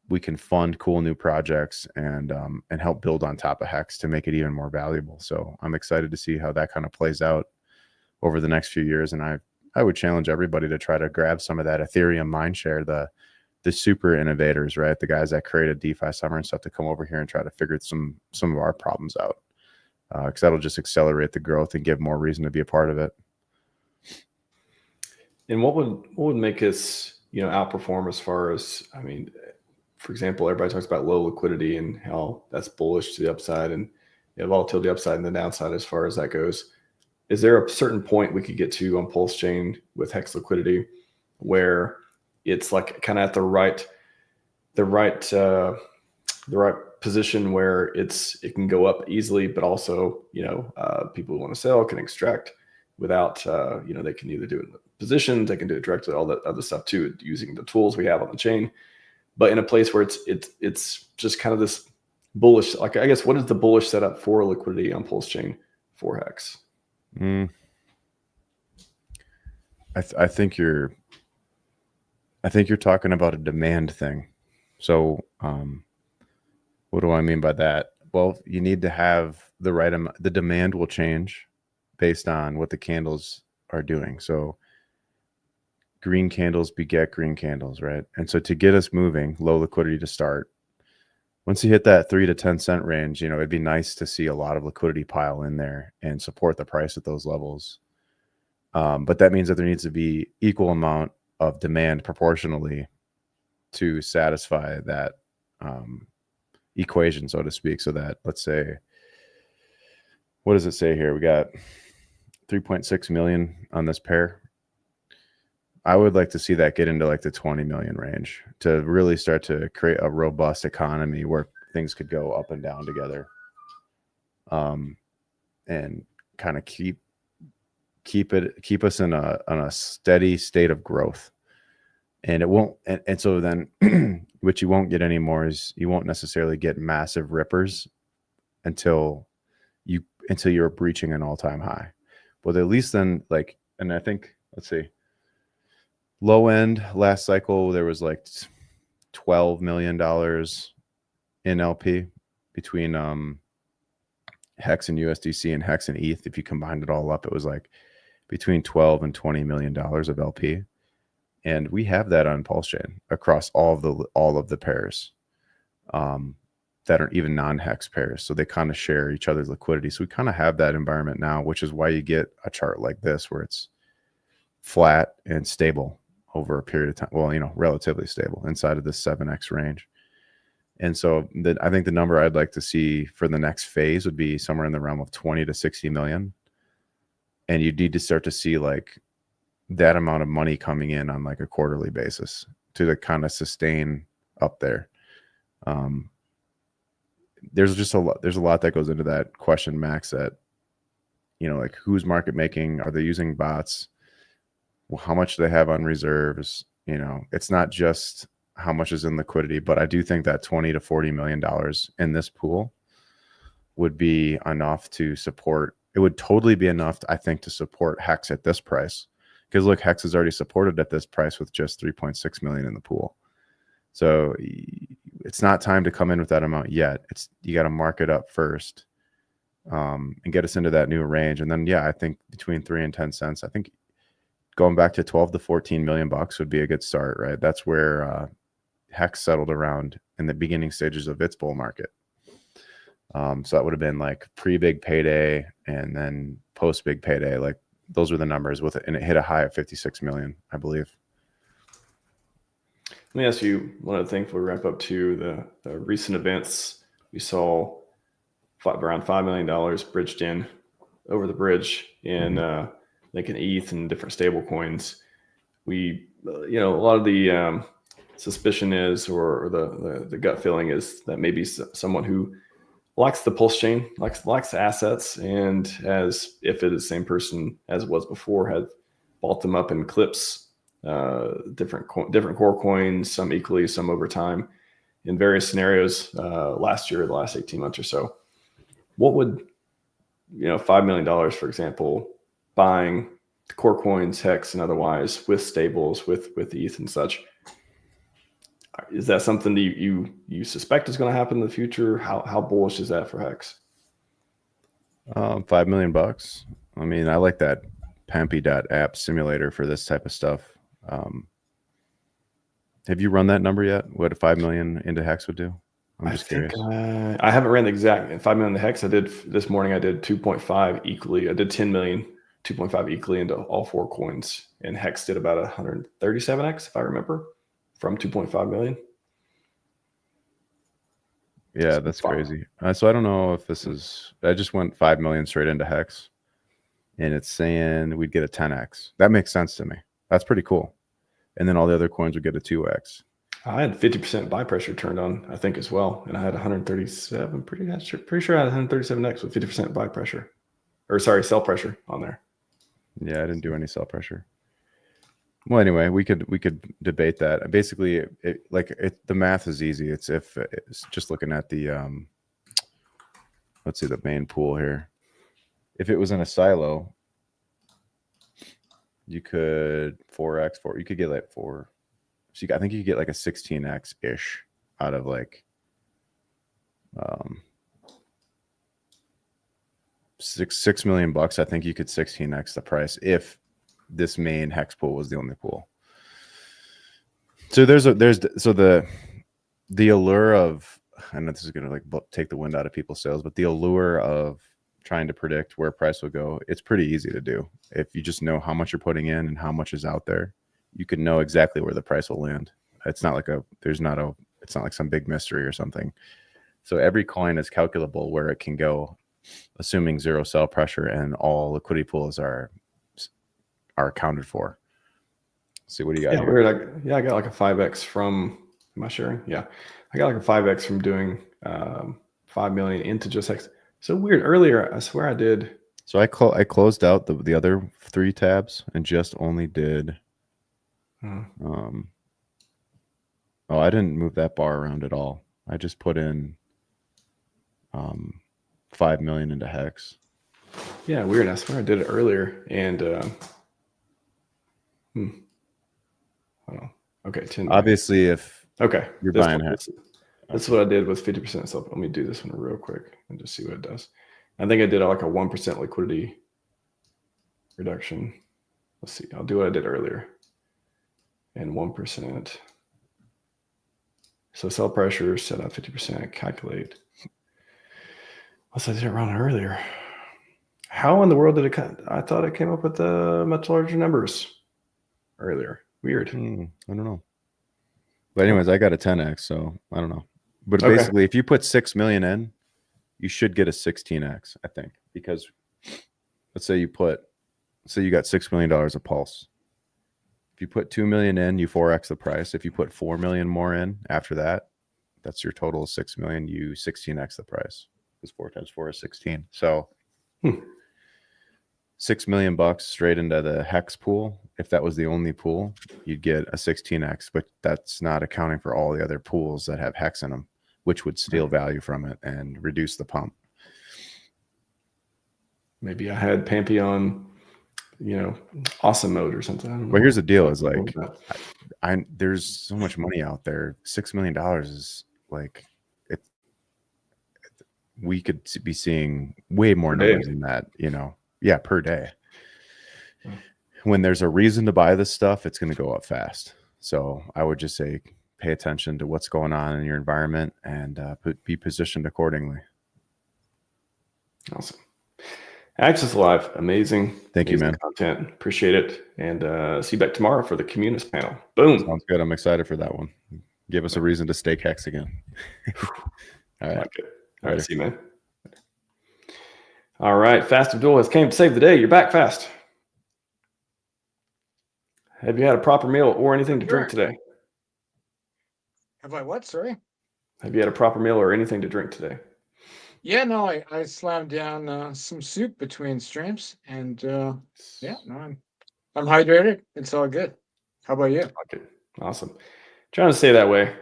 we can fund cool new projects and help build on top of Hex to make it even more valuable. So I'm excited to see how that kind of plays out over the next few years. And I would challenge everybody to try to grab some of that Ethereum mindshare, the super innovators, right? The guys that created DeFi Summer and stuff, to come over here and try to figure some of our problems out. Because that'll just accelerate the growth and give more reason to be a part of it. And what would make us, outperform as far as, I mean, for example, everybody talks about low liquidity and how that's bullish to the upside and volatility upside and the downside as far as that goes. Is there a certain point we could get to on PulseChain with Hex liquidity where it's like kind of at the right position where it can go up easily, but also, people who want to sell can extract without, they can either do it in positions, they can do it directly, all that other stuff too, using the tools we have on the chain. But in a place where it's just kind of this bullish, like, I guess, what is the bullish setup for liquidity on PulseChain for Hex? I think you're talking about a demand thing. So what do I mean by that? Well, you need to have the right amount. The demand will change based on what the candles are doing. So green candles beget green candles, right? And so to get us moving, low liquidity to start. Once you hit that 3 to 10 cent range, it'd be nice to see a lot of liquidity pile in there and support the price at those levels. But that means that there needs to be equal amount of demand proportionally to satisfy that equation, so to speak. So that, let's say, what does it say here? We got 3.6 million on this pair. I would like to see that get into like the 20 million range to really start to create a robust economy where things could go up and down together, and kind of keep us in a steady state of growth. And it won't, and so then what you won't get anymore is you won't necessarily get massive rippers until you're breaching an all-time high. But at least then, like, and I think, let's see, low end last cycle there was like $12 million in LP between Hex and USDC and Hex and ETH. If you combined it all up, it was like between 12 and $20 million of LP. And we have that on PulseChain across all of the pairs that are even non-Hex pairs. So they kind of share each other's liquidity. So we kind of have that environment now, which is why you get a chart like this where it's flat and stable over a period of time. Well, relatively stable inside of this 7x range. And so I think the number I'd like to see for the next phase would be somewhere in the realm of 20 to 60 million. And you need to start to see like that amount of money coming in on like a quarterly basis to kind of sustain up there. There's a lot that goes into that question, Max, that, like who's market making? Are they using bots? Well, how much do they have on reserves? It's not just how much is in liquidity, but I do think that 20 to $40 million in this pool would be enough to support. It would totally be enough, I think, to support Hex at this price. Because look, Hex is already supported at this price with just 3.6 million in the pool. So it's not time to come in with that amount yet. You got to mark it up first and get us into that new range. And then, I think between 3 and 10 cents, I think going back to 12 to 14 million bucks would be a good start, right? That's where Hex settled around in the beginning stages of its bull market. So that would have been like pre-big payday and then post-big payday. Like those were the numbers with it, and it hit a high of 56 million, I believe. Let me ask you one other thing before we wrap up to the recent events. We saw around $5 million bridged in over the bridge in like an ETH and different stable coins. A lot of the suspicion is, or the gut feeling is that maybe someone who likes the PulseChain, likes the assets, and as if it is the same person as it was before, had bought them up in clips, different core coins, some equally, some over time, in various scenarios last year, the last 18 months or so. What would $5 million, for example, buying core coins, Hex and otherwise, with stables, with ETH and such? Is that something that you suspect is going to happen in the future? How bullish is that for Hex? $5 million bucks. I mean, I like that Pampy.app simulator for this type of stuff. Have you run that number yet? What a 5 million into Hex would do? I'm just curious. I haven't ran the exact 5 million into Hex. I did this morning. I did 2.5 equally. I did 10 million, 2.5 equally into all 4 coins, and Hex did about 137x, if I remember, from 2.5 million. Yeah, that's crazy. So I don't know if this is. I just went 5 million straight into Hex, and it's saying we'd get a 10x. That makes sense to me. That's pretty cool. And then all the other coins would get a 2x. I had 50% buy pressure turned on, I think, as well, and I had 137. Pretty sure I had 137x with 50% buy pressure, or sorry, sell pressure on there. Yeah, I didn't do any sell pressure. Well, anyway, we could debate that. Basically, the math is easy. It's just looking at the let's see, the main pool here. If it was in a silo, you could 4x. You could get like 4. So I think you could get like a 16x ish out of like 6 million bucks. I think you could 16x the price if this main Hex pool was the only pool. So the allure of, I know this is gonna like take the wind out of people's sails, but the allure of trying to predict where price will go, it's pretty easy to do. If you just know how much you're putting in and how much is out there, you can know exactly where the price will land. It's not like it's not like some big mystery or something. So every coin is calculable where it can go, assuming zero sell pressure and all liquidity pools are accounted for. Let's see, what do you got here? Weird. I got like a 5x from, am I sharing? Yeah. I got like a 5x from doing 5 million into just Hex. So weird. Earlier, I swear I did. So I closed out the other 3 tabs and just only did I didn't move that bar around at all. I just put in 5 million into Hex. Yeah, weird. I swear I did it earlier, and hold on. Okay, 10. Obviously, if Okay. You're This buying one- Hex. That's what I did with 50%. So let me do this one real quick and just see what it does. I think I did like a 1% liquidity reduction. Let's see. I'll do what I did earlier. And 1%. So sell pressure, set up 50%, calculate. Unless I did it wrong earlier. How in the world did it cut? I thought it came up with much larger numbers earlier. Weird. I don't know. But anyways, I got a 10x, so I don't know. But Okay. basically, if you put 6 million in, you should get a 16x, I think, because let's say you got $6 million of Pulse. If you put 2 million in, you 4x the price. If you put 4 million more in after that, that's your total of 6 million. You 16x the price because 4 times 4 is 16. So $6 million straight into the Hex pool. If that was the only pool, you'd get a 16x, but that's not accounting for all the other pools that have Hex in them, which would steal value from it and reduce the pump. Maybe I had Pampy on, awesome mode or something. I don't know. Well, here's the deal: is like, there's so much money out there. $6 million is like, we could be seeing way more numbers than that. Per day. When there's a reason to buy this stuff, it's going to go up fast. So I would just say, pay attention to what's going on in your environment and be positioned accordingly. Awesome. Access Live, amazing. Thank you, man. Content, appreciate it, and see you back tomorrow for the Communist panel. Boom. Sounds good. I'm excited for that one. Give us a reason to stake Hex again. All right. Like it. All right. See you, man. All right. Fast Abdul has came to save the day. You're back fast. Have you had a proper meal or anything to drink today? Have I what? Sorry. Have you had a proper meal or anything to drink today? Yeah, no, I slammed down some soup between streams, and no, I'm hydrated. It's all good. How about you? Okay, awesome. Trying to stay that way.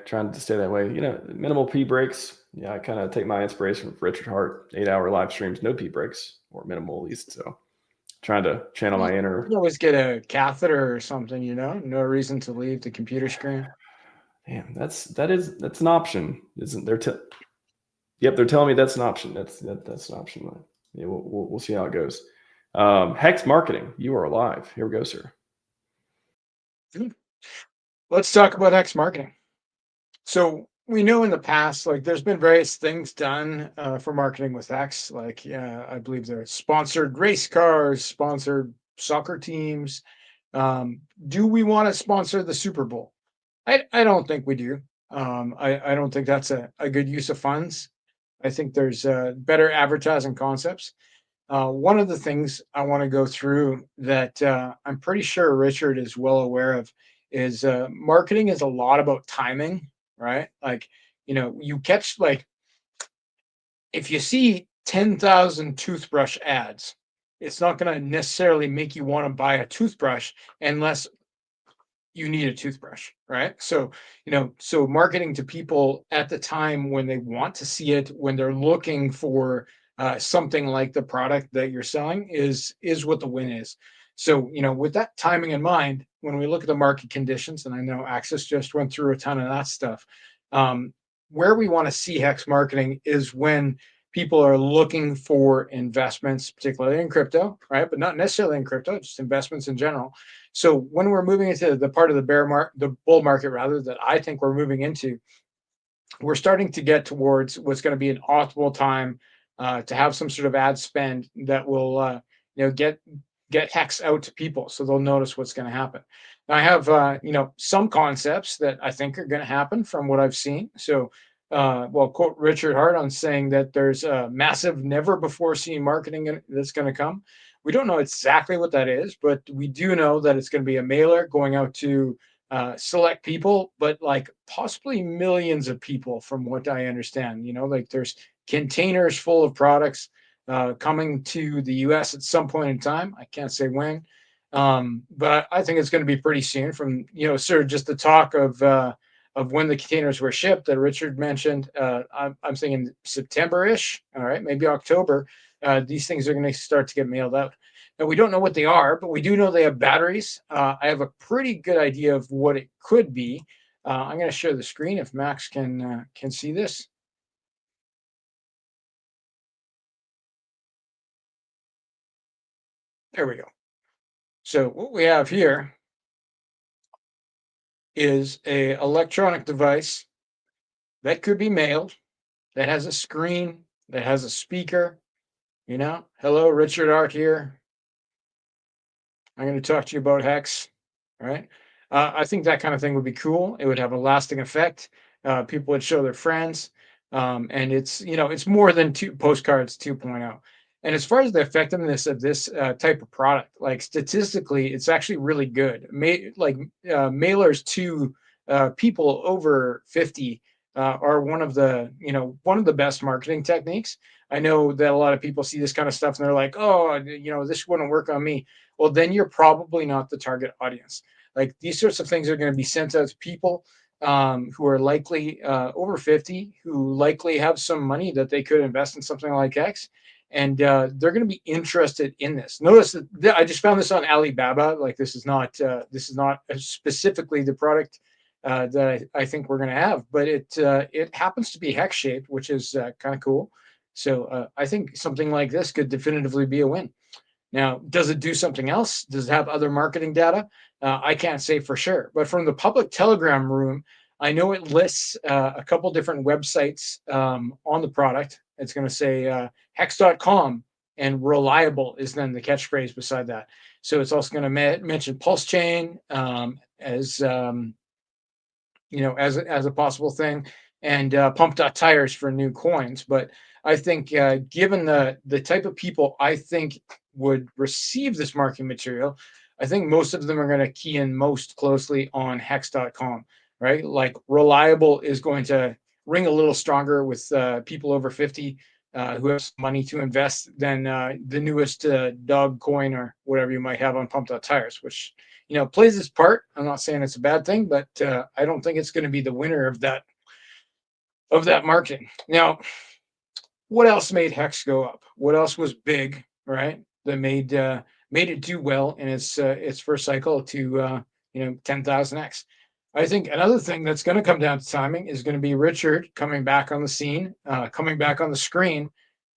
Minimal pee breaks. Yeah, I kind of take my inspiration from Richard Hart. 8-hour live streams, no pee breaks, or minimal at least. So, trying to channel my inner. You can always get a catheter or something. No reason to leave the computer screen. Damn, that's an option, isn't there? Yep, they're telling me that's an option. That's an option. Yeah, we'll see how it goes. Hex marketing, you are alive. Here we go, sir. Let's talk about Hex marketing. So we know in the past, there's been various things done for marketing with Hex. I believe there's sponsored race cars, sponsored soccer teams. Do we want to sponsor the Super Bowl? I don't think we do. I don't think that's a good use of funds. I think there's better advertising concepts. One of the things I want to go through that I'm pretty sure Richard is well aware of is marketing is a lot about timing, right? You catch, if you see 10,000 toothbrush ads, it's not going to necessarily make you want to buy a toothbrush unless you need a toothbrush, right? So marketing to people at the time when they want to see it, when they're looking for something like the product that you're selling is what the win is. So, with that timing in mind, when we look at the market conditions, and I know Access just went through a ton of that stuff, where we want to see Hex marketing is when people are looking for investments, particularly in crypto, right? But not necessarily in crypto, just investments in general. So when we're moving into the part of the bull market rather, that I think we're moving into, we're starting to get towards what's going to be an optimal time to have some sort of ad spend that will, get Hex out to people so they'll notice what's going to happen. Now, I have, some concepts that I think are going to happen from what I've seen. So, quote Richard Hart on saying that there's a massive, never before seen marketing that's going to come. We don't know exactly what that is, but we do know that it's going to be a mailer going out to select people, but possibly millions of people from what I understand. There's containers full of products coming to the US at some point in time. I can't say when, but I think it's going to be pretty soon from, sort of just the talk of when the containers were shipped that Richard mentioned. I'm thinking September-ish, all right, maybe October. These things are going to start to get mailed out. Now, we don't know what they are, but we do know they have batteries. I have a pretty good idea of what it could be. I'm going to share the screen if Max can see this. There we go. So what we have here is a electronic device that could be mailed, that has a screen, that has a speaker. You know, hello, Richard Art here. I'm going to talk to you about Hex, right? I think that kind of thing would be cool. It would have a lasting effect. People would show their friends, and it's, you know, it's more than postcards 2.0. And as far as the effectiveness of this type of product, like statistically, it's actually really good. Mailers to people over 50 are one of the best marketing techniques. I know that a lot of people see this kind of stuff and they're like, oh, you know, this wouldn't work on me. Well, then you're probably not the target audience. Like these sorts of things are going to be sent out to people who are likely over 50, who likely have some money that they could invest in something like X. And they're going to be interested in this. Notice that I just found this on Alibaba. Like this is not specifically the product that I think we're going to have, but it happens to be hex shaped, which is kind of cool. So I think something like this could definitively be a win. Now, does it do something else? Does it have other marketing data? I can't say for sure, but from the public Telegram room, I know it lists a couple different websites on the product. It's going to say hex.com, and reliable is then the catchphrase beside that. So it's also going to mention PulseChain as as a possible thing, and pump.tires for new coins. But I think given the type of people I think would receive this marketing material, I think most of them are going to key in most closely on hex.com, right? Like reliable is going to ring a little stronger with people over 50 who have money to invest than the newest dog coin or whatever you might have on pump.tires, which, you know, plays its part. I'm not saying it's a bad thing, but I don't think it's going to be the winner of that marketing. Now, what else made Hex go up? What else was big, right? That made it do well in its first cycle to 10,000x. I think another thing that's going to come down to timing is going to be Richard coming back on the scene, coming back on the screen,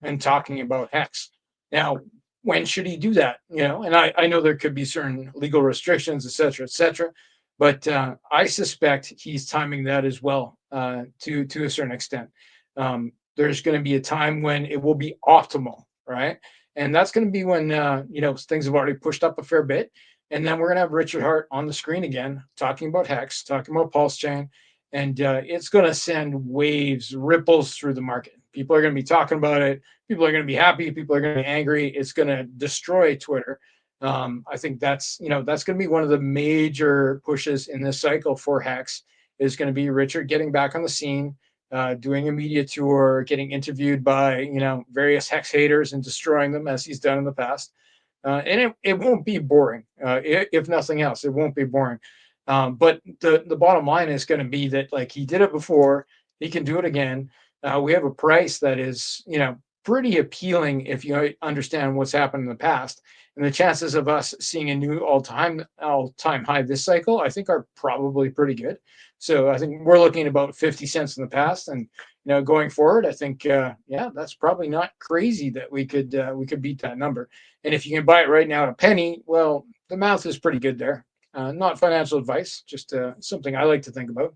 and talking about Hex. Now, when should he do that? You know, and I know there could be certain legal restrictions, et cetera, but I suspect he's timing that as well to a certain extent. There's going to be a time when it will be optimal, right? And that's going to be when things have already pushed up a fair bit. And then we're going to have Richard Hart on the screen again, talking about Hex, talking about PulseChain, and it's going to send waves, ripples through the market. People are going to be talking about it. People are going to be happy. People are going to be angry. It's going to destroy Twitter. I think that's going to be one of the major pushes in this cycle for Hex, is going to be Richard getting back on the scene, doing a media tour, getting interviewed by various Hex haters and destroying them as he's done in the past. And it won't be boring. If nothing else, it won't be boring. But the bottom line is going to be that, like, he did it before, he can do it again. We have a price that is, pretty appealing if you understand what's happened in the past. And the chances of us seeing a new all-time high this cycle, I think, are probably pretty good. So I think we're looking at about 50 cents in the past, and going forward, I think that's probably not crazy that we could beat that number. And if you can buy it right now at a penny, well, the math is pretty good there. Not financial advice, just something I like to think about.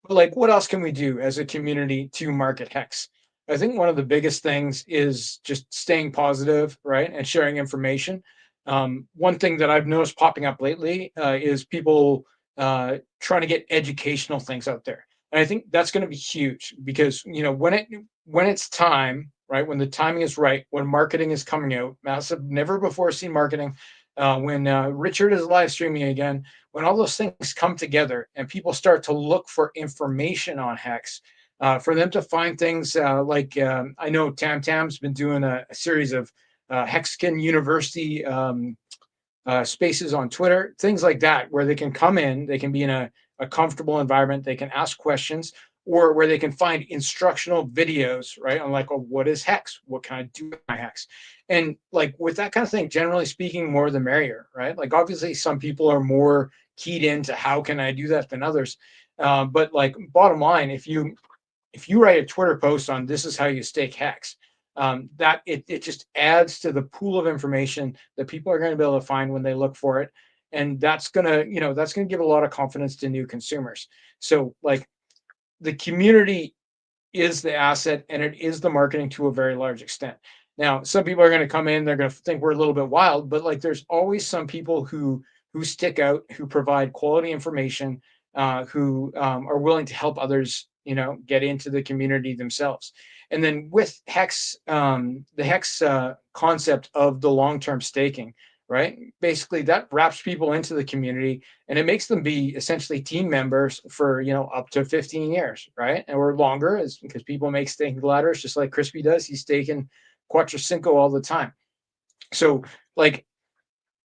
But, like, what else can we do as a community to market Hex? I think one of the biggest things is just staying positive, right, and sharing information. One thing that I've noticed popping up lately is people trying to get educational things out there. And I think that's going to be huge, because when it's time, right, when the timing is right, when marketing is coming out, massive, never before seen marketing, when Richard is live streaming again, when all those things come together and people start to look for information on Hex, for them to find things like I know Tam's been doing a series of Hexkin University spaces on Twitter, things like that, where they can come in, they can be in a comfortable environment, they can ask questions. or where they can find instructional videos, right? On like, oh, what is Hex? What can I do with my Hex? And like with that kind of thing, generally speaking, more the merrier, right? Like obviously some people are more keyed into how can I do that than others. But like bottom line, if you write a Twitter post on this is how you stake Hex, that it just adds to the pool of information that people are going to be able to find when they look for it. And that's gonna, that's gonna give a lot of confidence to new consumers. So like the community is the asset and it is the marketing to a very large extent. Now, some people are going to come in, they're going to think we're a little bit wild, but like there's always some people who stick out, who provide quality information, who are willing to help others, get into the community themselves. And then with Hex, the Hex concept of the long-term staking, right? Basically, that wraps people into the community and it makes them be essentially team members for, up to 15 years, right? And or longer, is because people make staking ladders just like Crispy does. He's staking Quattro Cinco all the time. So, like,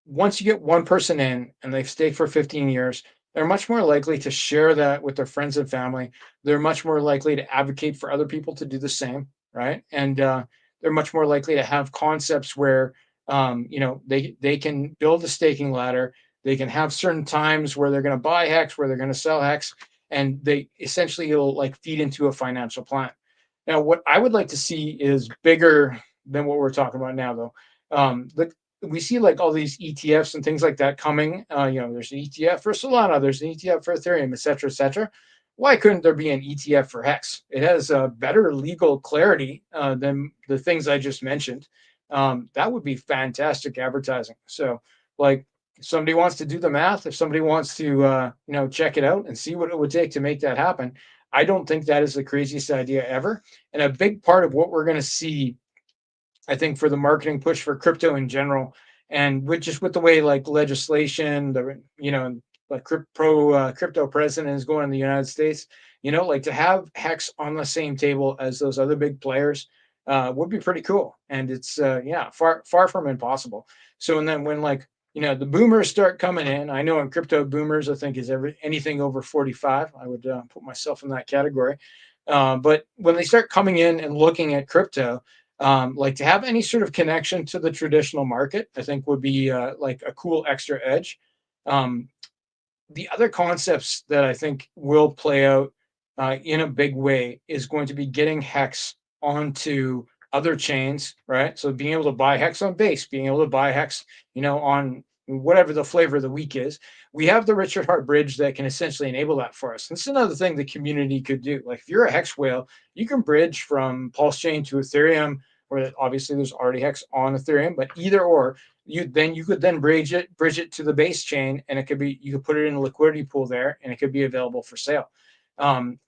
once you get one person in and they've staked for 15 years, they're much more likely to share that with their friends and family. They're much more likely to advocate for other people to do the same, right? And they're much more likely to have concepts where they can build a staking ladder. They can have certain times where they're going to buy Hex, where they're going to sell Hex, and they essentially will like feed into a financial plan. Now, what I would like to see is bigger than what we're talking about now, though. We see like all these ETFs and things like that coming. There's an ETF for Solana, there's an ETF for Ethereum, et cetera, et cetera. Why couldn't there be an ETF for Hex? It has better legal clarity than the things I just mentioned. That would be fantastic advertising. So like if somebody wants to do the math, if somebody wants to check it out and see what it would take to make that happen, I don't think that is the craziest idea ever. And a big part of what we're going to see, I think, for the marketing push for crypto in general, and with the way like legislation, like crypto president is going in the United States, like to have Hex on the same table as those other big players would be pretty cool. And it's far from impossible. So and then when the boomers start coming in, I know in crypto boomers I think is anything over 45. I would put myself in that category. But when they start coming in and looking at crypto, like to have any sort of connection to the traditional market, I think would be like a cool extra edge. The other concepts that I think will play out in a big way is going to be getting Hex onto other chains, right? So being able to buy Hex on Base, being able to buy Hex, on whatever the flavor of the week is. We have the Richard Hart bridge that can essentially enable that for us. This is another thing the community could do. Like if you're a Hex whale, you can bridge from PulseChain to Ethereum, where obviously there's already Hex on Ethereum, but either or, you could then bridge it to the base chain, and you could put it in a liquidity pool there, and it could be available for sale. And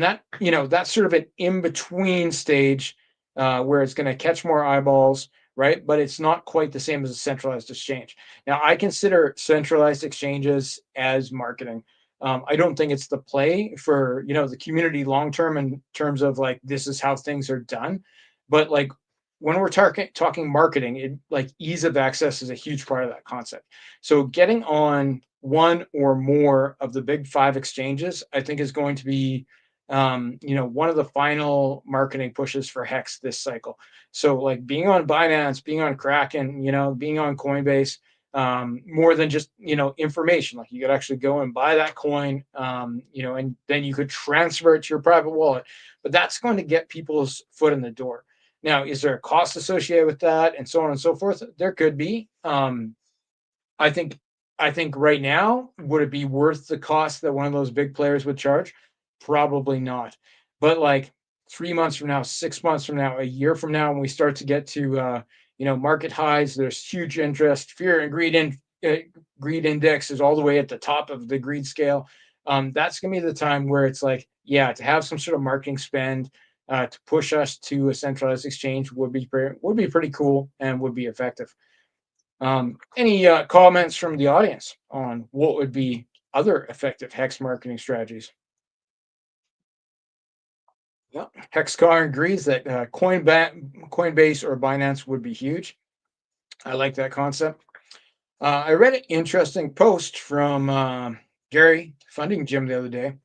that, that's sort of an in-between stage where it's going to catch more eyeballs, right? But it's not quite the same as a centralized exchange. Now, I consider centralized exchanges as marketing. I don't think it's the play for, the community long-term in terms of like, this is how things are done. But like when we're talking marketing, ease of access is a huge part of that concept. So getting on one or more of the big 5 exchanges, I think is going to be, one of the final marketing pushes for Hex this cycle. So like being on Binance, being on Kraken, being on Coinbase, more than just, information. Like you could actually go and buy that coin, and then you could transfer it to your private wallet. But that's going to get people's foot in the door. Now, is there a cost associated with that and so on and so forth? There could be. I think right now, would it be worth the cost that one of those big players would charge? Probably not. But like 3 months from now, 6 months from now, a year from now, when we start to get to market highs, there's huge interest. Fear and greed index is all the way at the top of the greed scale. That's gonna be the time where it's like, to have some sort of marketing spend to push us to a centralized exchange would be pretty cool and would be effective. Any comments from the audience on what would be other effective Hex marketing strategies? Yeah, Hexcar agrees that Coinbase or Binance would be huge. I like that concept. I read an interesting post from Gary Funding Jim the other day.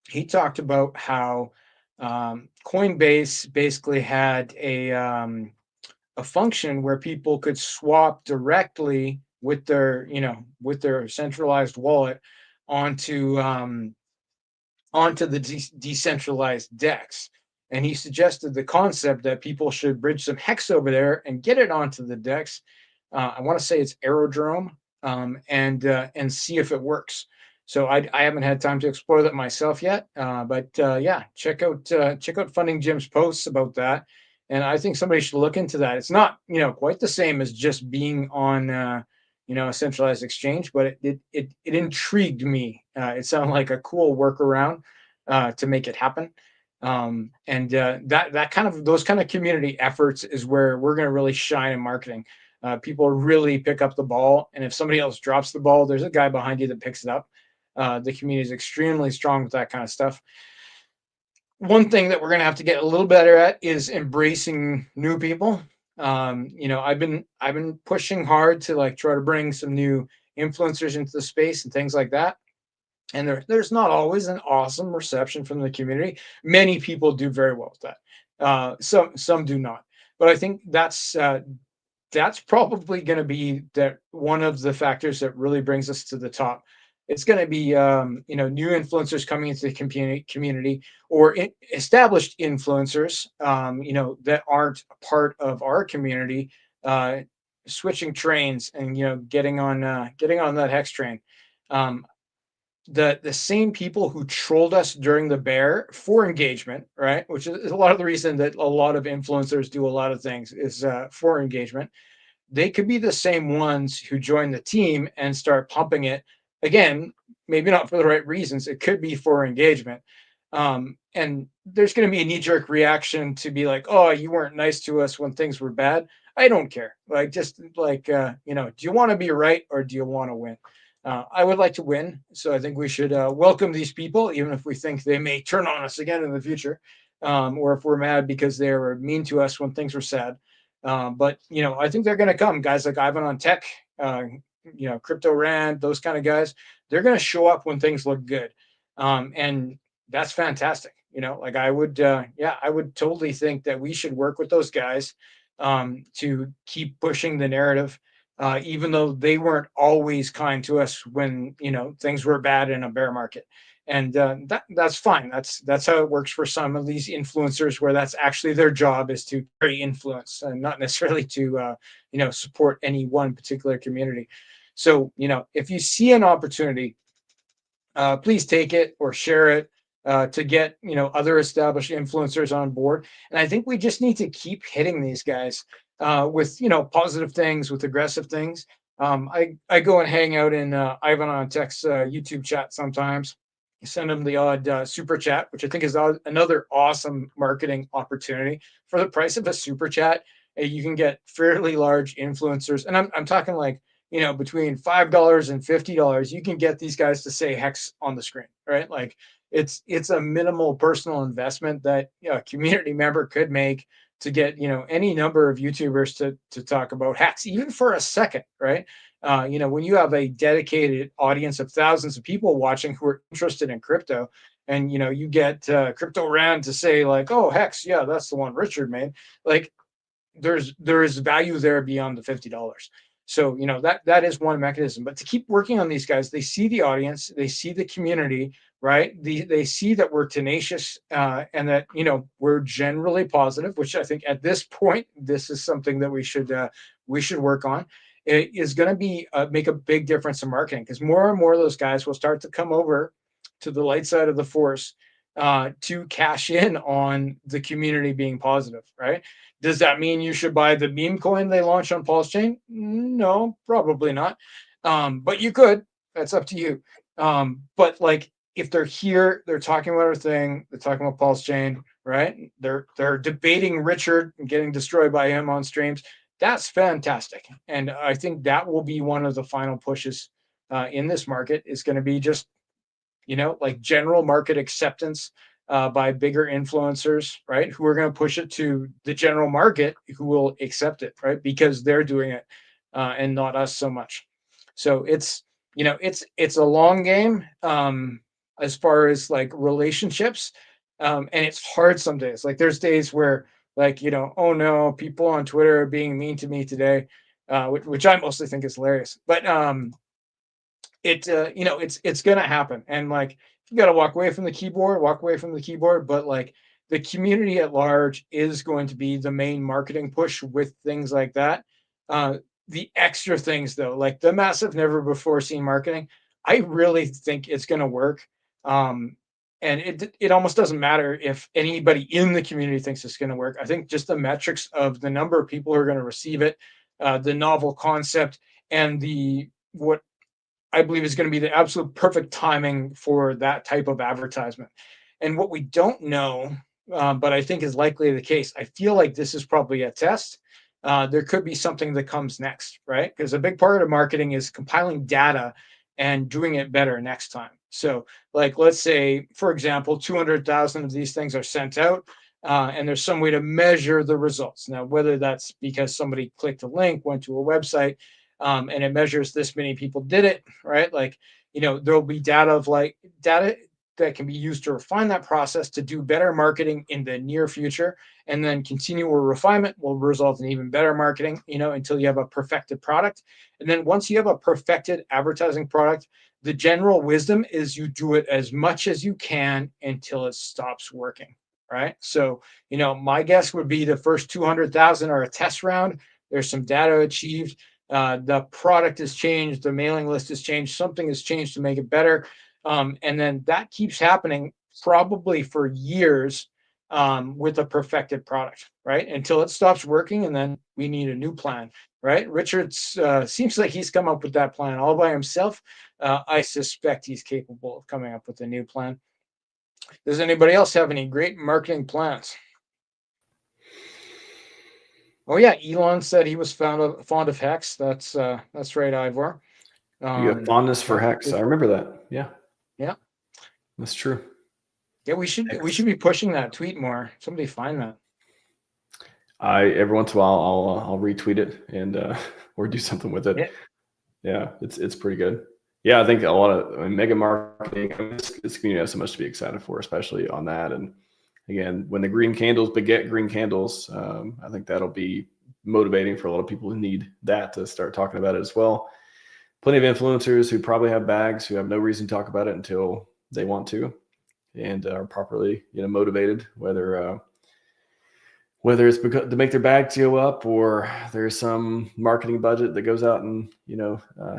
he talked about how Coinbase basically had a function where people could swap directly with their, with their centralized wallet onto the decentralized DEX. And he suggested the concept that people should bridge some hex over there and get it onto the DEX. I want to say it's Aerodrome, and see if it works. So I haven't had time to explore that myself yet, but yeah, check out Funding Jim's posts about that, and I think somebody should look into that. It's not quite the same as just being on a centralized exchange, but it intrigued me. It sounded like a cool workaround to make it happen. And those kind of community efforts is where we're going to really shine in marketing. People really pick up the ball, and if somebody else drops the ball, there's a guy behind you that picks it up. The community is extremely strong with that kind of stuff. One thing that we're going to have to get a little better at is embracing new people. I've been pushing hard to try to bring some new influencers into the space and things like that. And there's not always an awesome reception from the community. Many people do very well with that. Some do not. But I think that's probably going to be one of the factors that really brings us to the top. It's going to be new influencers coming into the community, or established influencers that aren't part of our community, switching trains and getting on that hex train. The same people who trolled us during the bear for engagement, right? Which is a lot of the reason that a lot of influencers do a lot of things is for engagement. They could be the same ones who join the team and start pumping it. Again, maybe not for the right reasons. It could be for engagement. And there's going to be a knee-jerk reaction to be like, oh, you weren't nice to us when things were bad. I don't care. Do you want to be right or do you want to win? I would like to win. So I think we should welcome these people, even if we think they may turn on us again in the future, or if we're mad because they were mean to us when things were sad. But I think they're going to come. Guys like Ivan on Tech, Crypto Rand, those kind of guys, they're going to show up when things look good. And that's fantastic. I would totally think that we should work with those guys to keep pushing the narrative, even though they weren't always kind to us when, things were bad in a bear market. And that's fine. That's how it works for some of these influencers, where that's actually their job, is to create influence and not necessarily to support any one particular community. So if you see an opportunity, please take it or share it to get other established influencers on board. And I think we just need to keep hitting these guys with positive things, with aggressive things. I go and hang out in Ivan on Tech's YouTube chat sometimes. Send them the odd super chat, which I think is another awesome marketing opportunity. For the price of a super chat, you can get fairly large influencers, and I'm talking between $5 and $50. You can get these guys to say hex on the screen, right? It's a minimal personal investment that a community member could make to get any number of YouTubers to talk about hex, even for a second, right? When you have a dedicated audience of thousands of people watching who are interested in crypto, and you get Crypto Rand to say oh, hex, yeah, that's the one Richard made. There is value there beyond the $50. So that is one mechanism. But to keep working on these guys, they see the audience, they see the community, right? They see that we're tenacious and that we're generally positive, which I think at this point, this is something that we should work on. It is going to be make a big difference in marketing, because more and more of those guys will start to come over to the light side of the force to cash in on the community being positive, right? Does that mean you should buy the meme coin they launched on PulseChain? No, probably not. But you could. That's up to you. But if they're here, they're talking about our thing, they're talking about PulseChain, right? They're debating Richard and getting destroyed by him on streams. That's fantastic. And I think that will be one of the final pushes in this market, is going to be just, general market acceptance by bigger influencers, right? Who are going to push it to the general market, who will accept it, right? Because they're doing it and not us so much. So it's a long game. as far as like relationships. And it's hard some days. Like there's days where like, oh no, people on Twitter are being mean to me today, which I mostly think is hilarious. But it's gonna happen. And like you gotta walk away from the keyboard, but like the community at large is going to be the main marketing push with things like that. The extra things though, like the massive never before seen marketing, I really think it's gonna work. And it almost doesn't matter if anybody in the community thinks it's going to work. I think just the metrics of the number of people who are going to receive it, the novel concept, and what I believe is going to be the absolute perfect timing for that type of advertisement. And what we don't know, but I think is likely the case, I feel like this is probably a test. There could be something that comes next, right? Because a big part of marketing is compiling data and doing it better next time. So like, let's say, for example, 200,000 of these things are sent out, and there's some way to measure the results. Now, whether that's because somebody clicked a link, went to a website, and it measures this many people did it, right? Like, there'll be data that can be used to refine that process to do better marketing in the near future. And then continual refinement will result in even better marketing, until you have a perfected product. And then once you have a perfected advertising product, the general wisdom is you do it as much as you can until it stops working, right? So, my guess would be the first 200,000 are a test round. There's some data achieved. The product has changed. The mailing list has changed. Something has changed to make it better. And then that keeps happening probably for years with a perfected product, right? Until it stops working, and then we need a new plan, right? Richard seems like he's come up with that plan all by himself. I suspect he's capable of coming up with a new plan. Does anybody else have any great marketing plans? Oh yeah, Elon said he was fond of Hex. That's right, Ivor. You have fondness for Hex. I remember that. Yeah. Yeah. That's true. Yeah, we should be pushing that tweet more. Somebody find that. Every once in a while I'll retweet it and or do something with it. Yeah, it's pretty good. Yeah, I think a lot of mega marketing. This community has so much to be excited for, especially on that. And again, when the green candles beget green candles, I think that'll be motivating for a lot of people who need that to start talking about it as well. Plenty of influencers who probably have bags who have no reason to talk about it until they want to, and are properly motivated, whether it's because to make their bags go up, or there's some marketing budget that goes out and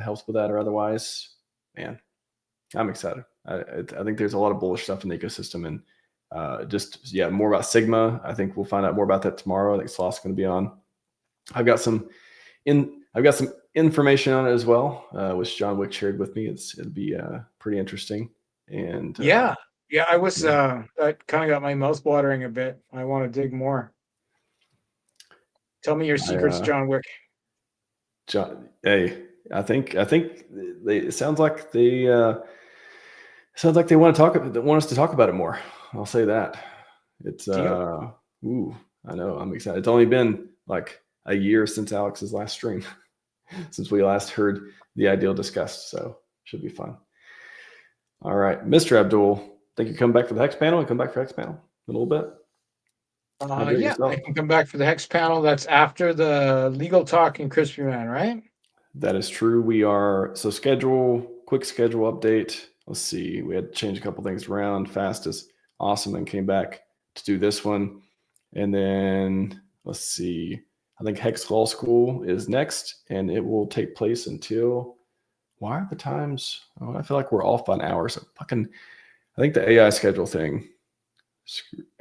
helps with that, or otherwise. Man, I'm excited. I think there's a lot of bullish stuff in the ecosystem, and more about Sigma. I think we'll find out more about that tomorrow. I think Sloth's going to be on. I've got some information on it as well, which John Wick shared with me. It'll be pretty interesting. And I was that kind of got my mouth watering a bit. I want to dig more. Tell me your secrets, John Wick. Hey, I think it sounds like they want us to talk about it more. I'll say that. It's I know, I'm excited. It's only been like a year since Alex's last stream, since we last heard the ideal discussed. So should be fun. All right, Mr. Abdul, think you come back for the Hex panel? And come back for Hex panel in a little bit. I can come back for the Hex panel. That's after the legal talk and Crispy Man, right? That is true. We are quick schedule update. Let's see. We had to change a couple things around. Fast is awesome, and came back to do this one. And then let's see. I think Hex Law School is next, and it will take place until. Why are the times? Oh, I feel like we're off by an hour. So I think the AI schedule thing.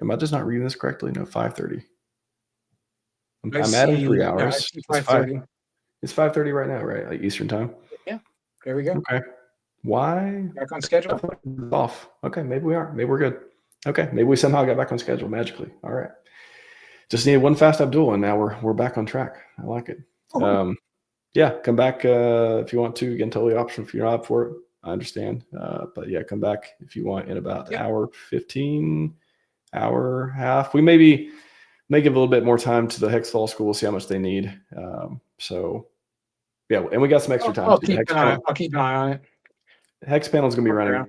Am I just not reading this correctly? No, 5:30. I'm adding 3 hours. It's 5:30. It's 5:30 right now, right? Like Eastern time. Yeah. There we go. Okay. Why? Back on schedule. Off. Okay, maybe we are. Maybe we're good. Okay, maybe we somehow got back on schedule magically. All right. Just needed one fast Abdul, and now we're back on track. I like it. Yeah, come back if you want to. Again, totally optional if you're not up for it. I understand. But yeah, come back if you want in about an hour 15, hour half. We may give a little bit more time to the Hex Law School. We'll see how much they need. So yeah, and we got some extra time. I'll keep an eye on it. Hex panel is going to be running. I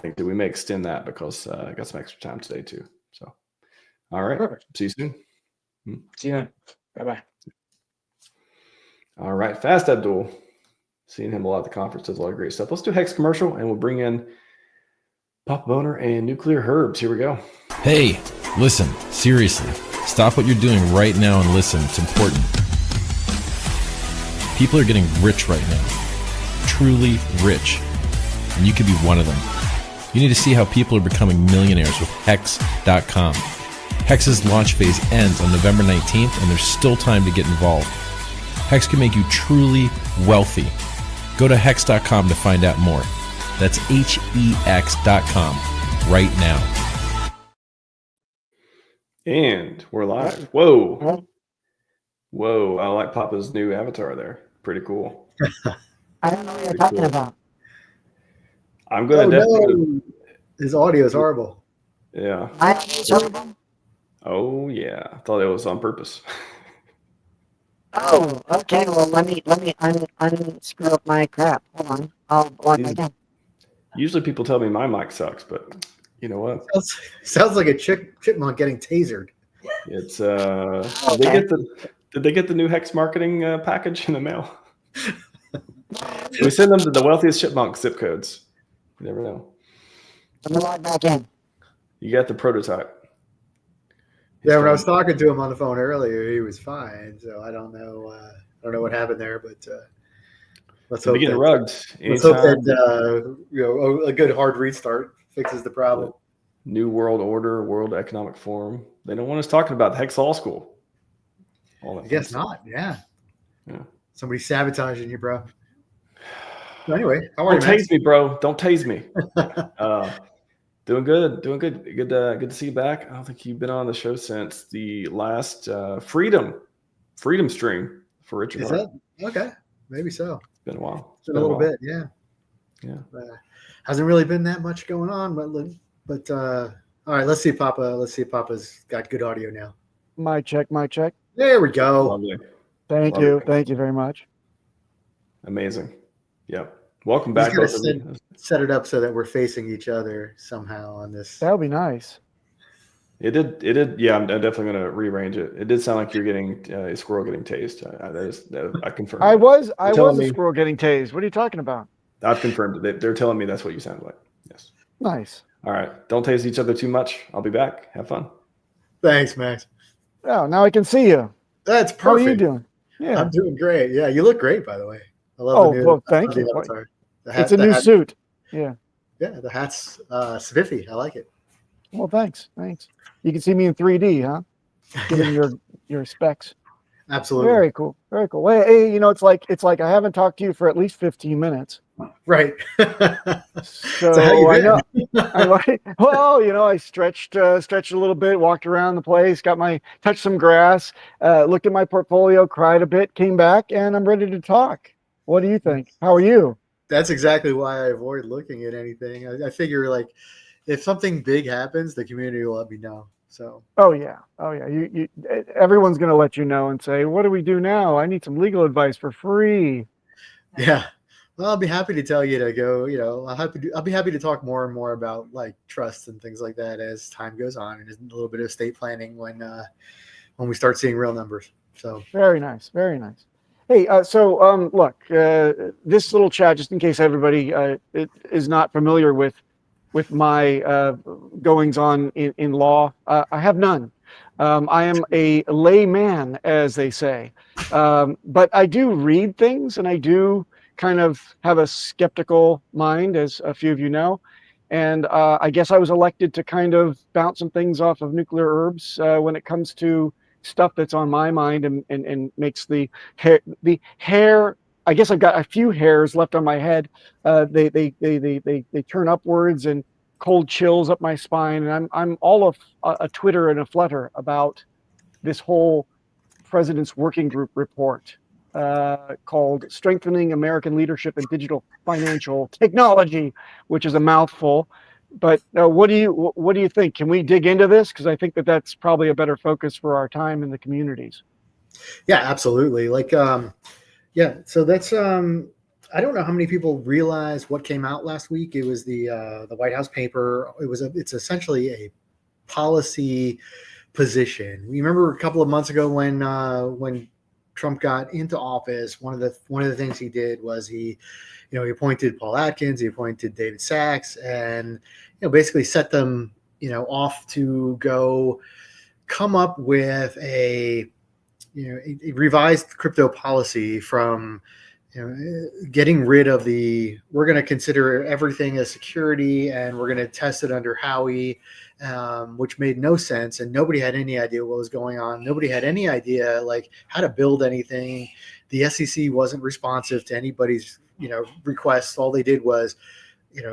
think we may extend that because I got some extra time today too. So, all right. Perfect. See you soon. See you then. Bye bye. All right. Fast Abdul. Seeing him a lot at the conference does a lot of great stuff. Let's do Hex commercial and we'll bring in Pop Boner and Nuclear Herbs. Here we go. Hey, listen, seriously. Stop what you're doing right now and listen. It's important. People are getting rich right now. Truly rich. And you could be one of them. You need to see how people are becoming millionaires with Hex.com. Hex's launch phase ends on November 19th, and there's still time to get involved. Hex can make you truly wealthy. Go to Hex.com to find out more. That's HEX.com right now. And we're live. Whoa. Whoa. I like Papa's new avatar there. Pretty cool. I don't know what you're talking about. I'm going to definitely. No. His audio is horrible. Yeah. Oh, yeah. I thought it was on purpose. Oh, okay. Well, let me unscrew up my crap. Hold on. I'll log my in. Usually people tell me my mic sucks, but you know what? Sounds like a chipmunk getting tasered. It's did they get the new Hex marketing package in the mail? We send them to the wealthiest chipmunk zip codes. You never know. Let me log back in. You got the prototype. Yeah, when I was talking to him on the phone earlier, he was fine. So I don't know. I don't know what happened there, but let's hope getting rugged. Let's hope that a good hard restart fixes the problem. New World Order, World Economic Forum. They don't want us talking about the Hex Law School. I guess not. Yeah. Yeah. Somebody sabotaging you, bro. So anyway, how are you? Don't tase me, bro. Don't tase me. Doing good. Good to see you back. I don't think you've been on the show since the last Freedom stream for Richard. Is that okay? Maybe so. It's been a while. It's been a little bit, yeah. Yeah. Hasn't really been that much going on, but all right. Let's see, Papa. Let's see if Papa's got good audio now. Mic check. There we go. Lovely. Thank you very much. Amazing. Yep. Welcome back. Set it up so that we're facing each other somehow on this. That would be nice. It did. Yeah, I'm definitely going to rearrange it. It did sound like you're getting a squirrel getting tased. I confirmed. I was a squirrel getting tased. What are you talking about? I've confirmed it. They're telling me that's what you sound like. Yes. Nice. All right. Don't tase each other too much. I'll be back. Have fun. Thanks, Max. Oh, now I can see you. That's perfect. How are you doing? Yeah, I'm doing great. Yeah, you look great, by the way. I love the new. Well, thank you. Avatar. It's a new suit. Yeah. Yeah, the hat's Sviffy. I like it. Well, thanks. You can see me in 3D, huh? Given your specs. Absolutely. Very cool. Well, hey, it's like I haven't talked to you for at least 15 minutes. Right. So how you been? I stretched a little bit, walked around the place, touched some grass, looked at my portfolio, cried a bit, came back, and I'm ready to talk. What do you think? How are you? That's exactly why I avoid looking at anything. I figure if something big happens, the community will let me know. So. Oh yeah. You everyone's gonna let you know and say, "What do we do now? I need some legal advice for free." Yeah. Well, I'll be happy to tell you to go. I'll be happy to talk more and more about trusts and things like that as time goes on, and a little bit of estate planning when we start seeing real numbers. So. Very nice. Hey, look, this little chat, just in case everybody is not familiar with my goings on in law, I have none. I am a layman, as they say, but I do read things, and I do kind of have a skeptical mind, as a few of you know. And I guess I was elected to kind of bounce some things off of Nuclear Herbs when it comes to stuff that's on my mind and makes the hair. I guess I've got a few hairs left on my head. They turn upwards and cold chills up my spine, and I'm all of a twitter and a flutter about this whole President's Working Group report called "Strengthening American Leadership in Digital Financial Technology," which is a mouthful. But what do you think? Can we dig into this? Because I think that's probably a better focus for our time in the communities. Yeah, absolutely. So that's I don't know how many people realize what came out last week. It was the White House paper. It's essentially a policy position. You remember a couple of months ago when Trump got into office, one of the things he did was he appointed Paul Atkins, he appointed David Sachs, and basically set them off to go come up with a revised crypto policy from getting rid of we're going to consider everything as security and we're going to test it under Howey, which made no sense, and nobody had any idea what was going on. Nobody had any idea like how to build anything. The SEC wasn't responsive to anybody's requests. All they did was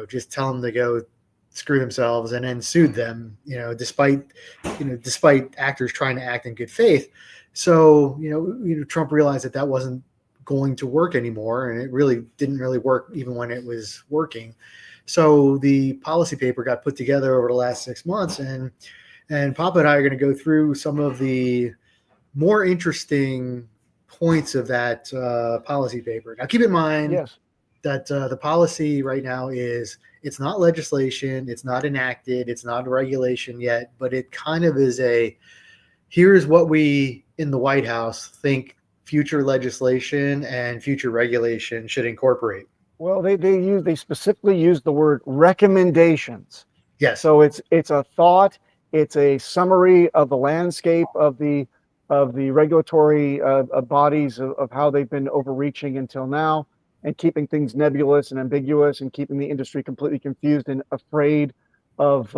just tell them to go screw themselves, and then sued them despite actors trying to act in good faith. So Trump realized that wasn't going to work anymore, and it really didn't work even when it was working. So the policy paper got put together over the last 6 months, and Papa and I are going to go through some of the more interesting points of that policy paper. Now, keep in mind that the policy right now it's not legislation, it's not enacted, it's not a regulation yet, but it kind of is here's what we in the White House think future legislation and future regulation should incorporate. Well, they specifically use the word recommendations. Yes. So it's a thought, it's a summary of the landscape of the regulatory bodies of how they've been overreaching until now, and keeping things nebulous and ambiguous, and keeping the industry completely confused and afraid of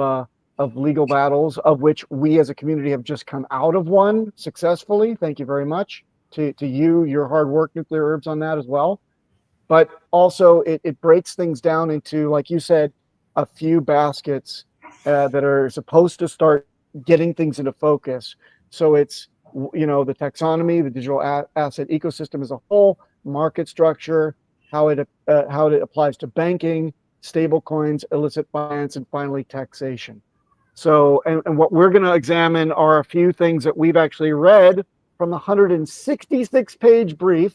legal battles, of which we as a community have just come out of one successfully. Thank you very much to you, your hard work, Nuclear Herbs, on that as well. But also it breaks things down into, like you said, a few baskets that are supposed to start getting things into focus. So it's, the taxonomy, the digital asset ecosystem as a whole, market structure, how it applies to banking, stablecoins, illicit finance, and finally taxation. So, and what we're going to examine are a few things that we've actually read from the 166-page brief,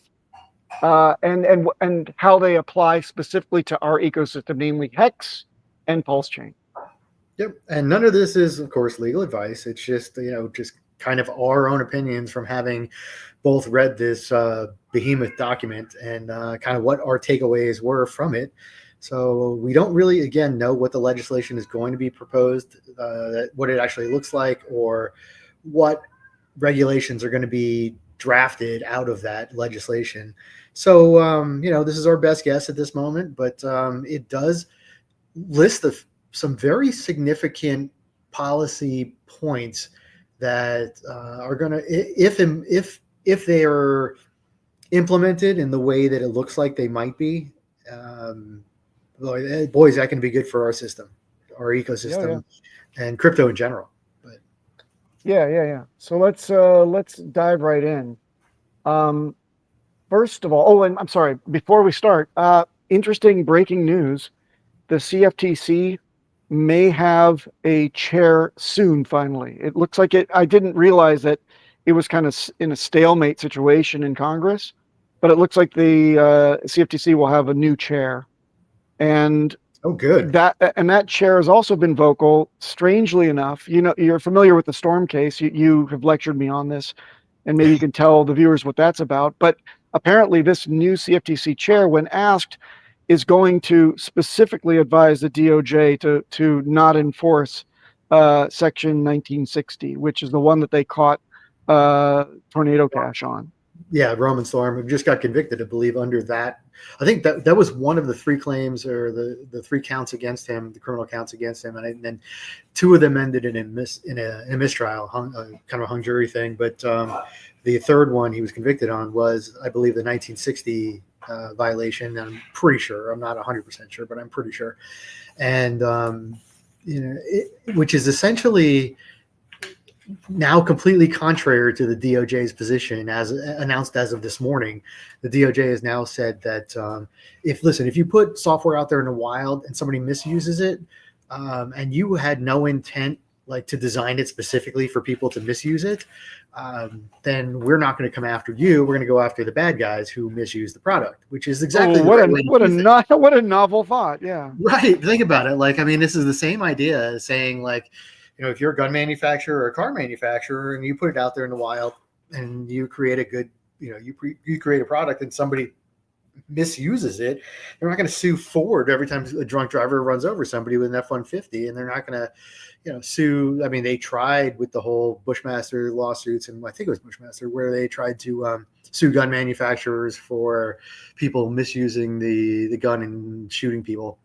and how they apply specifically to our ecosystem, namely Hex and PulseChain. Yep, and none of this is, of course, legal advice. It's just just kind of our own opinions from having both read this behemoth document and kind of what our takeaways were from it. So we don't really, again, know what the legislation is going to be proposed, what it actually looks like, or what regulations are going to be drafted out of that legislation. So, this is our best guess at this moment, but it does list some very significant policy points that are going to, if they are implemented in the way that it looks like they might be, boy, is that going to be good for our system, our ecosystem, and crypto in general. But yeah. So let's dive right in. First of all, and I'm sorry, before we start, interesting breaking news: the CFTC may have a chair soon. Finally, it looks like it. I didn't realize that it was kind of in a stalemate situation in Congress, but it looks like the CFTC will have a new chair. And good. That chair has also been vocal. Strangely enough, you're familiar with the Storm case. You have lectured me on this, and maybe you can tell the viewers what that's about. But apparently, this new CFTC chair, when asked, is going to specifically advise the DOJ to not enforce Section 1960, which is the one that they caught Tornado Cash on. Yeah, Roman Storm just got convicted, I believe, under that. I think that was one of the three claims, or the three counts against him, the criminal counts against him, and then two of them ended in a mistrial, kind of a hung jury thing. But the third one he was convicted on was, I believe, the 1960 violation. I'm pretty sure. I'm not 100% sure, but I'm pretty sure. And which is essentially now completely contrary to the DOJ's position, as announced as of this morning. The DOJ has now said that if you put software out there in the wild and somebody misuses it, and you had no intent like to design it specifically for people to misuse it, then we're not going to come after you. We're going to go after the bad guys who misuse the product, which is exactly what a novel thought. Yeah. Right. Think about it. Like, I mean, this is the same idea as saying, like, you know, if you're a gun manufacturer or a car manufacturer and you put it out there in the wild and you create a good, you know, you create a product and somebody misuses it, they're not going to sue Ford every time a drunk driver runs over somebody with an F-150, and they're not going to, you know, sue. I mean, they tried with the whole Bushmaster lawsuits, and I think it was Bushmaster, where they tried to sue gun manufacturers for people misusing the gun and shooting people.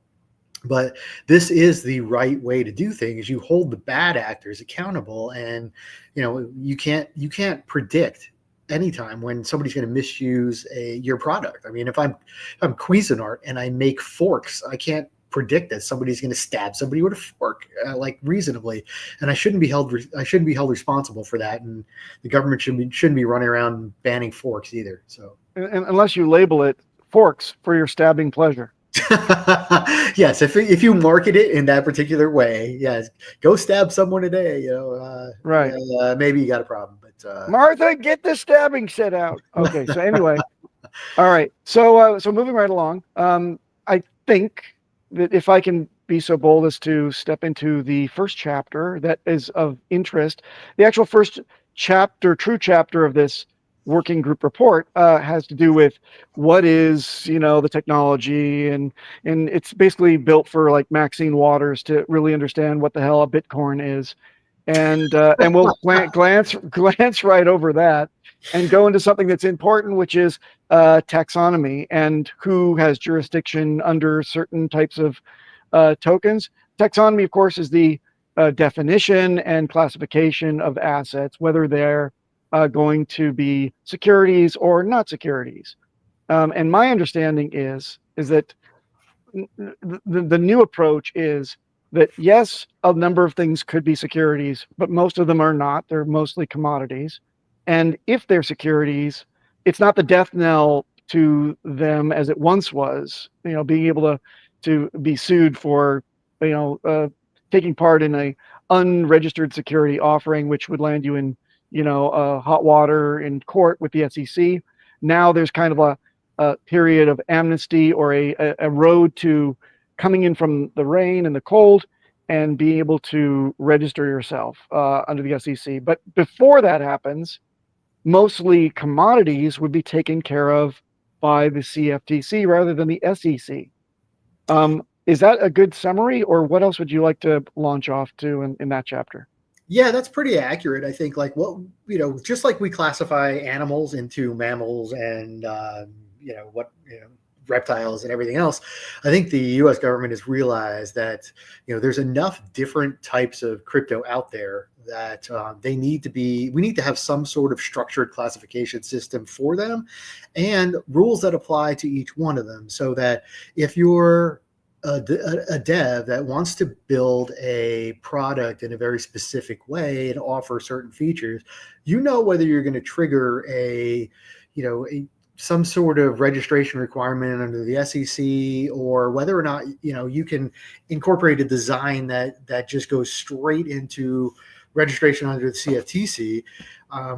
But this is the right way to do things. You hold the bad actors accountable, and you know you can't predict anytime when somebody's going to misuse your product. I mean, if I'm Cuisinart and I make forks, I can't predict that somebody's going to stab somebody with a fork, like reasonably, and I shouldn't be held responsible for that. And the government shouldn't be running around banning forks either. So, and unless you label it forks for your stabbing pleasure. Yes, if you market it in that particular way, yes, go stab someone today. You know, right? Maybe you got a problem, but Martha, get the stabbing set out. Okay, so anyway, all right. So moving right along, I think that if I can be so bold as to step into the first chapter that is of interest, the actual first chapter, true chapter of this working group report has to do with what is, you know, the technology, and it's basically built for like Maxine Waters to really understand what the hell a Bitcoin is, and we'll glance right over that and go into something that's important, which is taxonomy and who has jurisdiction under certain types of tokens. Taxonomy, of course, is the definition and classification of assets, whether they're going to be securities or not securities. And my understanding is that the new approach is that, yes, a number of things could be securities, but most of them are not. They're mostly commodities. And if they're securities, it's not the death knell to them as it once was, you know, being able to be sued for, you know, taking part in a unregistered security offering, which would land you in, you know, hot water in court with the SEC. Now there's kind of a period of amnesty, or a road to coming in from the rain and the cold and being able to register yourself under the SEC. But before that happens, mostly commodities would be taken care of by the CFTC rather than the SEC. Is that a good summary, or what else would you like to launch off to in that chapter? Yeah, that's pretty accurate. I think, like, what, you know, just like we classify animals into mammals and you know, what, you know, reptiles and everything else, I think the U.S. government has realized that, you know, there's enough different types of crypto out there that we need to have some sort of structured classification system for them, and rules that apply to each one of them, so that if you're a dev that wants to build a product in a very specific way and offer certain features, you know, whether you're going to trigger some sort of registration requirement under the SEC, or whether or not, you know, you can incorporate a design that just goes straight into registration under the CFTC,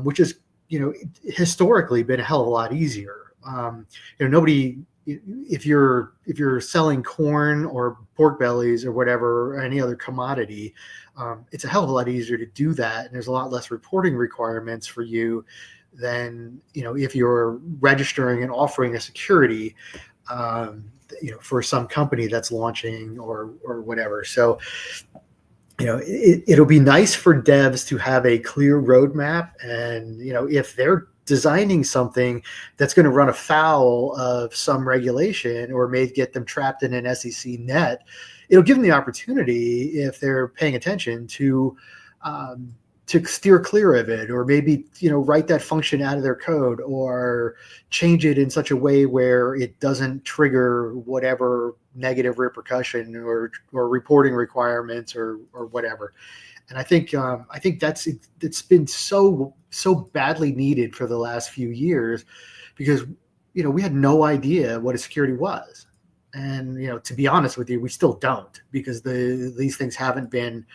which is, you know, historically been a hell of a lot easier. You know, nobody, if you're selling corn or pork bellies or whatever, or any other commodity, it's a hell of a lot easier to do that, and there's a lot less reporting requirements for you than, you know, if you're registering and offering a security, you know, for some company that's launching or whatever. So, you know, it'll be nice for devs to have a clear roadmap, and, you know, if they're designing something that's going to run afoul of some regulation or may get them trapped in an SEC net, it'll give them the opportunity, if they're paying attention, to steer clear of it, or maybe, you know, write that function out of their code, or change it in such a way where it doesn't trigger whatever negative repercussion or reporting requirements or whatever. And I think it's been so badly needed for the last few years, because, you know, we had no idea what a security was, and, you know, to be honest with you, we still don't, because these things haven't been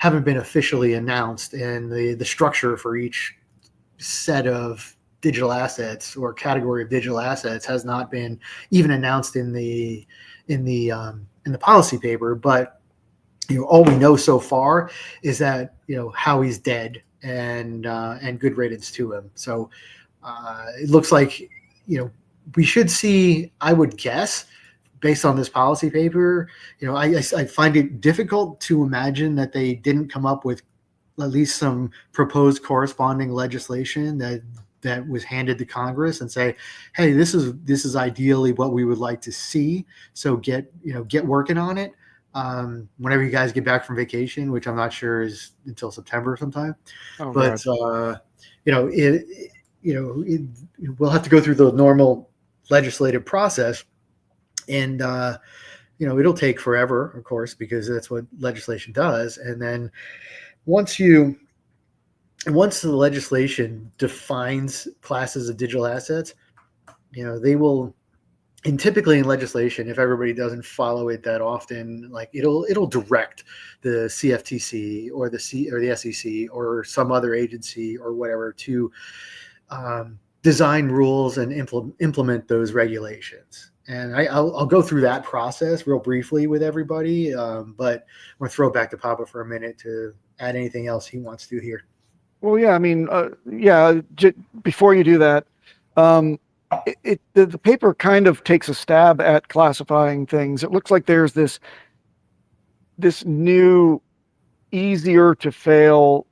haven't been officially announced, and the structure for each set of digital assets or category of digital assets has not been even announced in the policy paper. But all we know so far is that Howie's dead, and good riddance to him. So it looks like we should see, I would guess, based on this policy paper, I find it difficult to imagine that they didn't come up with at least some proposed corresponding legislation that was handed to Congress and say, hey, this is ideally what we would like to see. So get working on it. Whenever you guys get back from vacation, which I'm not sure is until September sometime, but we'll have to go through the normal legislative process, and it'll take forever, of course, because that's what legislation does. And then once the legislation defines classes of digital assets, they will. And typically in legislation, if everybody doesn't follow it that often, like it'll direct the CFTC or the SEC or some other agency or whatever to design rules and implement those regulations. And I'll go through that process real briefly with everybody, but I'm going to throw it back to Papa for a minute to add anything else he wants to here. Well, yeah, I mean, before you do that, the paper kind of takes a stab at classifying things. It looks like there's this new, easier to fail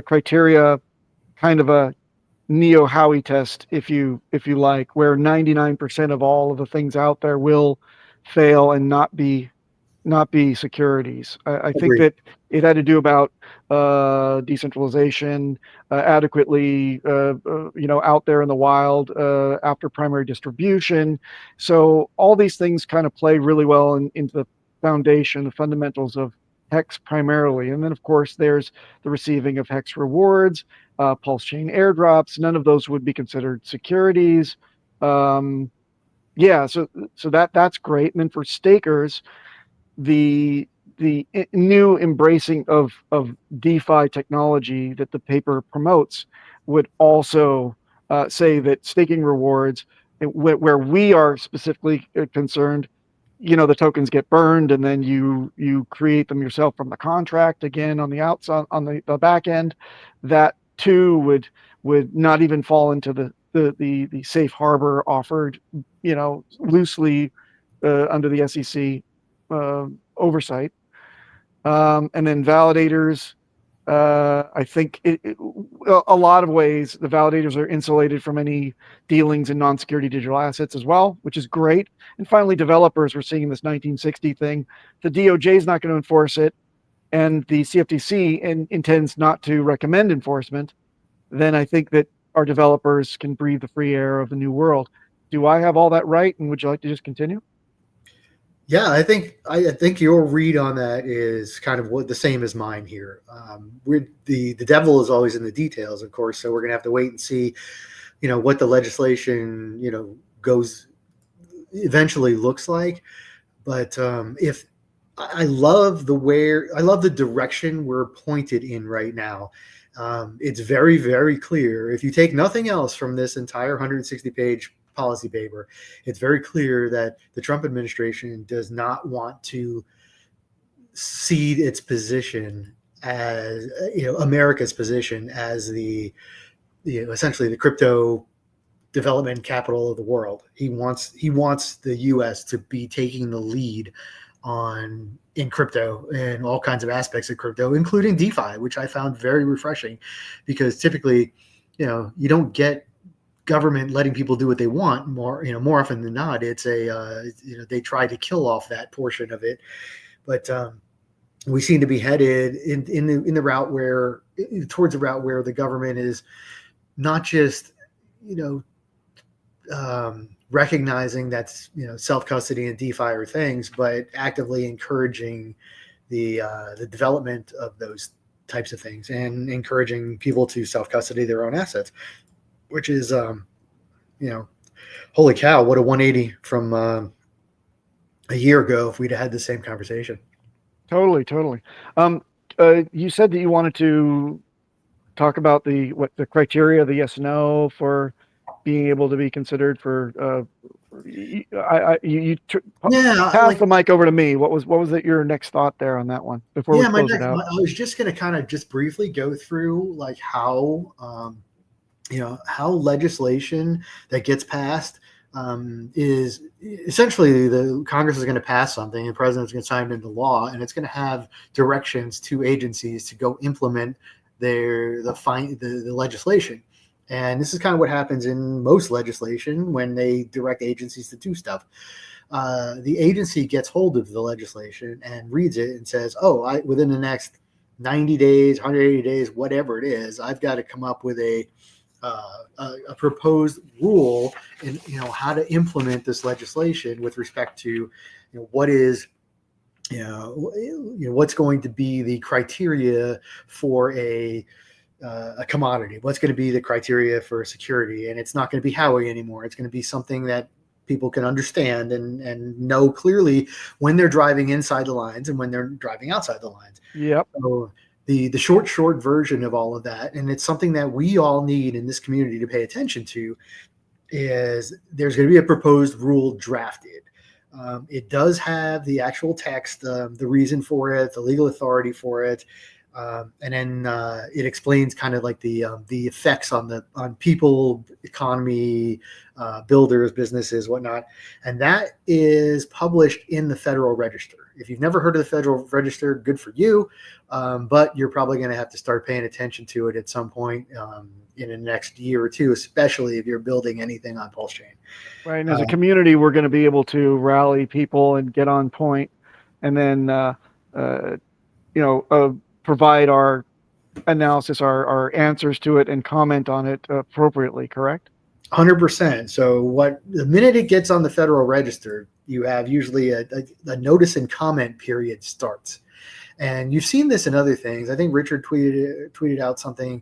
criteria, kind of a neo Howey test, if you like, where 99% of all of the things out there will fail and not be securities. I think that it had to do about decentralization, adequately, out there in the wild after primary distribution. So all these things kind of play really well into the foundation, the fundamentals of Hex primarily. And then, of course, there's the receiving of Hex rewards, PulseChain airdrops. None of those would be considered securities. So that's great. And then for stakers, the new embracing of DeFi technology that the paper promotes would also say that staking rewards, where we are specifically concerned, the tokens get burned and then you create them yourself from the contract again on the outside, on the back end, that too would not even fall into the safe harbor offered, loosely under the SEC oversight. And then validators, I think a lot of ways the validators are insulated from any dealings in non-security digital assets as well, which is great. And finally, developers, we're seeing this 1960 thing. The DOJ is not going to enforce it, and the CFTC intends not to recommend enforcement. Then I think that our developers can breathe the free air of the new world. Do I have all that right? And would you like to just continue? Yeah, I think your read on that is kind of the same as mine here. The devil is always in the details, of course. So we're gonna have to wait and see, what the legislation, eventually looks like. But if I love the direction we're pointed in right now. It's very, very clear. If you take nothing else from this entire 160-page policy paper, it's very clear that the Trump administration does not want to cede its position as America's position as the essentially the crypto development capital of the world. He wants the U.S. to be taking the lead in crypto and all kinds of aspects of crypto, including DeFi, which I found very refreshing, because typically, you don't get government letting people do what they want more often than not. It's they try to kill off that portion of it, but we seem to be headed in the route towards a route where the government is not just recognizing that's self-custody and DeFi are things, but actively encouraging the development of those types of things and encouraging people to self-custody their own assets, which is holy cow, what a 180 from a year ago if we'd had the same conversation. Totally. you said that you wanted to talk about the criteria, the yes no for being able to be considered for. Pass the mic over to me. What was it? Your next thought there on that one before we close it out? I was just going to kind of just briefly go through like how how legislation that gets passed is essentially the Congress is going to pass something, and the president's going to sign it into law, and it's going to have directions to agencies to go implement the legislation. And this is kind of what happens in most legislation when they direct agencies to do stuff. The agency gets hold of the legislation and reads it and says, "Oh, within the next 90 days, 180 days, whatever it is, I've got to come up with a proposed rule in how to implement this legislation with respect to what is what's going to be the criteria for a commodity, what's going to be the criteria for security." And it's not going to be Howie anymore. It's going to be something that people can understand and know clearly when they're driving inside the lines and when they're driving outside the lines. Yep. So the short version of all of that, and it's something that we all need in this community to pay attention to, is there's going to be a proposed rule drafted. It does have the actual text, the reason for it, the legal authority for it. And then it explains kind of like the effects on people, economy, builders, businesses, whatnot. And that is published in the Federal Register. If you've never heard of the Federal Register, good for you. But you're probably going to have to start paying attention to it at some point in the next year or two, especially if you're building anything on PulseChain. Right. And as a community, we're going to be able to rally people and get on point, and then provide our analysis, our answers to it, and comment on it appropriately. Correct? 100%. So the minute it gets on the Federal Register, you have usually a notice and comment period starts. And you've seen this in other things. I think Richard tweeted out something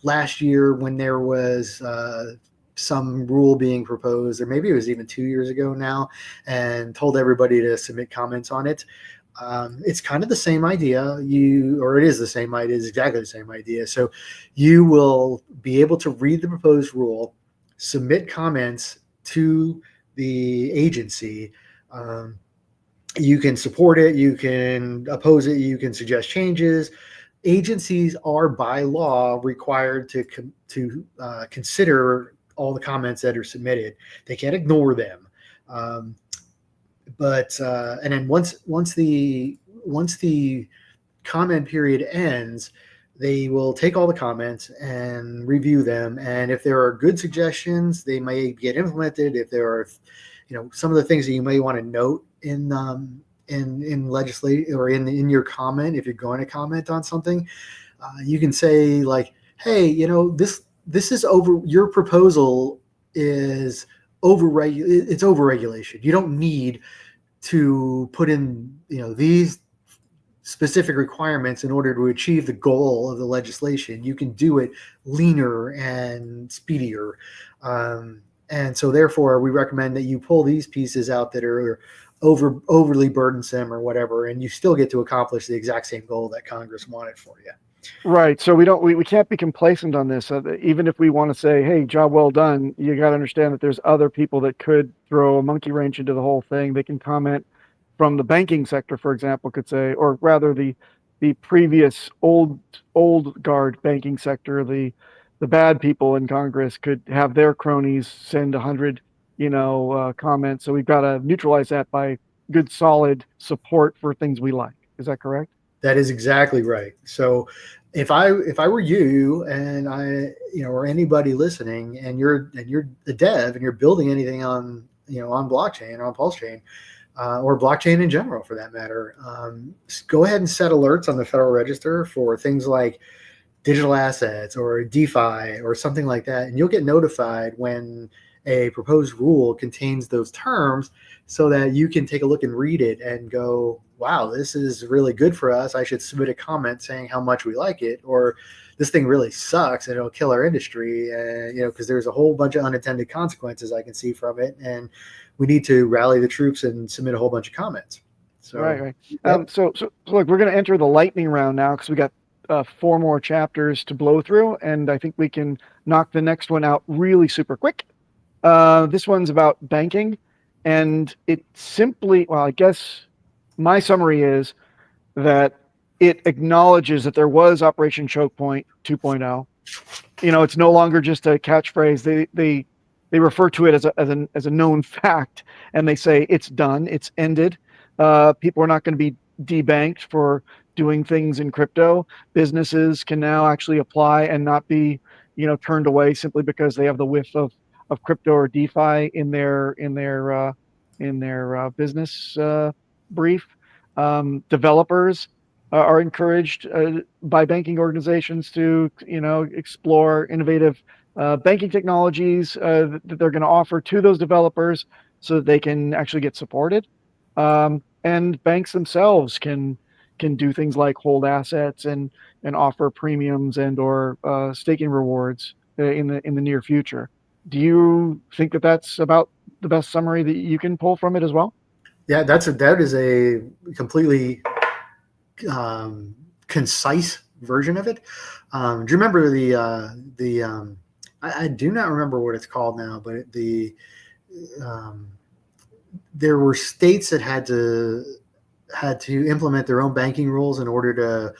last year when there was some rule being proposed, or maybe it was even 2 years ago now, and told everybody to submit comments on it. It's kind of the same idea. It is the same idea. It's exactly the same idea. So you will be able to read the proposed rule, submit comments to the agency. You can support it, you can oppose it, you can suggest changes. Agencies are by law required to consider all the comments that are submitted. They can't ignore them. And then once the comment period ends, they will take all the comments and review them. And if there are good suggestions, they may get implemented. If there are, some of the things that you may want to note in legislation or in your comment, if you're going to comment on something, you can say like, "Hey, this is over. Your proposal is it's overregulation. You don't need to put in these specific requirements in order to achieve the goal of the legislation. You can do it leaner and speedier, and so therefore we recommend that you pull these pieces out that are overly burdensome or whatever, and you still get to accomplish the exact same goal that Congress wanted for you." Right. So we can't be complacent on this. Even if we want to say, "Hey, job well done," you got to understand that there's other people that could throw a monkey wrench into the whole thing. They can comment from the banking sector, for example, could say, or rather the previous old guard banking sector, the bad people in Congress could have their cronies send 100 comments. So we've got to neutralize that by good solid support for things we like. Is that correct? That is exactly right. So if I were you and or anybody listening, and you're a dev and you're building anything on blockchain or on PulseChain, or blockchain in general for that matter, go ahead and set alerts on the Federal Register for things like digital assets or DeFi or something like that, and you'll get notified when a proposed rule contains those terms, so that you can take a look and read it and go, "Wow, this is really good for us. I should submit a comment saying how much we like it," or "This thing really sucks and it'll kill our industry," because there's a whole bunch of unintended consequences I can see from it, and we need to rally the troops and submit a whole bunch of comments. So right. Yep. So look, we're going to enter the lightning round now because we got 4 more chapters to blow through, and I think we can knock the next one out really super quick. This one's about banking, and it simply, well, I guess my summary is that it acknowledges that there was Operation Choke Point 2.0. It's no longer just a catchphrase. They refer to it as a known fact, and they say it's done, it's ended. People are not going to be debanked for doing things in crypto. Businesses can now actually apply and not be, turned away simply because they have the whiff of crypto or DeFi in their business brief. Developers are encouraged by banking organizations to, explore innovative banking technologies that they're going to offer to those developers so that they can actually get supported. And banks themselves can do things like hold assets and offer premiums and or staking rewards in the near future. Do you think that that's about the best summary that you can pull from it as well? Yeah, that is a completely concise version of it. Do you remember the I do not remember what it's called now, but there were states that had to implement their own banking rules in order to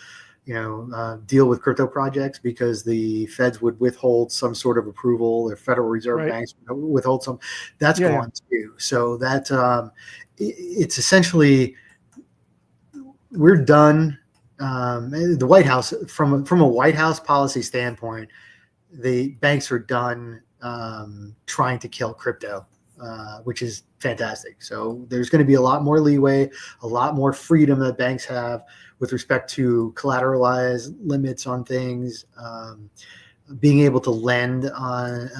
deal with crypto projects because the feds would withhold some sort of approval, or Federal Reserve banks would withhold some. That's gone too. So that it's essentially we're done. The White House, from a White House policy standpoint, the banks are done trying to kill crypto, which is fantastic. So there's going to be a lot more leeway, a lot more freedom that banks have with respect to collateralized limits on things, being able to lend on,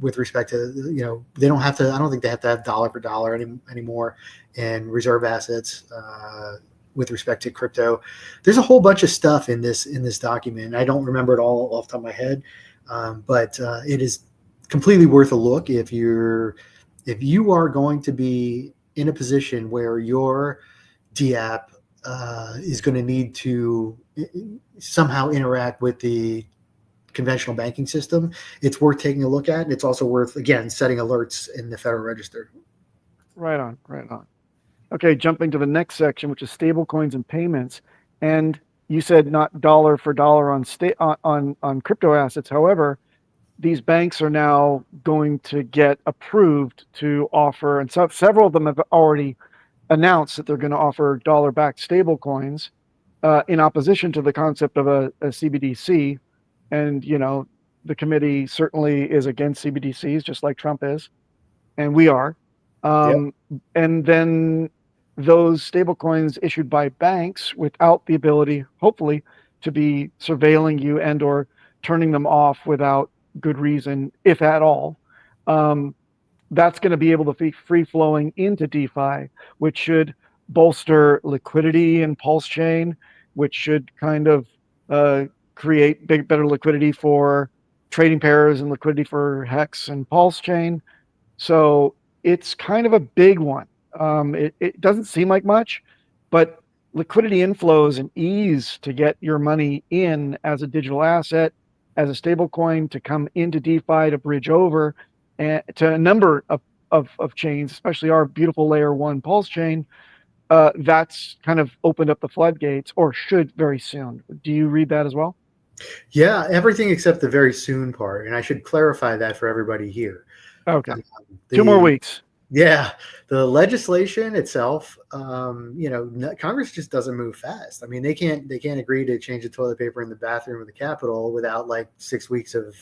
with respect to, they don't have to, I don't think they have to have dollar for dollar anymore in reserve assets with respect to crypto. There's a whole bunch of stuff in this document. I don't remember it all off the top of my head, but it is completely worth a look if you are going to be in a position where your DApp is going to need to somehow interact with the conventional banking system. It's worth taking a look at. And it's also worth, again, setting alerts in the Federal Register. Right on. Okay, jumping to the next section, which is stablecoins and payments. And you said not dollar for dollar on crypto assets. However, these banks are now going to get approved to offer, and several of them have already announced that they're going to offer dollar-backed stablecoins in opposition to the concept of a CBDC. And, the committee certainly is against CBDCs, just like Trump is, and we are. And then those stablecoins issued by banks without the ability, hopefully, to be surveilling you and or turning them off without good reason, if at all, that's going to be able to be free flowing into DeFi, which should bolster liquidity in PulseChain, which should kind of create better liquidity for trading pairs and liquidity for Hex and PulseChain. So it's kind of a big one. It doesn't seem like much, but liquidity inflows and ease to get your money in as a digital asset, as a stable coin, to come into DeFi, to bridge over and to a number of chains, especially our beautiful layer 1 PulseChain, that's kind of opened up the floodgates, or should very soon. Do you read that as well? Yeah, everything except the very soon part. And I should clarify that for everybody here. Okay. 2 more weeks. Yeah, the legislation itself, Congress just doesn't move fast. I mean, they can't agree to change the toilet paper in the bathroom of the Capitol without like 6 weeks of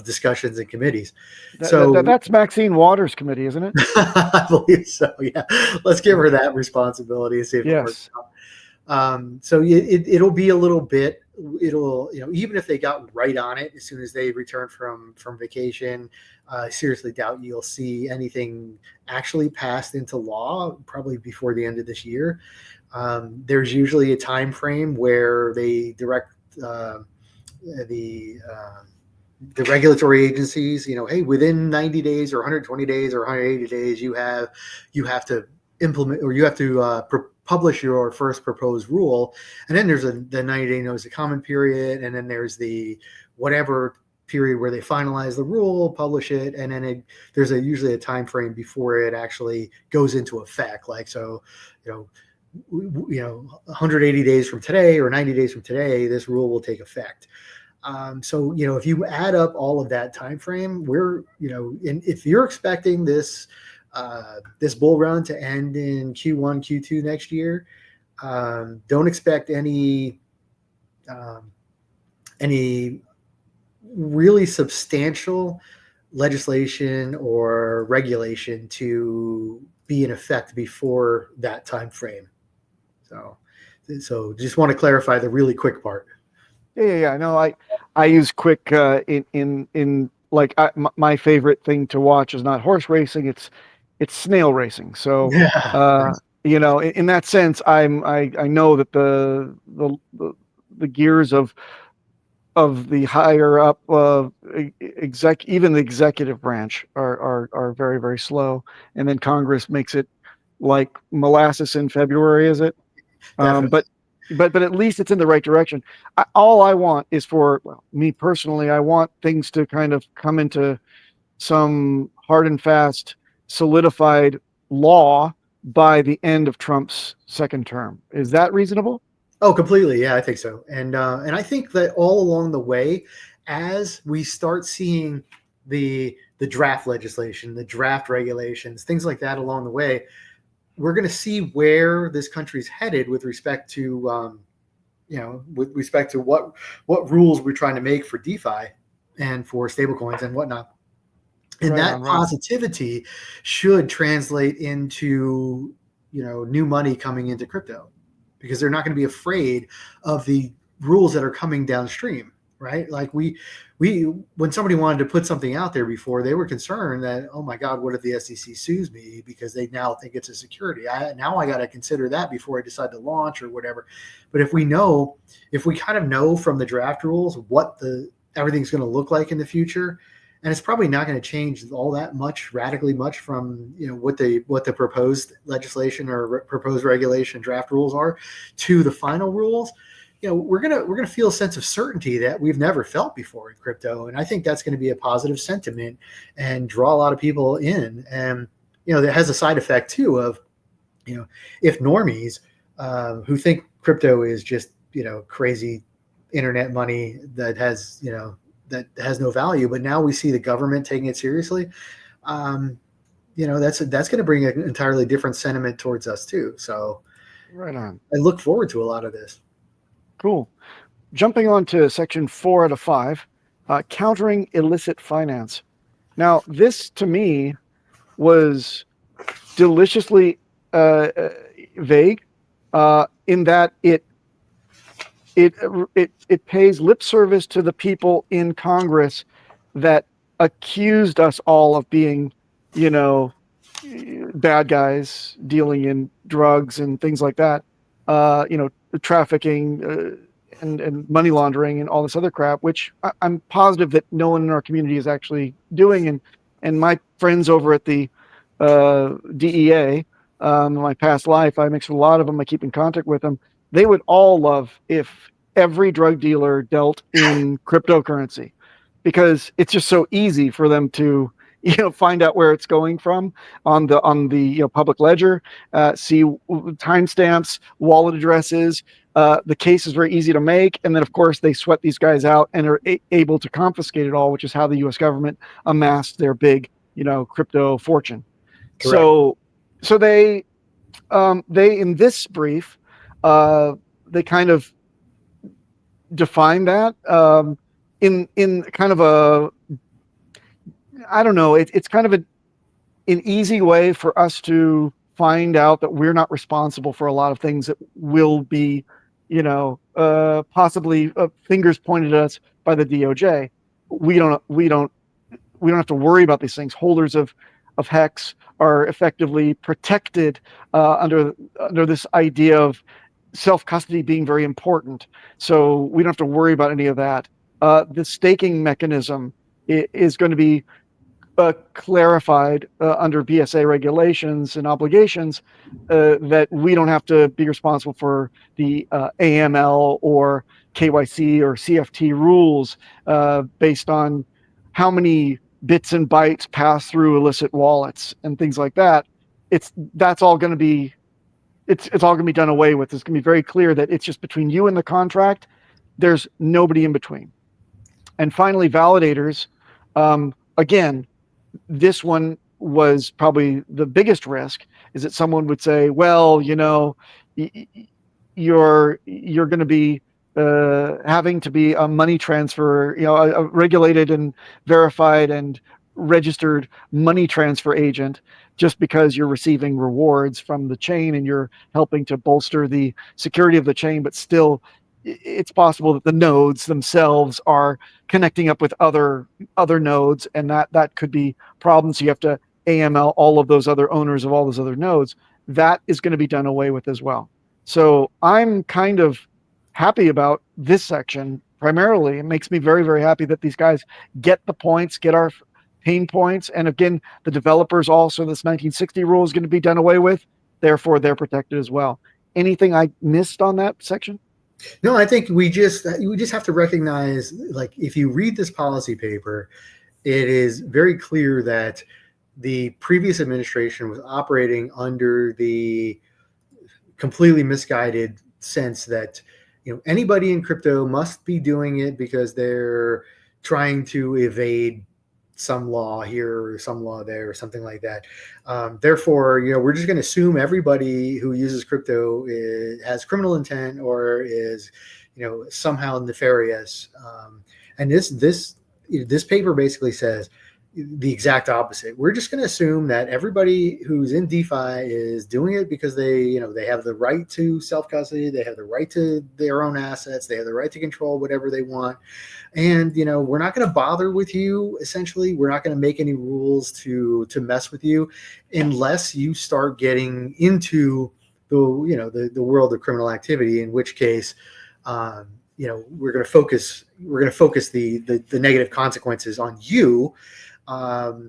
discussions in committees. That's Maxine Waters' committee, isn't it? I believe so. Yeah, let's give her that responsibility and see if it works out. So it'll be a little bit. It'll, even if they got right on it as soon as they return from vacation, I seriously doubt you'll see anything actually passed into law probably before the end of this year. There's usually a time frame where they direct the regulatory agencies, hey, within 90 days or 120 days or 180 days, you have to implement, or you have to publish your first proposed rule, and then there's the 90-day notice of comment period, and then there's the whatever period where they finalize the rule, publish it, and then there's usually a time frame before it actually goes into effect. Like, so, 180 days from today or 90 days from today, this rule will take effect. So, if you add up all of that time frame, and if you're expecting this bull run to end in Q1, Q2 next year, don't expect any really substantial legislation or regulation to be in effect before that time frame. So just want to clarify the really quick part. Yeah. No, I use quick in like my favorite thing to watch is not horse racing. It's snail racing. So in that sense, I know that the gears of the higher up even the executive branch are very, very slow, and then Congress makes it like molasses in February, is it? But at least it's in the right direction. All I want is for me personally, I want things to kind of come into some hard and fast, solidified law by the end of Trump's second term. Is that reasonable? Oh, completely. Yeah, I think so. And I think that all along the way, as we start seeing the draft legislation, the draft regulations, things like that along the way, we're going to see where this country's headed with respect to, what rules we're trying to make for DeFi and for stablecoins and whatnot. And that positivity should translate into, new money coming into crypto, because they're not going to be afraid of the rules that are coming downstream, right? Like when somebody wanted to put something out there before, they were concerned that, oh my God, what if the SEC sues me because they now think it's a security? Now I got to consider that before I decide to launch or whatever. But if we kind of know from the draft rules what everything's going to look like in the future, and it's probably not going to change all that much, radically much from what the proposed legislation or proposed regulation draft rules are to the final rules. We're gonna feel a sense of certainty that we've never felt before in crypto, and I think that's going to be a positive sentiment and draw a lot of people in. And that has a side effect too of if normies who think crypto is just crazy internet money that has no value, but now we see the government taking it seriously. That's going to bring an entirely different sentiment towards us too. So, right on. I look forward to a lot of this. Cool. Jumping on to section 4 out of 5, countering illicit finance. Now, this to me was deliciously vague in that it pays lip service to the people in Congress that accused us all of being, bad guys dealing in drugs and things like that, trafficking and money laundering and all this other crap, which I'm positive that no one in our community is actually doing. And my friends over at the DEA, my past life, I mix with a lot of them. I keep in contact with them. They would all love if every drug dealer dealt in cryptocurrency, because it's just so easy for them to, find out where it's going from on the public ledger, see timestamps, wallet addresses. The case is very easy to make, and then of course they sweat these guys out and are able to confiscate it all, which is how the U.S. government amassed their big, crypto fortune. Correct. So they in this brief, they kind of define that in kind of a, I don't know, it's kind of an easy way for us to find out that we're not responsible for a lot of things that will be, possibly fingers pointed at us by the DOJ. We don't have to worry about these things. Holders of Hex are effectively protected under this idea of self-custody being very important. So we don't have to worry about any of that. The staking mechanism is going to be clarified under BSA regulations and obligations that we don't have to be responsible for the AML or KYC or CFT rules based on how many bits and bytes pass through illicit wallets and things like that. That's all going to be it's all going to be done away with. It's going to be very clear that it's just between you and the contract. There's nobody in between. And finally, validators. Again, this one was probably the biggest risk, is that someone would say, well, you're going to be having to be a money transfer, a regulated and verified and registered money transfer agent just because you're receiving rewards from the chain and you're helping to bolster the security of the chain, but still it's possible that the nodes themselves are connecting up with other nodes, and that could be problems. So you have to AML all of those other owners of all those other nodes. That is going to be done away with as well. So I'm kind of happy about this section. Primarily, it makes me very, very happy that these guys get the points, get our pain points. And again, the developers also, this 1960 rule is going to be done away with. Therefore, they're protected as well. Anything I missed on that section? No, I think we just have to recognize, like, if you read this policy paper, it is very clear that the previous administration was operating under the completely misguided sense that anybody in crypto must be doing it because they're trying to evade some law here or some law there or something like that. Therefore, we're just going to assume everybody who uses crypto has criminal intent or is, somehow nefarious. And this paper basically says the exact opposite. We're just going to assume that everybody who's in DeFi is doing it because they have the right to self-custody, they have the right to their own assets, they have the right to control whatever they want. And, we're not going to bother with you. Essentially, we're not going to make any rules to mess with you unless you start getting into the world of criminal activity, in which case, we're going to focus the negative consequences on you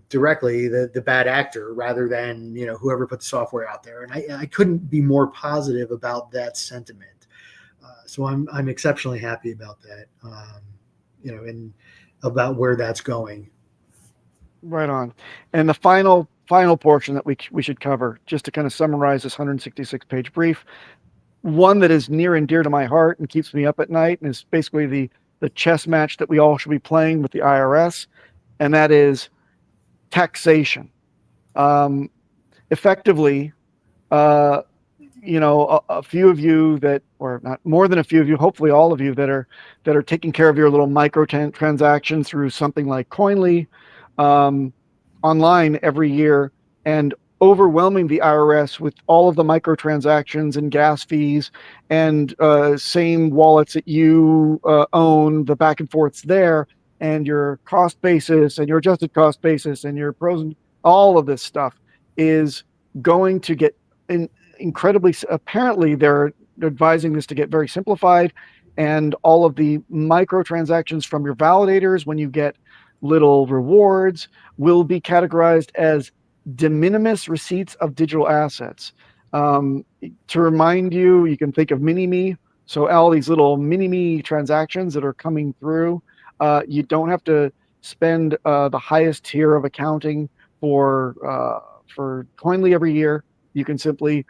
directly, the bad actor, rather than whoever put the software out there. And I couldn't be more positive about that sentiment. So I'm exceptionally happy about that. And about where that's going. Right on. And the final portion that we should cover, just to kind of summarize this 166-page brief, one that is near and dear to my heart and keeps me up at night, and is basically the chess match that we all should be playing with the IRS, and that is taxation. Effectively, a few of you that, or not more than a few of you, hopefully all of you that are taking care of your little micro transactions through something like Coinly online every year, and overwhelming the IRS with all of the microtransactions and gas fees and same wallets that you own, the back and forths there, and your cost basis and your adjusted cost basis and your pros, and all of this stuff is going to get incredibly, apparently they're advising this to get very simplified, and all of the microtransactions from your validators, when you get little rewards, will be categorized as de minimis receipts of digital assets. To remind you, you can think of mini-me. So all these little mini-me transactions that are coming through, you don't have to spend the highest tier of accounting for Coinly every year. You can simply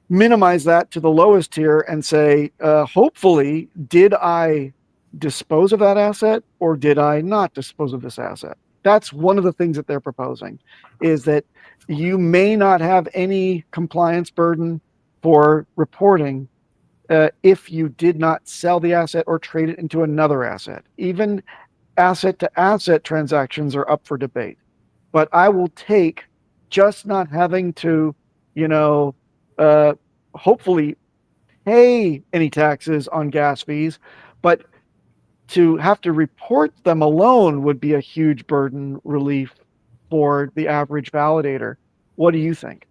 minimize that to the lowest tier and say, hopefully, did I dispose of that asset or did I not dispose of this asset? That's one of the things that they're proposing, is that you may not have any compliance burden for reporting if you did not sell the asset or trade it into another asset. Even asset-to-asset transactions are up for debate. But I will take just not having to, hopefully pay any taxes on gas fees, but to have to report them alone would be a huge burden relief for the average validator. What do you think?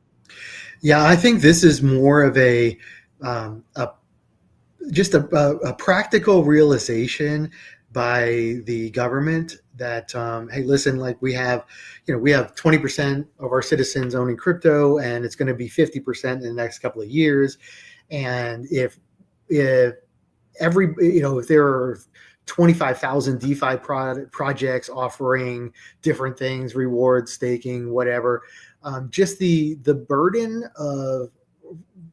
Yeah, I think this is more of a practical realization by the government that, hey, listen, like we have 20% of our citizens owning crypto, and it's going to be 50% in the next couple of years. And if every, if there are 25,000 DeFi projects offering different things, rewards, staking, whatever, just the burden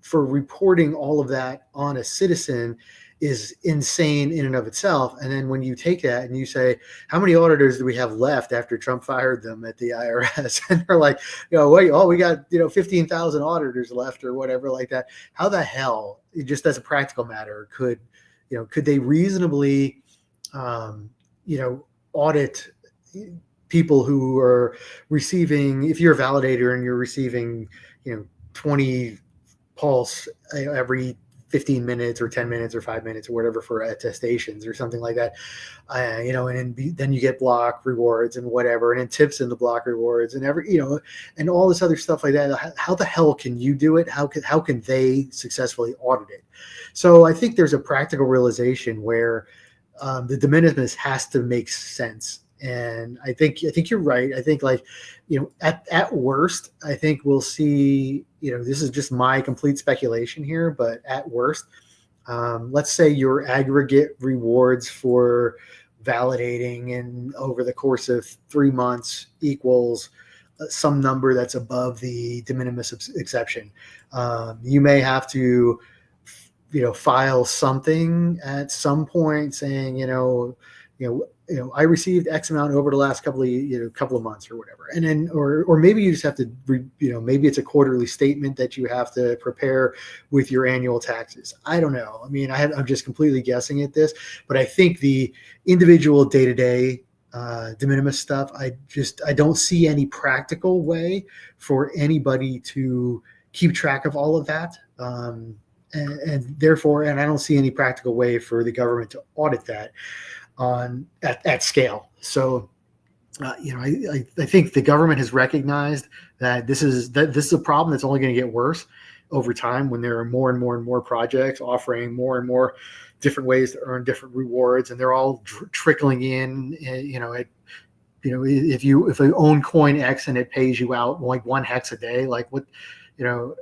for reporting all of that on a citizen is insane in and of itself. And then when you take that and you say, how many auditors do we have left after Trump fired them at the IRS? And they're like, we got 15,000 auditors left or whatever like that. How the hell, just as a practical matter, could they reasonably audit people who are receiving, if you're a validator and you're receiving 20 pulse every 15 minutes or 10 minutes or 5 minutes or whatever for attestations or something like that, and then you get block rewards and whatever, and then tips in the block rewards and and all this other stuff like that. How the hell can you do it? How can they successfully audit it? So I think there's a practical realization where the de minimis has to make sense. And I think you're right. I think at worst, I think we'll see, this is just my complete speculation here, but at worst, let's say your aggregate rewards for validating and over the course of 3 months equals some number that's above the de minimis exception. You may have to, file something at some point saying, I received X amount over the last couple of months or whatever. And then, or maybe you just have to, maybe it's a quarterly statement that you have to prepare with your annual taxes. I don't know. I mean, I'm just completely guessing at this, but I think the individual day-to-day de minimis stuff, I don't see any practical way for anybody to keep track of all of that. And therefore, I don't see any practical way for the government to audit that at scale. So, I think the government has recognized that this is a problem that's only going to get worse over time when there are more and more and more projects offering more and more different ways to earn different rewards, and they're all trickling in. If you own coin X and it pays you out like 1 hex a day, like what, and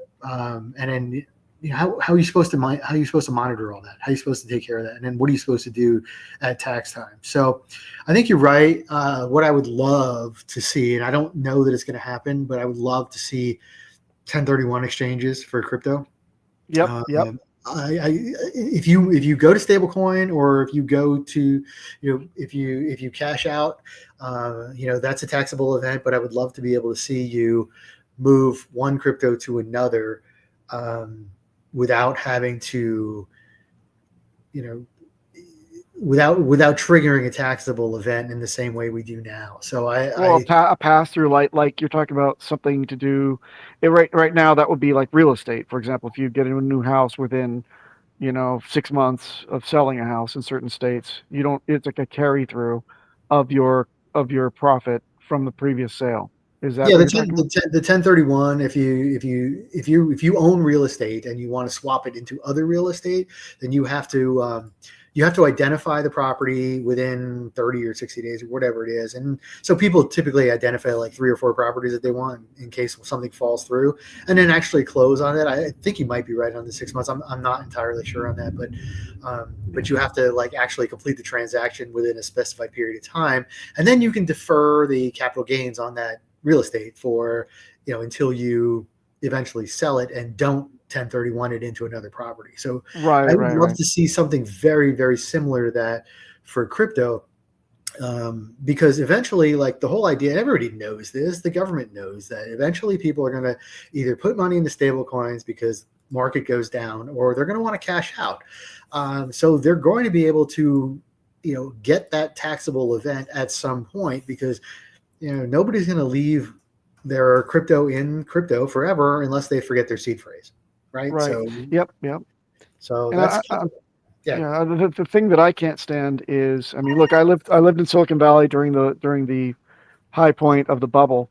then. How are you supposed to monitor all that? How are you supposed to take care of that? And then what are you supposed to do at tax time? So I think you're right. What I would love to see, and I don't know that it's going to happen, but I would love to see 1031 exchanges for crypto. Yep. If you go to stablecoin, or if you go to, if you cash out, that's a taxable event, but I would love to be able to see you move one crypto to another, without having to, without triggering a taxable event in the same way we do now. So a pass through, like you're talking about something to do. Right now, that would be like real estate, for example. If you get a new house within, 6 months of selling a house in certain states, it's like a carry through of your profit from the previous sale. Is that the 1031? If you own real estate and you want to swap it into other real estate, then you have to identify the property within 30 or 60 days or whatever it is. And so people typically identify like 3 or 4 properties that they want in case something falls through, and then actually close on it. I think you might be right on the 6 months. I'm not entirely sure on that, but you have to actually complete the transaction within a specified period of time, and then you can defer the capital gains on that real estate for, until you eventually sell it and don't 1031 it into another property. So I would love to see something very, very similar to that for crypto, because eventually, the whole idea, everybody knows this, the government knows that eventually people are going to either put money into stable coins because market goes down, or they're going to want to cash out. So they're going to be able to, get that taxable event at some point, because nobody's going to leave their crypto in crypto forever unless they forget their seed phrase, right? So, yep. So and that's the thing that I can't stand is, look, I lived in Silicon Valley during the high point of the bubble,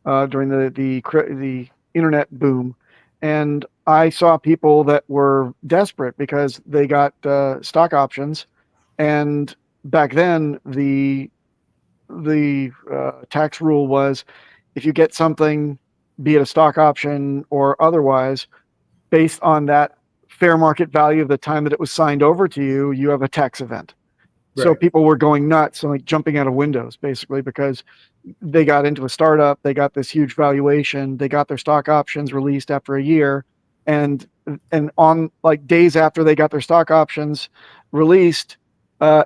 during the internet boom, and I saw people that were desperate because they got stock options, and back then the tax rule was if you get something, be it a stock option or otherwise, based on that fair market value of the time that it was signed over to you, you have a tax event. So Right. people were going nuts, so like jumping out of windows basically, because they got into a startup, they got this huge valuation, they got their stock options released after a year, and on like days after they got their stock options released,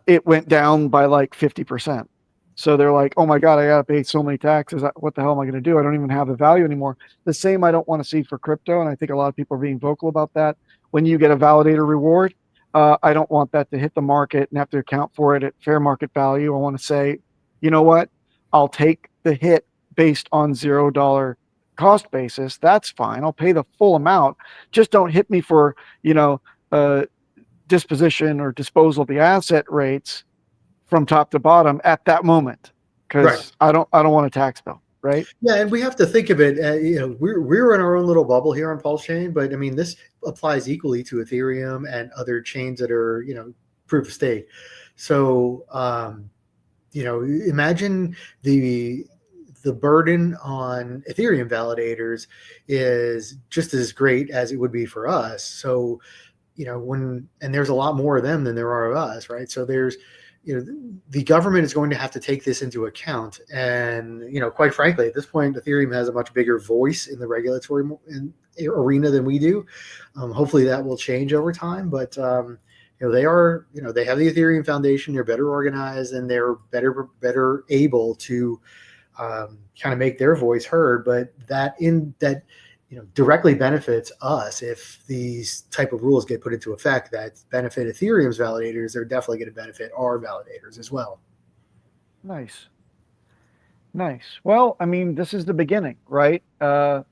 it went down by like 50%. So they're like, oh my God, I got to pay so many taxes. What the hell am I going to do? I don't even have the value anymore. The same I don't want to see for crypto. And I think a lot of people are being vocal about that. When you get a validator reward, I don't want that to hit the market and have to account for it at fair market value. I want to say, you know what? I'll take the hit based on $0 cost basis. That's fine. I'll pay the full amount. Just don't hit me for, disposition or disposal of the asset rates from top to bottom at that moment, because Right. I don't want a tax bill, right? Yeah, and we have to think of it. We're in our own little bubble here on PulseChain, but I mean this applies equally to Ethereum and other chains that are proof of stake. So imagine the burden on Ethereum validators is just as great as it would be for us. So and there's a lot more of them than there are of us, right? So there's the government is going to have to take this into account. And, quite frankly, at this point, Ethereum has a much bigger voice in the regulatory arena than we do. Hopefully that will change over time. But, they have the Ethereum Foundation. They're better organized and they're better able to kind of make their voice heard. But that directly benefits us. If these type of rules get put into effect that benefit Ethereum's validators, they're definitely going to benefit our validators as well. Nice. Well, I mean, this is the beginning, right? To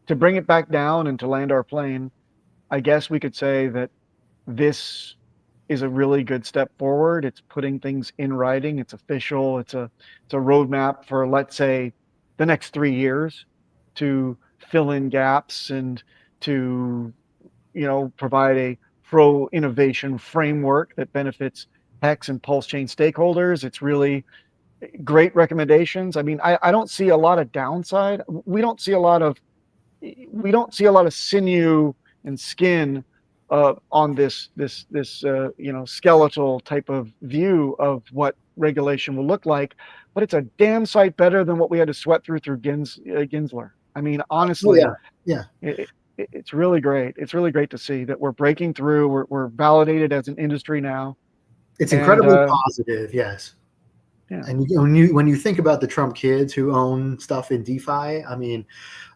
bring it back down and to land our plane, I guess we could say that this is a really good step forward. It's putting things in writing. It's official. It's a roadmap for, let's say, the next 3 years to fill in gaps and to provide a pro innovation framework that benefits Hex and PulseChain stakeholders. It's really great recommendations. I mean, I don't see a lot of downside. We don't see a lot of sinew and skin on this skeletal type of view of what regulation will look like, but it's a damn sight better than what we had to sweat through Gensler. I mean, honestly, it's really great. It's really great to see that we're breaking through. We're validated as an industry now. It's incredibly positive, yes. Yeah. And when you think about the Trump kids who own stuff in DeFi, I mean,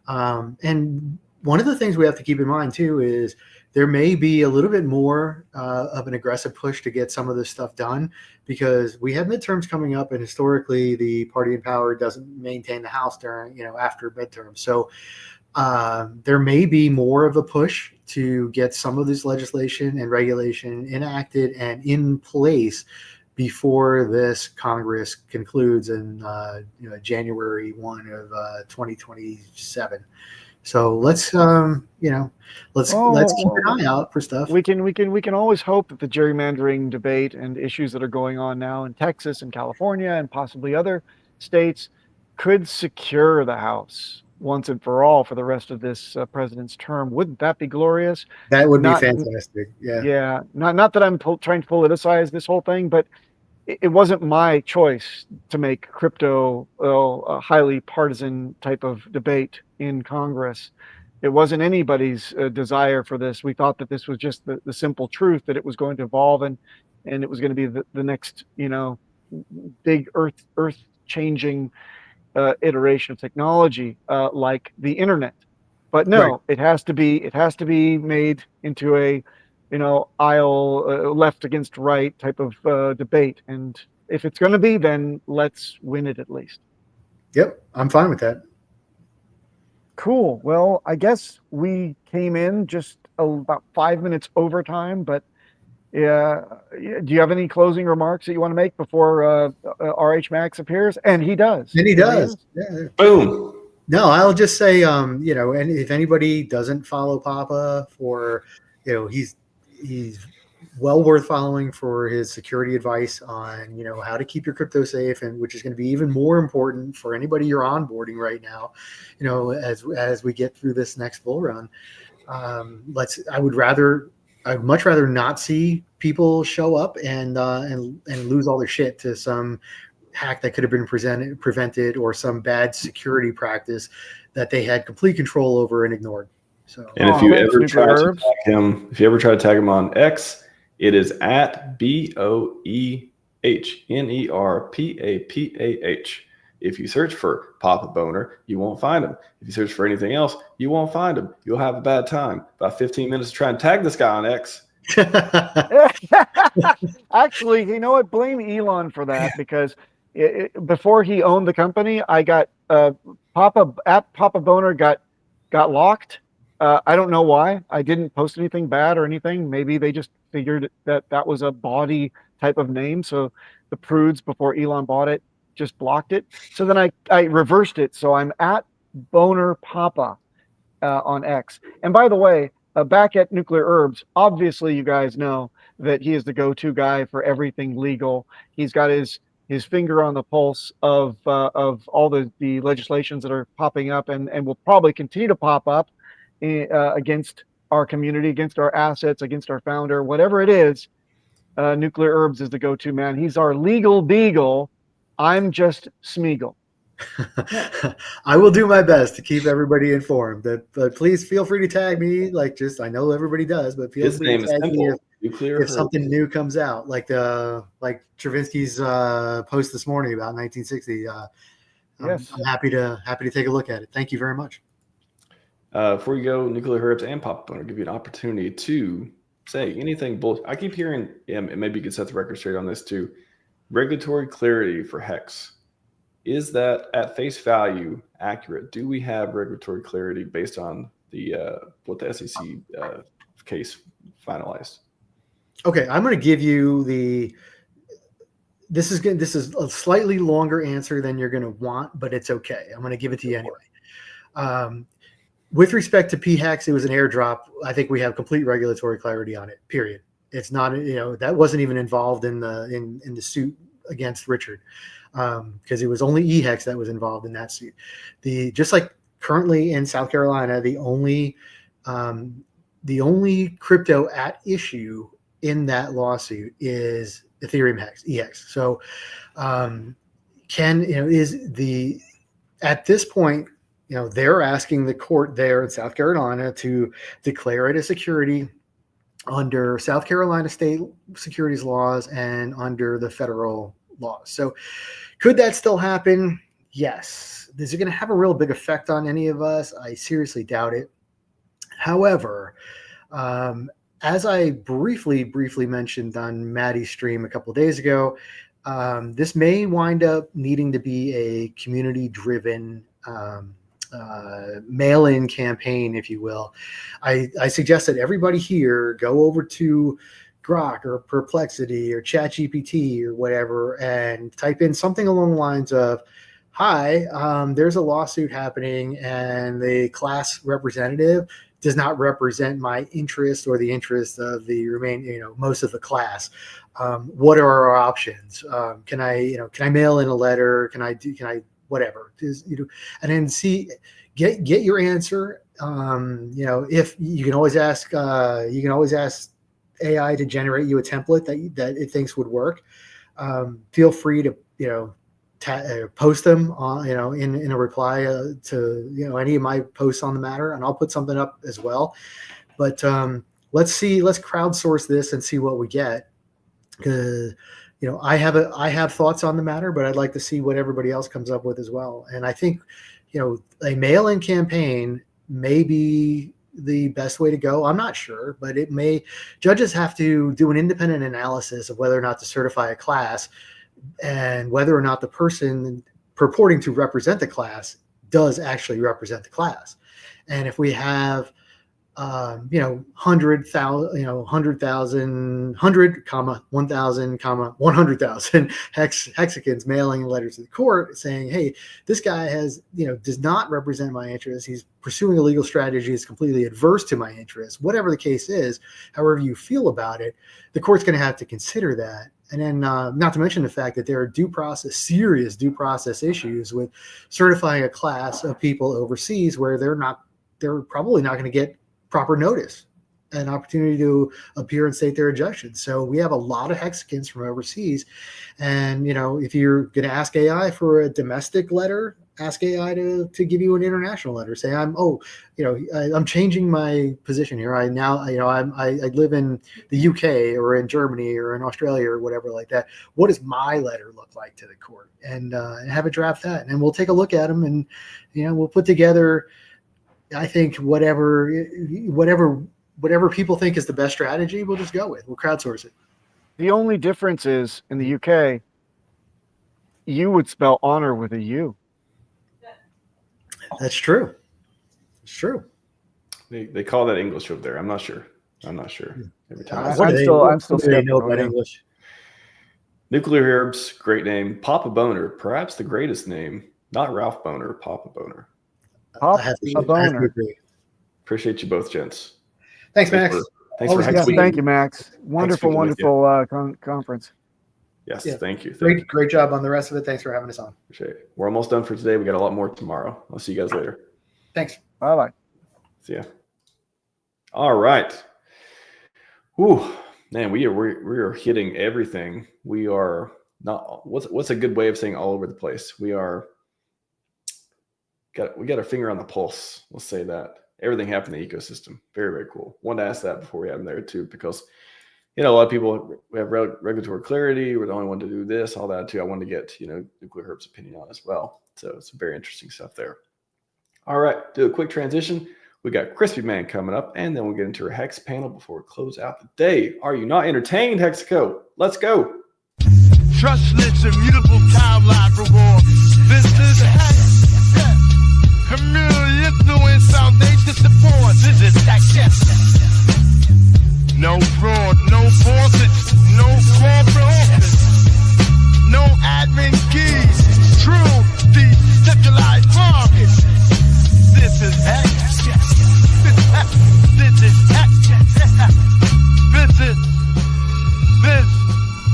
and one of the things we have to keep in mind too is there may be a little bit more of an aggressive push to get some of this stuff done, because we have midterms coming up, and historically the party in power doesn't maintain the House during, after midterms. So there may be more of a push to get some of this legislation and regulation enacted and in place before this Congress concludes in January 1 of 2027. So let's keep an eye out for stuff. We can always hope that the gerrymandering debate and issues that are going on now in Texas and California and possibly other states could secure the House once and for all for the rest of this president's term. Wouldn't that be glorious? That would be fantastic. Yeah. Yeah. Not that I'm trying to politicize this whole thing, but it wasn't my choice to make crypto a highly partisan type of debate in Congress. It wasn't anybody's desire for this. We thought that this was just the simple truth that it was going to evolve and it was going to be the next, big earth changing iteration of technology like the internet. But no, Right. it has to be made into a aisle left against right type of debate. And if it's going to be, then let's win it at least. Yep, I'm fine with that. Cool. Well, I guess we came in just about 5 minutes over time, but do you have any closing remarks that you want to make before RHMax appears? And he does. And he does. Yeah. Boom. No, I'll just say, and if anybody doesn't follow Papa for, he's well worth following for his security advice on, you know, how to keep your crypto safe, and which is going to be even more important for anybody you're onboarding right now, you know, as we get through this next bull run. I would much rather not see people show up and lose all their shit to some hack that could have been prevented, or some bad security practice that they had complete control over and ignored. So, and if you ever try to tag him on X, it is at BOEHNERPAPAH. If you search for Papa Boner, you won't find him. If you search for anything else, you won't find him. You'll have a bad time. About 15 minutes to try and tag this guy on X. Actually, you know what? Blame Elon for that, because before he owned the company, I got Papa Boner got locked. I don't know why. I didn't post anything bad or anything. Maybe they just figured that was a bawdy type of name. So the prudes, before Elon bought it, just blocked it. So then I reversed it. So I'm at Boner Papa on X. And by the way, back at Nuclear Herbs, obviously you guys know that he is the go-to guy for everything legal. He's got his finger on the pulse of all the legislations that are popping up and will probably continue to pop up against our community, against our assets, against our founder, whatever it is. Nuclear Herbs is the go-to man. He's our legal beagle. I'm just Smeagol. I will do my best to keep everybody informed. But please feel free to tag me. I know everybody does, but feel free to tag me if something new comes out, like Travinsky's post this morning about 1960. Yes. I'm happy to take a look at it. Thank you very much. Before you go, Nuclear Herbs and Papa Boner, give you an opportunity to say anything bullshit. I keep hearing, and maybe you could set the record straight on this too, regulatory clarity for Hex. Is that at face value accurate? Do we have regulatory clarity based on the what the SEC case finalized? Okay, I'm going to give you this is a slightly longer answer than you're going to want, but it's okay. I'm going to give it to you anyway. With respect to PHEX, it was an airdrop. I think we have complete regulatory clarity on it. Period. It's not, that wasn't even involved in the suit against Richard, because it was only EHEX that was involved in that suit. Just like currently in South Carolina, the only crypto at issue in that lawsuit is Ethereum EHEX. So, at this point, they're asking the court there in South Carolina to declare it a security under South Carolina state securities laws and under the federal laws. So could that still happen? Yes. Is it going to have a real big effect on any of us? I seriously doubt it. However, as I briefly mentioned on Maddie's stream a couple of days ago, this may wind up needing to be a community-driven mail-in campaign, if you will. I suggest that everybody here go over to Grok or Perplexity or ChatGPT or whatever and type in something along the lines of, hi, there's a lawsuit happening and the class representative does not represent my interest or the interest of the most of the class. What are our options? Can I mail in a letter? Can I whatever, and then get your answer. If you can always ask, AI to generate you a template that it thinks would work. Feel free to post them on in a reply to any of my posts on the matter, and I'll put something up as well. But let's crowdsource this and see what we get. Because I have thoughts on the matter, but I'd like to see what everybody else comes up with as well. And I think, a mail-in campaign may be the best way to go. I'm not sure, but judges have to do an independent analysis of whether or not to certify a class and whether or not the person purporting to represent the class does actually represent the class. And if we have 100,000, 100,000, 100, 1,000, 100,000 hexagons mailing letters to the court saying, hey, this guy does not represent my interests. He's pursuing a legal strategy that's completely adverse to my interests. Whatever the case is, however you feel about it, the court's going to have to consider that. And then not to mention the fact that there are serious due process issues with certifying a class of people overseas where they're probably not going to get proper notice, an opportunity to appear and state their objections. So we have a lot of hexagons from overseas. And, if you're going to ask AI for a domestic letter, ask AI to give you an international letter. Say, I'm changing my position here. I live in the UK or in Germany or in Australia or whatever like that. What does my letter look like to the court? And have it draft that. And we'll take a look at them and, we'll put together, I think whatever people think is the best strategy, we'll just go with. We'll crowdsource it. The only difference is in the UK, you would spell honor with a U. That's true. It's true. They call that English over there. I'm not sure. Every time. I'm still skeptical about English. Nuclear Herbs, great name. Papa Boner, perhaps the greatest name. Not Ralph Boner, Papa Boner. I have to agree. Appreciate you both, gents. Thanks, Max. Thanks for Hex Week. Thank you, Max. Wonderful conference. Yes, Yeah. thank you. Great job on the rest of it. Thanks for having us on. Appreciate it. We're almost done for today. We got a lot more tomorrow. I'll see you guys later. Thanks. Bye-bye. See ya. All right. Whew. Man, we are hitting everything. We are not, what's a good way of saying all over the place? We got our finger on the pulse. Let's say that. Everything happened in the ecosystem. Very, very cool. Wanted to ask that before we have them there too, because a lot of people, we have regulatory clarity. We're the only one to do this, all that too. I wanted to get, Nuclear Herb's opinion on as well. So some very interesting stuff there. All right, do a quick transition. We got Crispy Man coming up, and then we'll get into our Hex panel before we close out the day. Are you not entertained, Hexaco? Let's go. Trustless, immutable timeline reward. This is Hex. Community influence, foundation support. This is Hex. No fraud, no forces, no corporate office, no admin keys, true decentralized markets. This is Hex. This is Hex.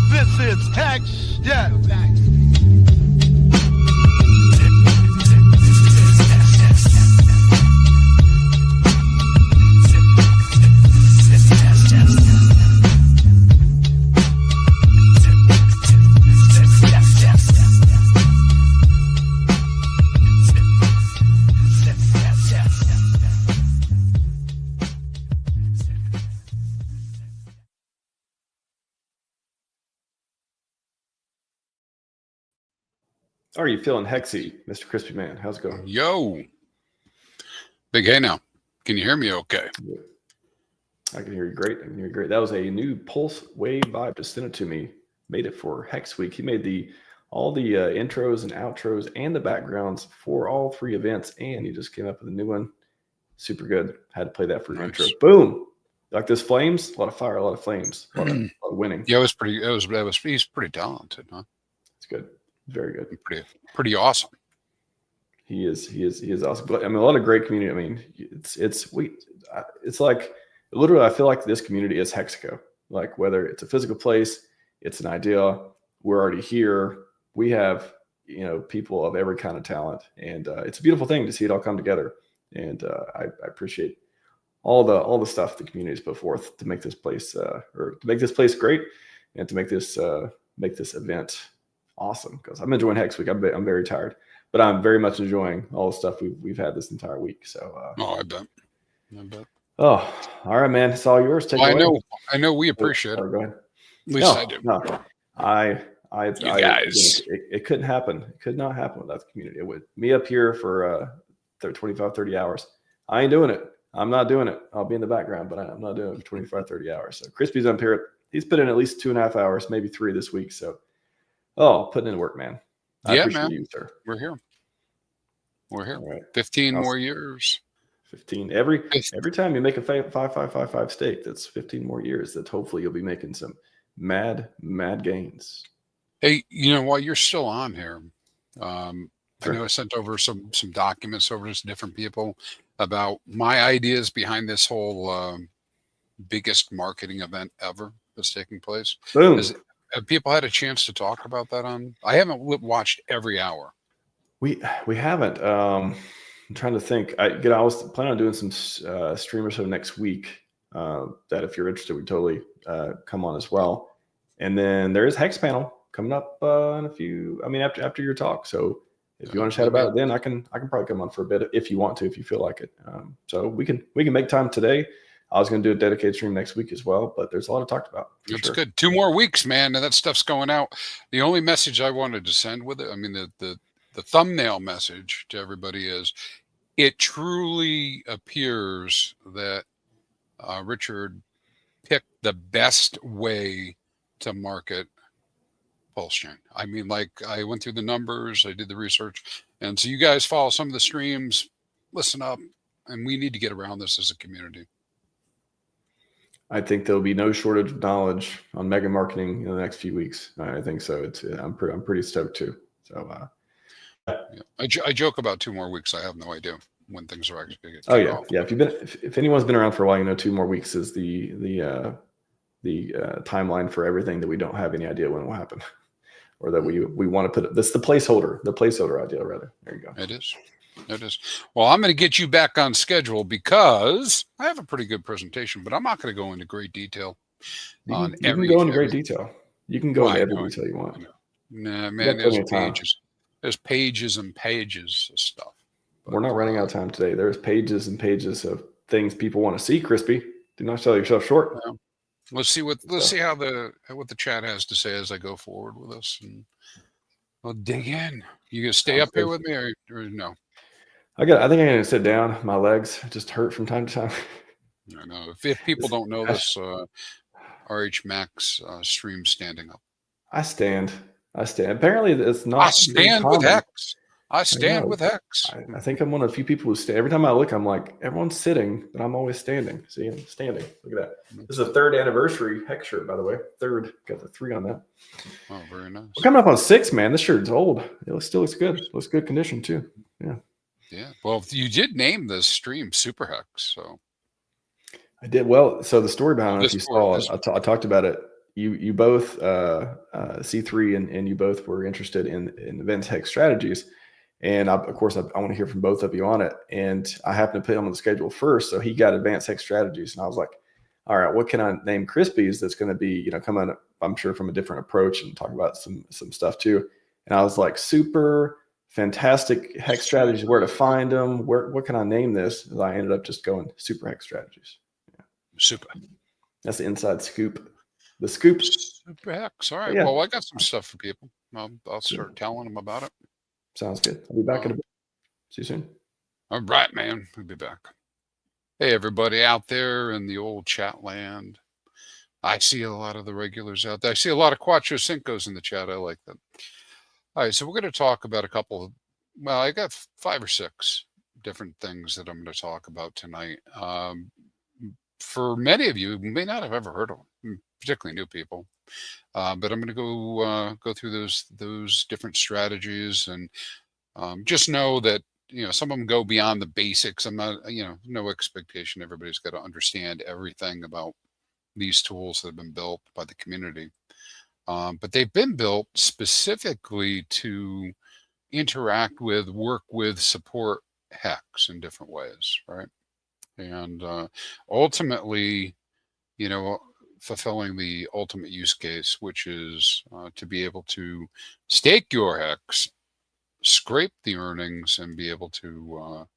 This is Hex. Yeah. Are you feeling hexy, Mr. Crispy Man? How's it going? Yo. Big hey now. Can you hear me okay? I can hear you great. That was a new Pulse Wave vibe. Just sent it to me. Made it for Hex Week. He made all the intros and outros and the backgrounds for all 3 events, and he just came up with a new one. Super good. Had to play that for the intro. Boom. Like this flames, a lot of fire, a lot of flames, a lot of winning. Yeah, he's pretty talented, huh? It's good. Very good. Pretty awesome. He is awesome. But I mean, a lot of great community. I mean, it's like literally, I feel like this community is Hexaco. Like whether it's a physical place, it's an idea. We're already here. We have people of every kind of talent, and it's a beautiful thing to see it all come together. And I appreciate all the stuff the community has put forth to make this place great, and to make this event awesome, because I'm enjoying Hex Week. I'm very tired, but I'm very much enjoying all the stuff we've had this entire week. So I bet. Oh, all right, man. It's all yours. Take it away. I know we appreciate it. Go ahead. At least I do. No, you guys. It couldn't happen. It could not happen without the community. It would. Me up here for 25, 30 hours. I ain't doing it. I'm not doing it. I'll be in the background, but I'm not doing it for 25, 30 hours. So Crispy's up here. He's put in at least 2.5 hours, maybe 3 this week. So, putting in work, man. I appreciate you, sir. We're here. All right. 15 more years. 15 every time you make a 5 stake, that's 15 more years that hopefully you'll be making some mad gains. Hey, while you're still on here, I know I sent over some documents over to different people about my ideas behind this whole biggest marketing event ever that's taking place. Boom. Have people had a chance to talk about that on? I haven't watched every hour. We haven't. I'm trying to think. I was planning on doing some stream or so next week. That if you're interested, we totally come on as well. And then there is Hex panel coming up in a few. I mean, after your talk. So if you want to chat about it, then I can probably come on for a bit if you want to, if you feel like it. So we can make time today. I was going to do a dedicated stream next week as well, but there's a lot to talk about. It's good. 2 more weeks, man, and that stuff's going out. The only message I wanted to send with it, I mean, the thumbnail message to everybody is, it truly appears that Richard picked the best way to market PulseChain. I mean, like, I went through the numbers, I did the research, and so you guys follow some of the streams, listen up, and we need to get around this as a community. I think there'll be no shortage of knowledge on mega marketing in the next few weeks. I think so. I'm pretty stoked too. So I joke about 2 more weeks. I have no idea when things are actually going to get. Oh yeah, yeah. If anyone's been around for a while, 2 more weeks is the timeline for everything that we don't have any idea when it will happen, or that we want to put. That's the placeholder idea rather. There you go. It is. Well, I'm going to get you back on schedule because I have a pretty good presentation, but I'm not going to go into great detail on every. You can go into great detail. You can go into every detail you want. Nah, man, there's pages. There's pages and pages of stuff. But we're not running out of time today. There's pages and pages of things people want to see. Crispy, do not sell yourself short. Yeah. Let's see what the chat has to say as I go forward with this, and we'll dig in. You gonna stay up here with me or no? I think I'm gonna sit down. My legs just hurt from time to time. I know. If people don't know this, RHMax stream standing up. I stand. Apparently, it's not. I stand with Hex. I think I'm one of the few people who stand. Every time I look, I'm like, everyone's sitting, but I'm always standing. See, I'm standing. Look at that. This is a 3rd anniversary Hex shirt, by the way. 3rd. Got the 3 on that. Oh, very nice. We're coming up on 6, man. This shirt's old. It still looks good. Looks good condition too. Yeah. Yeah. Well, you did name this stream Super Hex, so I did. Well, so the story behind it, if you saw it, I talked about it. You both C3 and you both were interested in event Hex strategies, and of course I want to hear from both of you on it. And I happened to put him on the schedule first, so he got advanced Hex strategies, and I was like, all right, what can I name Crispy's that's going to be coming, I'm sure, from a different approach and talk about some stuff too. And I was like, super fantastic Hex strategies, where to find them, what can I name this? And I ended up just going Super Hex strategies. Yeah. Super. That's the inside scoop. The scoops. Super Hex. All right. Yeah. Well, I got some stuff for people. I'll start telling them about it. Sounds good. I'll be back in a bit. See you soon. All right, man. We'll be back. Hey, everybody out there in the old chat land. I see a lot of the regulars out there. I see a lot of Quattro Cincos in the chat. I like them. All right, so we're going to talk about a couple of, well, I got 5 or 6 different things that I'm going to talk about tonight. For many of you, may not have ever heard of them, particularly new people, but I'm going to go through those different strategies, and just know that some of them go beyond the basics. I'm not, no expectation everybody's got to understand everything about these tools that have been built by the community. But they've been built specifically to interact with, work with, support Hex in different ways, right? And ultimately, fulfilling the ultimate use case, which is to be able to stake your Hex, scrape the earnings, and be able to,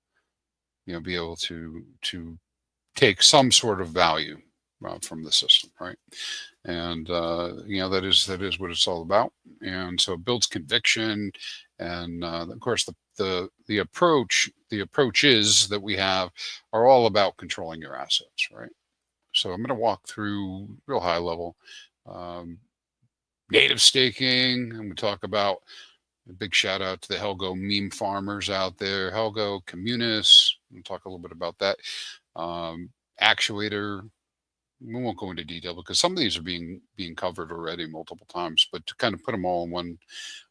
to take some sort of value from the system, right? And that is what it's all about. And so it builds conviction, and of course the approaches that we have are all about controlling your assets, right? So I'm going to walk through real high level native staking, and we talk about a big shout out to the Helgo meme farmers out there, Helgo, Communis, We'll talk a little bit about that. Actuator, we won't go into detail because some of these are being covered already multiple times, but to kind of put them all in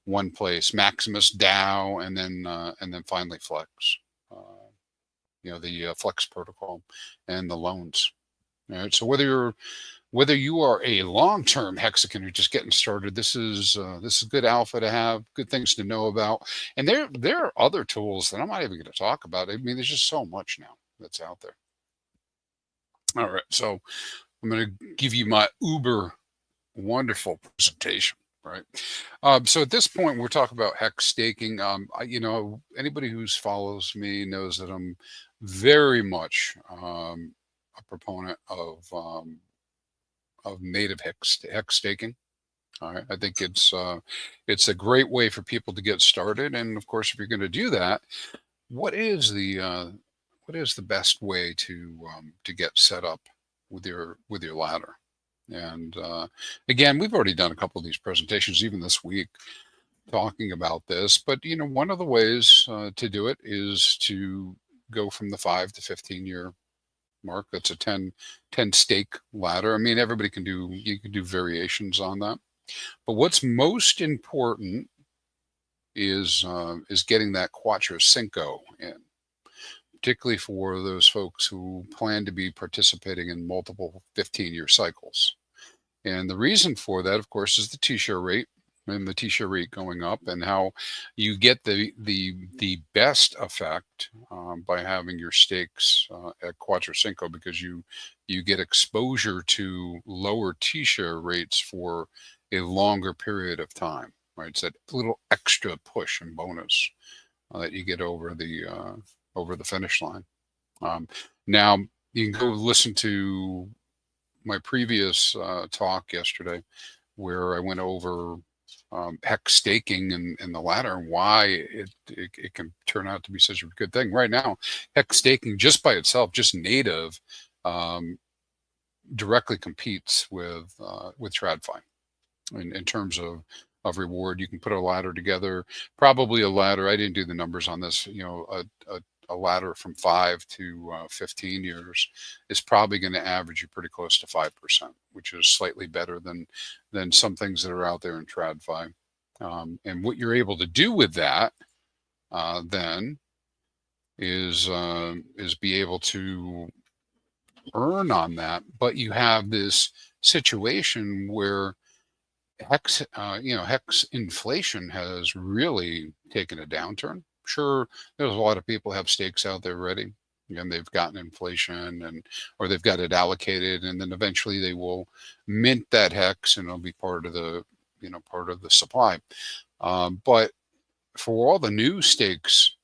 one place: Maximus, DAO, and then finally Flex. The Flex protocol and the loans. All right. So whether you are a long-term hexagon or just getting started, this is good alpha to have, good things to know about. And there are other tools that I'm not even going to talk about. I mean, there's just so much now that's out there. All right, so I'm going to give you my uber wonderful presentation. Right. So at this point, we're talking about hex staking. Anybody who follows me knows that I'm very much a proponent of native hex staking. All right. I think it's a great way for people to get started. And of course, if you're going to do that, what is the best way to get set up with your ladder? And again, we've already done a couple of these presentations, even this week, talking about this. But one of the ways to do it is to go from the 5 to 15 year mark. That's a 10 stake ladder. I mean, everybody can do variations on that. But what's most important is getting that Quattro Cinco in, particularly for those folks who plan to be participating in multiple 15-year cycles. And the reason for that, of course, is the T-share rate and the T-share rate going up, and how you get the best effect by having your stakes at Quattro Cinco, because you get exposure to lower T-share rates for a longer period of time. Right, it's that little extra push and bonus that you get over the finish line. Now you can go listen to my previous talk yesterday, where I went over hex staking and the ladder, and why it can turn out to be such a good thing. Right now, hex staking just by itself, just native, directly competes with TradFi in terms of reward. You can put a ladder together, probably a ladder. I didn't do the numbers on this. A ladder from 5 to 15 years is probably going to average you pretty close to 5%, which is slightly better than some things that are out there in TradFi. And what you're able to do with that then is be able to earn on that. But you have this situation where hex inflation has really taken a downturn. Sure, there's a lot of people have stakes out there ready, and they've gotten inflation or they've got it allocated, and then eventually they will mint that hex and it'll be part of the supply. But for all the new stakes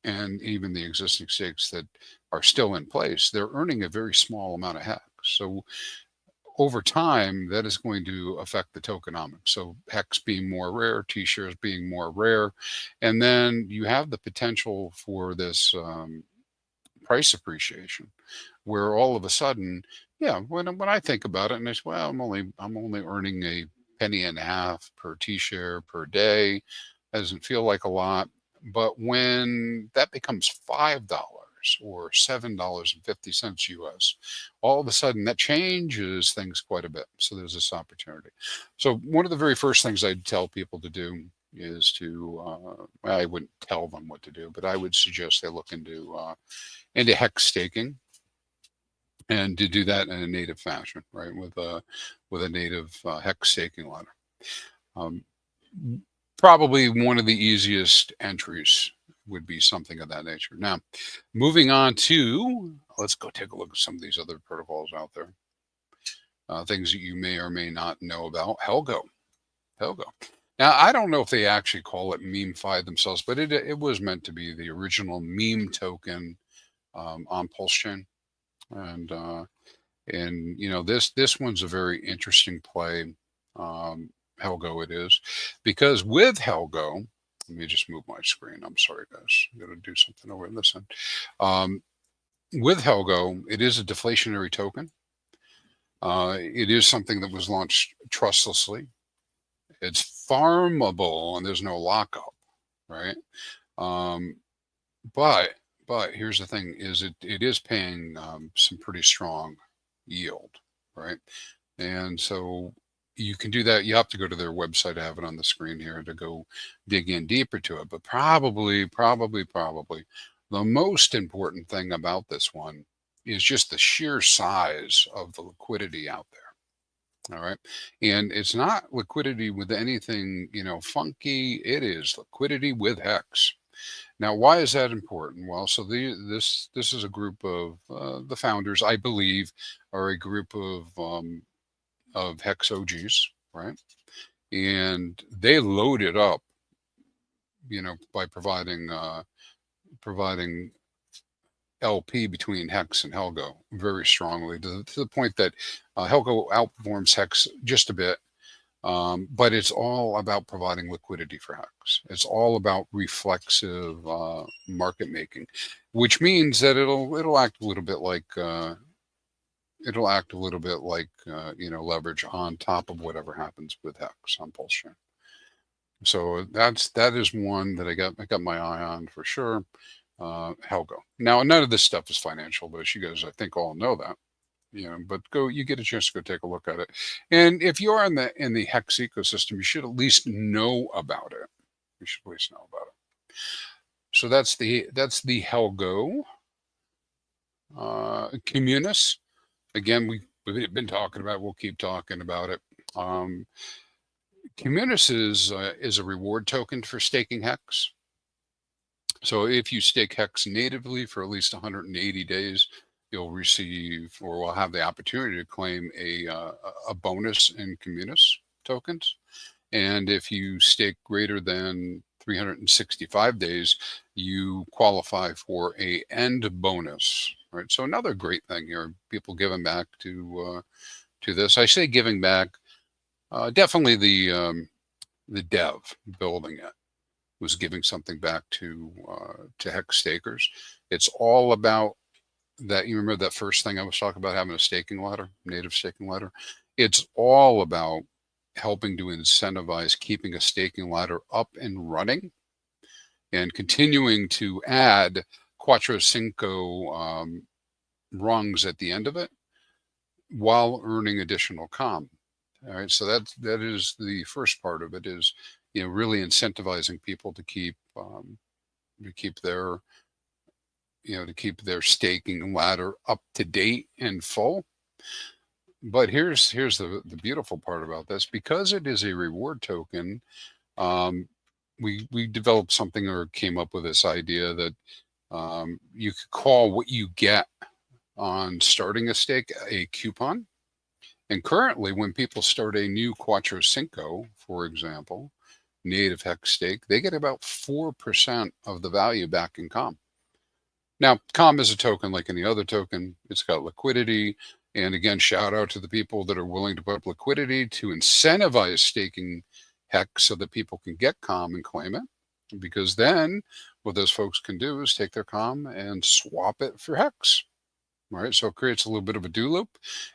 and even the existing stakes that are still in place, they're earning a very small amount of hex. So over time, that is going to affect the tokenomics. So hex being more rare, T-shares being more rare, and then you have the potential for this price appreciation, where all of a sudden, when I think about it, and it's, well, I'm only earning a penny and a half per T-share per day. Doesn't feel like a lot, but when that becomes $5 or $7.50 US, all of a sudden that changes things quite a bit. So there's this opportunity. So one of the very first things I'd tell people to do is to, I wouldn't tell them what to do, but I would suggest they look into hex staking, and to do that in a native fashion, right? With a native hex staking ladder. Probably one of the easiest entries would be something of that nature. Now, moving on to, let's go take a look at some of these other protocols out there. Things that you may or may not know about. Helgo. Now, I don't know if they actually call it MemeFi themselves, but it was meant to be the original meme token on PulseChain. And this one's a very interesting play. Helgo it is, because with Helgo, let me just move my screen. I'm sorry, guys. I'm going to do something over this end. With Helgo, it is a deflationary token. It is something that was launched trustlessly. It's farmable and there's no lockup, right? But But here's the thing: is it is paying some pretty strong yield, right? And so you can do that. You have to go to their website. I have it on the screen here to go dig in deeper to it. But probably the most important thing about this one is just the sheer size of the liquidity out there. All right. And it's not liquidity with anything, funky. It is liquidity with Hex. Now, why is that important? Well, so this is a group of the founders, I believe, are a group of Hex OGs, right? And they load it up, by providing LP between Hex and Helgo very strongly to the point that Helgo outperforms Hex just a bit. But it's all about providing liquidity for Hex. It's all about reflexive market making, which means that it'll act a little bit like leverage on top of whatever happens with Hex on PulseChain. So that is one that I got my eye on for sure. Helgo. Now, none of this stuff is financial, though. You guys, I think, all know that. But you get a chance to go take a look at it. And if you are in the Hex ecosystem, you should at least know about it. You should at least know about it. So that's the Helgo. Communis. Again, we've been talking about it. We'll keep talking about it. Communis is a reward token for staking Hex. So if you stake Hex natively for at least 180 days, you'll receive or will have the opportunity to claim a bonus in Communis tokens. And if you stake greater than 365 days, you qualify for a end bonus, right? So another great thing here, people giving back to this. I say giving back, definitely the dev building it was giving something back to Hex stakers. It's all about that. You remember that first thing I was talking about, having a staking ladder, native staking ladder? It's all about helping to incentivize keeping a staking ladder up and running and continuing to add Quattro Cinco rungs at the end of it while earning additional COM. All right, so that is the first part of it, is really incentivizing people to keep their staking ladder up to date and full. But here's the beautiful part about this. Because it is a reward token, we developed something, or came up with this idea that you could call what you get on starting a stake a coupon. And currently, when people start a new Quattro Cinco, for example, native Hex stake, they get about 4% of the value back in COM. Now, COM is a token like any other token. It's got liquidity. And again, shout out to the people that are willing to put up liquidity to incentivize staking Hex so that people can get COM and claim it. Because then what those folks can do is take their COM and swap it for Hex. All right, so it creates a little bit of a do loop.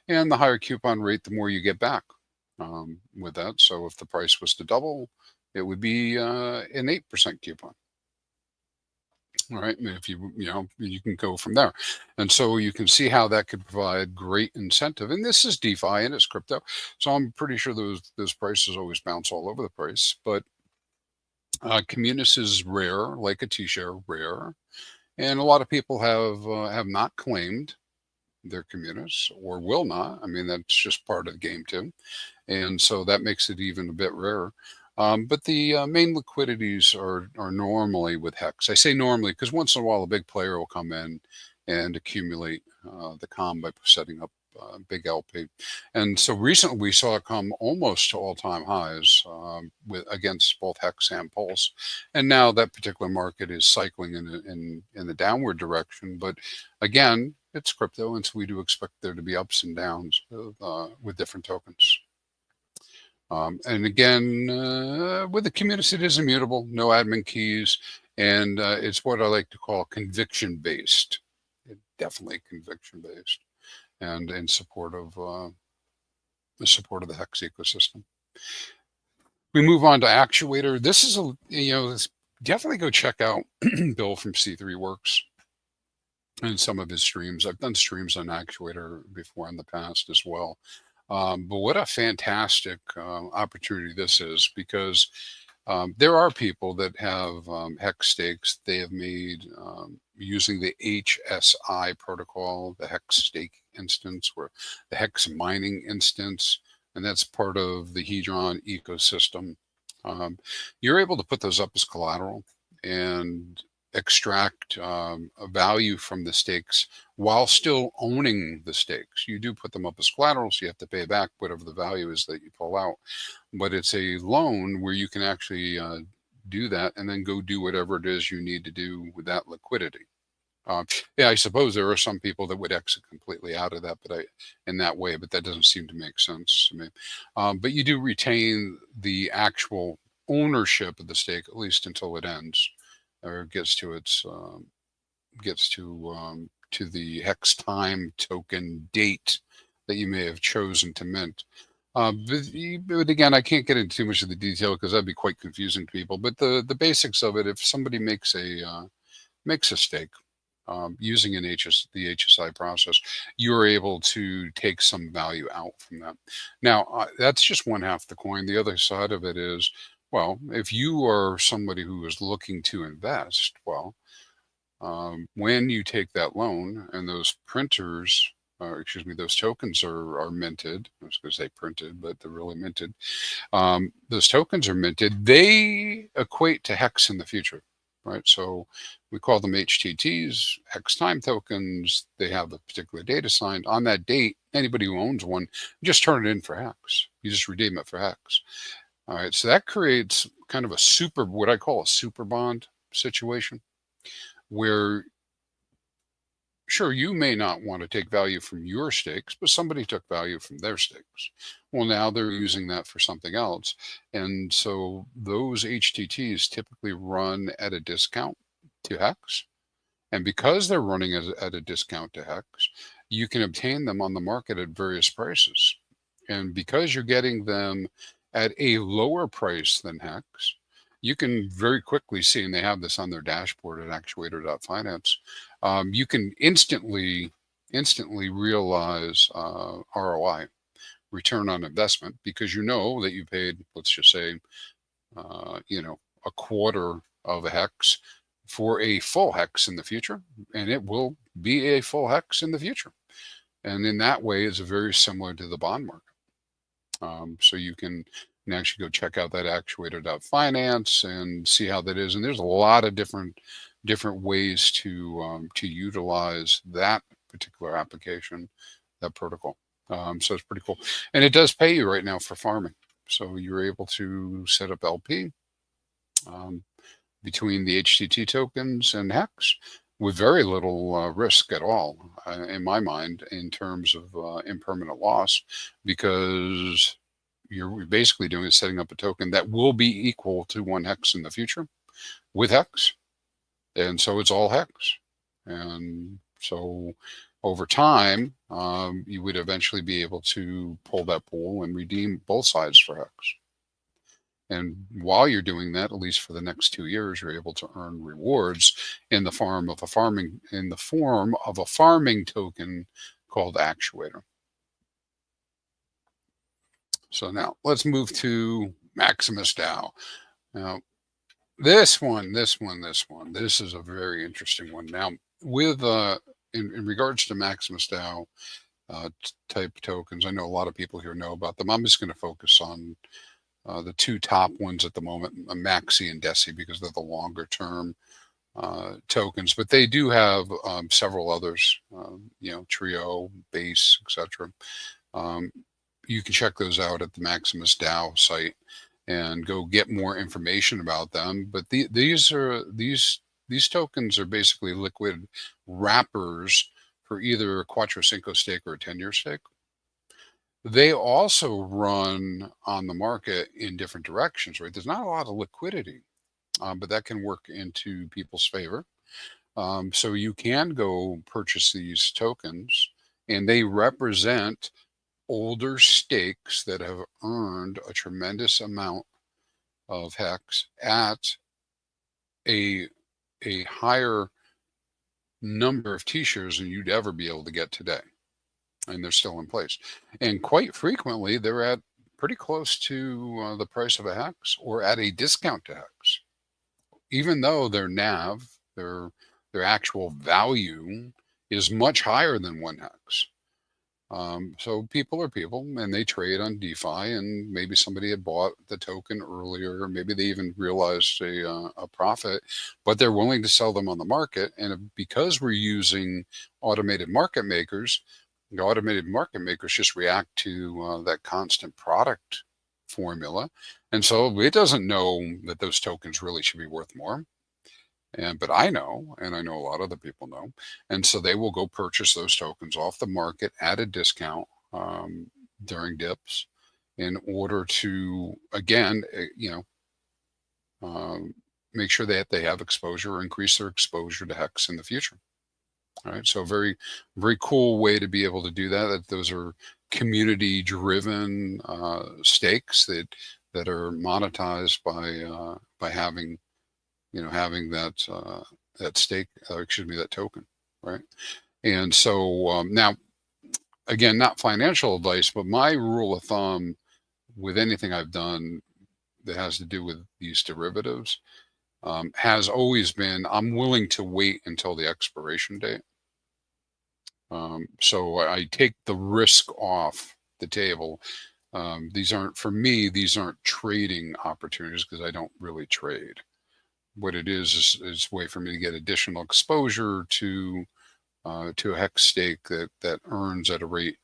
And the higher coupon rate, the more you get back with that. So if the price was to double, it would be an 8% coupon. All right, and if you can go from there. And so you can see how that could provide great incentive. And this is DeFi and it's crypto. So I'm pretty sure those prices always bounce all over the place. But Communis is rare, like a T-share, rare. And a lot of people have not claimed their Communis, or will not. I mean, that's just part of the game too. And so that makes it even a bit rarer. But the main liquidities are normally with Hex. I say normally because once in a while a big player will come in and accumulate the COM by setting up big LP. And so recently we saw it come almost to all-time highs against both Hex and Pulse. And now that particular market is cycling in the downward direction. But again, it's crypto, and so we do expect there to be ups and downs with different tokens. And again, with the community, it is immutable, no admin keys, and it's what I like to call conviction-based. Definitely conviction-based, and in support of the Hex ecosystem. We move on to Actuator. This is definitely go check out Bill from C3 Works. in some of his streams. I've done streams on Actuator before in the past as well. But what a fantastic opportunity this is, because there are people that have hex stakes they have made using the HSI protocol, the hex stake instance, or the hex mining instance, and that's part of the Hedron ecosystem. You're able to put those up as collateral and extract a value from the stakes while still owning the stakes. You do put them up as collateral, so you have to pay back whatever the value is that you pull out. But it's a loan where you can actually do that and then go do whatever it is you need to do with that liquidity. Yeah, I suppose there are some people that would exit completely out of that, but in that way, but that doesn't seem to make sense to me. But you do retain the actual ownership of the stake, at least until it ends, or gets to its to the hex time token date that you may have chosen to mint. But again, I can't get into too much of the detail because that'd be quite confusing to people. But the basics of it, if somebody makes a stake using the HSI process, you're able to take some value out from that. Now, that's just one half the coin. The other side of it is, well, if you are somebody who is looking to invest, well, when you take that loan and those printers, those tokens are minted. I was going to say printed, but they're really minted. Those tokens are minted. They equate to hex in the future, right? So we call them HTTs, hex time tokens. They have a particular date assigned. On that date, anybody who owns one, just turn it in for hex. You just redeem it for hex. All right, so that creates kind of what I call a super bond situation, where sure, you may not want to take value from your stakes, but somebody took value from their stakes. Well, now they're using that for something else. And so those HTTs typically run at a discount to hex. And because they're running at a discount to hex, you can obtain them on the market at various prices. And because you're getting them at a lower price than hex, you can very quickly see, and they have this on their dashboard at actuator.finance, you can instantly realize ROI, return on investment, because you know that you paid, let's just say, a quarter of a hex for a full hex in the future, and it will be a full hex in the future. And in that way, it's very similar to the bond market. So you can actually go check out that actuator.finance and see how that is. And there's a lot of different ways to utilize that particular application, that protocol. So it's pretty cool. And it does pay you right now for farming. So you're able to set up LP between the HTT tokens and hex with very little risk at all, in my mind, in terms of impermanent loss, because you're basically doing is setting up a token that will be equal to 1 hex in the future with hex. And so it's all hex. And so over time, you would eventually be able to pull that pool and redeem both sides for hex. And while you're doing that, at least for the next 2 years, you're able to earn rewards in the form of a farming token called Actuator. So now let's move to Maximus DAO. Now, this is a very interesting one. Now, with in regards to Maximus DAO type tokens, I know a lot of people here know about them. I'm just going to focus on the 2 top ones at the moment, Maxi and Deci, because they're the longer term tokens, but they do have several others, Trio, Base, etc. You can check those out at the Maximus DAO site and go get more information about them. But these tokens are basically liquid wrappers for either a Quattro Cinco stake or a 10-year stake. They also run on the market in different directions, right? There's not a lot of liquidity, but that can work into people's favor. So you can go purchase these tokens, and they represent older stakes that have earned a tremendous amount of hex at a higher number of T-shares than you'd ever be able to get today. And they're still in place. And quite frequently, they're at pretty close to the price of a Hex or at a discount to Hex. Even though their NAV, their actual value is much higher than one Hex. So people are people, and they trade on DeFi, and maybe somebody had bought the token earlier, or maybe they even realized a profit, but they're willing to sell them on the market. And because we're using automated market makers, the automated market makers just react to that constant product formula. And so it doesn't know that those tokens really should be worth more. But I know, and I know a lot of other people know, and so they will go purchase those tokens off the market at a discount during dips in order to, again, make sure that they have exposure or increase their exposure to Hex in the future. All right, so very, very cool way to be able to do that. Those are community-driven stakes that are monetized by having having that stake, that token, right? And so now, again, not financial advice, but my rule of thumb with anything I've done that has to do with these derivatives has always been, I'm willing to wait until the expiration date. So I take the risk off the table. These aren't, for me, these aren't trading opportunities because I don't really trade. What it is a way for me to get additional exposure to a Hex stake that earns at a rate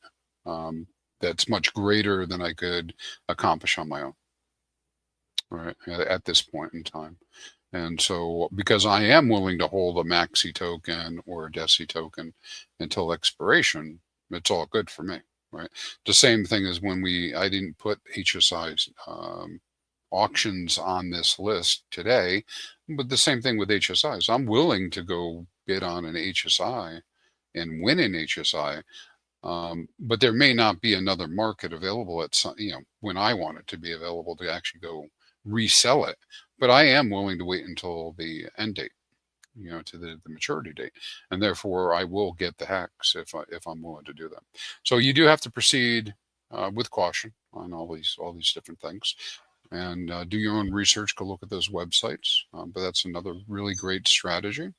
that's much greater than I could accomplish on my own, right, at this point in time. And so because I am willing to hold a Maxi token or a DESI token until expiration, it's all good for me, right? The same thing as when I didn't put HSI's auctions on this list today, but the same thing with HSIs. I'm willing to go bid on an HSI and win an HSI, but there may not be another market available at some, when I want it to be available to actually go resell it. But I am willing to wait until the end date, to the maturity date, and therefore I will get the Hex if I'm willing to do that. So you do have to proceed with caution on all these different things. And do your own research, go look at those websites. But that's another really great strategy.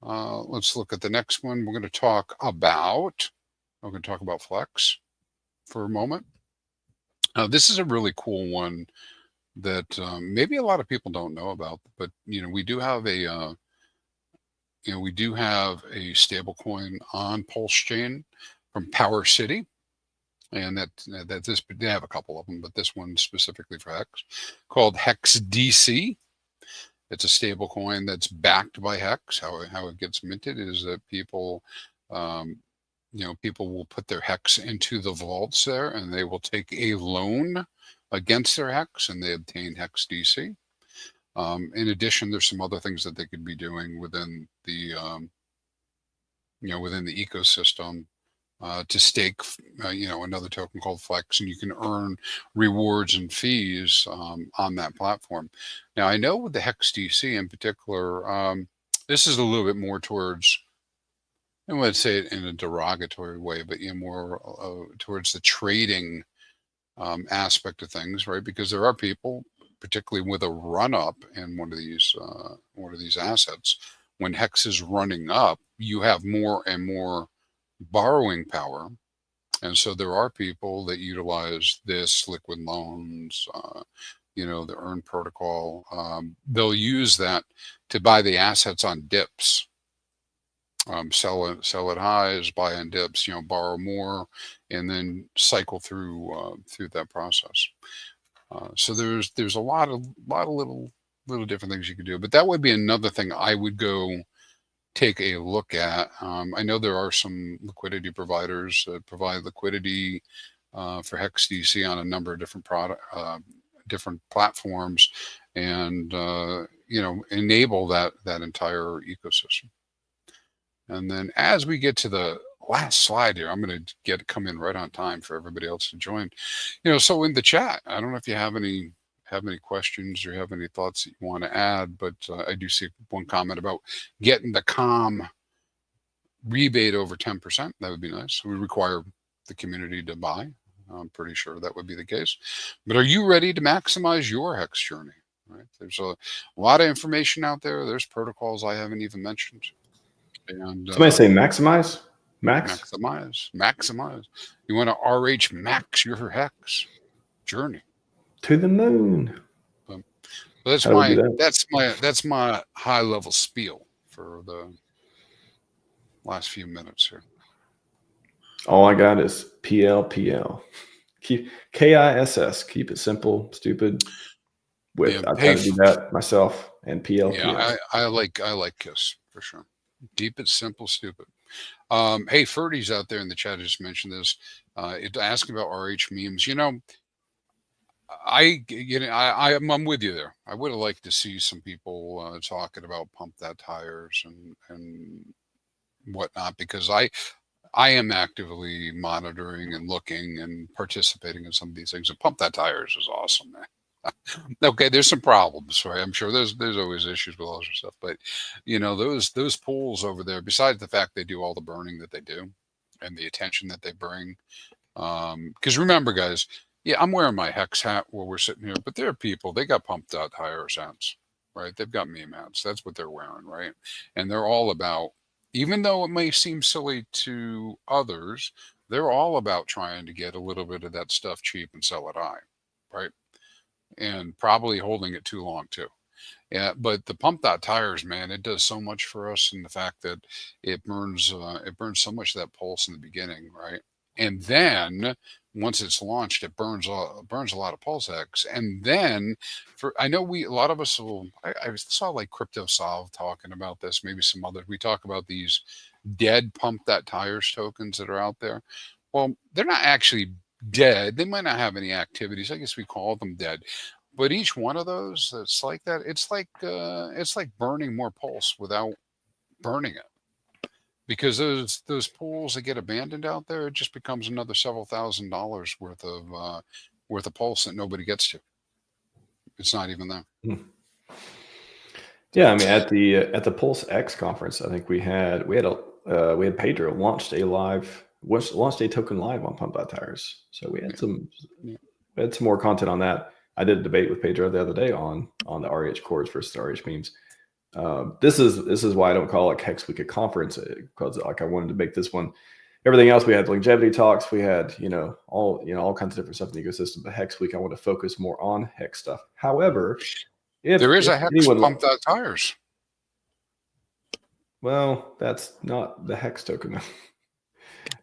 Let's look at the next one. We're going to talk about Flex for a moment. This is a really cool one that maybe a lot of people don't know about, but we do have a stablecoin on PulseChain from Power City. And they have a couple of them, but this one specifically for Hex, called Hex DC. It's a stable coin that's backed by Hex. How it gets minted is that people will put their Hex into the vaults there, and they will take a loan against their Hex, and they obtain Hex DC. In addition, there's some other things that they could be doing within the ecosystem. To stake, another token called Flex, and you can earn rewards and fees on that platform. Now, I know with the Hex DC in particular, this is a little bit more towards, I wouldn't say it in a derogatory way, but more towards the trading aspect of things, right? Because there are people, particularly with a run up in one of these assets, when Hex is running up, you have more and more borrowing power, and so there are people that utilize this liquid loans, the earn protocol. They'll use that to buy the assets on dips, sell at highs, buy on dips, borrow more, and then cycle through that process. So there's a lot of little different things you could do, but that would be another thing I would go take a look at. I know there are some liquidity providers that provide liquidity for Hex DC on a number of different different platforms, and enable that entire ecosystem. And then as we get to the last slide here, I'm going to come in right on time for everybody else to join. So in the chat, I don't know if you have any questions or have any thoughts that you want to add, but I do see one comment about getting the calm rebate over 10%. That would be nice. We require the community to buy. I'm pretty sure that would be the case. But are you ready to maximize your Hex journey? Right? There's a lot of information out there. There's protocols I haven't even mentioned. And somebody say maximize? Maximize. You want to RHMax your Hex journey to the moon. That's my high level spiel for the last few minutes here. All I got is PLPL. Keep KISS. Keep it simple, stupid. I try to do that myself. And PLPL. Yeah, I like KISS for sure. Deep it, simple, stupid. Hey, Ferdy's out there in the chat just mentioned this. Asking about RH memes. I'm with you there. I would have liked to see some people talking about pump that tires and whatnot, because I am actively monitoring and looking and participating in some of these things. And pump that tires is awesome, man. Okay, there's some problems, right? I'm sure there's always issues with all this stuff, but those pools over there, besides the fact they do all the burning that they do and the attention that they bring, because remember, guys, yeah, I'm wearing my Hex hat while we're sitting here, but there are people, they got pumped out tires hats, right? They've got meme hats. That's what they're wearing, right? And they're all about, even though it may seem silly to others, they're all about trying to get a little bit of that stuff cheap and sell it high, right? And probably holding it too long too. Yeah, but the pump dot tires, man, it does so much for us in the fact that it burns so much of that pulse in the beginning, right? And then once it's launched, it burns a lot of PulseX. And then I know a lot of us will, I saw like Crypto Solve talking about this, maybe some others. We talk about these dead pump that tires tokens that are out there. Well, they're not actually dead. They might not have any activities. I guess we call them dead. But each one of those that's like that, it's like burning more pulse without burning it. Because those pools that get abandoned out there, it just becomes another several $1,000s worth of pulse that nobody gets to. It's not even there. Yeah, I mean, at the PulseX conference, I think we had Pedro launched a token live on Pump Out Tires. So we had some more content on that. I did a debate with Pedro the other day on the RH cores versus RH memes. This is why I don't call it Hex Week a conference, because like I wanted to make this one. Everything else, we had longevity talks, we had all kinds of different stuff in the ecosystem. But Hex Week, I want to focus more on Hex stuff. However, if there is a Hex Pumped Out Tires, well, that's not the Hex token.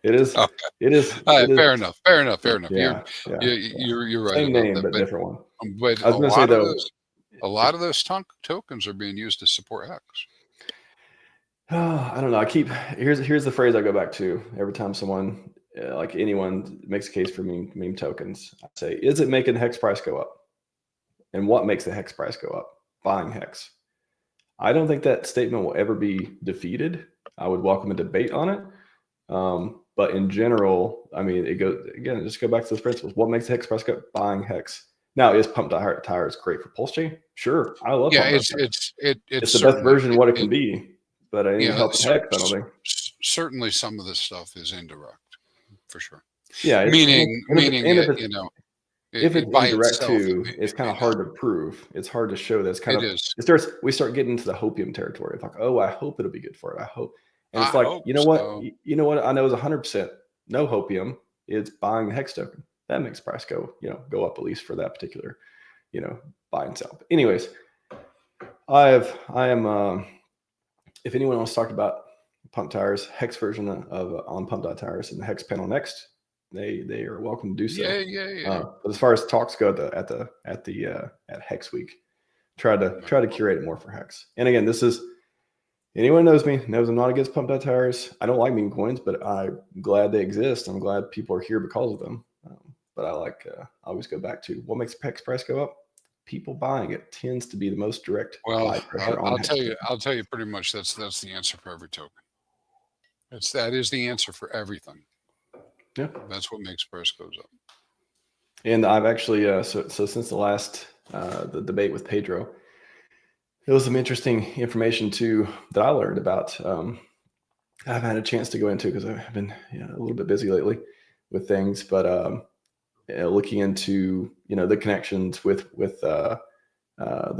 It is. Okay. It is. Fair enough. Yeah, you're right. Same name, but different one. But I was going to say though, a lot of those tokens are being used to support Hex. I don't know. Here's the phrase I go back to every time someone, like anyone, makes a case for meme tokens. I say, is it making Hex price go up? And what makes the Hex price go up? Buying Hex. I don't think that statement will ever be defeated. I would welcome a debate on it. But in general, I mean, it goes again. Just go back to those principles. What makes the Hex price go up? Buying Hex. Now, is pump tires great for PulseChain? Sure, I love. Yeah, it's the best version of what it can be. But I didn't help Hex. I don't think. Certainly, some of this stuff is indirect, for sure. Yeah, meaning, if it's indirect too, it's kind of hard to prove. It's hard to show that it's kind of. We start getting into the hopium territory. It's like, oh, I hope it'll be good for it. I hope. And it's like, you know what? I know is 100% no hopium. It's buying the Hex token. That makes price go up at least for that particular, buy and sell. But anyways, I am. If anyone wants to talk about pump tires, Hex version of on Pump Tires and the Hex panel next, they are welcome to do so. Yeah. But as far as talks go at Hex Week, try to curate it more for Hex. And again, this is. Anyone knows me knows I'm not against pump out tires. I don't like meme coins, but I'm glad they exist. I'm glad people are here because of them. But I always go back to what makes Hex price go up. People buying it tends to be the most direct. Well, I'll tell you pretty much that's the answer for every token. That is the answer for everything. Yeah, that's what makes price goes up. And I've actually so since the last the debate with Pedro. It was some interesting information too that I learned about I've had a chance to go into because I've been a little bit busy lately with things, but looking into the connections with the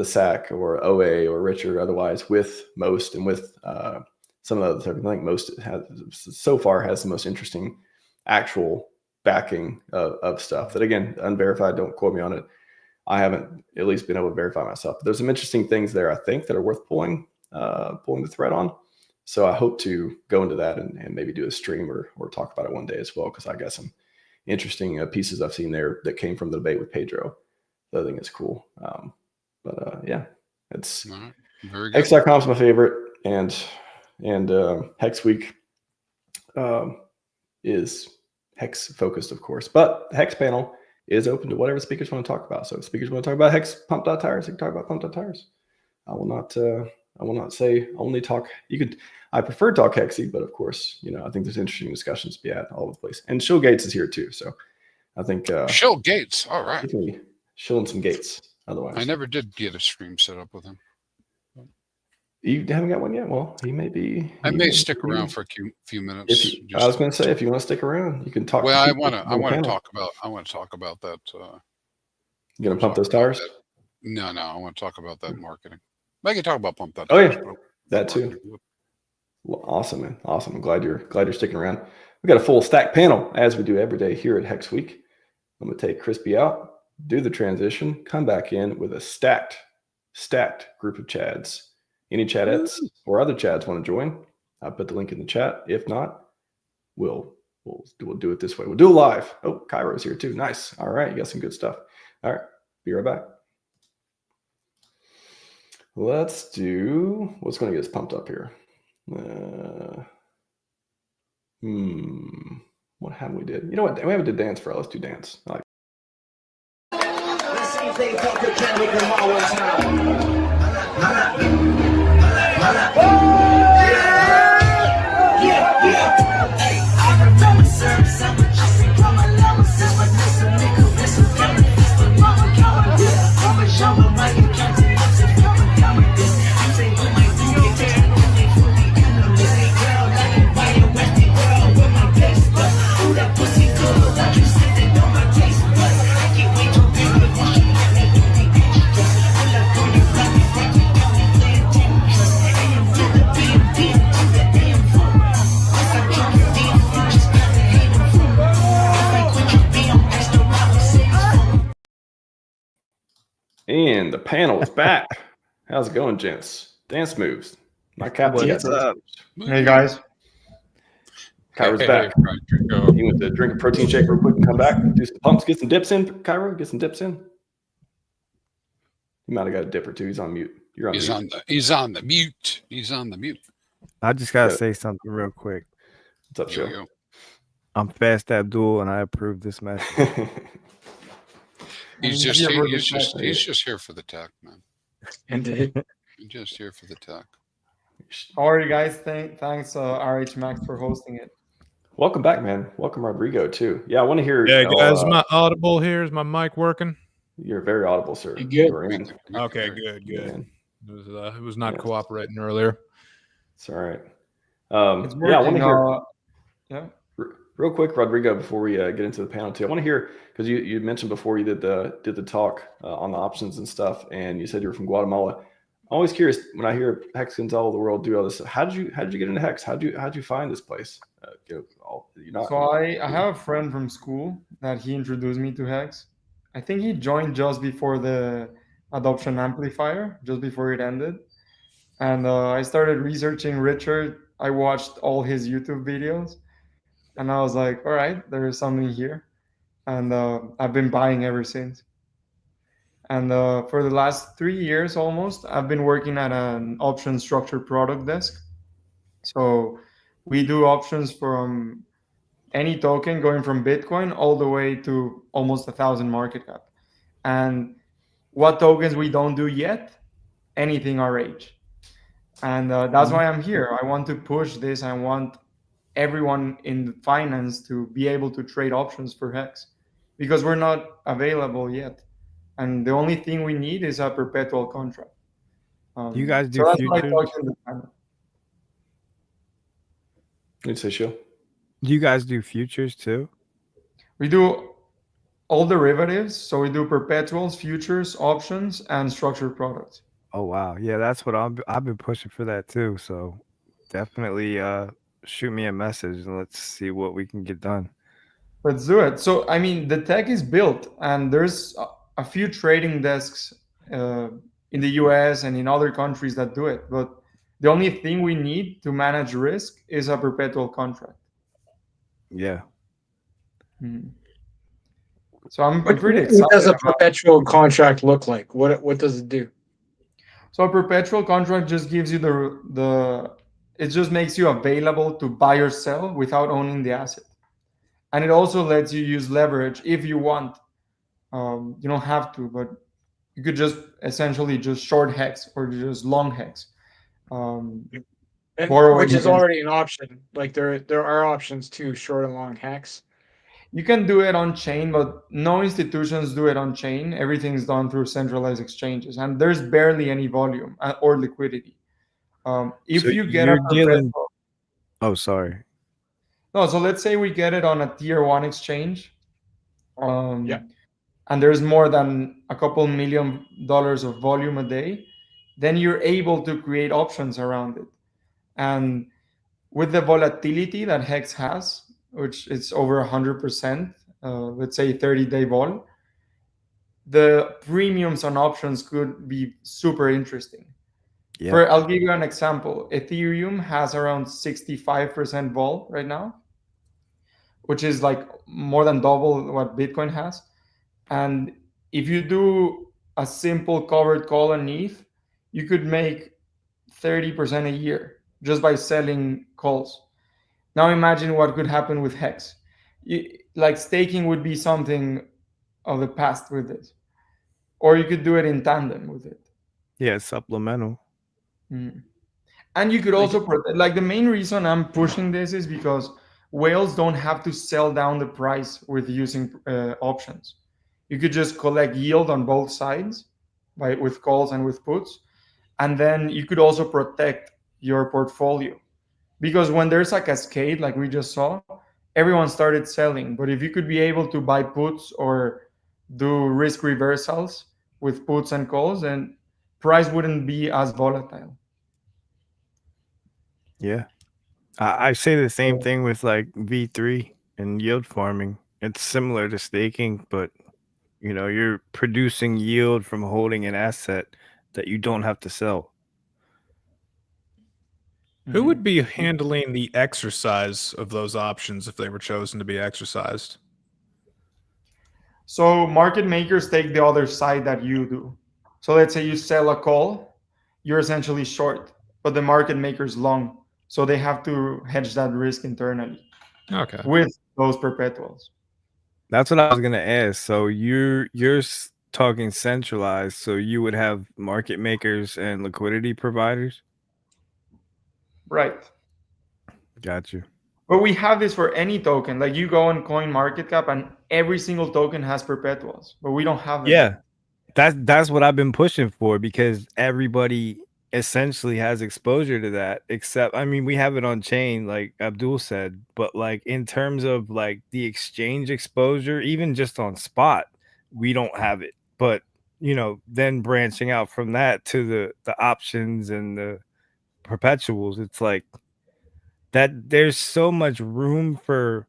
SAC or OA or Richard otherwise with Most and with some of the other stuff. I think Most has so far has the most interesting actual backing of stuff that, again, unverified, don't quote me on it. I haven't at least been able to verify myself. But there's some interesting things there, I think, that are worth pulling the thread on. So I hope to go into that and maybe do a stream or talk about it one day as well, because I got some interesting pieces I've seen there that came from the debate with Pedro. The other thing is cool. Yeah, it's very good. Hex.com is my favorite, and Hex Week is Hex focused, of course, but the Hex panel is open to whatever speakers want to talk about. So if speakers want to talk about Hex pump.tires, they can talk about pump.tires. I will not say only talk. I prefer talk Hexy, but of course, I think there's interesting discussions to be had all over the place. And Shill Gates is here too, so I think Shill Gates. All right, shilling some Gates. Otherwise, I never did get a stream set up with him. You haven't got one yet? Well, he may be. I may stick around for a few minutes. I was going to say, if you want to stick around, you can talk. Well, I want to talk about that. You going to pump those tires? No, I want to talk about that marketing. I can talk about pump that. Oh yeah, that too. Well, awesome, man. Awesome. I'm glad you're sticking around. We got a full stack panel as we do every day here at Hex Week. I'm going to take Crispy out, do the transition, come back in with a stacked group of chads. Any chadettes or other chads want to join? I'll put the link in the chat. If not, we'll do it this way. We'll do it live. Oh, Cairo's here too. Nice. All right, you got some good stuff. All right, be right back. Let's do what's going to get us pumped up here. What have we did? You know what? We haven't did dance for. Let's do dance. Let's see if they talk to Kendrick Lamar one time. I remember serving summer. I see from my level, but this a nigga, this a family. But mama count this. I'm a show with my account. And the panel is back. How's it going, gents? Dance moves. My captain. What's up? Hey, guys. Cairo's back. He went to drink a protein shake real quick and come back. Do some pumps, get some dips in. Cairo, get some dips in. He might have got a dip or two. He's on mute. You're on mute. He's on the mute. He's on the mute. I just gotta say something real quick. What's up, Joe? I'm Fast Abdul, and I approve this message. He's just here for the tech, man. Indeed. He's just here for the tech. How are you guys? Thanks, RHMax, for hosting it. Welcome back, man. Welcome, Rodrigo, too. Yeah, I want to hear. Yeah, guys, is my audible here? Is my mic working? You're very audible, sir. You good? Okay, good. It was not cooperating earlier. It's all right. It's working, I want to hear. Yeah. Real quick, Rodrigo, before we get into the panel too, I want to hear, because you mentioned before you did the talk on the options and stuff, and you said you were from Guatemala. I'm always curious when I hear Hexicans all over the world do all this. How did you get into Hex? How'd you find this place? I have a friend from school that he introduced me to Hex. I think he joined just before the adoption amplifier, just before it ended, and I started researching Richard. I watched all his YouTube videos. And I was like, all right, there is something here. And I've been buying ever since. And for the last 3 years almost, I've been working at an option structured product desk. So we do options from any token going from Bitcoin all the way to almost 1,000 market cap. And what tokens we don't do yet? Anything RH. And that's why I'm here. I want to push this. I want everyone in finance to be able to trade options for Hex, because we're not available yet, and the only thing we need is a perpetual contract. You guys do futures? It's a show. Do you guys do futures too? We do all derivatives. So we do perpetuals, futures, options, and structured products. Oh wow, yeah, that's what I've been pushing for that too. So definitely shoot me a message and let's see what we can get done. Let's do it. So I mean, the tech is built, and there's a few trading desks in the US and in other countries that do it. But the only thing we need to manage risk is a perpetual contract. Yeah. So I'm pretty excited. What does a perpetual contract look like? What does it do? So a perpetual contract just gives you it just makes you available to buy or sell without owning the asset. And it also lets you use leverage if you want. You don't have to, but you could just essentially just short Hex or just long Hex. Which is already an option. Like there are options too, short and long Hex. You can do it on chain, but no institutions do it on chain. Everything's done through centralized exchanges, and there's barely any volume or liquidity. If So you get you're a perpetual, Oh, sorry. no, so let's say we get it on a tier 1 exchange. And there's more than a couple $1 million of volume a day, then you're able to create options around it. And with the volatility that Hex has, which is over 100%, let's say 30-day vol, the premiums on options could be super interesting. Yeah. I'll give you an example. Ethereum has around 65% vol right now, which is like more than double what Bitcoin has. And if you do a simple covered call on ETH, you could make 30% a year just by selling calls. Now imagine what could happen with Hex. Like staking would be something of the past with this. Or you could do it in tandem with it. Yeah, it's supplemental. And you could also, like the main reason I'm pushing this is because whales don't have to sell down the price with using options. You could just collect yield on both sides with calls and with puts. And then you could also protect your portfolio. Because when there's a cascade, like we just saw, everyone started selling. But if you could be able to buy puts or do risk reversals with puts and calls, then price wouldn't be as volatile. Yeah. I say the same thing with like V3 and yield farming. It's similar to staking, but you're producing yield from holding an asset that you don't have to sell. Who would be handling the exercise of those options if they were chosen to be exercised? So market makers take the other side that you do. So let's say you sell a call, you're essentially short, but the market maker's long. So they have to hedge that risk internally. Okay. With those perpetuals. That's what I was gonna ask. So you're talking centralized, so you would have market makers and liquidity providers? Right. Got you. But we have this for any token. Like you go on CoinMarketCap and every single token has perpetuals, but we don't have them. Yeah. That's what I've been pushing for, because everybody essentially has exposure to that, except we have it on chain like Abdul said, but like in terms of like the exchange exposure, even just on spot, we don't have it. But then branching out from that to the options and the perpetuals, it's like that there's so much room for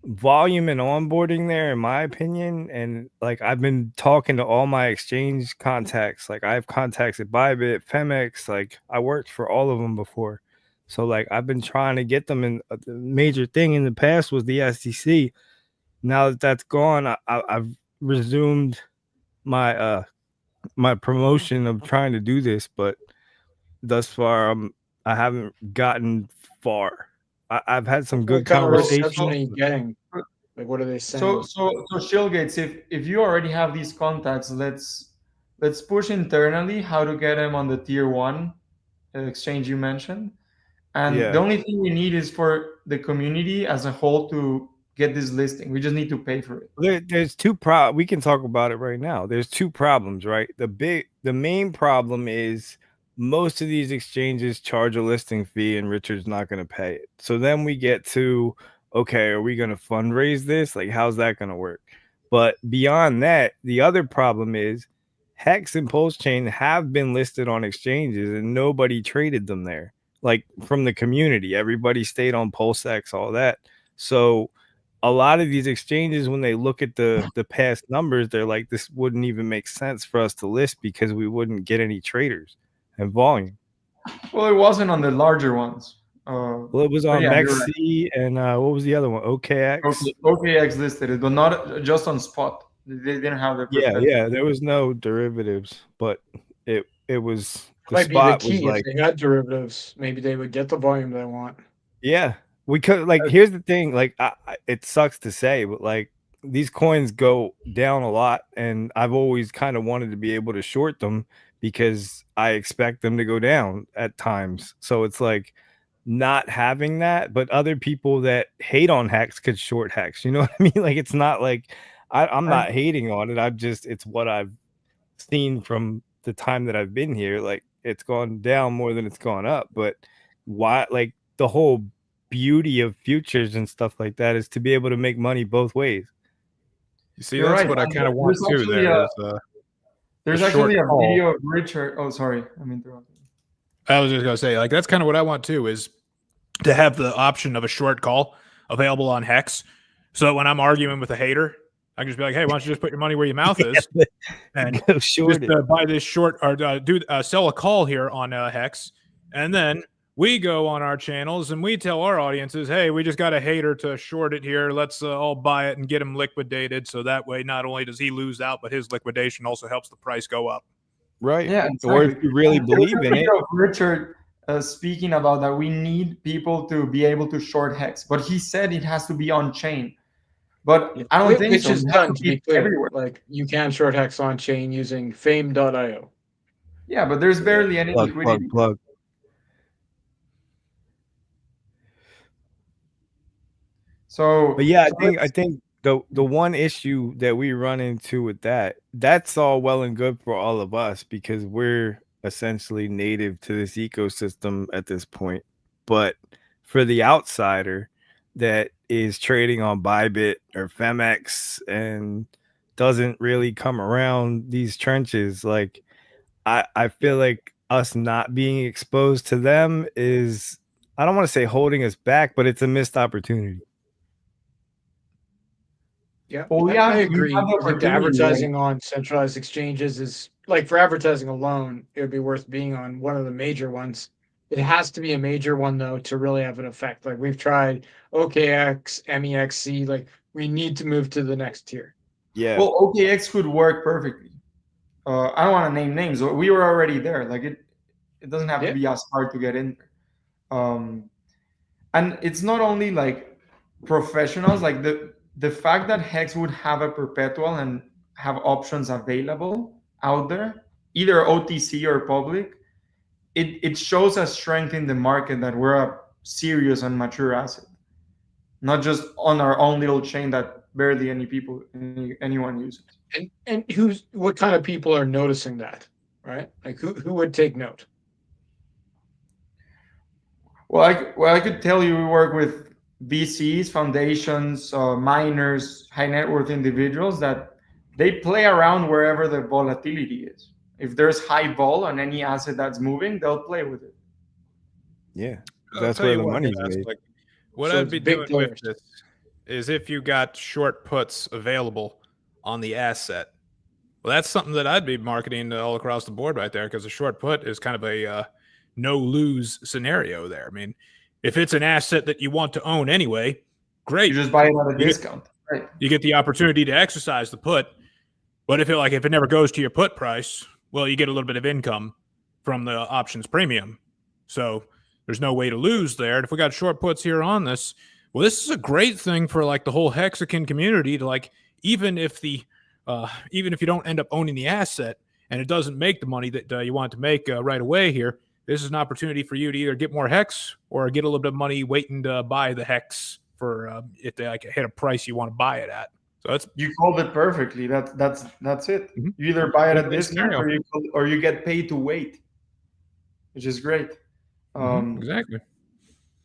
volume and onboarding there, in my opinion. And like I've been talking to all my exchange contacts. Like I have contacts at Bybit, Femex. Like I worked for all of them before, so like I've been trying to get them. And the major thing in the past was the SEC. Now that that's gone, I've resumed my my promotion of trying to do this, but thus far I haven't gotten far. I've had some good conversations. What kind of reception are you getting? Like, what are they saying? So Shillgates, if you already have these contacts, let's push internally how to get them on the tier 1 exchange you mentioned. And the only thing we need is for the community as a whole to get this listing. We just need to pay for it. There's two we can talk about it right now. There's two problems, right? The main problem is most of these exchanges charge a listing fee and Richard's not going to pay it. So then we get to, okay, are we going to fundraise this? Like, how's that going to work? But beyond that, the other problem is Hex and PulseChain have been listed on exchanges and nobody traded them there. Like from the community, everybody stayed on PulseX, all that. So a lot of these exchanges, when they look at the past numbers, they're like, this wouldn't even make sense for us to list because we wouldn't get any traders and volume. Well, it wasn't on the larger ones. Well, it was on Maxi and what was the other one? OKX. OKX listed it, but not just on spot. They didn't have the yeah. There was no derivatives, but it was the Might be the spot key. was like, If they had derivatives, maybe they would get the volume they want. yeah, we could like. Here's the thing, like it sucks to say, but like these coins go down a lot, and I've always kind of wanted to be able to short them because I expect them to go down at times. So it's like not having that, but other people that hate on Hex could short Hex. You know what I mean? Like it's not like I'm not hating on it. It's what I've seen from the time that I've been here. Like it's gone down more than it's gone up. But why? Like the whole beauty of futures and stuff like that is to be able to make money both ways. You see, that's right. What I kind of want too. There's actually a video of Richard. Oh, sorry, I'm interrupting. I was just gonna say, like, that's kind of what I want too, is to have the option of a short call available on Hex, so that when I'm arguing with a hater, I can just be like, "Hey, why don't you just put your money where your mouth is and just buy this short or sell a call here on Hex," and then we go on our channels and we tell our audiences, "Hey, we just got a hater to short it here. Let's all buy it and get him liquidated." So that way, not only does he lose out, but his liquidation also helps the price go up. Right. Yeah. Exactly. Or if you really believe in it. Richard speaking about that we need people to be able to short Hex, but he said it has to be on chain. But I don't think so. Which is done, to be clear. Everywhere. Like you can short Hex on chain using fame.io. Yeah, but there's barely any liquidity. Plug. So, but yeah, I think the one issue that we run into with that's all well and good for all of us because we're essentially native to this ecosystem at this point. But for the outsider that is trading on Bybit or Femex and doesn't really come around these trenches, like I feel like us not being exposed to them is, I don't want to say holding us back, but it's a missed opportunity. Yeah, I agree. I think advertising on centralized exchanges is like for advertising alone, it would be worth being on one of the major ones. It has to be a major one though to really have an effect. Like we've tried OKX, MEXC. Like we need to move to the next tier. Yeah. Well, OKX could work perfectly. I don't want to name names. We were already there. Like it doesn't have to be as hard to get in there. And it's not only like professionals. Like the fact that Hex would have a perpetual and have options available out there, either OTC or public, it shows a strength in the market that we're a serious and mature asset, not just on our own little chain that barely anyone uses. And what kind of people are noticing that, right? Like who would take note? Well, I could tell you we work with VCs, foundations, miners, high net worth individuals that they play around wherever the volatility is. If there's high vol on any asset that's moving, they'll play with it. Yeah, that's where the money's made. Like, what I'd be doing with this is if you got short puts available on the asset, well, that's something that I'd be marketing all across the board right there, because a short put is kind of a no-lose scenario there. I mean, if it's an asset that you want to own anyway, great. You just buy it at a discount. Right. You get the opportunity to exercise the put, but if it never goes to your put price, well, you get a little bit of income from the options premium. So there's no way to lose there. And if we got short puts here on this, well, this is a great thing for like the whole Hexagon community to like, even if you don't end up owning the asset and it doesn't make the money that you want to make right away here, this is an opportunity for you to either get more Hex or get a little bit of money waiting to buy the Hex for if they like hit a price you want to buy it at. So that's, you called it perfectly. That's it. Mm-hmm. You either buy it at discount or you get paid to wait. which is great. Exactly.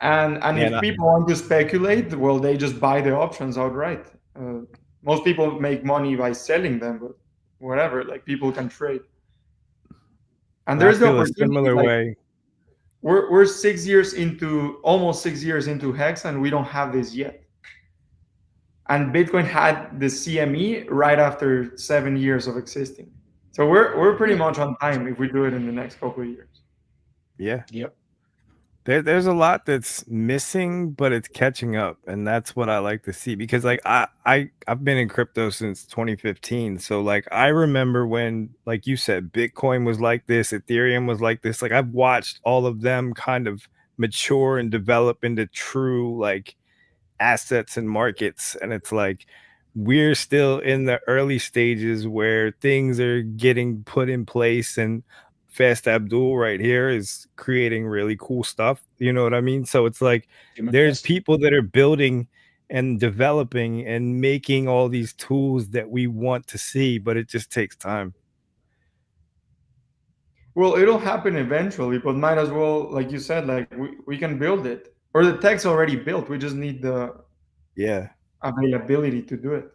And Yeah, if people want to speculate, well, they just buy the options outright. Most people make money by selling them, but whatever, like people can trade. And I there's the feel a opportunity. similar Like, way. we're almost 6 years into Hex, and we don't have this yet. And Bitcoin had the CME right after 7 years of existing. So we're pretty much on time if we do it in the next couple of years. Yeah. Yep. There's a lot that's missing, but it's catching up, and that's what I like to see. Because like I've been in crypto since 2015, so like I remember when, like you said, Bitcoin was like this, Ethereum was like this. Like I've watched all of them kind of mature and develop into true like assets and markets, and it's like we're still in the early stages where things are getting put in place, and Fast Abdul right here is creating really cool stuff. You know what I mean? So it's like there's people that are building and developing and making all these tools that we want to see, but it just takes time. Well, it'll happen eventually, but might as well, like you said, like we can build it. Or the tech's already built. We just need the availability to do it.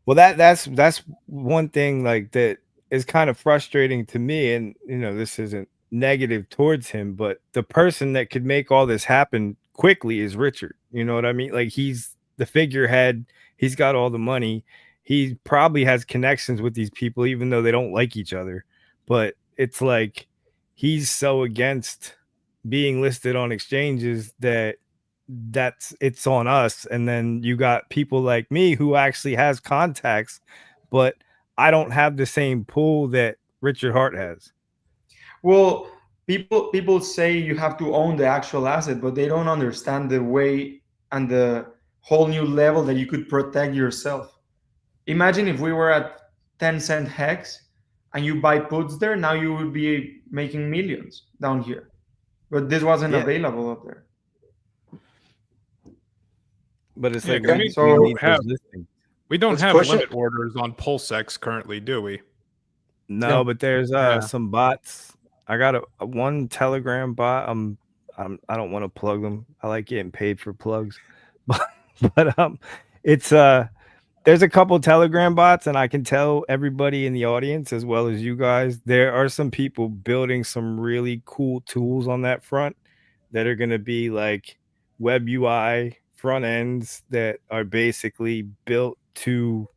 Well, that's one thing like that is kind of frustrating to me, and you know, this isn't negative towards him, but the person that could make all this happen quickly is Richard. You know what I mean? Like he's the figurehead, he's got all the money, he probably has connections with these people even though they don't like each other, but it's like he's so against being listed on exchanges that it's on us. And then you got people like me who actually has contacts, but I don't have the same pool that Richard Hart has. Well, people say you have to own the actual asset, but they don't understand the way and the whole new level that you could protect yourself. Imagine if we were at 10-cent Hex and you buy puts there, now you would be making millions down here. But this wasn't available up there. But it's Yeah, like we don't have limit orders on PulseX currently, do we? No, but there's some bots. I got a one Telegram bot. I don't want to plug them. I like getting paid for plugs. But it's there's a couple Telegram bots, and I can tell everybody in the audience as well as you guys, there are some people building some really cool tools on that front that are going to be like web UI front ends that are basically built to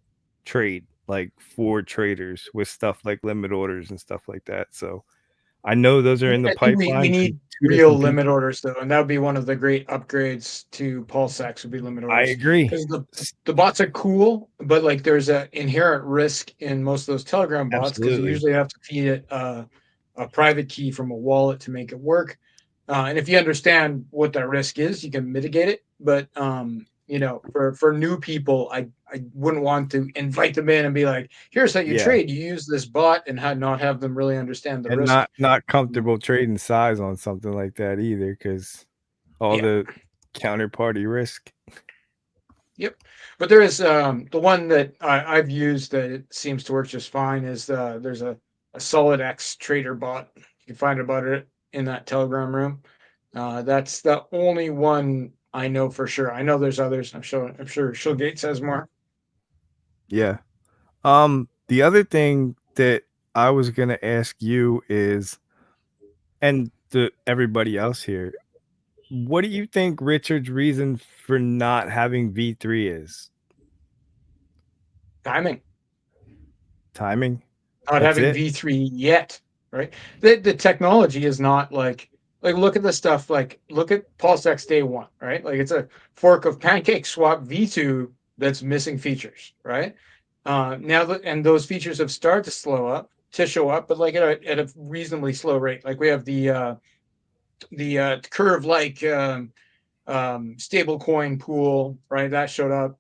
trade, like for traders with stuff like limit orders and stuff like that. So I know those are in the pipeline. We need real limit orders though, and that would be one of the great upgrades to PulseX would be limit orders. I agree. Because the bots are cool, but like there's an inherent risk in most of those Telegram bots because you usually have to feed it a private key from a wallet to make it work. And if you understand what that risk is, you can mitigate it. But you know, for new people, I wouldn't want to invite them in and be like, "Here's how you trade. You use this bot," and not have them really understand the and risk. not comfortable trading size on something like that either, because all the counterparty risk. Yep, but there is the one that I've used that it seems to work just fine. Is there's a SolidX trader bot. You can find about it in that Telegram room. That's the only one I know for sure. I know there's others. I'm sure Shillgates has more. Yeah. The other thing that I was gonna ask you is, and everybody else here, what do you think Richard's reason for not having V3 is? Timing. That's Not having it? V3 yet, right? The technology is not like look at the stuff, look at PulseX day one, right? Like it's a fork of Pancake Swap V2 that's missing features, right? And those features have started to show up, but like at a reasonably slow rate. Like we have the curve stablecoin pool, right? That showed up.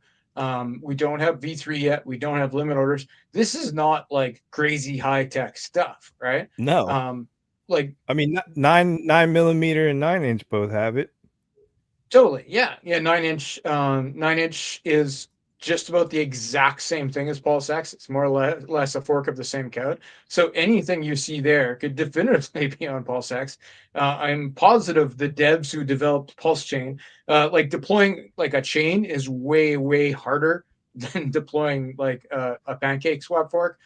We don't have V3 yet. We don't have limit orders. This is not like crazy high tech stuff, right? No. Like, I mean, 9mm and 9-inch both have it. Totally, yeah. 9-inch. 9-inch is just about the exact same thing as PulseX. It's more or less a fork of the same code. So anything you see there could definitively be on PulseX. I'm positive the devs who developed PulseChain, like deploying like a chain is way, way harder than deploying like a pancake swap fork.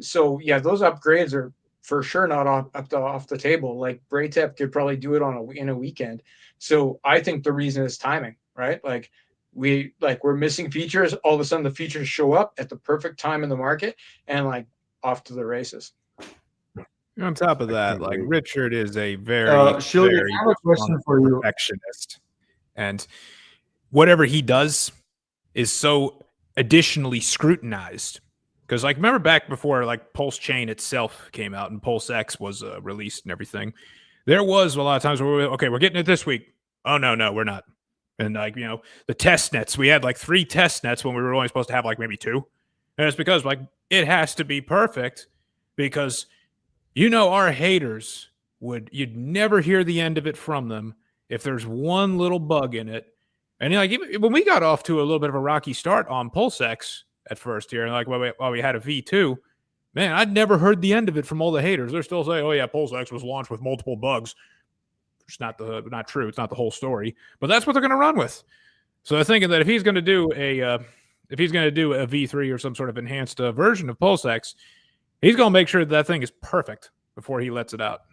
So yeah, those upgrades are for sure not off the table. Like Braytep could probably do it in a weekend. So I think the reason is timing, right? Like we're missing features. All of a sudden the features show up at the perfect time in the market and like off to the races. On top of that, like Richard is a very, Shilly, very I have a question for you. perfectionist, and whatever he does is so additionally scrutinized. Because like remember back before like PulseChain itself came out and PulseX was released and everything, there was a lot of times where we're getting it this week. Oh no, we're not. And like the test nets, we had like 3 test nets when we were only supposed to have like maybe 2, and it's because like it has to be perfect because our haters you'd never hear the end of it from them if there's one little bug in it. And like even when we got off to a little bit of a rocky start on PulseX at first here, and like while we had a V2, man, I'd never heard the end of it from all the haters. They're still saying, "Oh yeah, PulseX was launched with multiple bugs." It's not true. It's not the whole story, but that's what they're going to run with. So they're thinking that if he's going to do a V3 or some sort of enhanced version of PulseX, he's going to make sure that thing is perfect before he lets it out.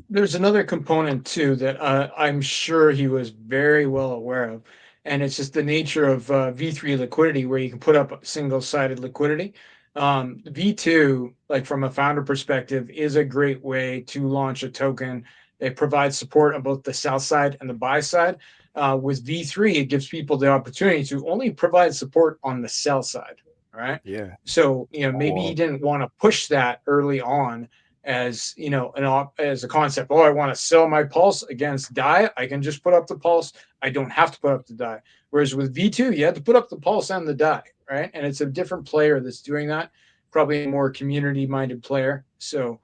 There's another component too that I'm sure he was very well aware of, and it's just the nature of V3 liquidity, where you can put up single-sided liquidity. V2, like from a founder perspective, is a great way to launch a token. It provides support on both the sell side and the buy side. With V3, it gives people the opportunity to only provide support on the sell side, right? Yeah. So maybe he didn't want to push that early on as as a concept. Oh, I want to sell my pulse against DAI. I can just put up the pulse. I don't have to put up the DAI. Whereas with V2, you have to put up the pulse and the DAI, right? And it's a different player that's doing that, probably a more community-minded player. So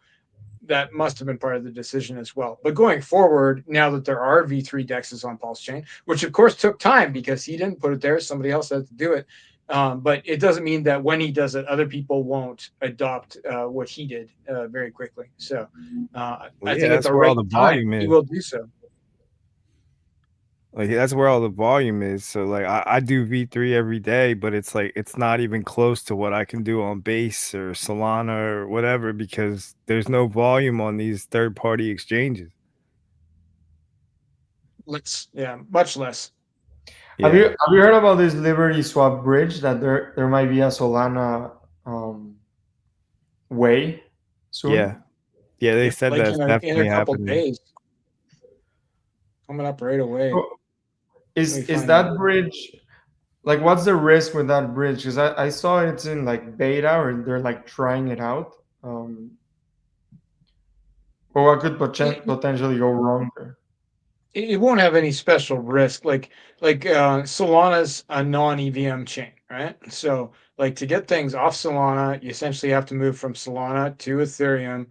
that must have been part of the decision as well. But going forward, now that there are V3 dexes on PulseChain, which of course took time because he didn't put it there, somebody else had to do it. But it doesn't mean that when he does it, other people won't adopt what he did very quickly. So I think at the right time, he will do so. Like that's where all the volume is. So like I do V3 every day, but it's like it's not even close to what I can do on Base or Solana or whatever because there's no volume on these third-party exchanges. Much less. Yeah. Have you heard about this Liberty Swap bridge that there might be a Solana way soon? Yeah, they said that's definitely in a couple happening. Days. Coming up right away. Is that bridge like what's the risk with that bridge? Because I saw it's in like beta or they're like trying it out. But what could potentially go wrong there? It won't have any special risk. Like Solana's a non-EVM chain, right? So like to get things off Solana, you essentially have to move from Solana to Ethereum,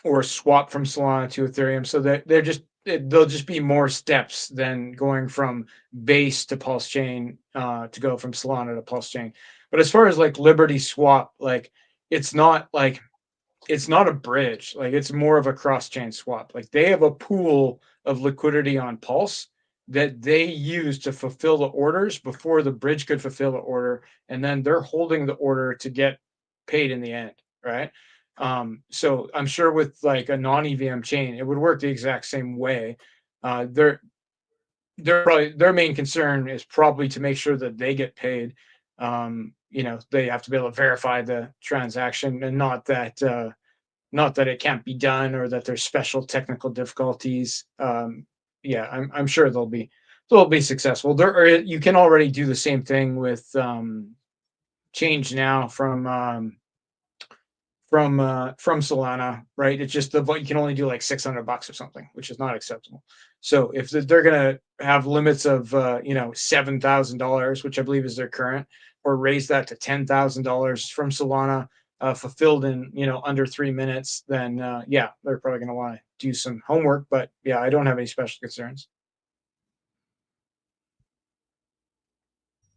or swap from Solana to Ethereum. So that there'll just be more steps than going from Base to PulseChain to go from Solana to PulseChain. But as far as like Liberty Swap, like it's not a bridge. Like it's more of a cross-chain swap. Like they have a pool of liquidity on Pulse that they use to fulfill the orders before the bridge could fulfill the order, and then they're holding the order to get paid in the end, right? So I'm sure with like a non-EVM chain, it would work the exact same way. Their main concern is probably to make sure that they get paid. They have to be able to verify the transaction, and not that it can't be done or that there's special technical difficulties. I'm sure they'll be successful. You can already do the same thing with Change Now from Solana, right? It's just you can only do like $600 or something, which is not acceptable. So if they're gonna have limits of $7,000, which I believe is their current, or raise that to $10,000 from Solana, fulfilled in under 3 minutes, then they're probably gonna want to do some homework. But I don't have any special concerns.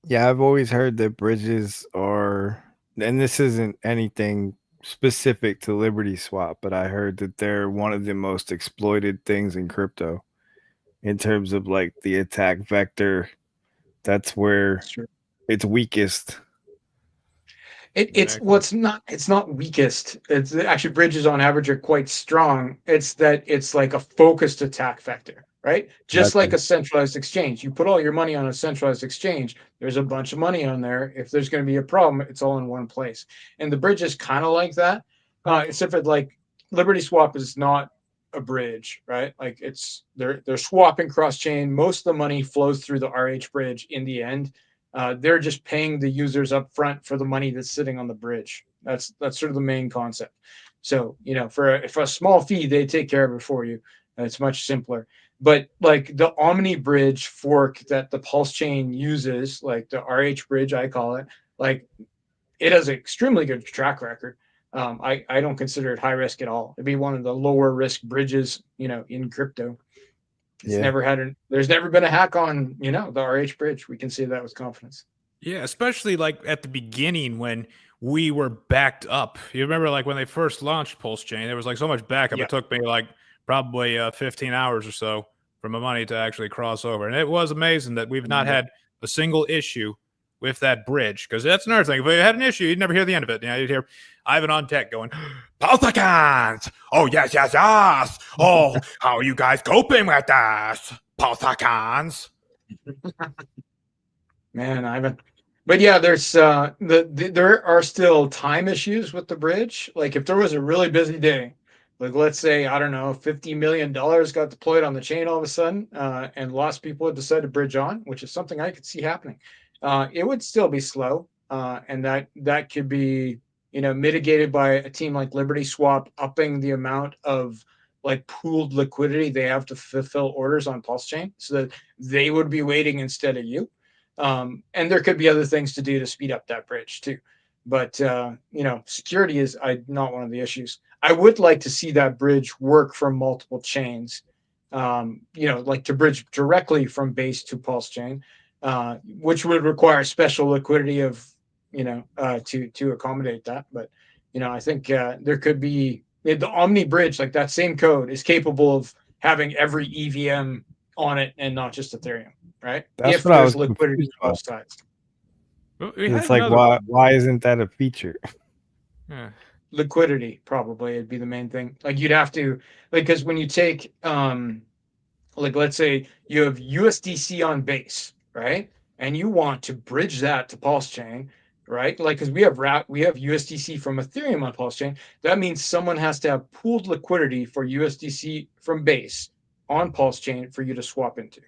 Yeah, I've always heard that bridges are, and this isn't anything specific to Liberty Swap, but I heard that they're one of the most exploited things in crypto in terms of like the attack vector. That's where it's weakest. It's not weakest. It's actually bridges on average are quite strong. It's that it's like a focused attack vector, right? Just like a centralized exchange. You put all your money on a centralized exchange, there's a bunch of money on there. If there's going to be a problem, it's all in one place. And the bridge is kind of like that, except for like Liberty Swap is not a bridge, right? Like they're swapping cross chain. Most of the money flows through the RH bridge in the end. They're just paying the users up front for the money that's sitting on the bridge. That's sort of the main concept. So, for a small fee, they take care of it for you. It's much simpler. But like the Omni bridge fork that the PulseChain uses, like the RH bridge, I call it, like it has an extremely good track record. I don't consider it high risk at all. It'd be one of the lower risk bridges, in crypto. It's there's never been a hack on, the RH bridge. We can say that with confidence. Yeah, especially like at the beginning when we were backed up. You remember like when they first launched PulseChain, there was like so much backup. It took me like probably 15 hours or so for my money to actually cross over. And it was amazing that we've not had a single issue with that bridge, because that's another thing. If we had an issue, you'd never hear the end of it. You'd hear Ivan on tech going, PulseChains! Oh, yes, yes, yes! Oh, how are you guys coping with this? PulseChains! Man, Ivan. But yeah, there's there are still time issues with the bridge. Like if there was a really busy day, like let's say, I don't know, $50 million got deployed on the chain all of a sudden, and lots of people had decided to bridge on, which is something I could see happening. It would still be slow, and that could be mitigated by a team like Liberty Swap upping the amount of like pooled liquidity they have to fulfill orders on PulseChain, so that they would be waiting instead of you. And there could be other things to do to speed up that bridge too. But security is not one of the issues. I would like to see that bridge work from multiple chains. Like to bridge directly from Base to PulseChain. Which would require special liquidity of, to accommodate that. But, I think there could be the Omni bridge, like that same code is capable of having every EVM on it and not just Ethereum, right? That's if what I there's was liquidity on both sides. It's like, why isn't that a feature? Liquidity, probably, it'd be the main thing. Like you'd have to, because when you take, like let's say you have USDC on Base, right? And you want to bridge that to PulseChain, right? Like, because we have USDC from Ethereum on PulseChain. That means someone has to have pooled liquidity for USDC from Base on PulseChain for you to swap into,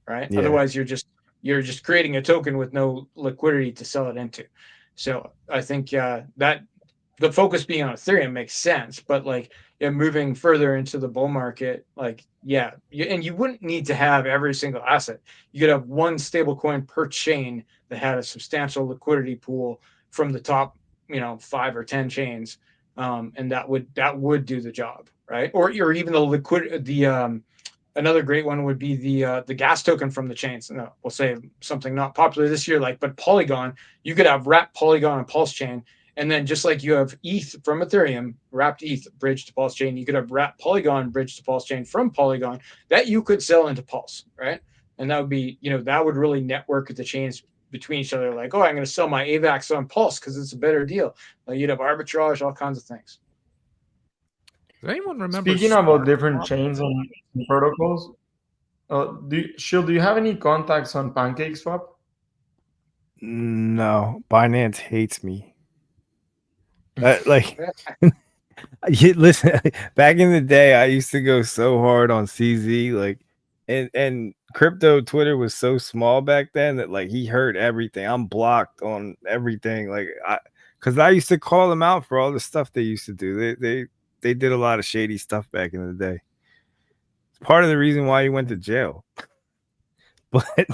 right? Yeah. Otherwise, you're just creating a token with no liquidity to sell it into. So I think that the focus being on Ethereum makes sense, but like moving further into the bull market, like and you wouldn't need to have every single asset. You could have one stablecoin per chain that had a substantial liquidity pool from the top, 5 or 10 chains, and that would do the job, right? Or even another great one would be the gas token from the chains. No, we'll say something not popular this year, but Polygon. You could have wrapped Polygon and PulseChain. And then just like you have ETH from Ethereum, wrapped ETH bridge to PulseChain, you could have wrapped Polygon bridge to PulseChain from Polygon that you could sell into Pulse, right? And that would be, that would really network the chains between each other. Like, oh, I'm going to sell my AVAX on Pulse because it's a better deal. Like you'd have arbitrage, all kinds of things. Does anyone remember? Speaking about different chains and protocols, do you have any contacts on PancakeSwap? No, Binance hates me. Listen, back in the day, I used to go so hard on CZ, and crypto Twitter was so small back then that he heard everything. I'm blocked on everything, because I used to call them out for all the stuff they used to do. They did a lot of shady stuff back in the day. It's part of the reason why he went to jail. But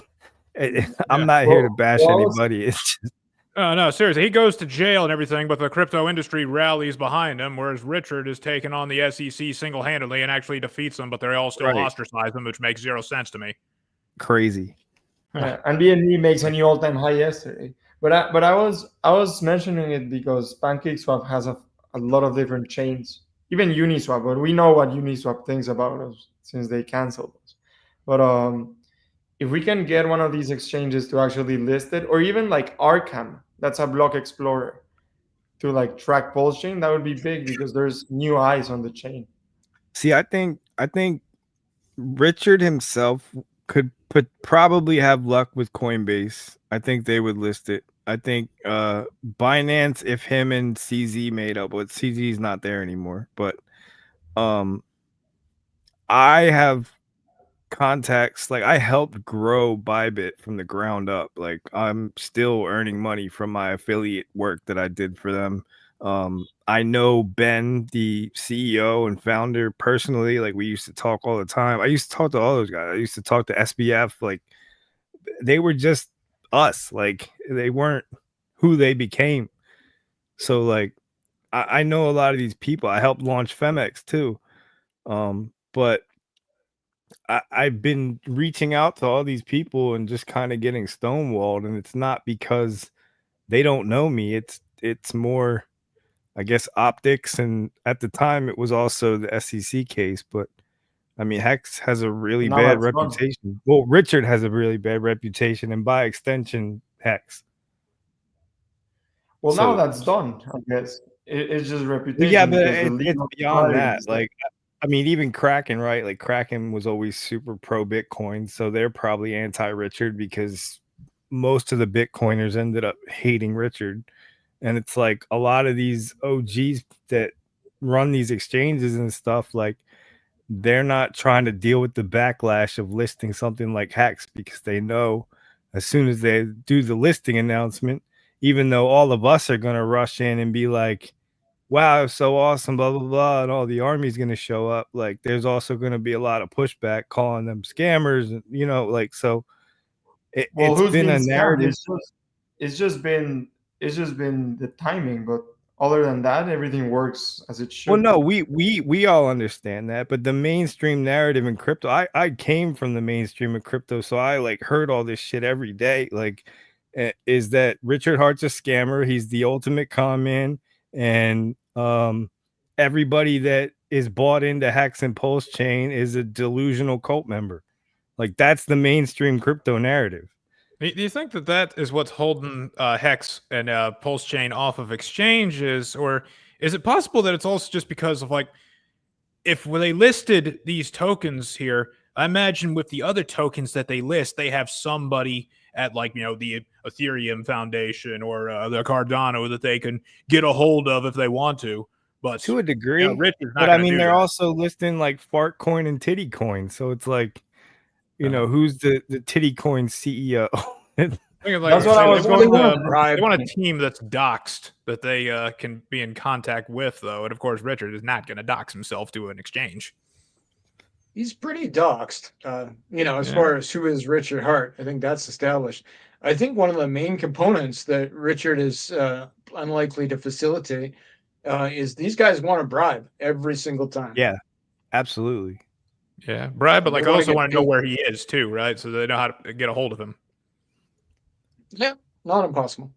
I'm not here to bash anybody. It's just. No, seriously. He goes to jail and everything, but the crypto industry rallies behind him, whereas Richard is taking on the SEC single-handedly and actually defeats them, but they all still ostracize him, which makes zero sense to me. Crazy. And BNB makes a new all-time high yesterday. But I was mentioning it because PancakeSwap has a lot of different chains, even Uniswap. But we know what Uniswap thinks about us since they canceled us. But if we can get one of these exchanges to actually list it, or even like Arkham, that's a block explorer, to like track PulseChain, that would be big because there's new eyes on the chain. See, I think Richard himself could probably have luck with Coinbase. I think they would list it. I think Binance, if him and CZ made up, but CZ's not there anymore. But I have contacts, like I helped grow Bybit from the ground up. Like I'm still earning money from my affiliate work that I did for them. I know Ben, the CEO and founder, personally. Like we used to talk all the time. I used to talk to all those guys. I used to talk to SBF. Like they were just us. Like they weren't who they became. So like I know a lot of these people. I helped launch Femex too. But I've been reaching out to all these people and just kind of getting stonewalled, and it's not because they don't know me. It's more, I guess, optics, and at the time it was also the SEC case. But I mean, Hex has a really bad reputation. Well, Richard has a really bad reputation, and by extension, Hex. Well, now that's done. I guess it's just reputation. Yeah, but it's beyond that. Like, I mean, even Kraken, right? Like Kraken was always super pro Bitcoin, so they're probably anti-Richard because most of the Bitcoiners ended up hating Richard. And it's like a lot of these OGs that run these exchanges and stuff, like they're not trying to deal with the backlash of listing something like Hex because they know as soon as they do the listing announcement, even though all of us are going to rush in and be like, wow, it's so awesome, blah, blah, blah, and all the army's going to show up. Like, there's also going to be a lot of pushback calling them scammers, and, you know, like, so it's been a narrative. It's just been the timing, but other than that, everything works as it should. Well, no, we all understand that, but the mainstream narrative in crypto, I came from the mainstream of crypto, so I like heard all this shit every day. Like, is that Richard Hart's a scammer? He's the ultimate con man. And everybody that is bought into Hex and PulseChain is a delusional cult member. Like that's the mainstream crypto narrative. Do you think that is what's holding Hex and PulseChain off of exchanges, or is it possible that it's also just because of like, if when they listed these tokens here, I imagine with the other tokens that they list, they have somebody at like, you know, the Ethereum Foundation or the Cardano that they can get a hold of if they want to. But to a degree, you know, but I mean, they're also listing like Fart Coin and Titty Coin. So it's like, you know, who's the Titty Coin CEO? That's what I was going to. They want a team that's doxed that they can be in contact with, though. And of course, Richard is not going to dox himself to an exchange. He's pretty doxed, you know, as far as who is Richard Hart. I think that's established. I think one of the main components that Richard is unlikely to facilitate is these guys want to bribe every single time. Yeah, absolutely. Yeah, bribe, but like also want to know where he is too, right? So they know how to get a hold of him. Yeah, not impossible.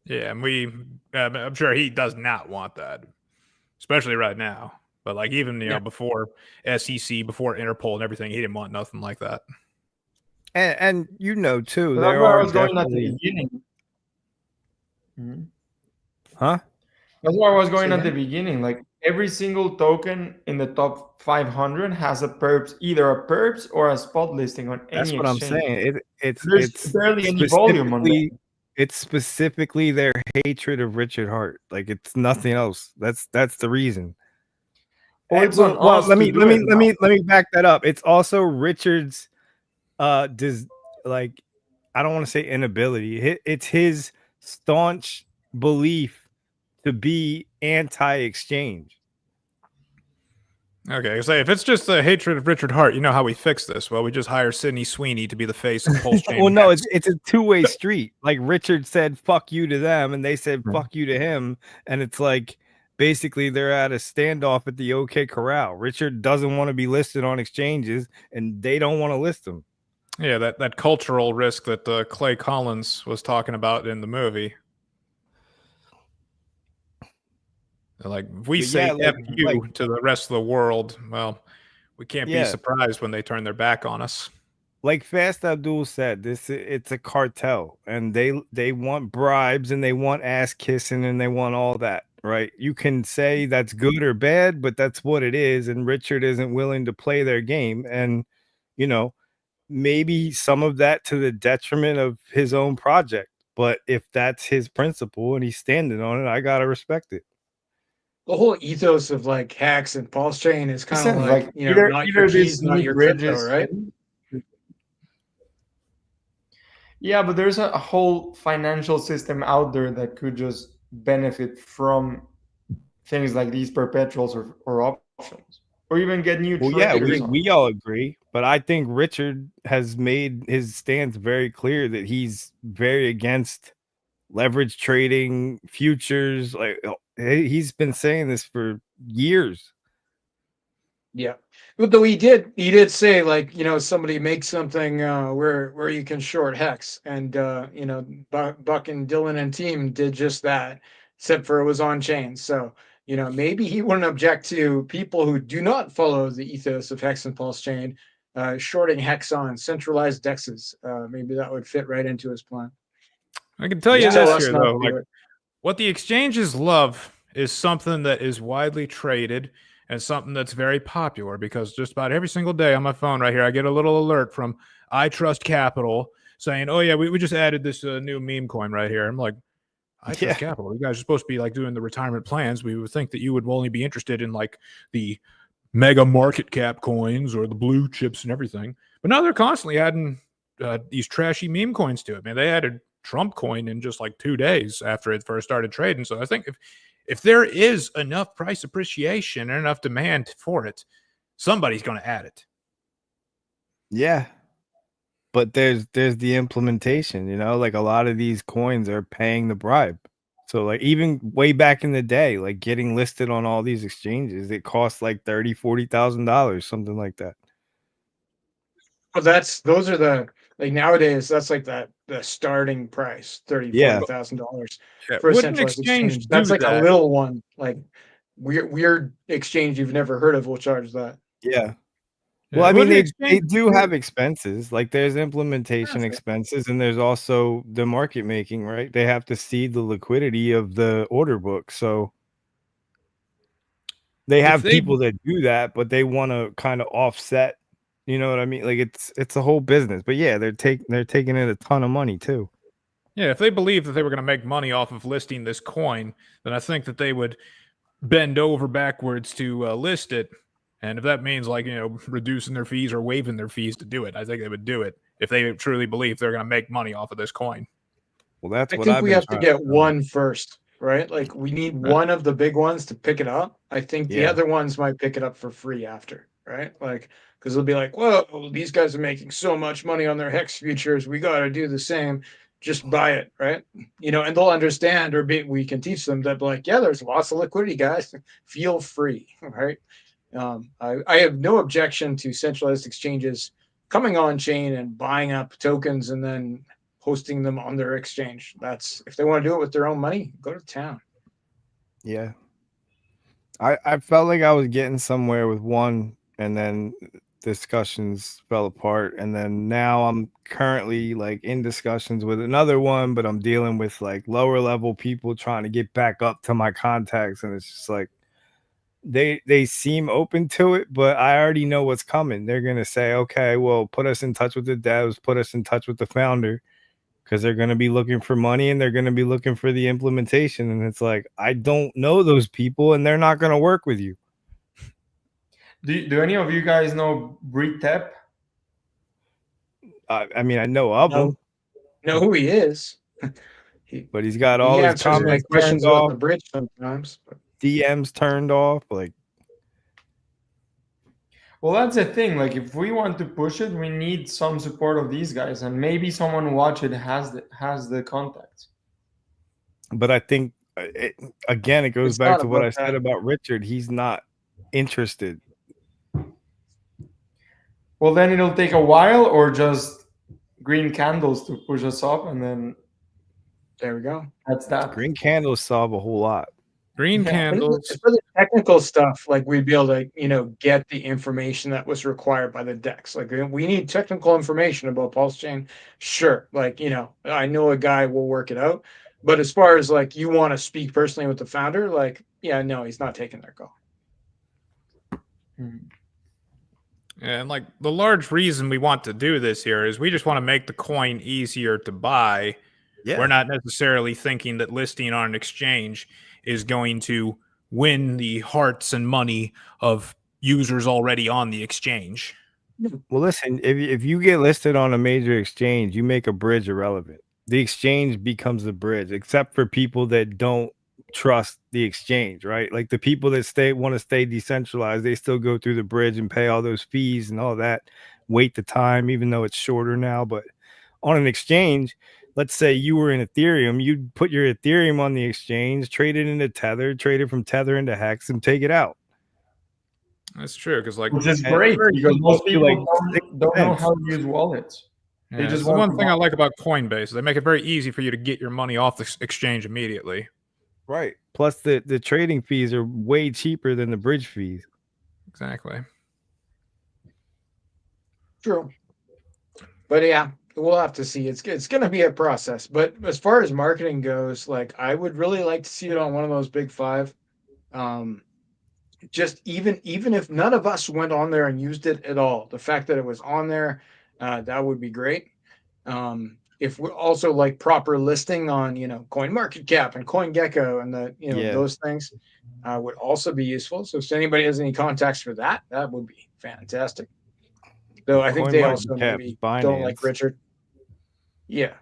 Yeah, and I'm sure he does not want that, especially right now. But like even you know before SEC, before Interpol and everything, he didn't want nothing like that. And you know too, But there are going at definitely. the beginning. Huh? That's where I was going at the beginning. Like every single token in the top 500 has a perps, either a perps or a spot listing on any That's what exchange. I'm saying. There's It's barely any volume on that. It's specifically their hatred of Richard Hart. Like it's nothing else. That's the reason. Well, it's on us let to me do let me it let now. me let me back that up. It's also Richard's like I don't want to say inability. It's his staunch belief to be anti-exchange. Okay, so if it's just the hatred of Richard Hart, you know how we fix this? Well, we just hire Sydney Sweeney to be the face of PulseChain. Well, no, it's a two-way street. Like Richard said, "Fuck you" to them, and they said, "Fuck you" to him, and it's like basically they're at a standoff at the OK Corral. Richard doesn't want to be listed on exchanges, and they don't want to list him. Yeah, that cultural risk that Clay Collins was talking about in the movie. Like, if we say F you to the rest of the world, well, we can't be surprised when they turn their back on us. Like Fast Abdul said, it's a cartel, and they want bribes, and they want ass kissing, and they want all that, right? You can say that's good or bad, but that's what it is, and Richard isn't willing to play their game, and you know, maybe some of that to the detriment of his own project. But if that's his principle and he's standing on it, I gotta respect it. The whole ethos of like Hex and PulseChain is kind of like, you know, either, not either your this keys, not new your bridge crypto, is right? Yeah, but there's a whole financial system out there that could just benefit from things like these perpetuals or options, or even get new Well, yeah, traders. we all agree, but I think Richard has made his stance very clear that he's very against leverage trading, futures. Like, he's been saying this for years. Yeah, but though he did say, like, you know, somebody make something where you can short Hex, and you know, Buck and Dylan and team did just that, except for it was on chain. So, you know, maybe he wouldn't object to people who do not follow the ethos of Hex and PulseChain shorting Hex on centralized dexes. Maybe that would fit right into his plan. I can tell you this here, though, like, what the exchanges love is something that is widely traded and something that's very popular, because just about every single day on my phone right here, I get a little alert from I Trust Capital saying, oh yeah, we just added this new meme coin right here. I'm like, I Trust Capital. You guys are supposed to be like doing the retirement plans. We would think that you would only be interested in like the mega market cap coins or the blue chips and everything. But now they're constantly adding these trashy meme coins to it, man. They added Trump coin in just like 2 days after it first started trading. So I think if there is enough price appreciation and enough demand for it, somebody's going to add it. Yeah. But there's the implementation, you know, like a lot of these coins are paying the bribe. So like even way back in the day, like getting listed on all these exchanges, it costs like $30,000-$40,000, something like that. Well, those are the, like, nowadays that's like the starting price, $30,000-$40,000 for a centralized exchange. That's like a little one, like weird exchange you've never heard of will charge that. Yeah. Well, I mean, they do have expenses. Like there's implementation expenses, and there's also the market making, right? They have to seed the liquidity of the order book. So they have people that do that, but they want to kind of offset, you know what I mean? Like it's a whole business. But yeah, they're taking in a ton of money too. Yeah, if they believed that they were going to make money off of listing this coin, then I think that they would bend over backwards to list it. And if that means, like, you know, reducing their fees or waiving their fees to do it, I think they would do it if they truly believe they're going to make money off of this coin. Well, that's I think we have to get one first, right? Like we need one of the big ones to pick it up. I think the other ones might pick it up for free after, right? Like, because they'll be like, whoa, these guys are making so much money on their Hex futures. We got to do the same. Just buy it, right? You know, and they'll understand, or we can teach them that, like, yeah, there's lots of liquidity, guys. Feel free, right? I have no objection to centralized exchanges coming on chain and buying up tokens and then hosting them on their exchange. That's, if they want to do it with their own money, go to town. Yeah. I felt like I was getting somewhere with one, and then discussions fell apart, and then now I'm currently like in discussions with another one, but I'm dealing with like lower level people trying to get back up to my contacts, and it's just like they seem open to it, but I already know what's coming. They're gonna say, okay, well, put us in touch with the devs, put us in touch with the founder, because they're gonna be looking for money and they're gonna be looking for the implementation. And it's like, I don't know those people, and they're not gonna work with you. Do any of you guys know Britep? I mean, I know of him. Know who he is, but he's got all his comments questions turned about off, the bridge sometimes. But DMs turned off. Like, well, that's the thing. Like, if we want to push it, we need some support of these guys, and maybe someone watch it has the contacts. But I think again, it goes back to what I said about Richard. He's not interested. Well, then it'll take a while, or just green candles to push us up, and then there we go. That's that. Green candles solve a whole lot. Green candles. For the technical stuff, like we'd be able to, get the information that was required by the DEX. Like we need technical information about PulseChain. Sure. I know a guy will work it out. But as far as you want to speak personally with the founder, no, he's not taking their call. And the large reason we want to do this here is we just want to make the coin easier to buy. Yeah. We're not necessarily thinking that listing on an exchange is going to win the hearts and money of users already on the exchange. Well, listen, if you get listed on a major exchange, you make a bridge irrelevant. The exchange becomes the bridge, except for people that don't trust the exchange, right? Like the people that want to stay decentralized, they still go through the bridge and pay all those fees and all that, wait the time, even though it's shorter now. But on an exchange, let's say you were in Ethereum, you'd put your Ethereum on the exchange, trade it into Tether, trade it from Tether into Hex, and take it out. That's true, because which is great because most people don't know how to use wallets. They just the one thing I like about Coinbase is they make it very easy for you to get your money off the exchange immediately. Right. Plus the trading fees are way cheaper than the bridge fees. Exactly. True. But yeah, we'll have to see. It's going to be a process. But as far as marketing goes, I would really like to see it on one of those big five. Just even if none of us went on there and used it at all, the fact that it was on there, that would be great. If we're also proper listing on, CoinMarketCap and CoinGecko and those things would also be useful. So if anybody has any contacts for that, that would be fantastic. Though I think they also maybe don't like Richard. Yeah.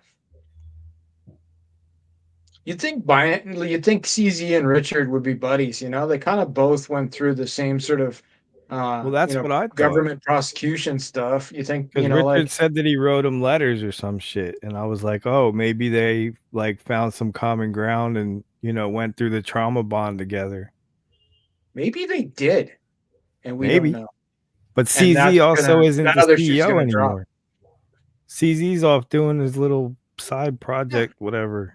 You'd think CZ and Richard would be buddies, they kind of both went through the same sort of well, that's what I thought. Government prosecution stuff. You think, because Richard said that he wrote him letters or some shit, and I was like, oh, maybe they found some common ground and went through the trauma bond together. Maybe they did, and we don't know. But CZ also isn't the CEO anymore. CZ's off doing his little side project, whatever.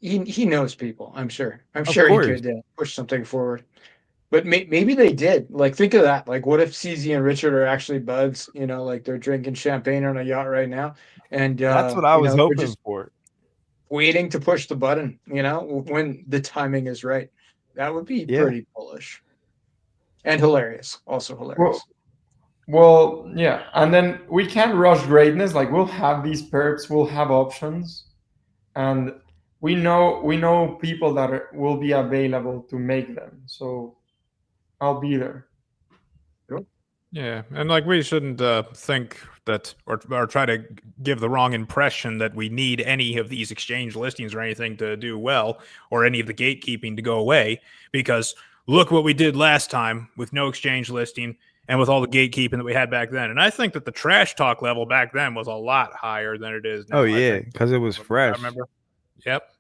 He knows people. I'm sure. I'm sure he could push something forward. But maybe they did. Think of that. What if CZ and Richard are actually buds? They're drinking champagne on a yacht right now, and that's what I was hoping for. Waiting to push the button. When the timing is right. That would be pretty bullish and hilarious. Also hilarious. Well, yeah. And then we can't rush greatness. We'll have these perps. We'll have options, and we know people that will be available to make them. So I'll be there. Yeah, and we shouldn't think that or try to give the wrong impression that we need any of these exchange listings or anything to do well, or any of the gatekeeping to go away, because look what we did last time with no exchange listing and with all the gatekeeping that we had back then. And I think that the trash talk level back then was a lot higher than it is now. Oh yeah, because it was fresh. I remember. Yep.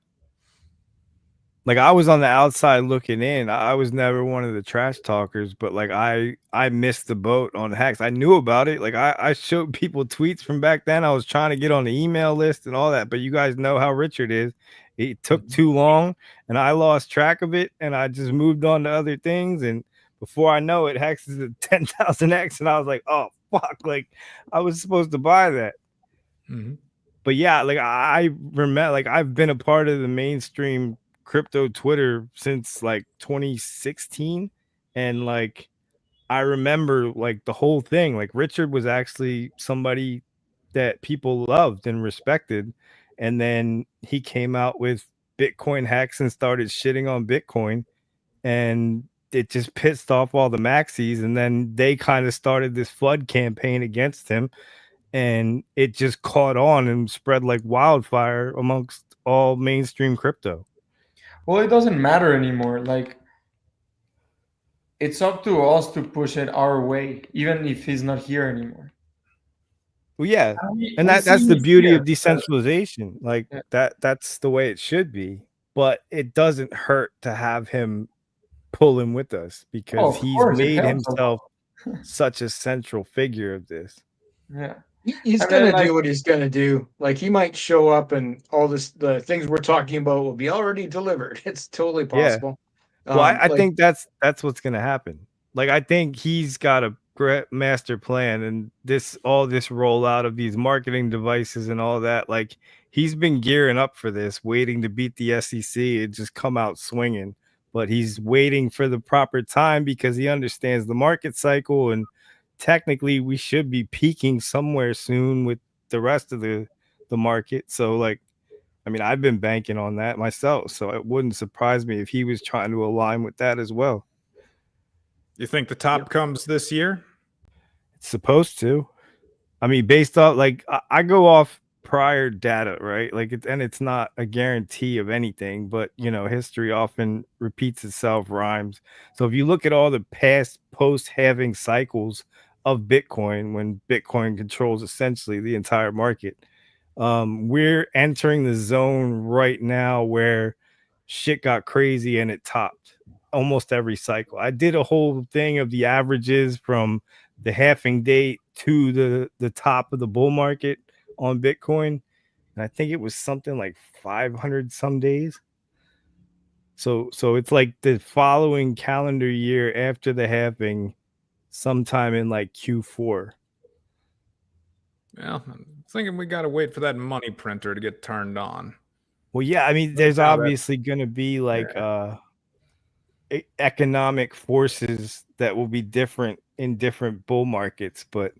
I was on the outside looking in. I was never one of the trash talkers, but I missed the boat on Hex. I knew about it. I showed people tweets from back then. I was trying to get on the email list and all that, but you guys know how Richard is. It took too long and I lost track of it and I just moved on to other things. And before I know it, Hex is at 10,000x. And I was like, oh fuck, I was supposed to buy that. Mm-hmm. But yeah, I remember, I've been a part of the mainstream crypto Twitter since 2016, and I remember the whole thing. Richard was actually somebody that people loved and respected, and then he came out with Bitcoin Hex and started shitting on Bitcoin, and it just pissed off all the maxis, and then they kind of started this flood campaign against him, and it just caught on and spread like wildfire amongst all mainstream crypto. Well, it doesn't matter anymore. It's up to us to push it our way, even if he's not here anymore. Well, yeah, and that's the beauty of decentralization. That's the way it should be. But it doesn't hurt to have him pull him with us, because he's made himself such a central figure of this. Yeah. He's gonna do what he's gonna do. Like he might show up and all the things we're talking about will be already delivered. It's totally Yeah. possible. Well, I think that's what's gonna happen. Like I think he's got a master plan, and all this rollout of these marketing devices and all that. Like he's been gearing up for this, waiting to beat the SEC and just come out swinging. But he's waiting for the proper time because he understands the market cycle, and technically we should be peaking somewhere soon with the rest of the market. So like, I mean, I've been banking on that myself, so it wouldn't surprise me if he was trying to align with that as well. You think the top comes this year? It's supposed to. I mean, based off, like, I go off prior data, right? Like, it's not a guarantee of anything, but you know, history often repeats itself, rhymes. So if you look at all the past post-halving cycles of Bitcoin, when Bitcoin controls essentially the entire market, we're entering the zone right now where shit got crazy and it topped almost every cycle. I did a whole thing of the averages from the halving date to the top of the bull market on Bitcoin, and I think it was something like 500 some days. So it's like the following calendar year after the halving, sometime in like Q4. Well, I'm thinking we got to wait for that money printer to get turned on. Well, yeah, I mean, there's obviously going to be like economic forces that will be different in different bull markets, but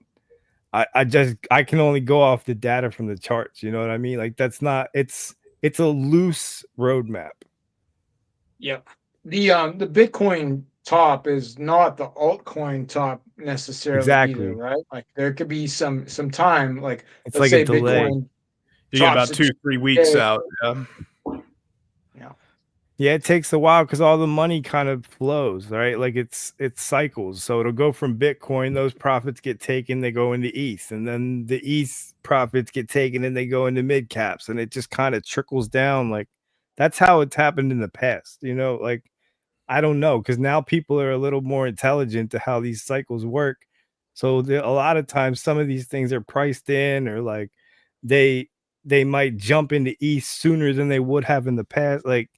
I can only go off the data from the charts. You know what I mean? Like it's a loose roadmap. Yeah. The Bitcoin top is not the altcoin top necessarily either, right? Like there could be some time, like it's like a delay. Bitcoin you get about 2-3 weeks out. Yeah, it takes a while because all the money kind of flows, right? Like it's cycles. So it'll go from Bitcoin, those profits get taken, they go into ETH, and then the ETH profits get taken and they go into mid caps, and it just kind of trickles down. Like that's how it's happened in the past, you know. Like I don't know, because now people are a little more intelligent to how these cycles work. So a lot of times some of these things are priced in, or like they might jump into ETH sooner than they would have in the past. Like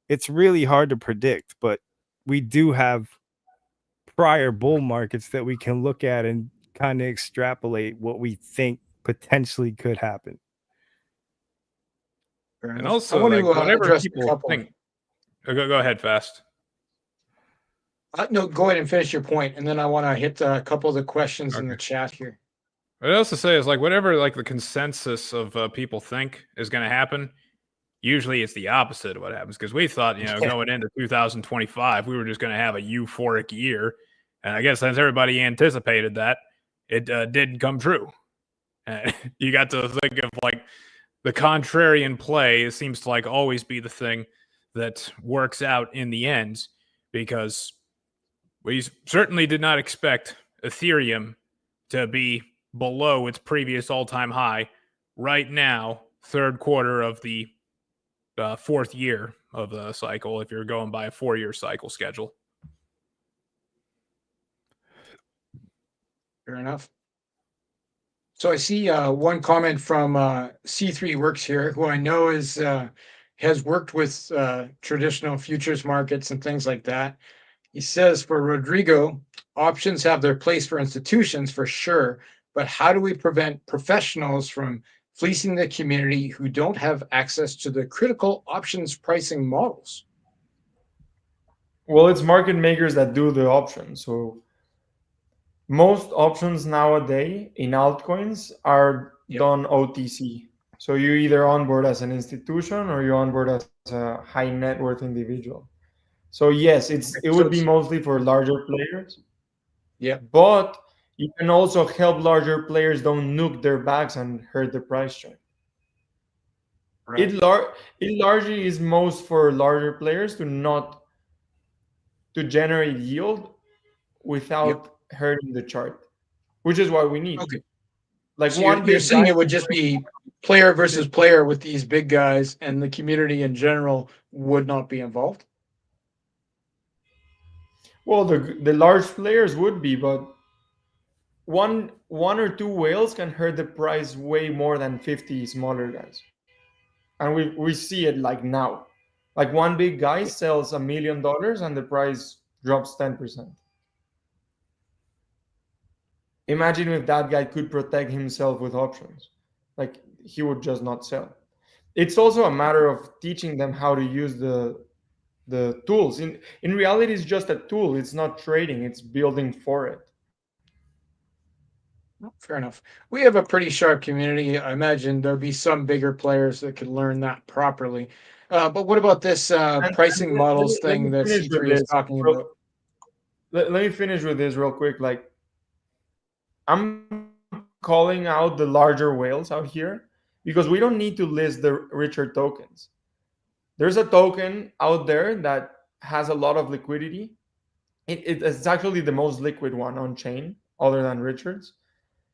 it's really hard to predict, but we do have prior bull markets that we can look at and kind of extrapolate what we think potentially could happen. And also, like, whatever people think. Go ahead, Fast. No, go ahead and finish your point, and then I want to hit a couple of the questions in the chat here. What I also say is, like, whatever like the consensus of people think is going to happen, usually it's the opposite of what happens, because we thought, you know, going into 2025, we were just going to have a euphoric year. And I guess since everybody anticipated that, it didn't come true. You got to think of like the contrarian play. It seems to like always be the thing that works out in the end, because we certainly did not expect Ethereum to be below its previous all-time high right now, third quarter of the fourth year of the cycle, if you're going by a 4-year cycle schedule. Fair enough. So I see one comment from C3 Works here, who I know has worked with traditional futures markets and things like that. He says, for Rodrigo, options have their place for institutions for sure, but how do we prevent professionals from fleecing the community who don't have access to the critical options pricing models? Well, it's market makers that do the options. So most options nowadays in altcoins are done OTC. So you either onboard as an institution or you onboard as a high net worth individual. So yes, it would be mostly for larger players. Yeah. But you can also help larger players don't nuke their bags and hurt the price trend. Right. It largely is most for larger players to generate yield without hurting the chart, which is what we need. Okay. Like so you're saying it would just be player versus player with these big guys, and the community in general would not be involved? Well, the large players would be, but one or two whales can hurt the price way more than 50 smaller guys, and we see it like now. Like one big guy sells $1 million and the price drops 10%. Imagine if that guy could protect himself with options. Like he would just not sell. It's also a matter of teaching them how to use the tools. In reality, it's just a tool. It's not trading. It's building for it. Fair enough. We have a pretty sharp community. I imagine there'll be some bigger players that could learn that properly. But what about this pricing models thing that C3 is talking about? Let me finish with this real quick. Like, I'm calling out the larger whales out here because we don't need to list the richer tokens. There's a token out there that has a lot of liquidity. It's actually the most liquid one on chain other than Richard's.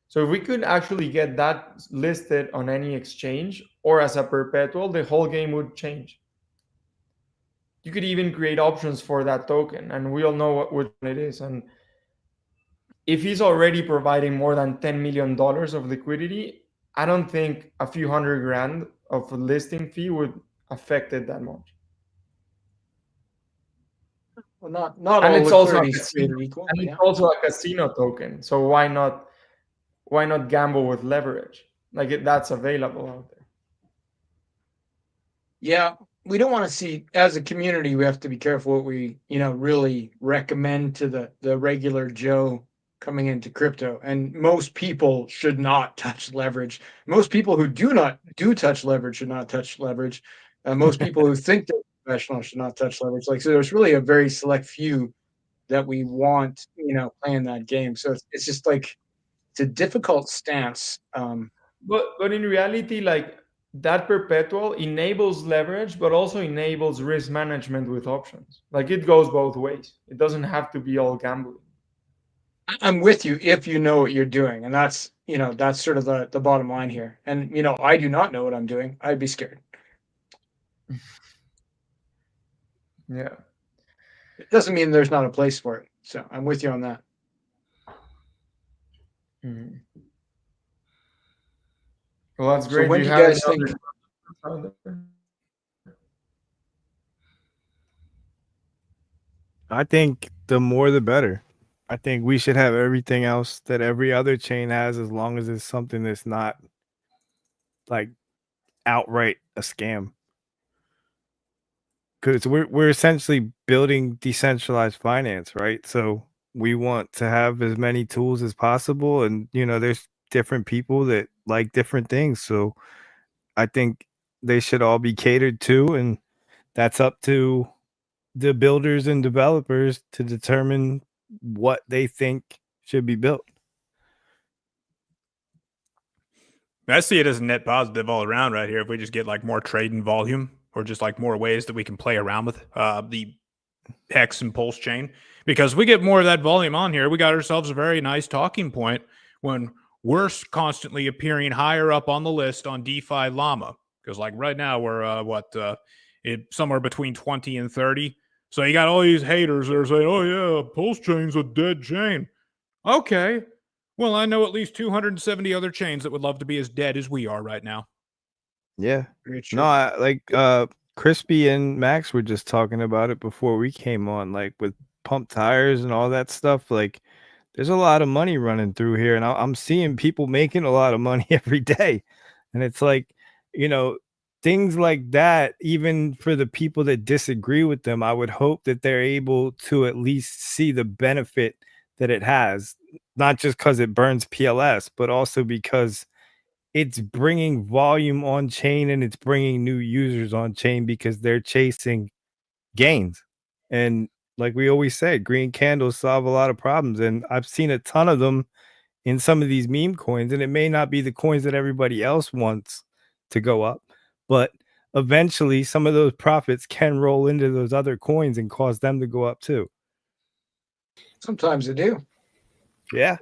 So if we could actually get that listed on any exchange or as a perpetual, the whole game would change. You could even create options for that token, and we all know which one it is. And if he's already providing more than $10 million of liquidity, I don't think a few $100,000 of a listing fee would affect it that much. Well, not And all it's also liquidity is created equal. and it's also a casino token. So why not gamble with leverage? Like that's available out there. Yeah, we don't want to see, as a community, we have to be careful what we, really recommend to the regular Joe coming into crypto. And most people should not touch leverage. Most people who do touch leverage should not touch leverage. Most people who think they're professional should not touch leverage. Like, so there's really a very select few that we want, playing that game. So it's just like, it's a difficult stance. But in reality, like that perpetual enables leverage, but also enables risk management with options. Like it goes both ways. It doesn't have to be all gambling. I'm with you if you know what you're doing. And that's, that's sort of the bottom line here. And, I do not know what I'm doing. I'd be scared. Yeah. It doesn't mean there's not a place for it. So I'm with you on that. Mm-hmm. Well, that's great. So when do you guys think? I think the more the better. I think we should have everything else that every other chain has, as long as it's something that's not like outright a scam. Because we're essentially building decentralized finance, right? So we want to have as many tools as possible, and there's different people that like different things. So I think they should all be catered to, and that's up to the builders and developers to determine what they think should be built. I see it as a net positive all around right here. If we just get like more trade and volume, or just like more ways that we can play around with the Hex and PulseChain, because we get more of that volume on here, we got ourselves a very nice talking point when we're constantly appearing higher up on the list on DeFi Llama. Because like right now we're somewhere between 20 and 30. So you got all these haters that are saying, "Oh yeah, PulseChain's a dead chain." Okay, well I know at least 270 other chains that would love to be as dead as we are right now. Yeah. No, Crispy and Max were just talking about it before we came on, like with pump tires and all that stuff. Like there's a lot of money running through here, and I'm seeing people making a lot of money every day. And it's like, things like that, even for the people that disagree with them, I would hope that they're able to at least see the benefit that it has, not just because it burns PLS, but also because it's bringing volume on chain, and it's bringing new users on chain because they're chasing gains. And like we always say, green candles solve a lot of problems. And I've seen a ton of them in some of these meme coins, and it may not be the coins that everybody else wants to go up, but eventually some of those profits can roll into those other coins and cause them to go up too. Sometimes they do. Yeah.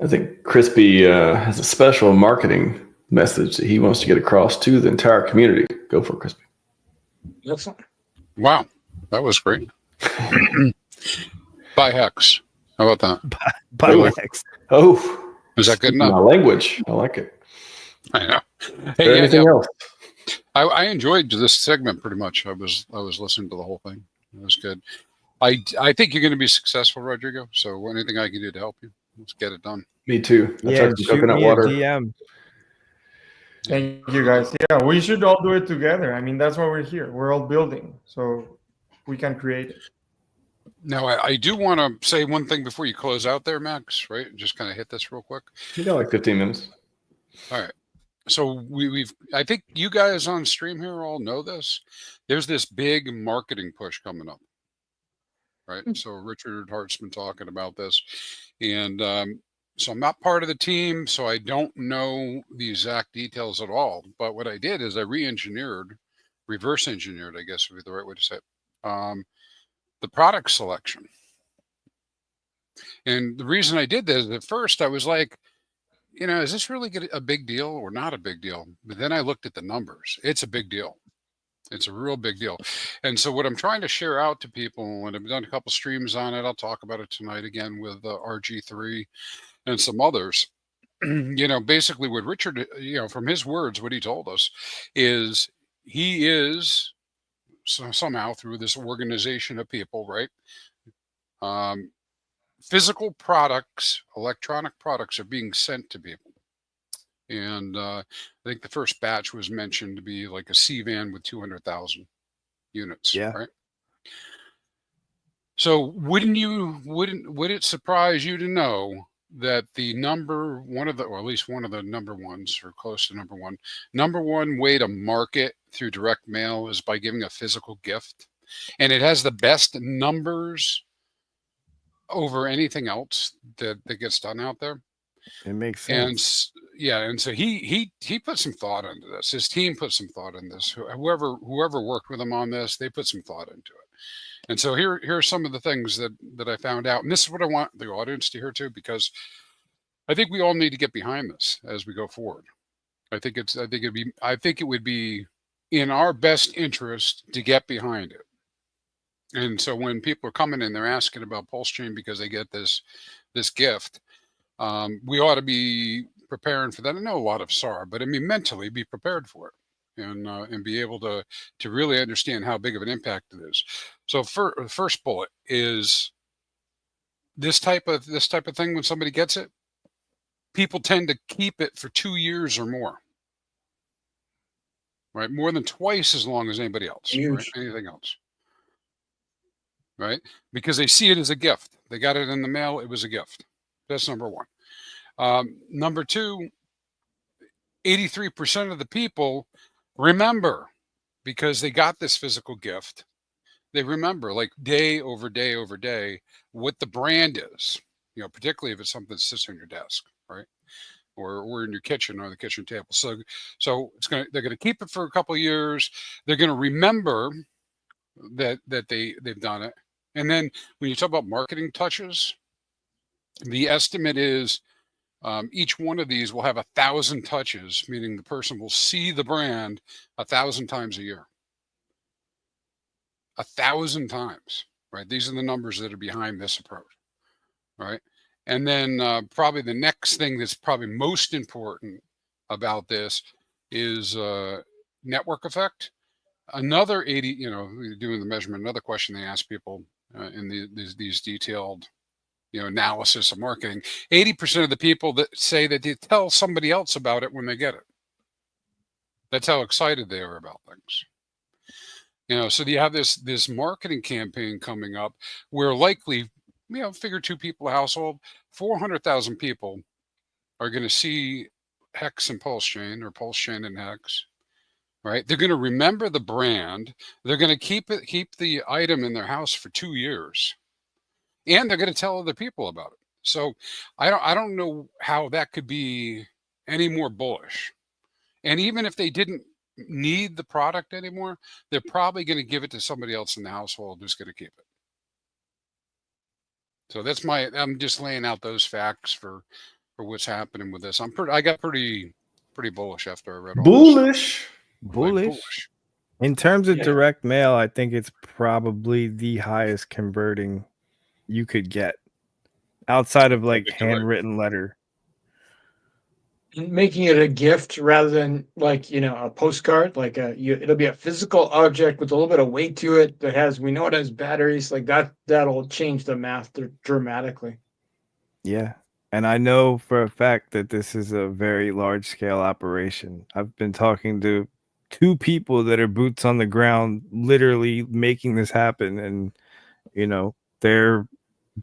I think Crispy has a special marketing message that he wants to get across to the entire community. Go for it, Crispy. Excellent. Wow, that was great. Buy Hex. How about that? Buy Hex. Oh, is that good speaking enough? my language. I like it. I know. Is there anything else? I enjoyed this segment pretty much. I was listening to the whole thing. It was good. I think you're going to be successful, Rodrigo. So anything I can do to help you, let's get it done. Me too. I Yeah, tried some shoot coconut me water. a DM. Thank you, guys. Yeah, we should all do it together. I mean, that's why we're here. We're all building, so we can create it. Now, I do want to say one thing before you close out there, Max, right? Just kind of hit this real quick. You got like 15 minutes. All right. So I think you guys on stream here all know this. There's this big marketing push coming up, right? So Richard Hart's been talking about this. And so I'm not part of the team, so I don't know the exact details at all. But what I did is I reverse engineered, I guess would be the right way to say it, the product selection. And the reason I did this, at first I was like, is this really a big deal or not a big deal? But then I looked at the numbers. It's a big deal. It's a real big deal. And so what I'm trying to share out to people, and I've done a couple streams on it, I'll talk about it tonight again with RG3 and some others. Basically what Richard, from his words, what he told us is he is somehow through this organization of people, right? Physical products, electronic products are being sent to people. And I think the first batch was mentioned to be like a C-van with 200,000 units. Yeah. Right. So would it surprise you to know that or at least one of the number ones, or close to number one way to market through direct mail is by giving a physical gift, and it has the best numbers over anything else that gets done out there. It makes sense. And so he put some thought into this. His team put some thought in this. Whoever worked with him on this, they put some thought into it. And so here are some of the things that I found out. And this is what I want the audience to hear too, because I think we all need to get behind this as we go forward. I think it would be in our best interest to get behind it. And so when people are coming in, they're asking about PulseChain because they get this gift. We ought to be preparing for that. I know a lot of us are, but I mean, mentally be prepared for it and be able to really understand how big of an impact it is. So first bullet is this type of thing. When somebody gets it, people tend to keep it for 2 years or more, right? More than twice as long as anybody else, right? Anything else. Right? Because they see it as a gift. They got it in the mail. It was a gift. That's number one. Number two, 83% of the people remember because they got this physical gift. They remember like day over day over day what the brand is, particularly if it's something that sits on your desk, right? Or in your kitchen or the kitchen table. So they're going to keep it for a couple of years. They're going to remember that they've done it. And then when you talk about marketing touches, the estimate is each one of these will have 1,000 touches, meaning the person will see the brand 1,000 times a year. 1,000 times, right? These are the numbers that are behind this approach, right? And then probably the next thing that's probably most important about this is network effect. Another 80, doing the measurement, another question they ask people in these detailed, analysis of marketing, 80% of the people that say that they tell somebody else about it when they get it. That's how excited they are about things. So you have this marketing campaign coming up where likely, figure 2 people a household, 400,000 people are going to see Hex and PulseChain or PulseChain and Hex. Right? They're going to remember the brand. They're going to keep the item in their house for 2 years, and they're going to tell other people about it. So I don't know how that could be any more bullish. And even if they didn't need the product anymore, they're probably going to give it to somebody else in the household who's going to keep it. So I'm just laying out those facts for what's happening with this. I got pretty bullish after I read all this. Bullish. In terms of direct mail, I think it's probably the highest converting you could get. outside of like handwritten letter. Making it a gift rather than like a postcard, like it'll be a physical object with a little bit of weight to it that has, we know it has batteries, like that'll change the math dramatically. Yeah. And I know for a fact that this is a very large scale operation. I've been talking to 2 people that are boots on the ground, literally making this happen. And, they're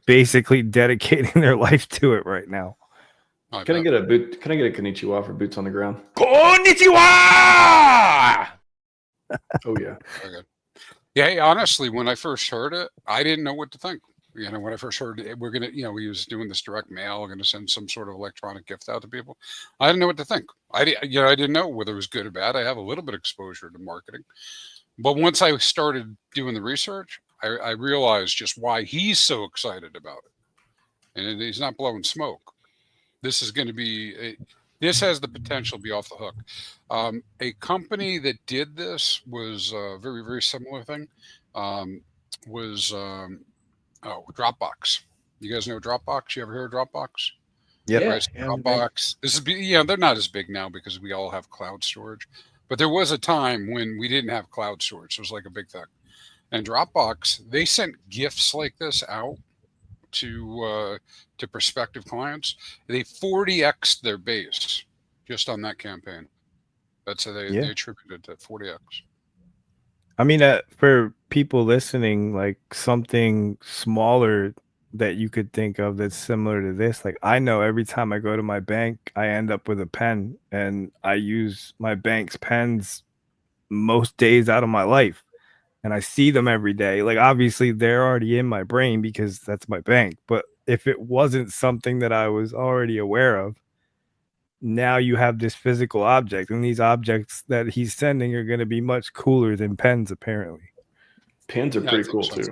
basically dedicating their life to it right now. Can I get a konnichiwa for boots on the ground? Konnichiwa! Oh yeah. Very good. Yeah, hey, honestly, when I first heard it, I didn't know what to think. When I first heard it, we're gonna, we was doing this direct mail, we're gonna send some sort of electronic gift out to people. I didn't know what to think. I didn't know whether it was good or bad. I have a little bit of exposure to marketing, but once I started doing the research, I realized just why he's so excited about it, and he's not blowing smoke. This is going to be, this has the potential to be off the hook. A company that did this was a very, very similar thing. Dropbox. You guys know Dropbox? You ever heard of Dropbox? Yep. Right, so Dropbox. This is, they're not as big now because we all have cloud storage. But there was a time when we didn't have cloud storage. It was like a big thing. And Dropbox, they sent gifts like this out to prospective clients. They 40x'd their base just on that campaign. That's how they attributed to 40x. I mean, for people listening, like something smaller that you could think of that's similar to this, like I know every time I go to my bank, I end up with a pen, and I use my bank's pens most days out of my life, and I see them every day. Like obviously they're already in my brain because that's my bank, but if it wasn't something that I was already aware of, now you have this physical object, and these objects that he's sending are going to be much cooler than pens, apparently. Pens are pretty cool too.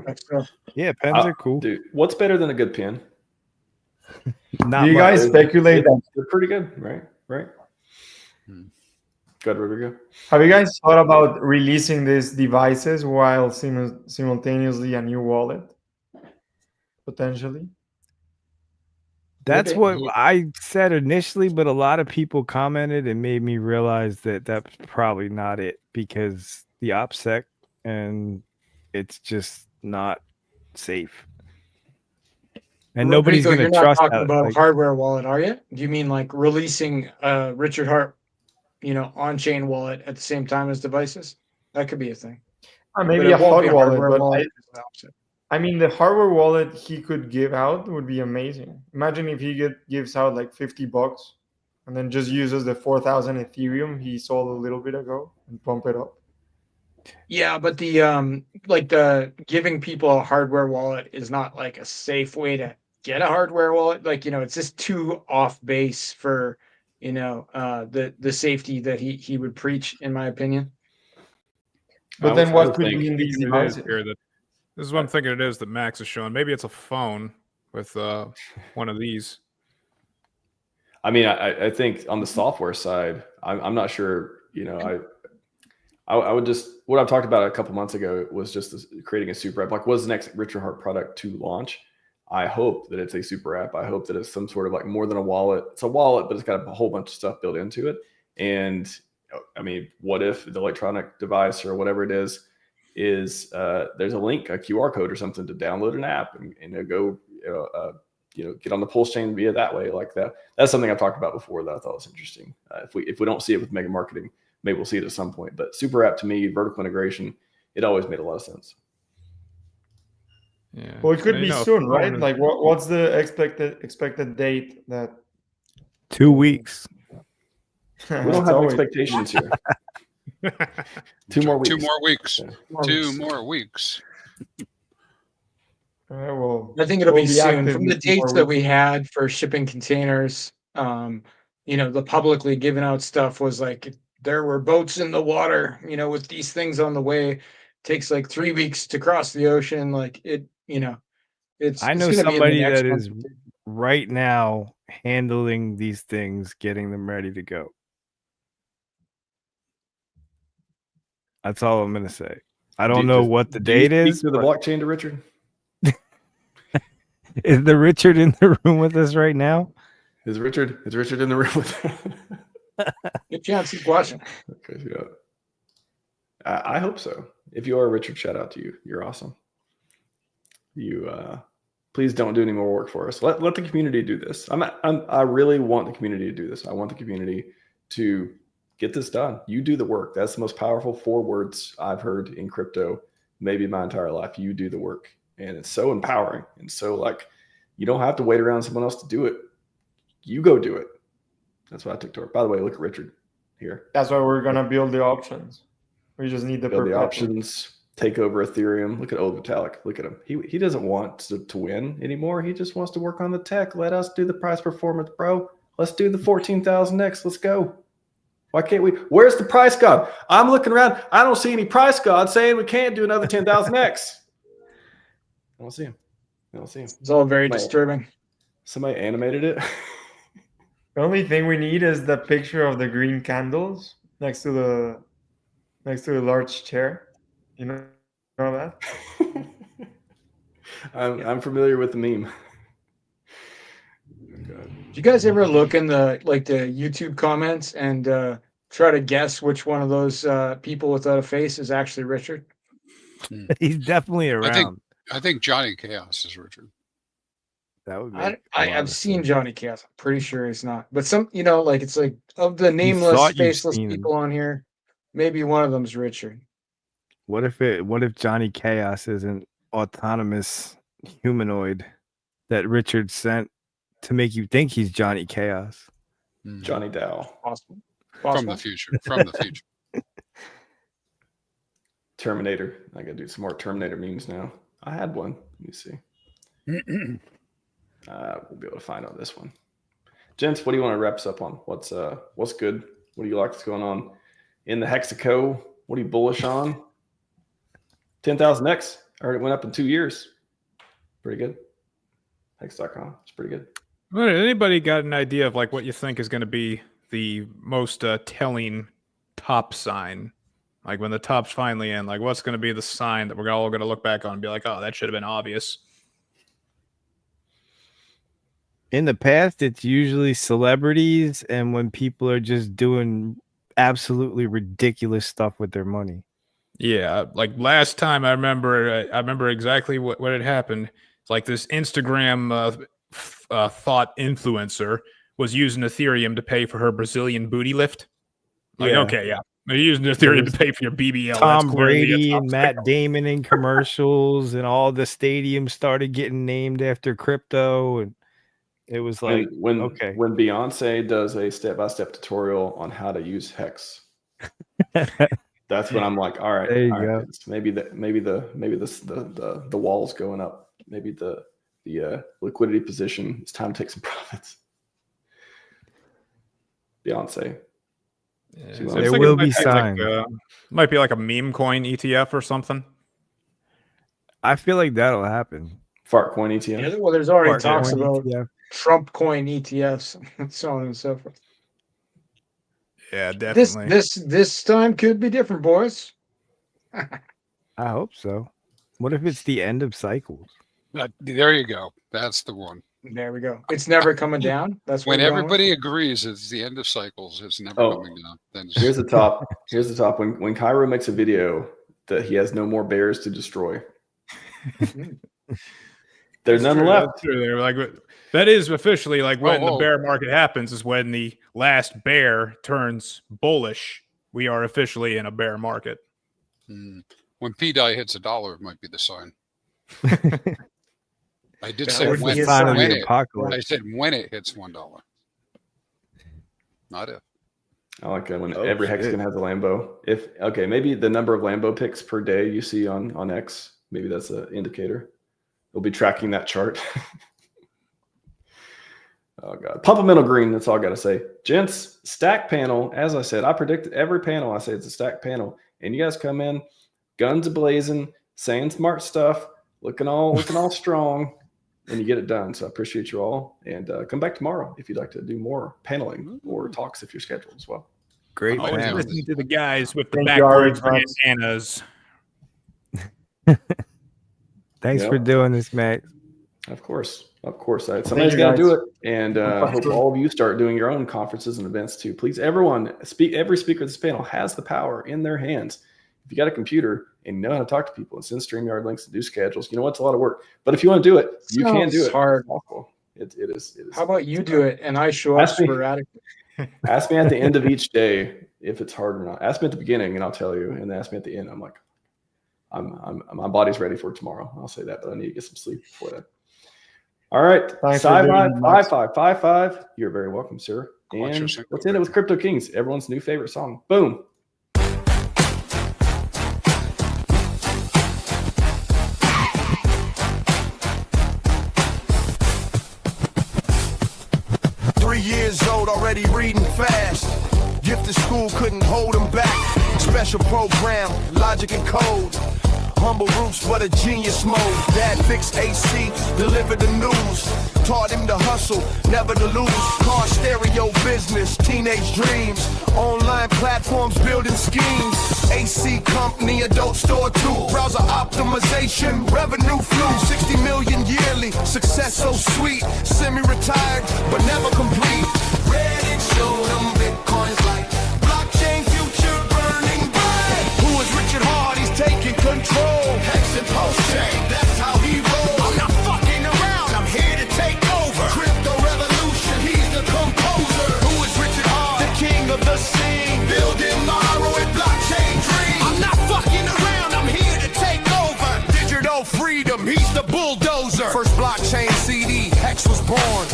Yeah, pens are cool. Dude, what's better than a good pen? Do you guys speculate that they're pretty good, right? Right. Good, Rodrigo. Have you guys thought about releasing these devices while simultaneously a new wallet? Potentially. That's what I said initially, but a lot of people commented and made me realize that that's probably not it, because the OPSEC, and it's just not safe. And nobody's going to trust You're not that. talking about a hardware wallet, are you? Do you mean like releasing Richard Hart, on-chain wallet at the same time as devices? That could be a thing. Maybe a hard wallet, but I mean, the hardware wallet he could give out would be amazing. Imagine if he gives out like $50 and then just uses the 4,000 Ethereum he sold a little bit ago and pump it up. Yeah, but the giving people a hardware wallet is not like a safe way to get a hardware wallet. Like, it's just too off base for, the safety that he would preach, in my opinion. But then what could be in these devices? This is what I'm thinking it is that Max is showing. Maybe it's a phone with one of these. I mean, I think on the software side, I'm not sure. I would just, what I talked about a couple months ago was just creating a super app. Like, what's the next Richard Hart product to launch? I hope that it's a super app. I hope that it's some sort of like more than a wallet. It's a wallet, but it's got a whole bunch of stuff built into it. And I mean, what if the electronic device or whatever it is there's a link, a QR code or something to download an app and go, get on the PulseChain via that way, like that. That's something I've talked about before that I thought was interesting. If we don't see it with mega marketing, maybe we'll see it at some point. But super app to me, vertical integration, it always made a lot of sense. Yeah. Well, it could be soon, right? Like, what's the expected date? That 2 weeks. We don't have expectations here. 2 more weeks. 2 more weeks. Yeah. 2 more weeks. Well, I think it'll be soon. From the dates that we had for shipping containers, the publicly given out stuff was like there were boats in the water, with these things on the way. It takes like 3 weeks to cross the ocean. Like it's. I know somebody that is right now handling these things, getting them ready to go. That's all I'm going to say. I don't know what the date is. To the blockchain to Richard? Is the Richard in the room with us right now? Is Richard in the room with us? Good chance he's watching. Okay, yeah. I hope so. If you are Richard, shout out to you. You're awesome. You please don't do any more work for us. Let the community do this. I really want the community to do this. I want the community to get this done. You do the work. That's the most powerful 4 words I've heard in crypto, maybe my entire life. You do the work. And it's so empowering. And so like, you don't have to wait around someone else to do it. You go do it. That's what I took to work. By the way, look at Richard here. That's why we're gonna build the options. We just need the build the options, take over Ethereum. Look at Old Vitalik. Look at him. He doesn't want to win anymore. He just wants to work on the tech. Let us do the price performance, bro. Let's do the 14,000X. Let's go. Why can't we? Where's the price god? I'm looking around. I don't see any price god saying we can't do another 10,000X. I don't see him. It's all very disturbing. Somebody animated it. The only thing we need is the picture of the green candles next to the large chair. You know that? I'm familiar with the meme. Do you guys ever look in the YouTube comments and try to guess which one of those people without a face is actually Richard? He's definitely around. I think Johnny Chaos is Richard. That would be. I've seen Johnny Chaos. I'm pretty sure he's not. But some, it's like of the nameless, faceless people on here, maybe one of them's Richard. What if Johnny Chaos is an autonomous humanoid that Richard sent to make you think he's Johnny Chaos? Johnny Dow. Possible. From the future. From the future. Terminator. I gotta do some more Terminator memes now. I had one. Let me see. We'll be able to find out this one. Gents, what do you want to wrap us up on? What's good? What do you like that's going on in the Hexaco? What are you bullish on? 10,000X. Already went up in 2 years. Pretty good. Hex.com. It's pretty good. Anybody got an idea of like what you think is going to be the most telling top sign? Like when the top's finally in, like what's going to be the sign that we're all going to look back on and be like, oh, that should have been obvious. In the past, it's usually celebrities and when people are just doing absolutely ridiculous stuff with their money. Yeah, like last time I remember exactly what had happened. It's like this Instagram thought influencer was using Ethereum to pay for her Brazilian booty lift. Like, okay, yeah. They're using Ethereum to pay for your BBL. Tom Brady and Matt Damon in commercials, and all the stadiums started getting named after crypto, and it was like when Beyonce does a step-by-step tutorial on how to use Hex. That's when I'm like, all right, there you go. Maybe the wall's going up. Maybe the liquidity position. It's time to take some profits. Beyonce. Yeah, there will be signs. Might be like a meme coin ETF or something. I feel like that'll happen. Fart coin ETF. Yeah, well, there's already talks about Trump coin ETFs, and so on and so forth. Yeah, definitely. This time could be different, boys. I hope so. What if it's the end of cycles? There you go. That's the one. There we go. It's never coming down. That's when everybody agrees it's the end of cycles. It's never coming down. Then here's the top. Here's the top. When Cairo makes a video that he has no more bears to destroy, there's none left. They're like, that is officially like when the bear market happens is when the last bear turns bullish. We are officially in a bear market. When P-Dye hits $1, it might be the sign. I did say when it hits $1. Not if. I like that when every Hexagon has a Lambo. Maybe the number of Lambo picks per day you see on X, maybe that's an indicator. We'll be tracking that chart. Oh god, pump a middle green. That's all I gotta say, gents. Stack panel. As I said, I predict every panel. I say it's a stack panel, and you guys come in, guns a-blazing, saying smart stuff, looking all strong. And you get it done. So I appreciate you all. And come back tomorrow if you'd like to do more paneling or talks if you're scheduled as well. Great. Listening to the guys with the backwards bandanas. Thanks for doing this, Max. Of course. Somebody's got to do it, and I hope all of you start doing your own conferences and events too. Please, everyone, every speaker of this panel has the power in their hands. If you got a computer and you know how to talk to people and send StreamYard links and do schedules, you know what? It's a lot of work. But if you want to do it, you can do it. Hard. It is. How about you do it and I show up sporadically? Ask me at the end of each day if it's hard or not. Ask me at the beginning and I'll tell you, and then ask me at the end. I'm like, my body's ready for tomorrow. I'll say that, but I need to get some sleep before that. All right, Scivive 555. You're very welcome, sir. And let's end it with Crypto Kings, everyone's new favorite song. Boom. Years old, already reading fast. Gifted school couldn't hold him back. Special program, logic and code. Humble roots, but a genius mode. Dad fixed AC, delivered the news. Taught him to hustle, never to lose. Car stereo business, teenage dreams. Online platforms, building schemes. AC company, adult store too. Browser optimization, revenue flew. 60 million yearly, success so sweet. Semi-retired, but never complete. Read and show them Bitcoin's like blockchain future burning bright. Who is Richard Hart? He's taking control. Hex and PulseChain, that's how he rolls. I'm not fucking around, I'm here to take over. Crypto revolution, he's the composer. Who is Richard Hart? The king of the scene. Building tomorrow and blockchain dreams. I'm not fucking around, I'm here to take over. Digital freedom, he's the bulldozer. First blockchain CD, Hex was born.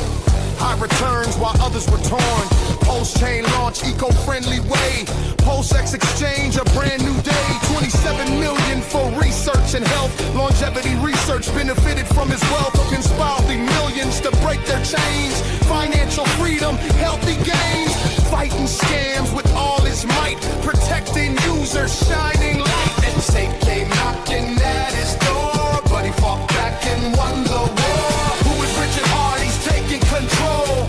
High returns while others were torn. PulseChain launch, eco-friendly way. PulseX exchange, a brand new day. 27 million for research and health. Longevity research benefited from his wealth. Inspiring millions to break their chains. Financial freedom, healthy gains. Fighting scams with all his might. Protecting users, shining light. And Satan came knocking at his door, but he fought back and won the war. Who is Richard Hart? He's taking control.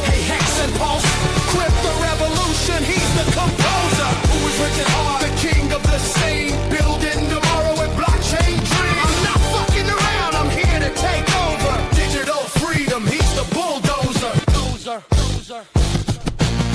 Hey, Hex and Pulse, crypto revolution, he's the composer. Who is Richard Hart? The king of the scene, building tomorrow with blockchain dreams. I'm not fucking around, I'm here to take over. Digital freedom, he's the bulldozer.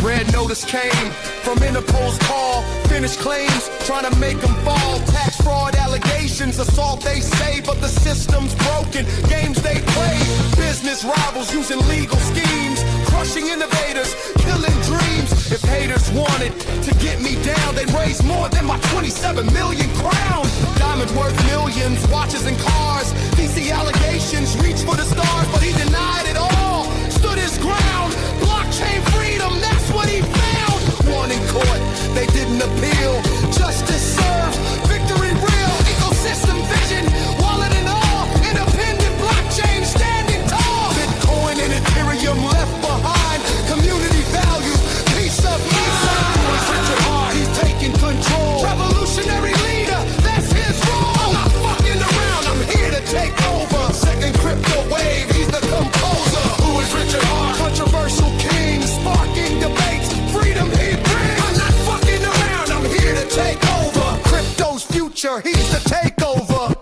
Red notice came from Interpol's call. Finished claims, trying to make them fall. Tax fraud allegations, assault they say, but the system's broken. Games they play, business rivals using legal schemes. Crushing innovators, killing dreams. If haters wanted to get me down, they'd raise more than my 27 million crowns. Diamonds worth millions, watches and cars. DC allegations reach for the stars, but he denied it all. Stood his ground, blockchain freedom, that's what he found. Won in court, they didn't appeal. Justice served, victory real. Ecosystem vision, wallet and all. Independent blockchain standing tall. Bitcoin and Ethereum left behind. Community value, peace of mind. Richard Hart, he's taking control. Revolutionary leader, that's his role. I'm not fucking around, I'm here to take over. Second crypto wave, he's the composer. Who is Richard Hart? Controversial king, sparking debates. Freedom he brings. I'm not fucking around, I'm here to take over. Crypto's future, he's the takeover.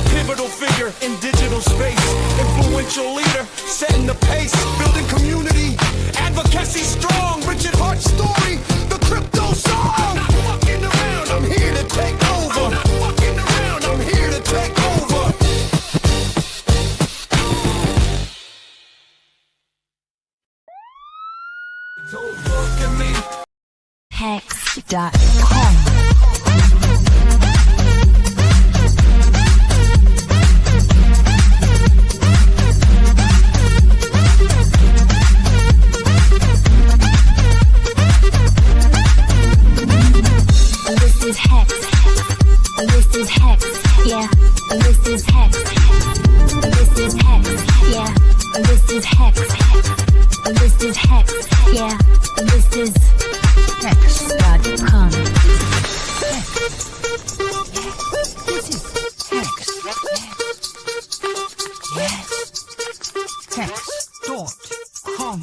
Pivotal figure in digital space. Influential leader, setting the pace. Building community, advocacy strong. Richard Hart's story, the crypto song. I'm not fucking around, I'm here to take over. I'm not fucking around, I'm here to take over. Don't look at me. Hex.com. This is Hex. This is Hex. Yeah. This is Hex. This is Hex. Yeah. This is Hex. This is Hex. Yeah. This is Hex.com. This is Hex. Yes. Hex.com.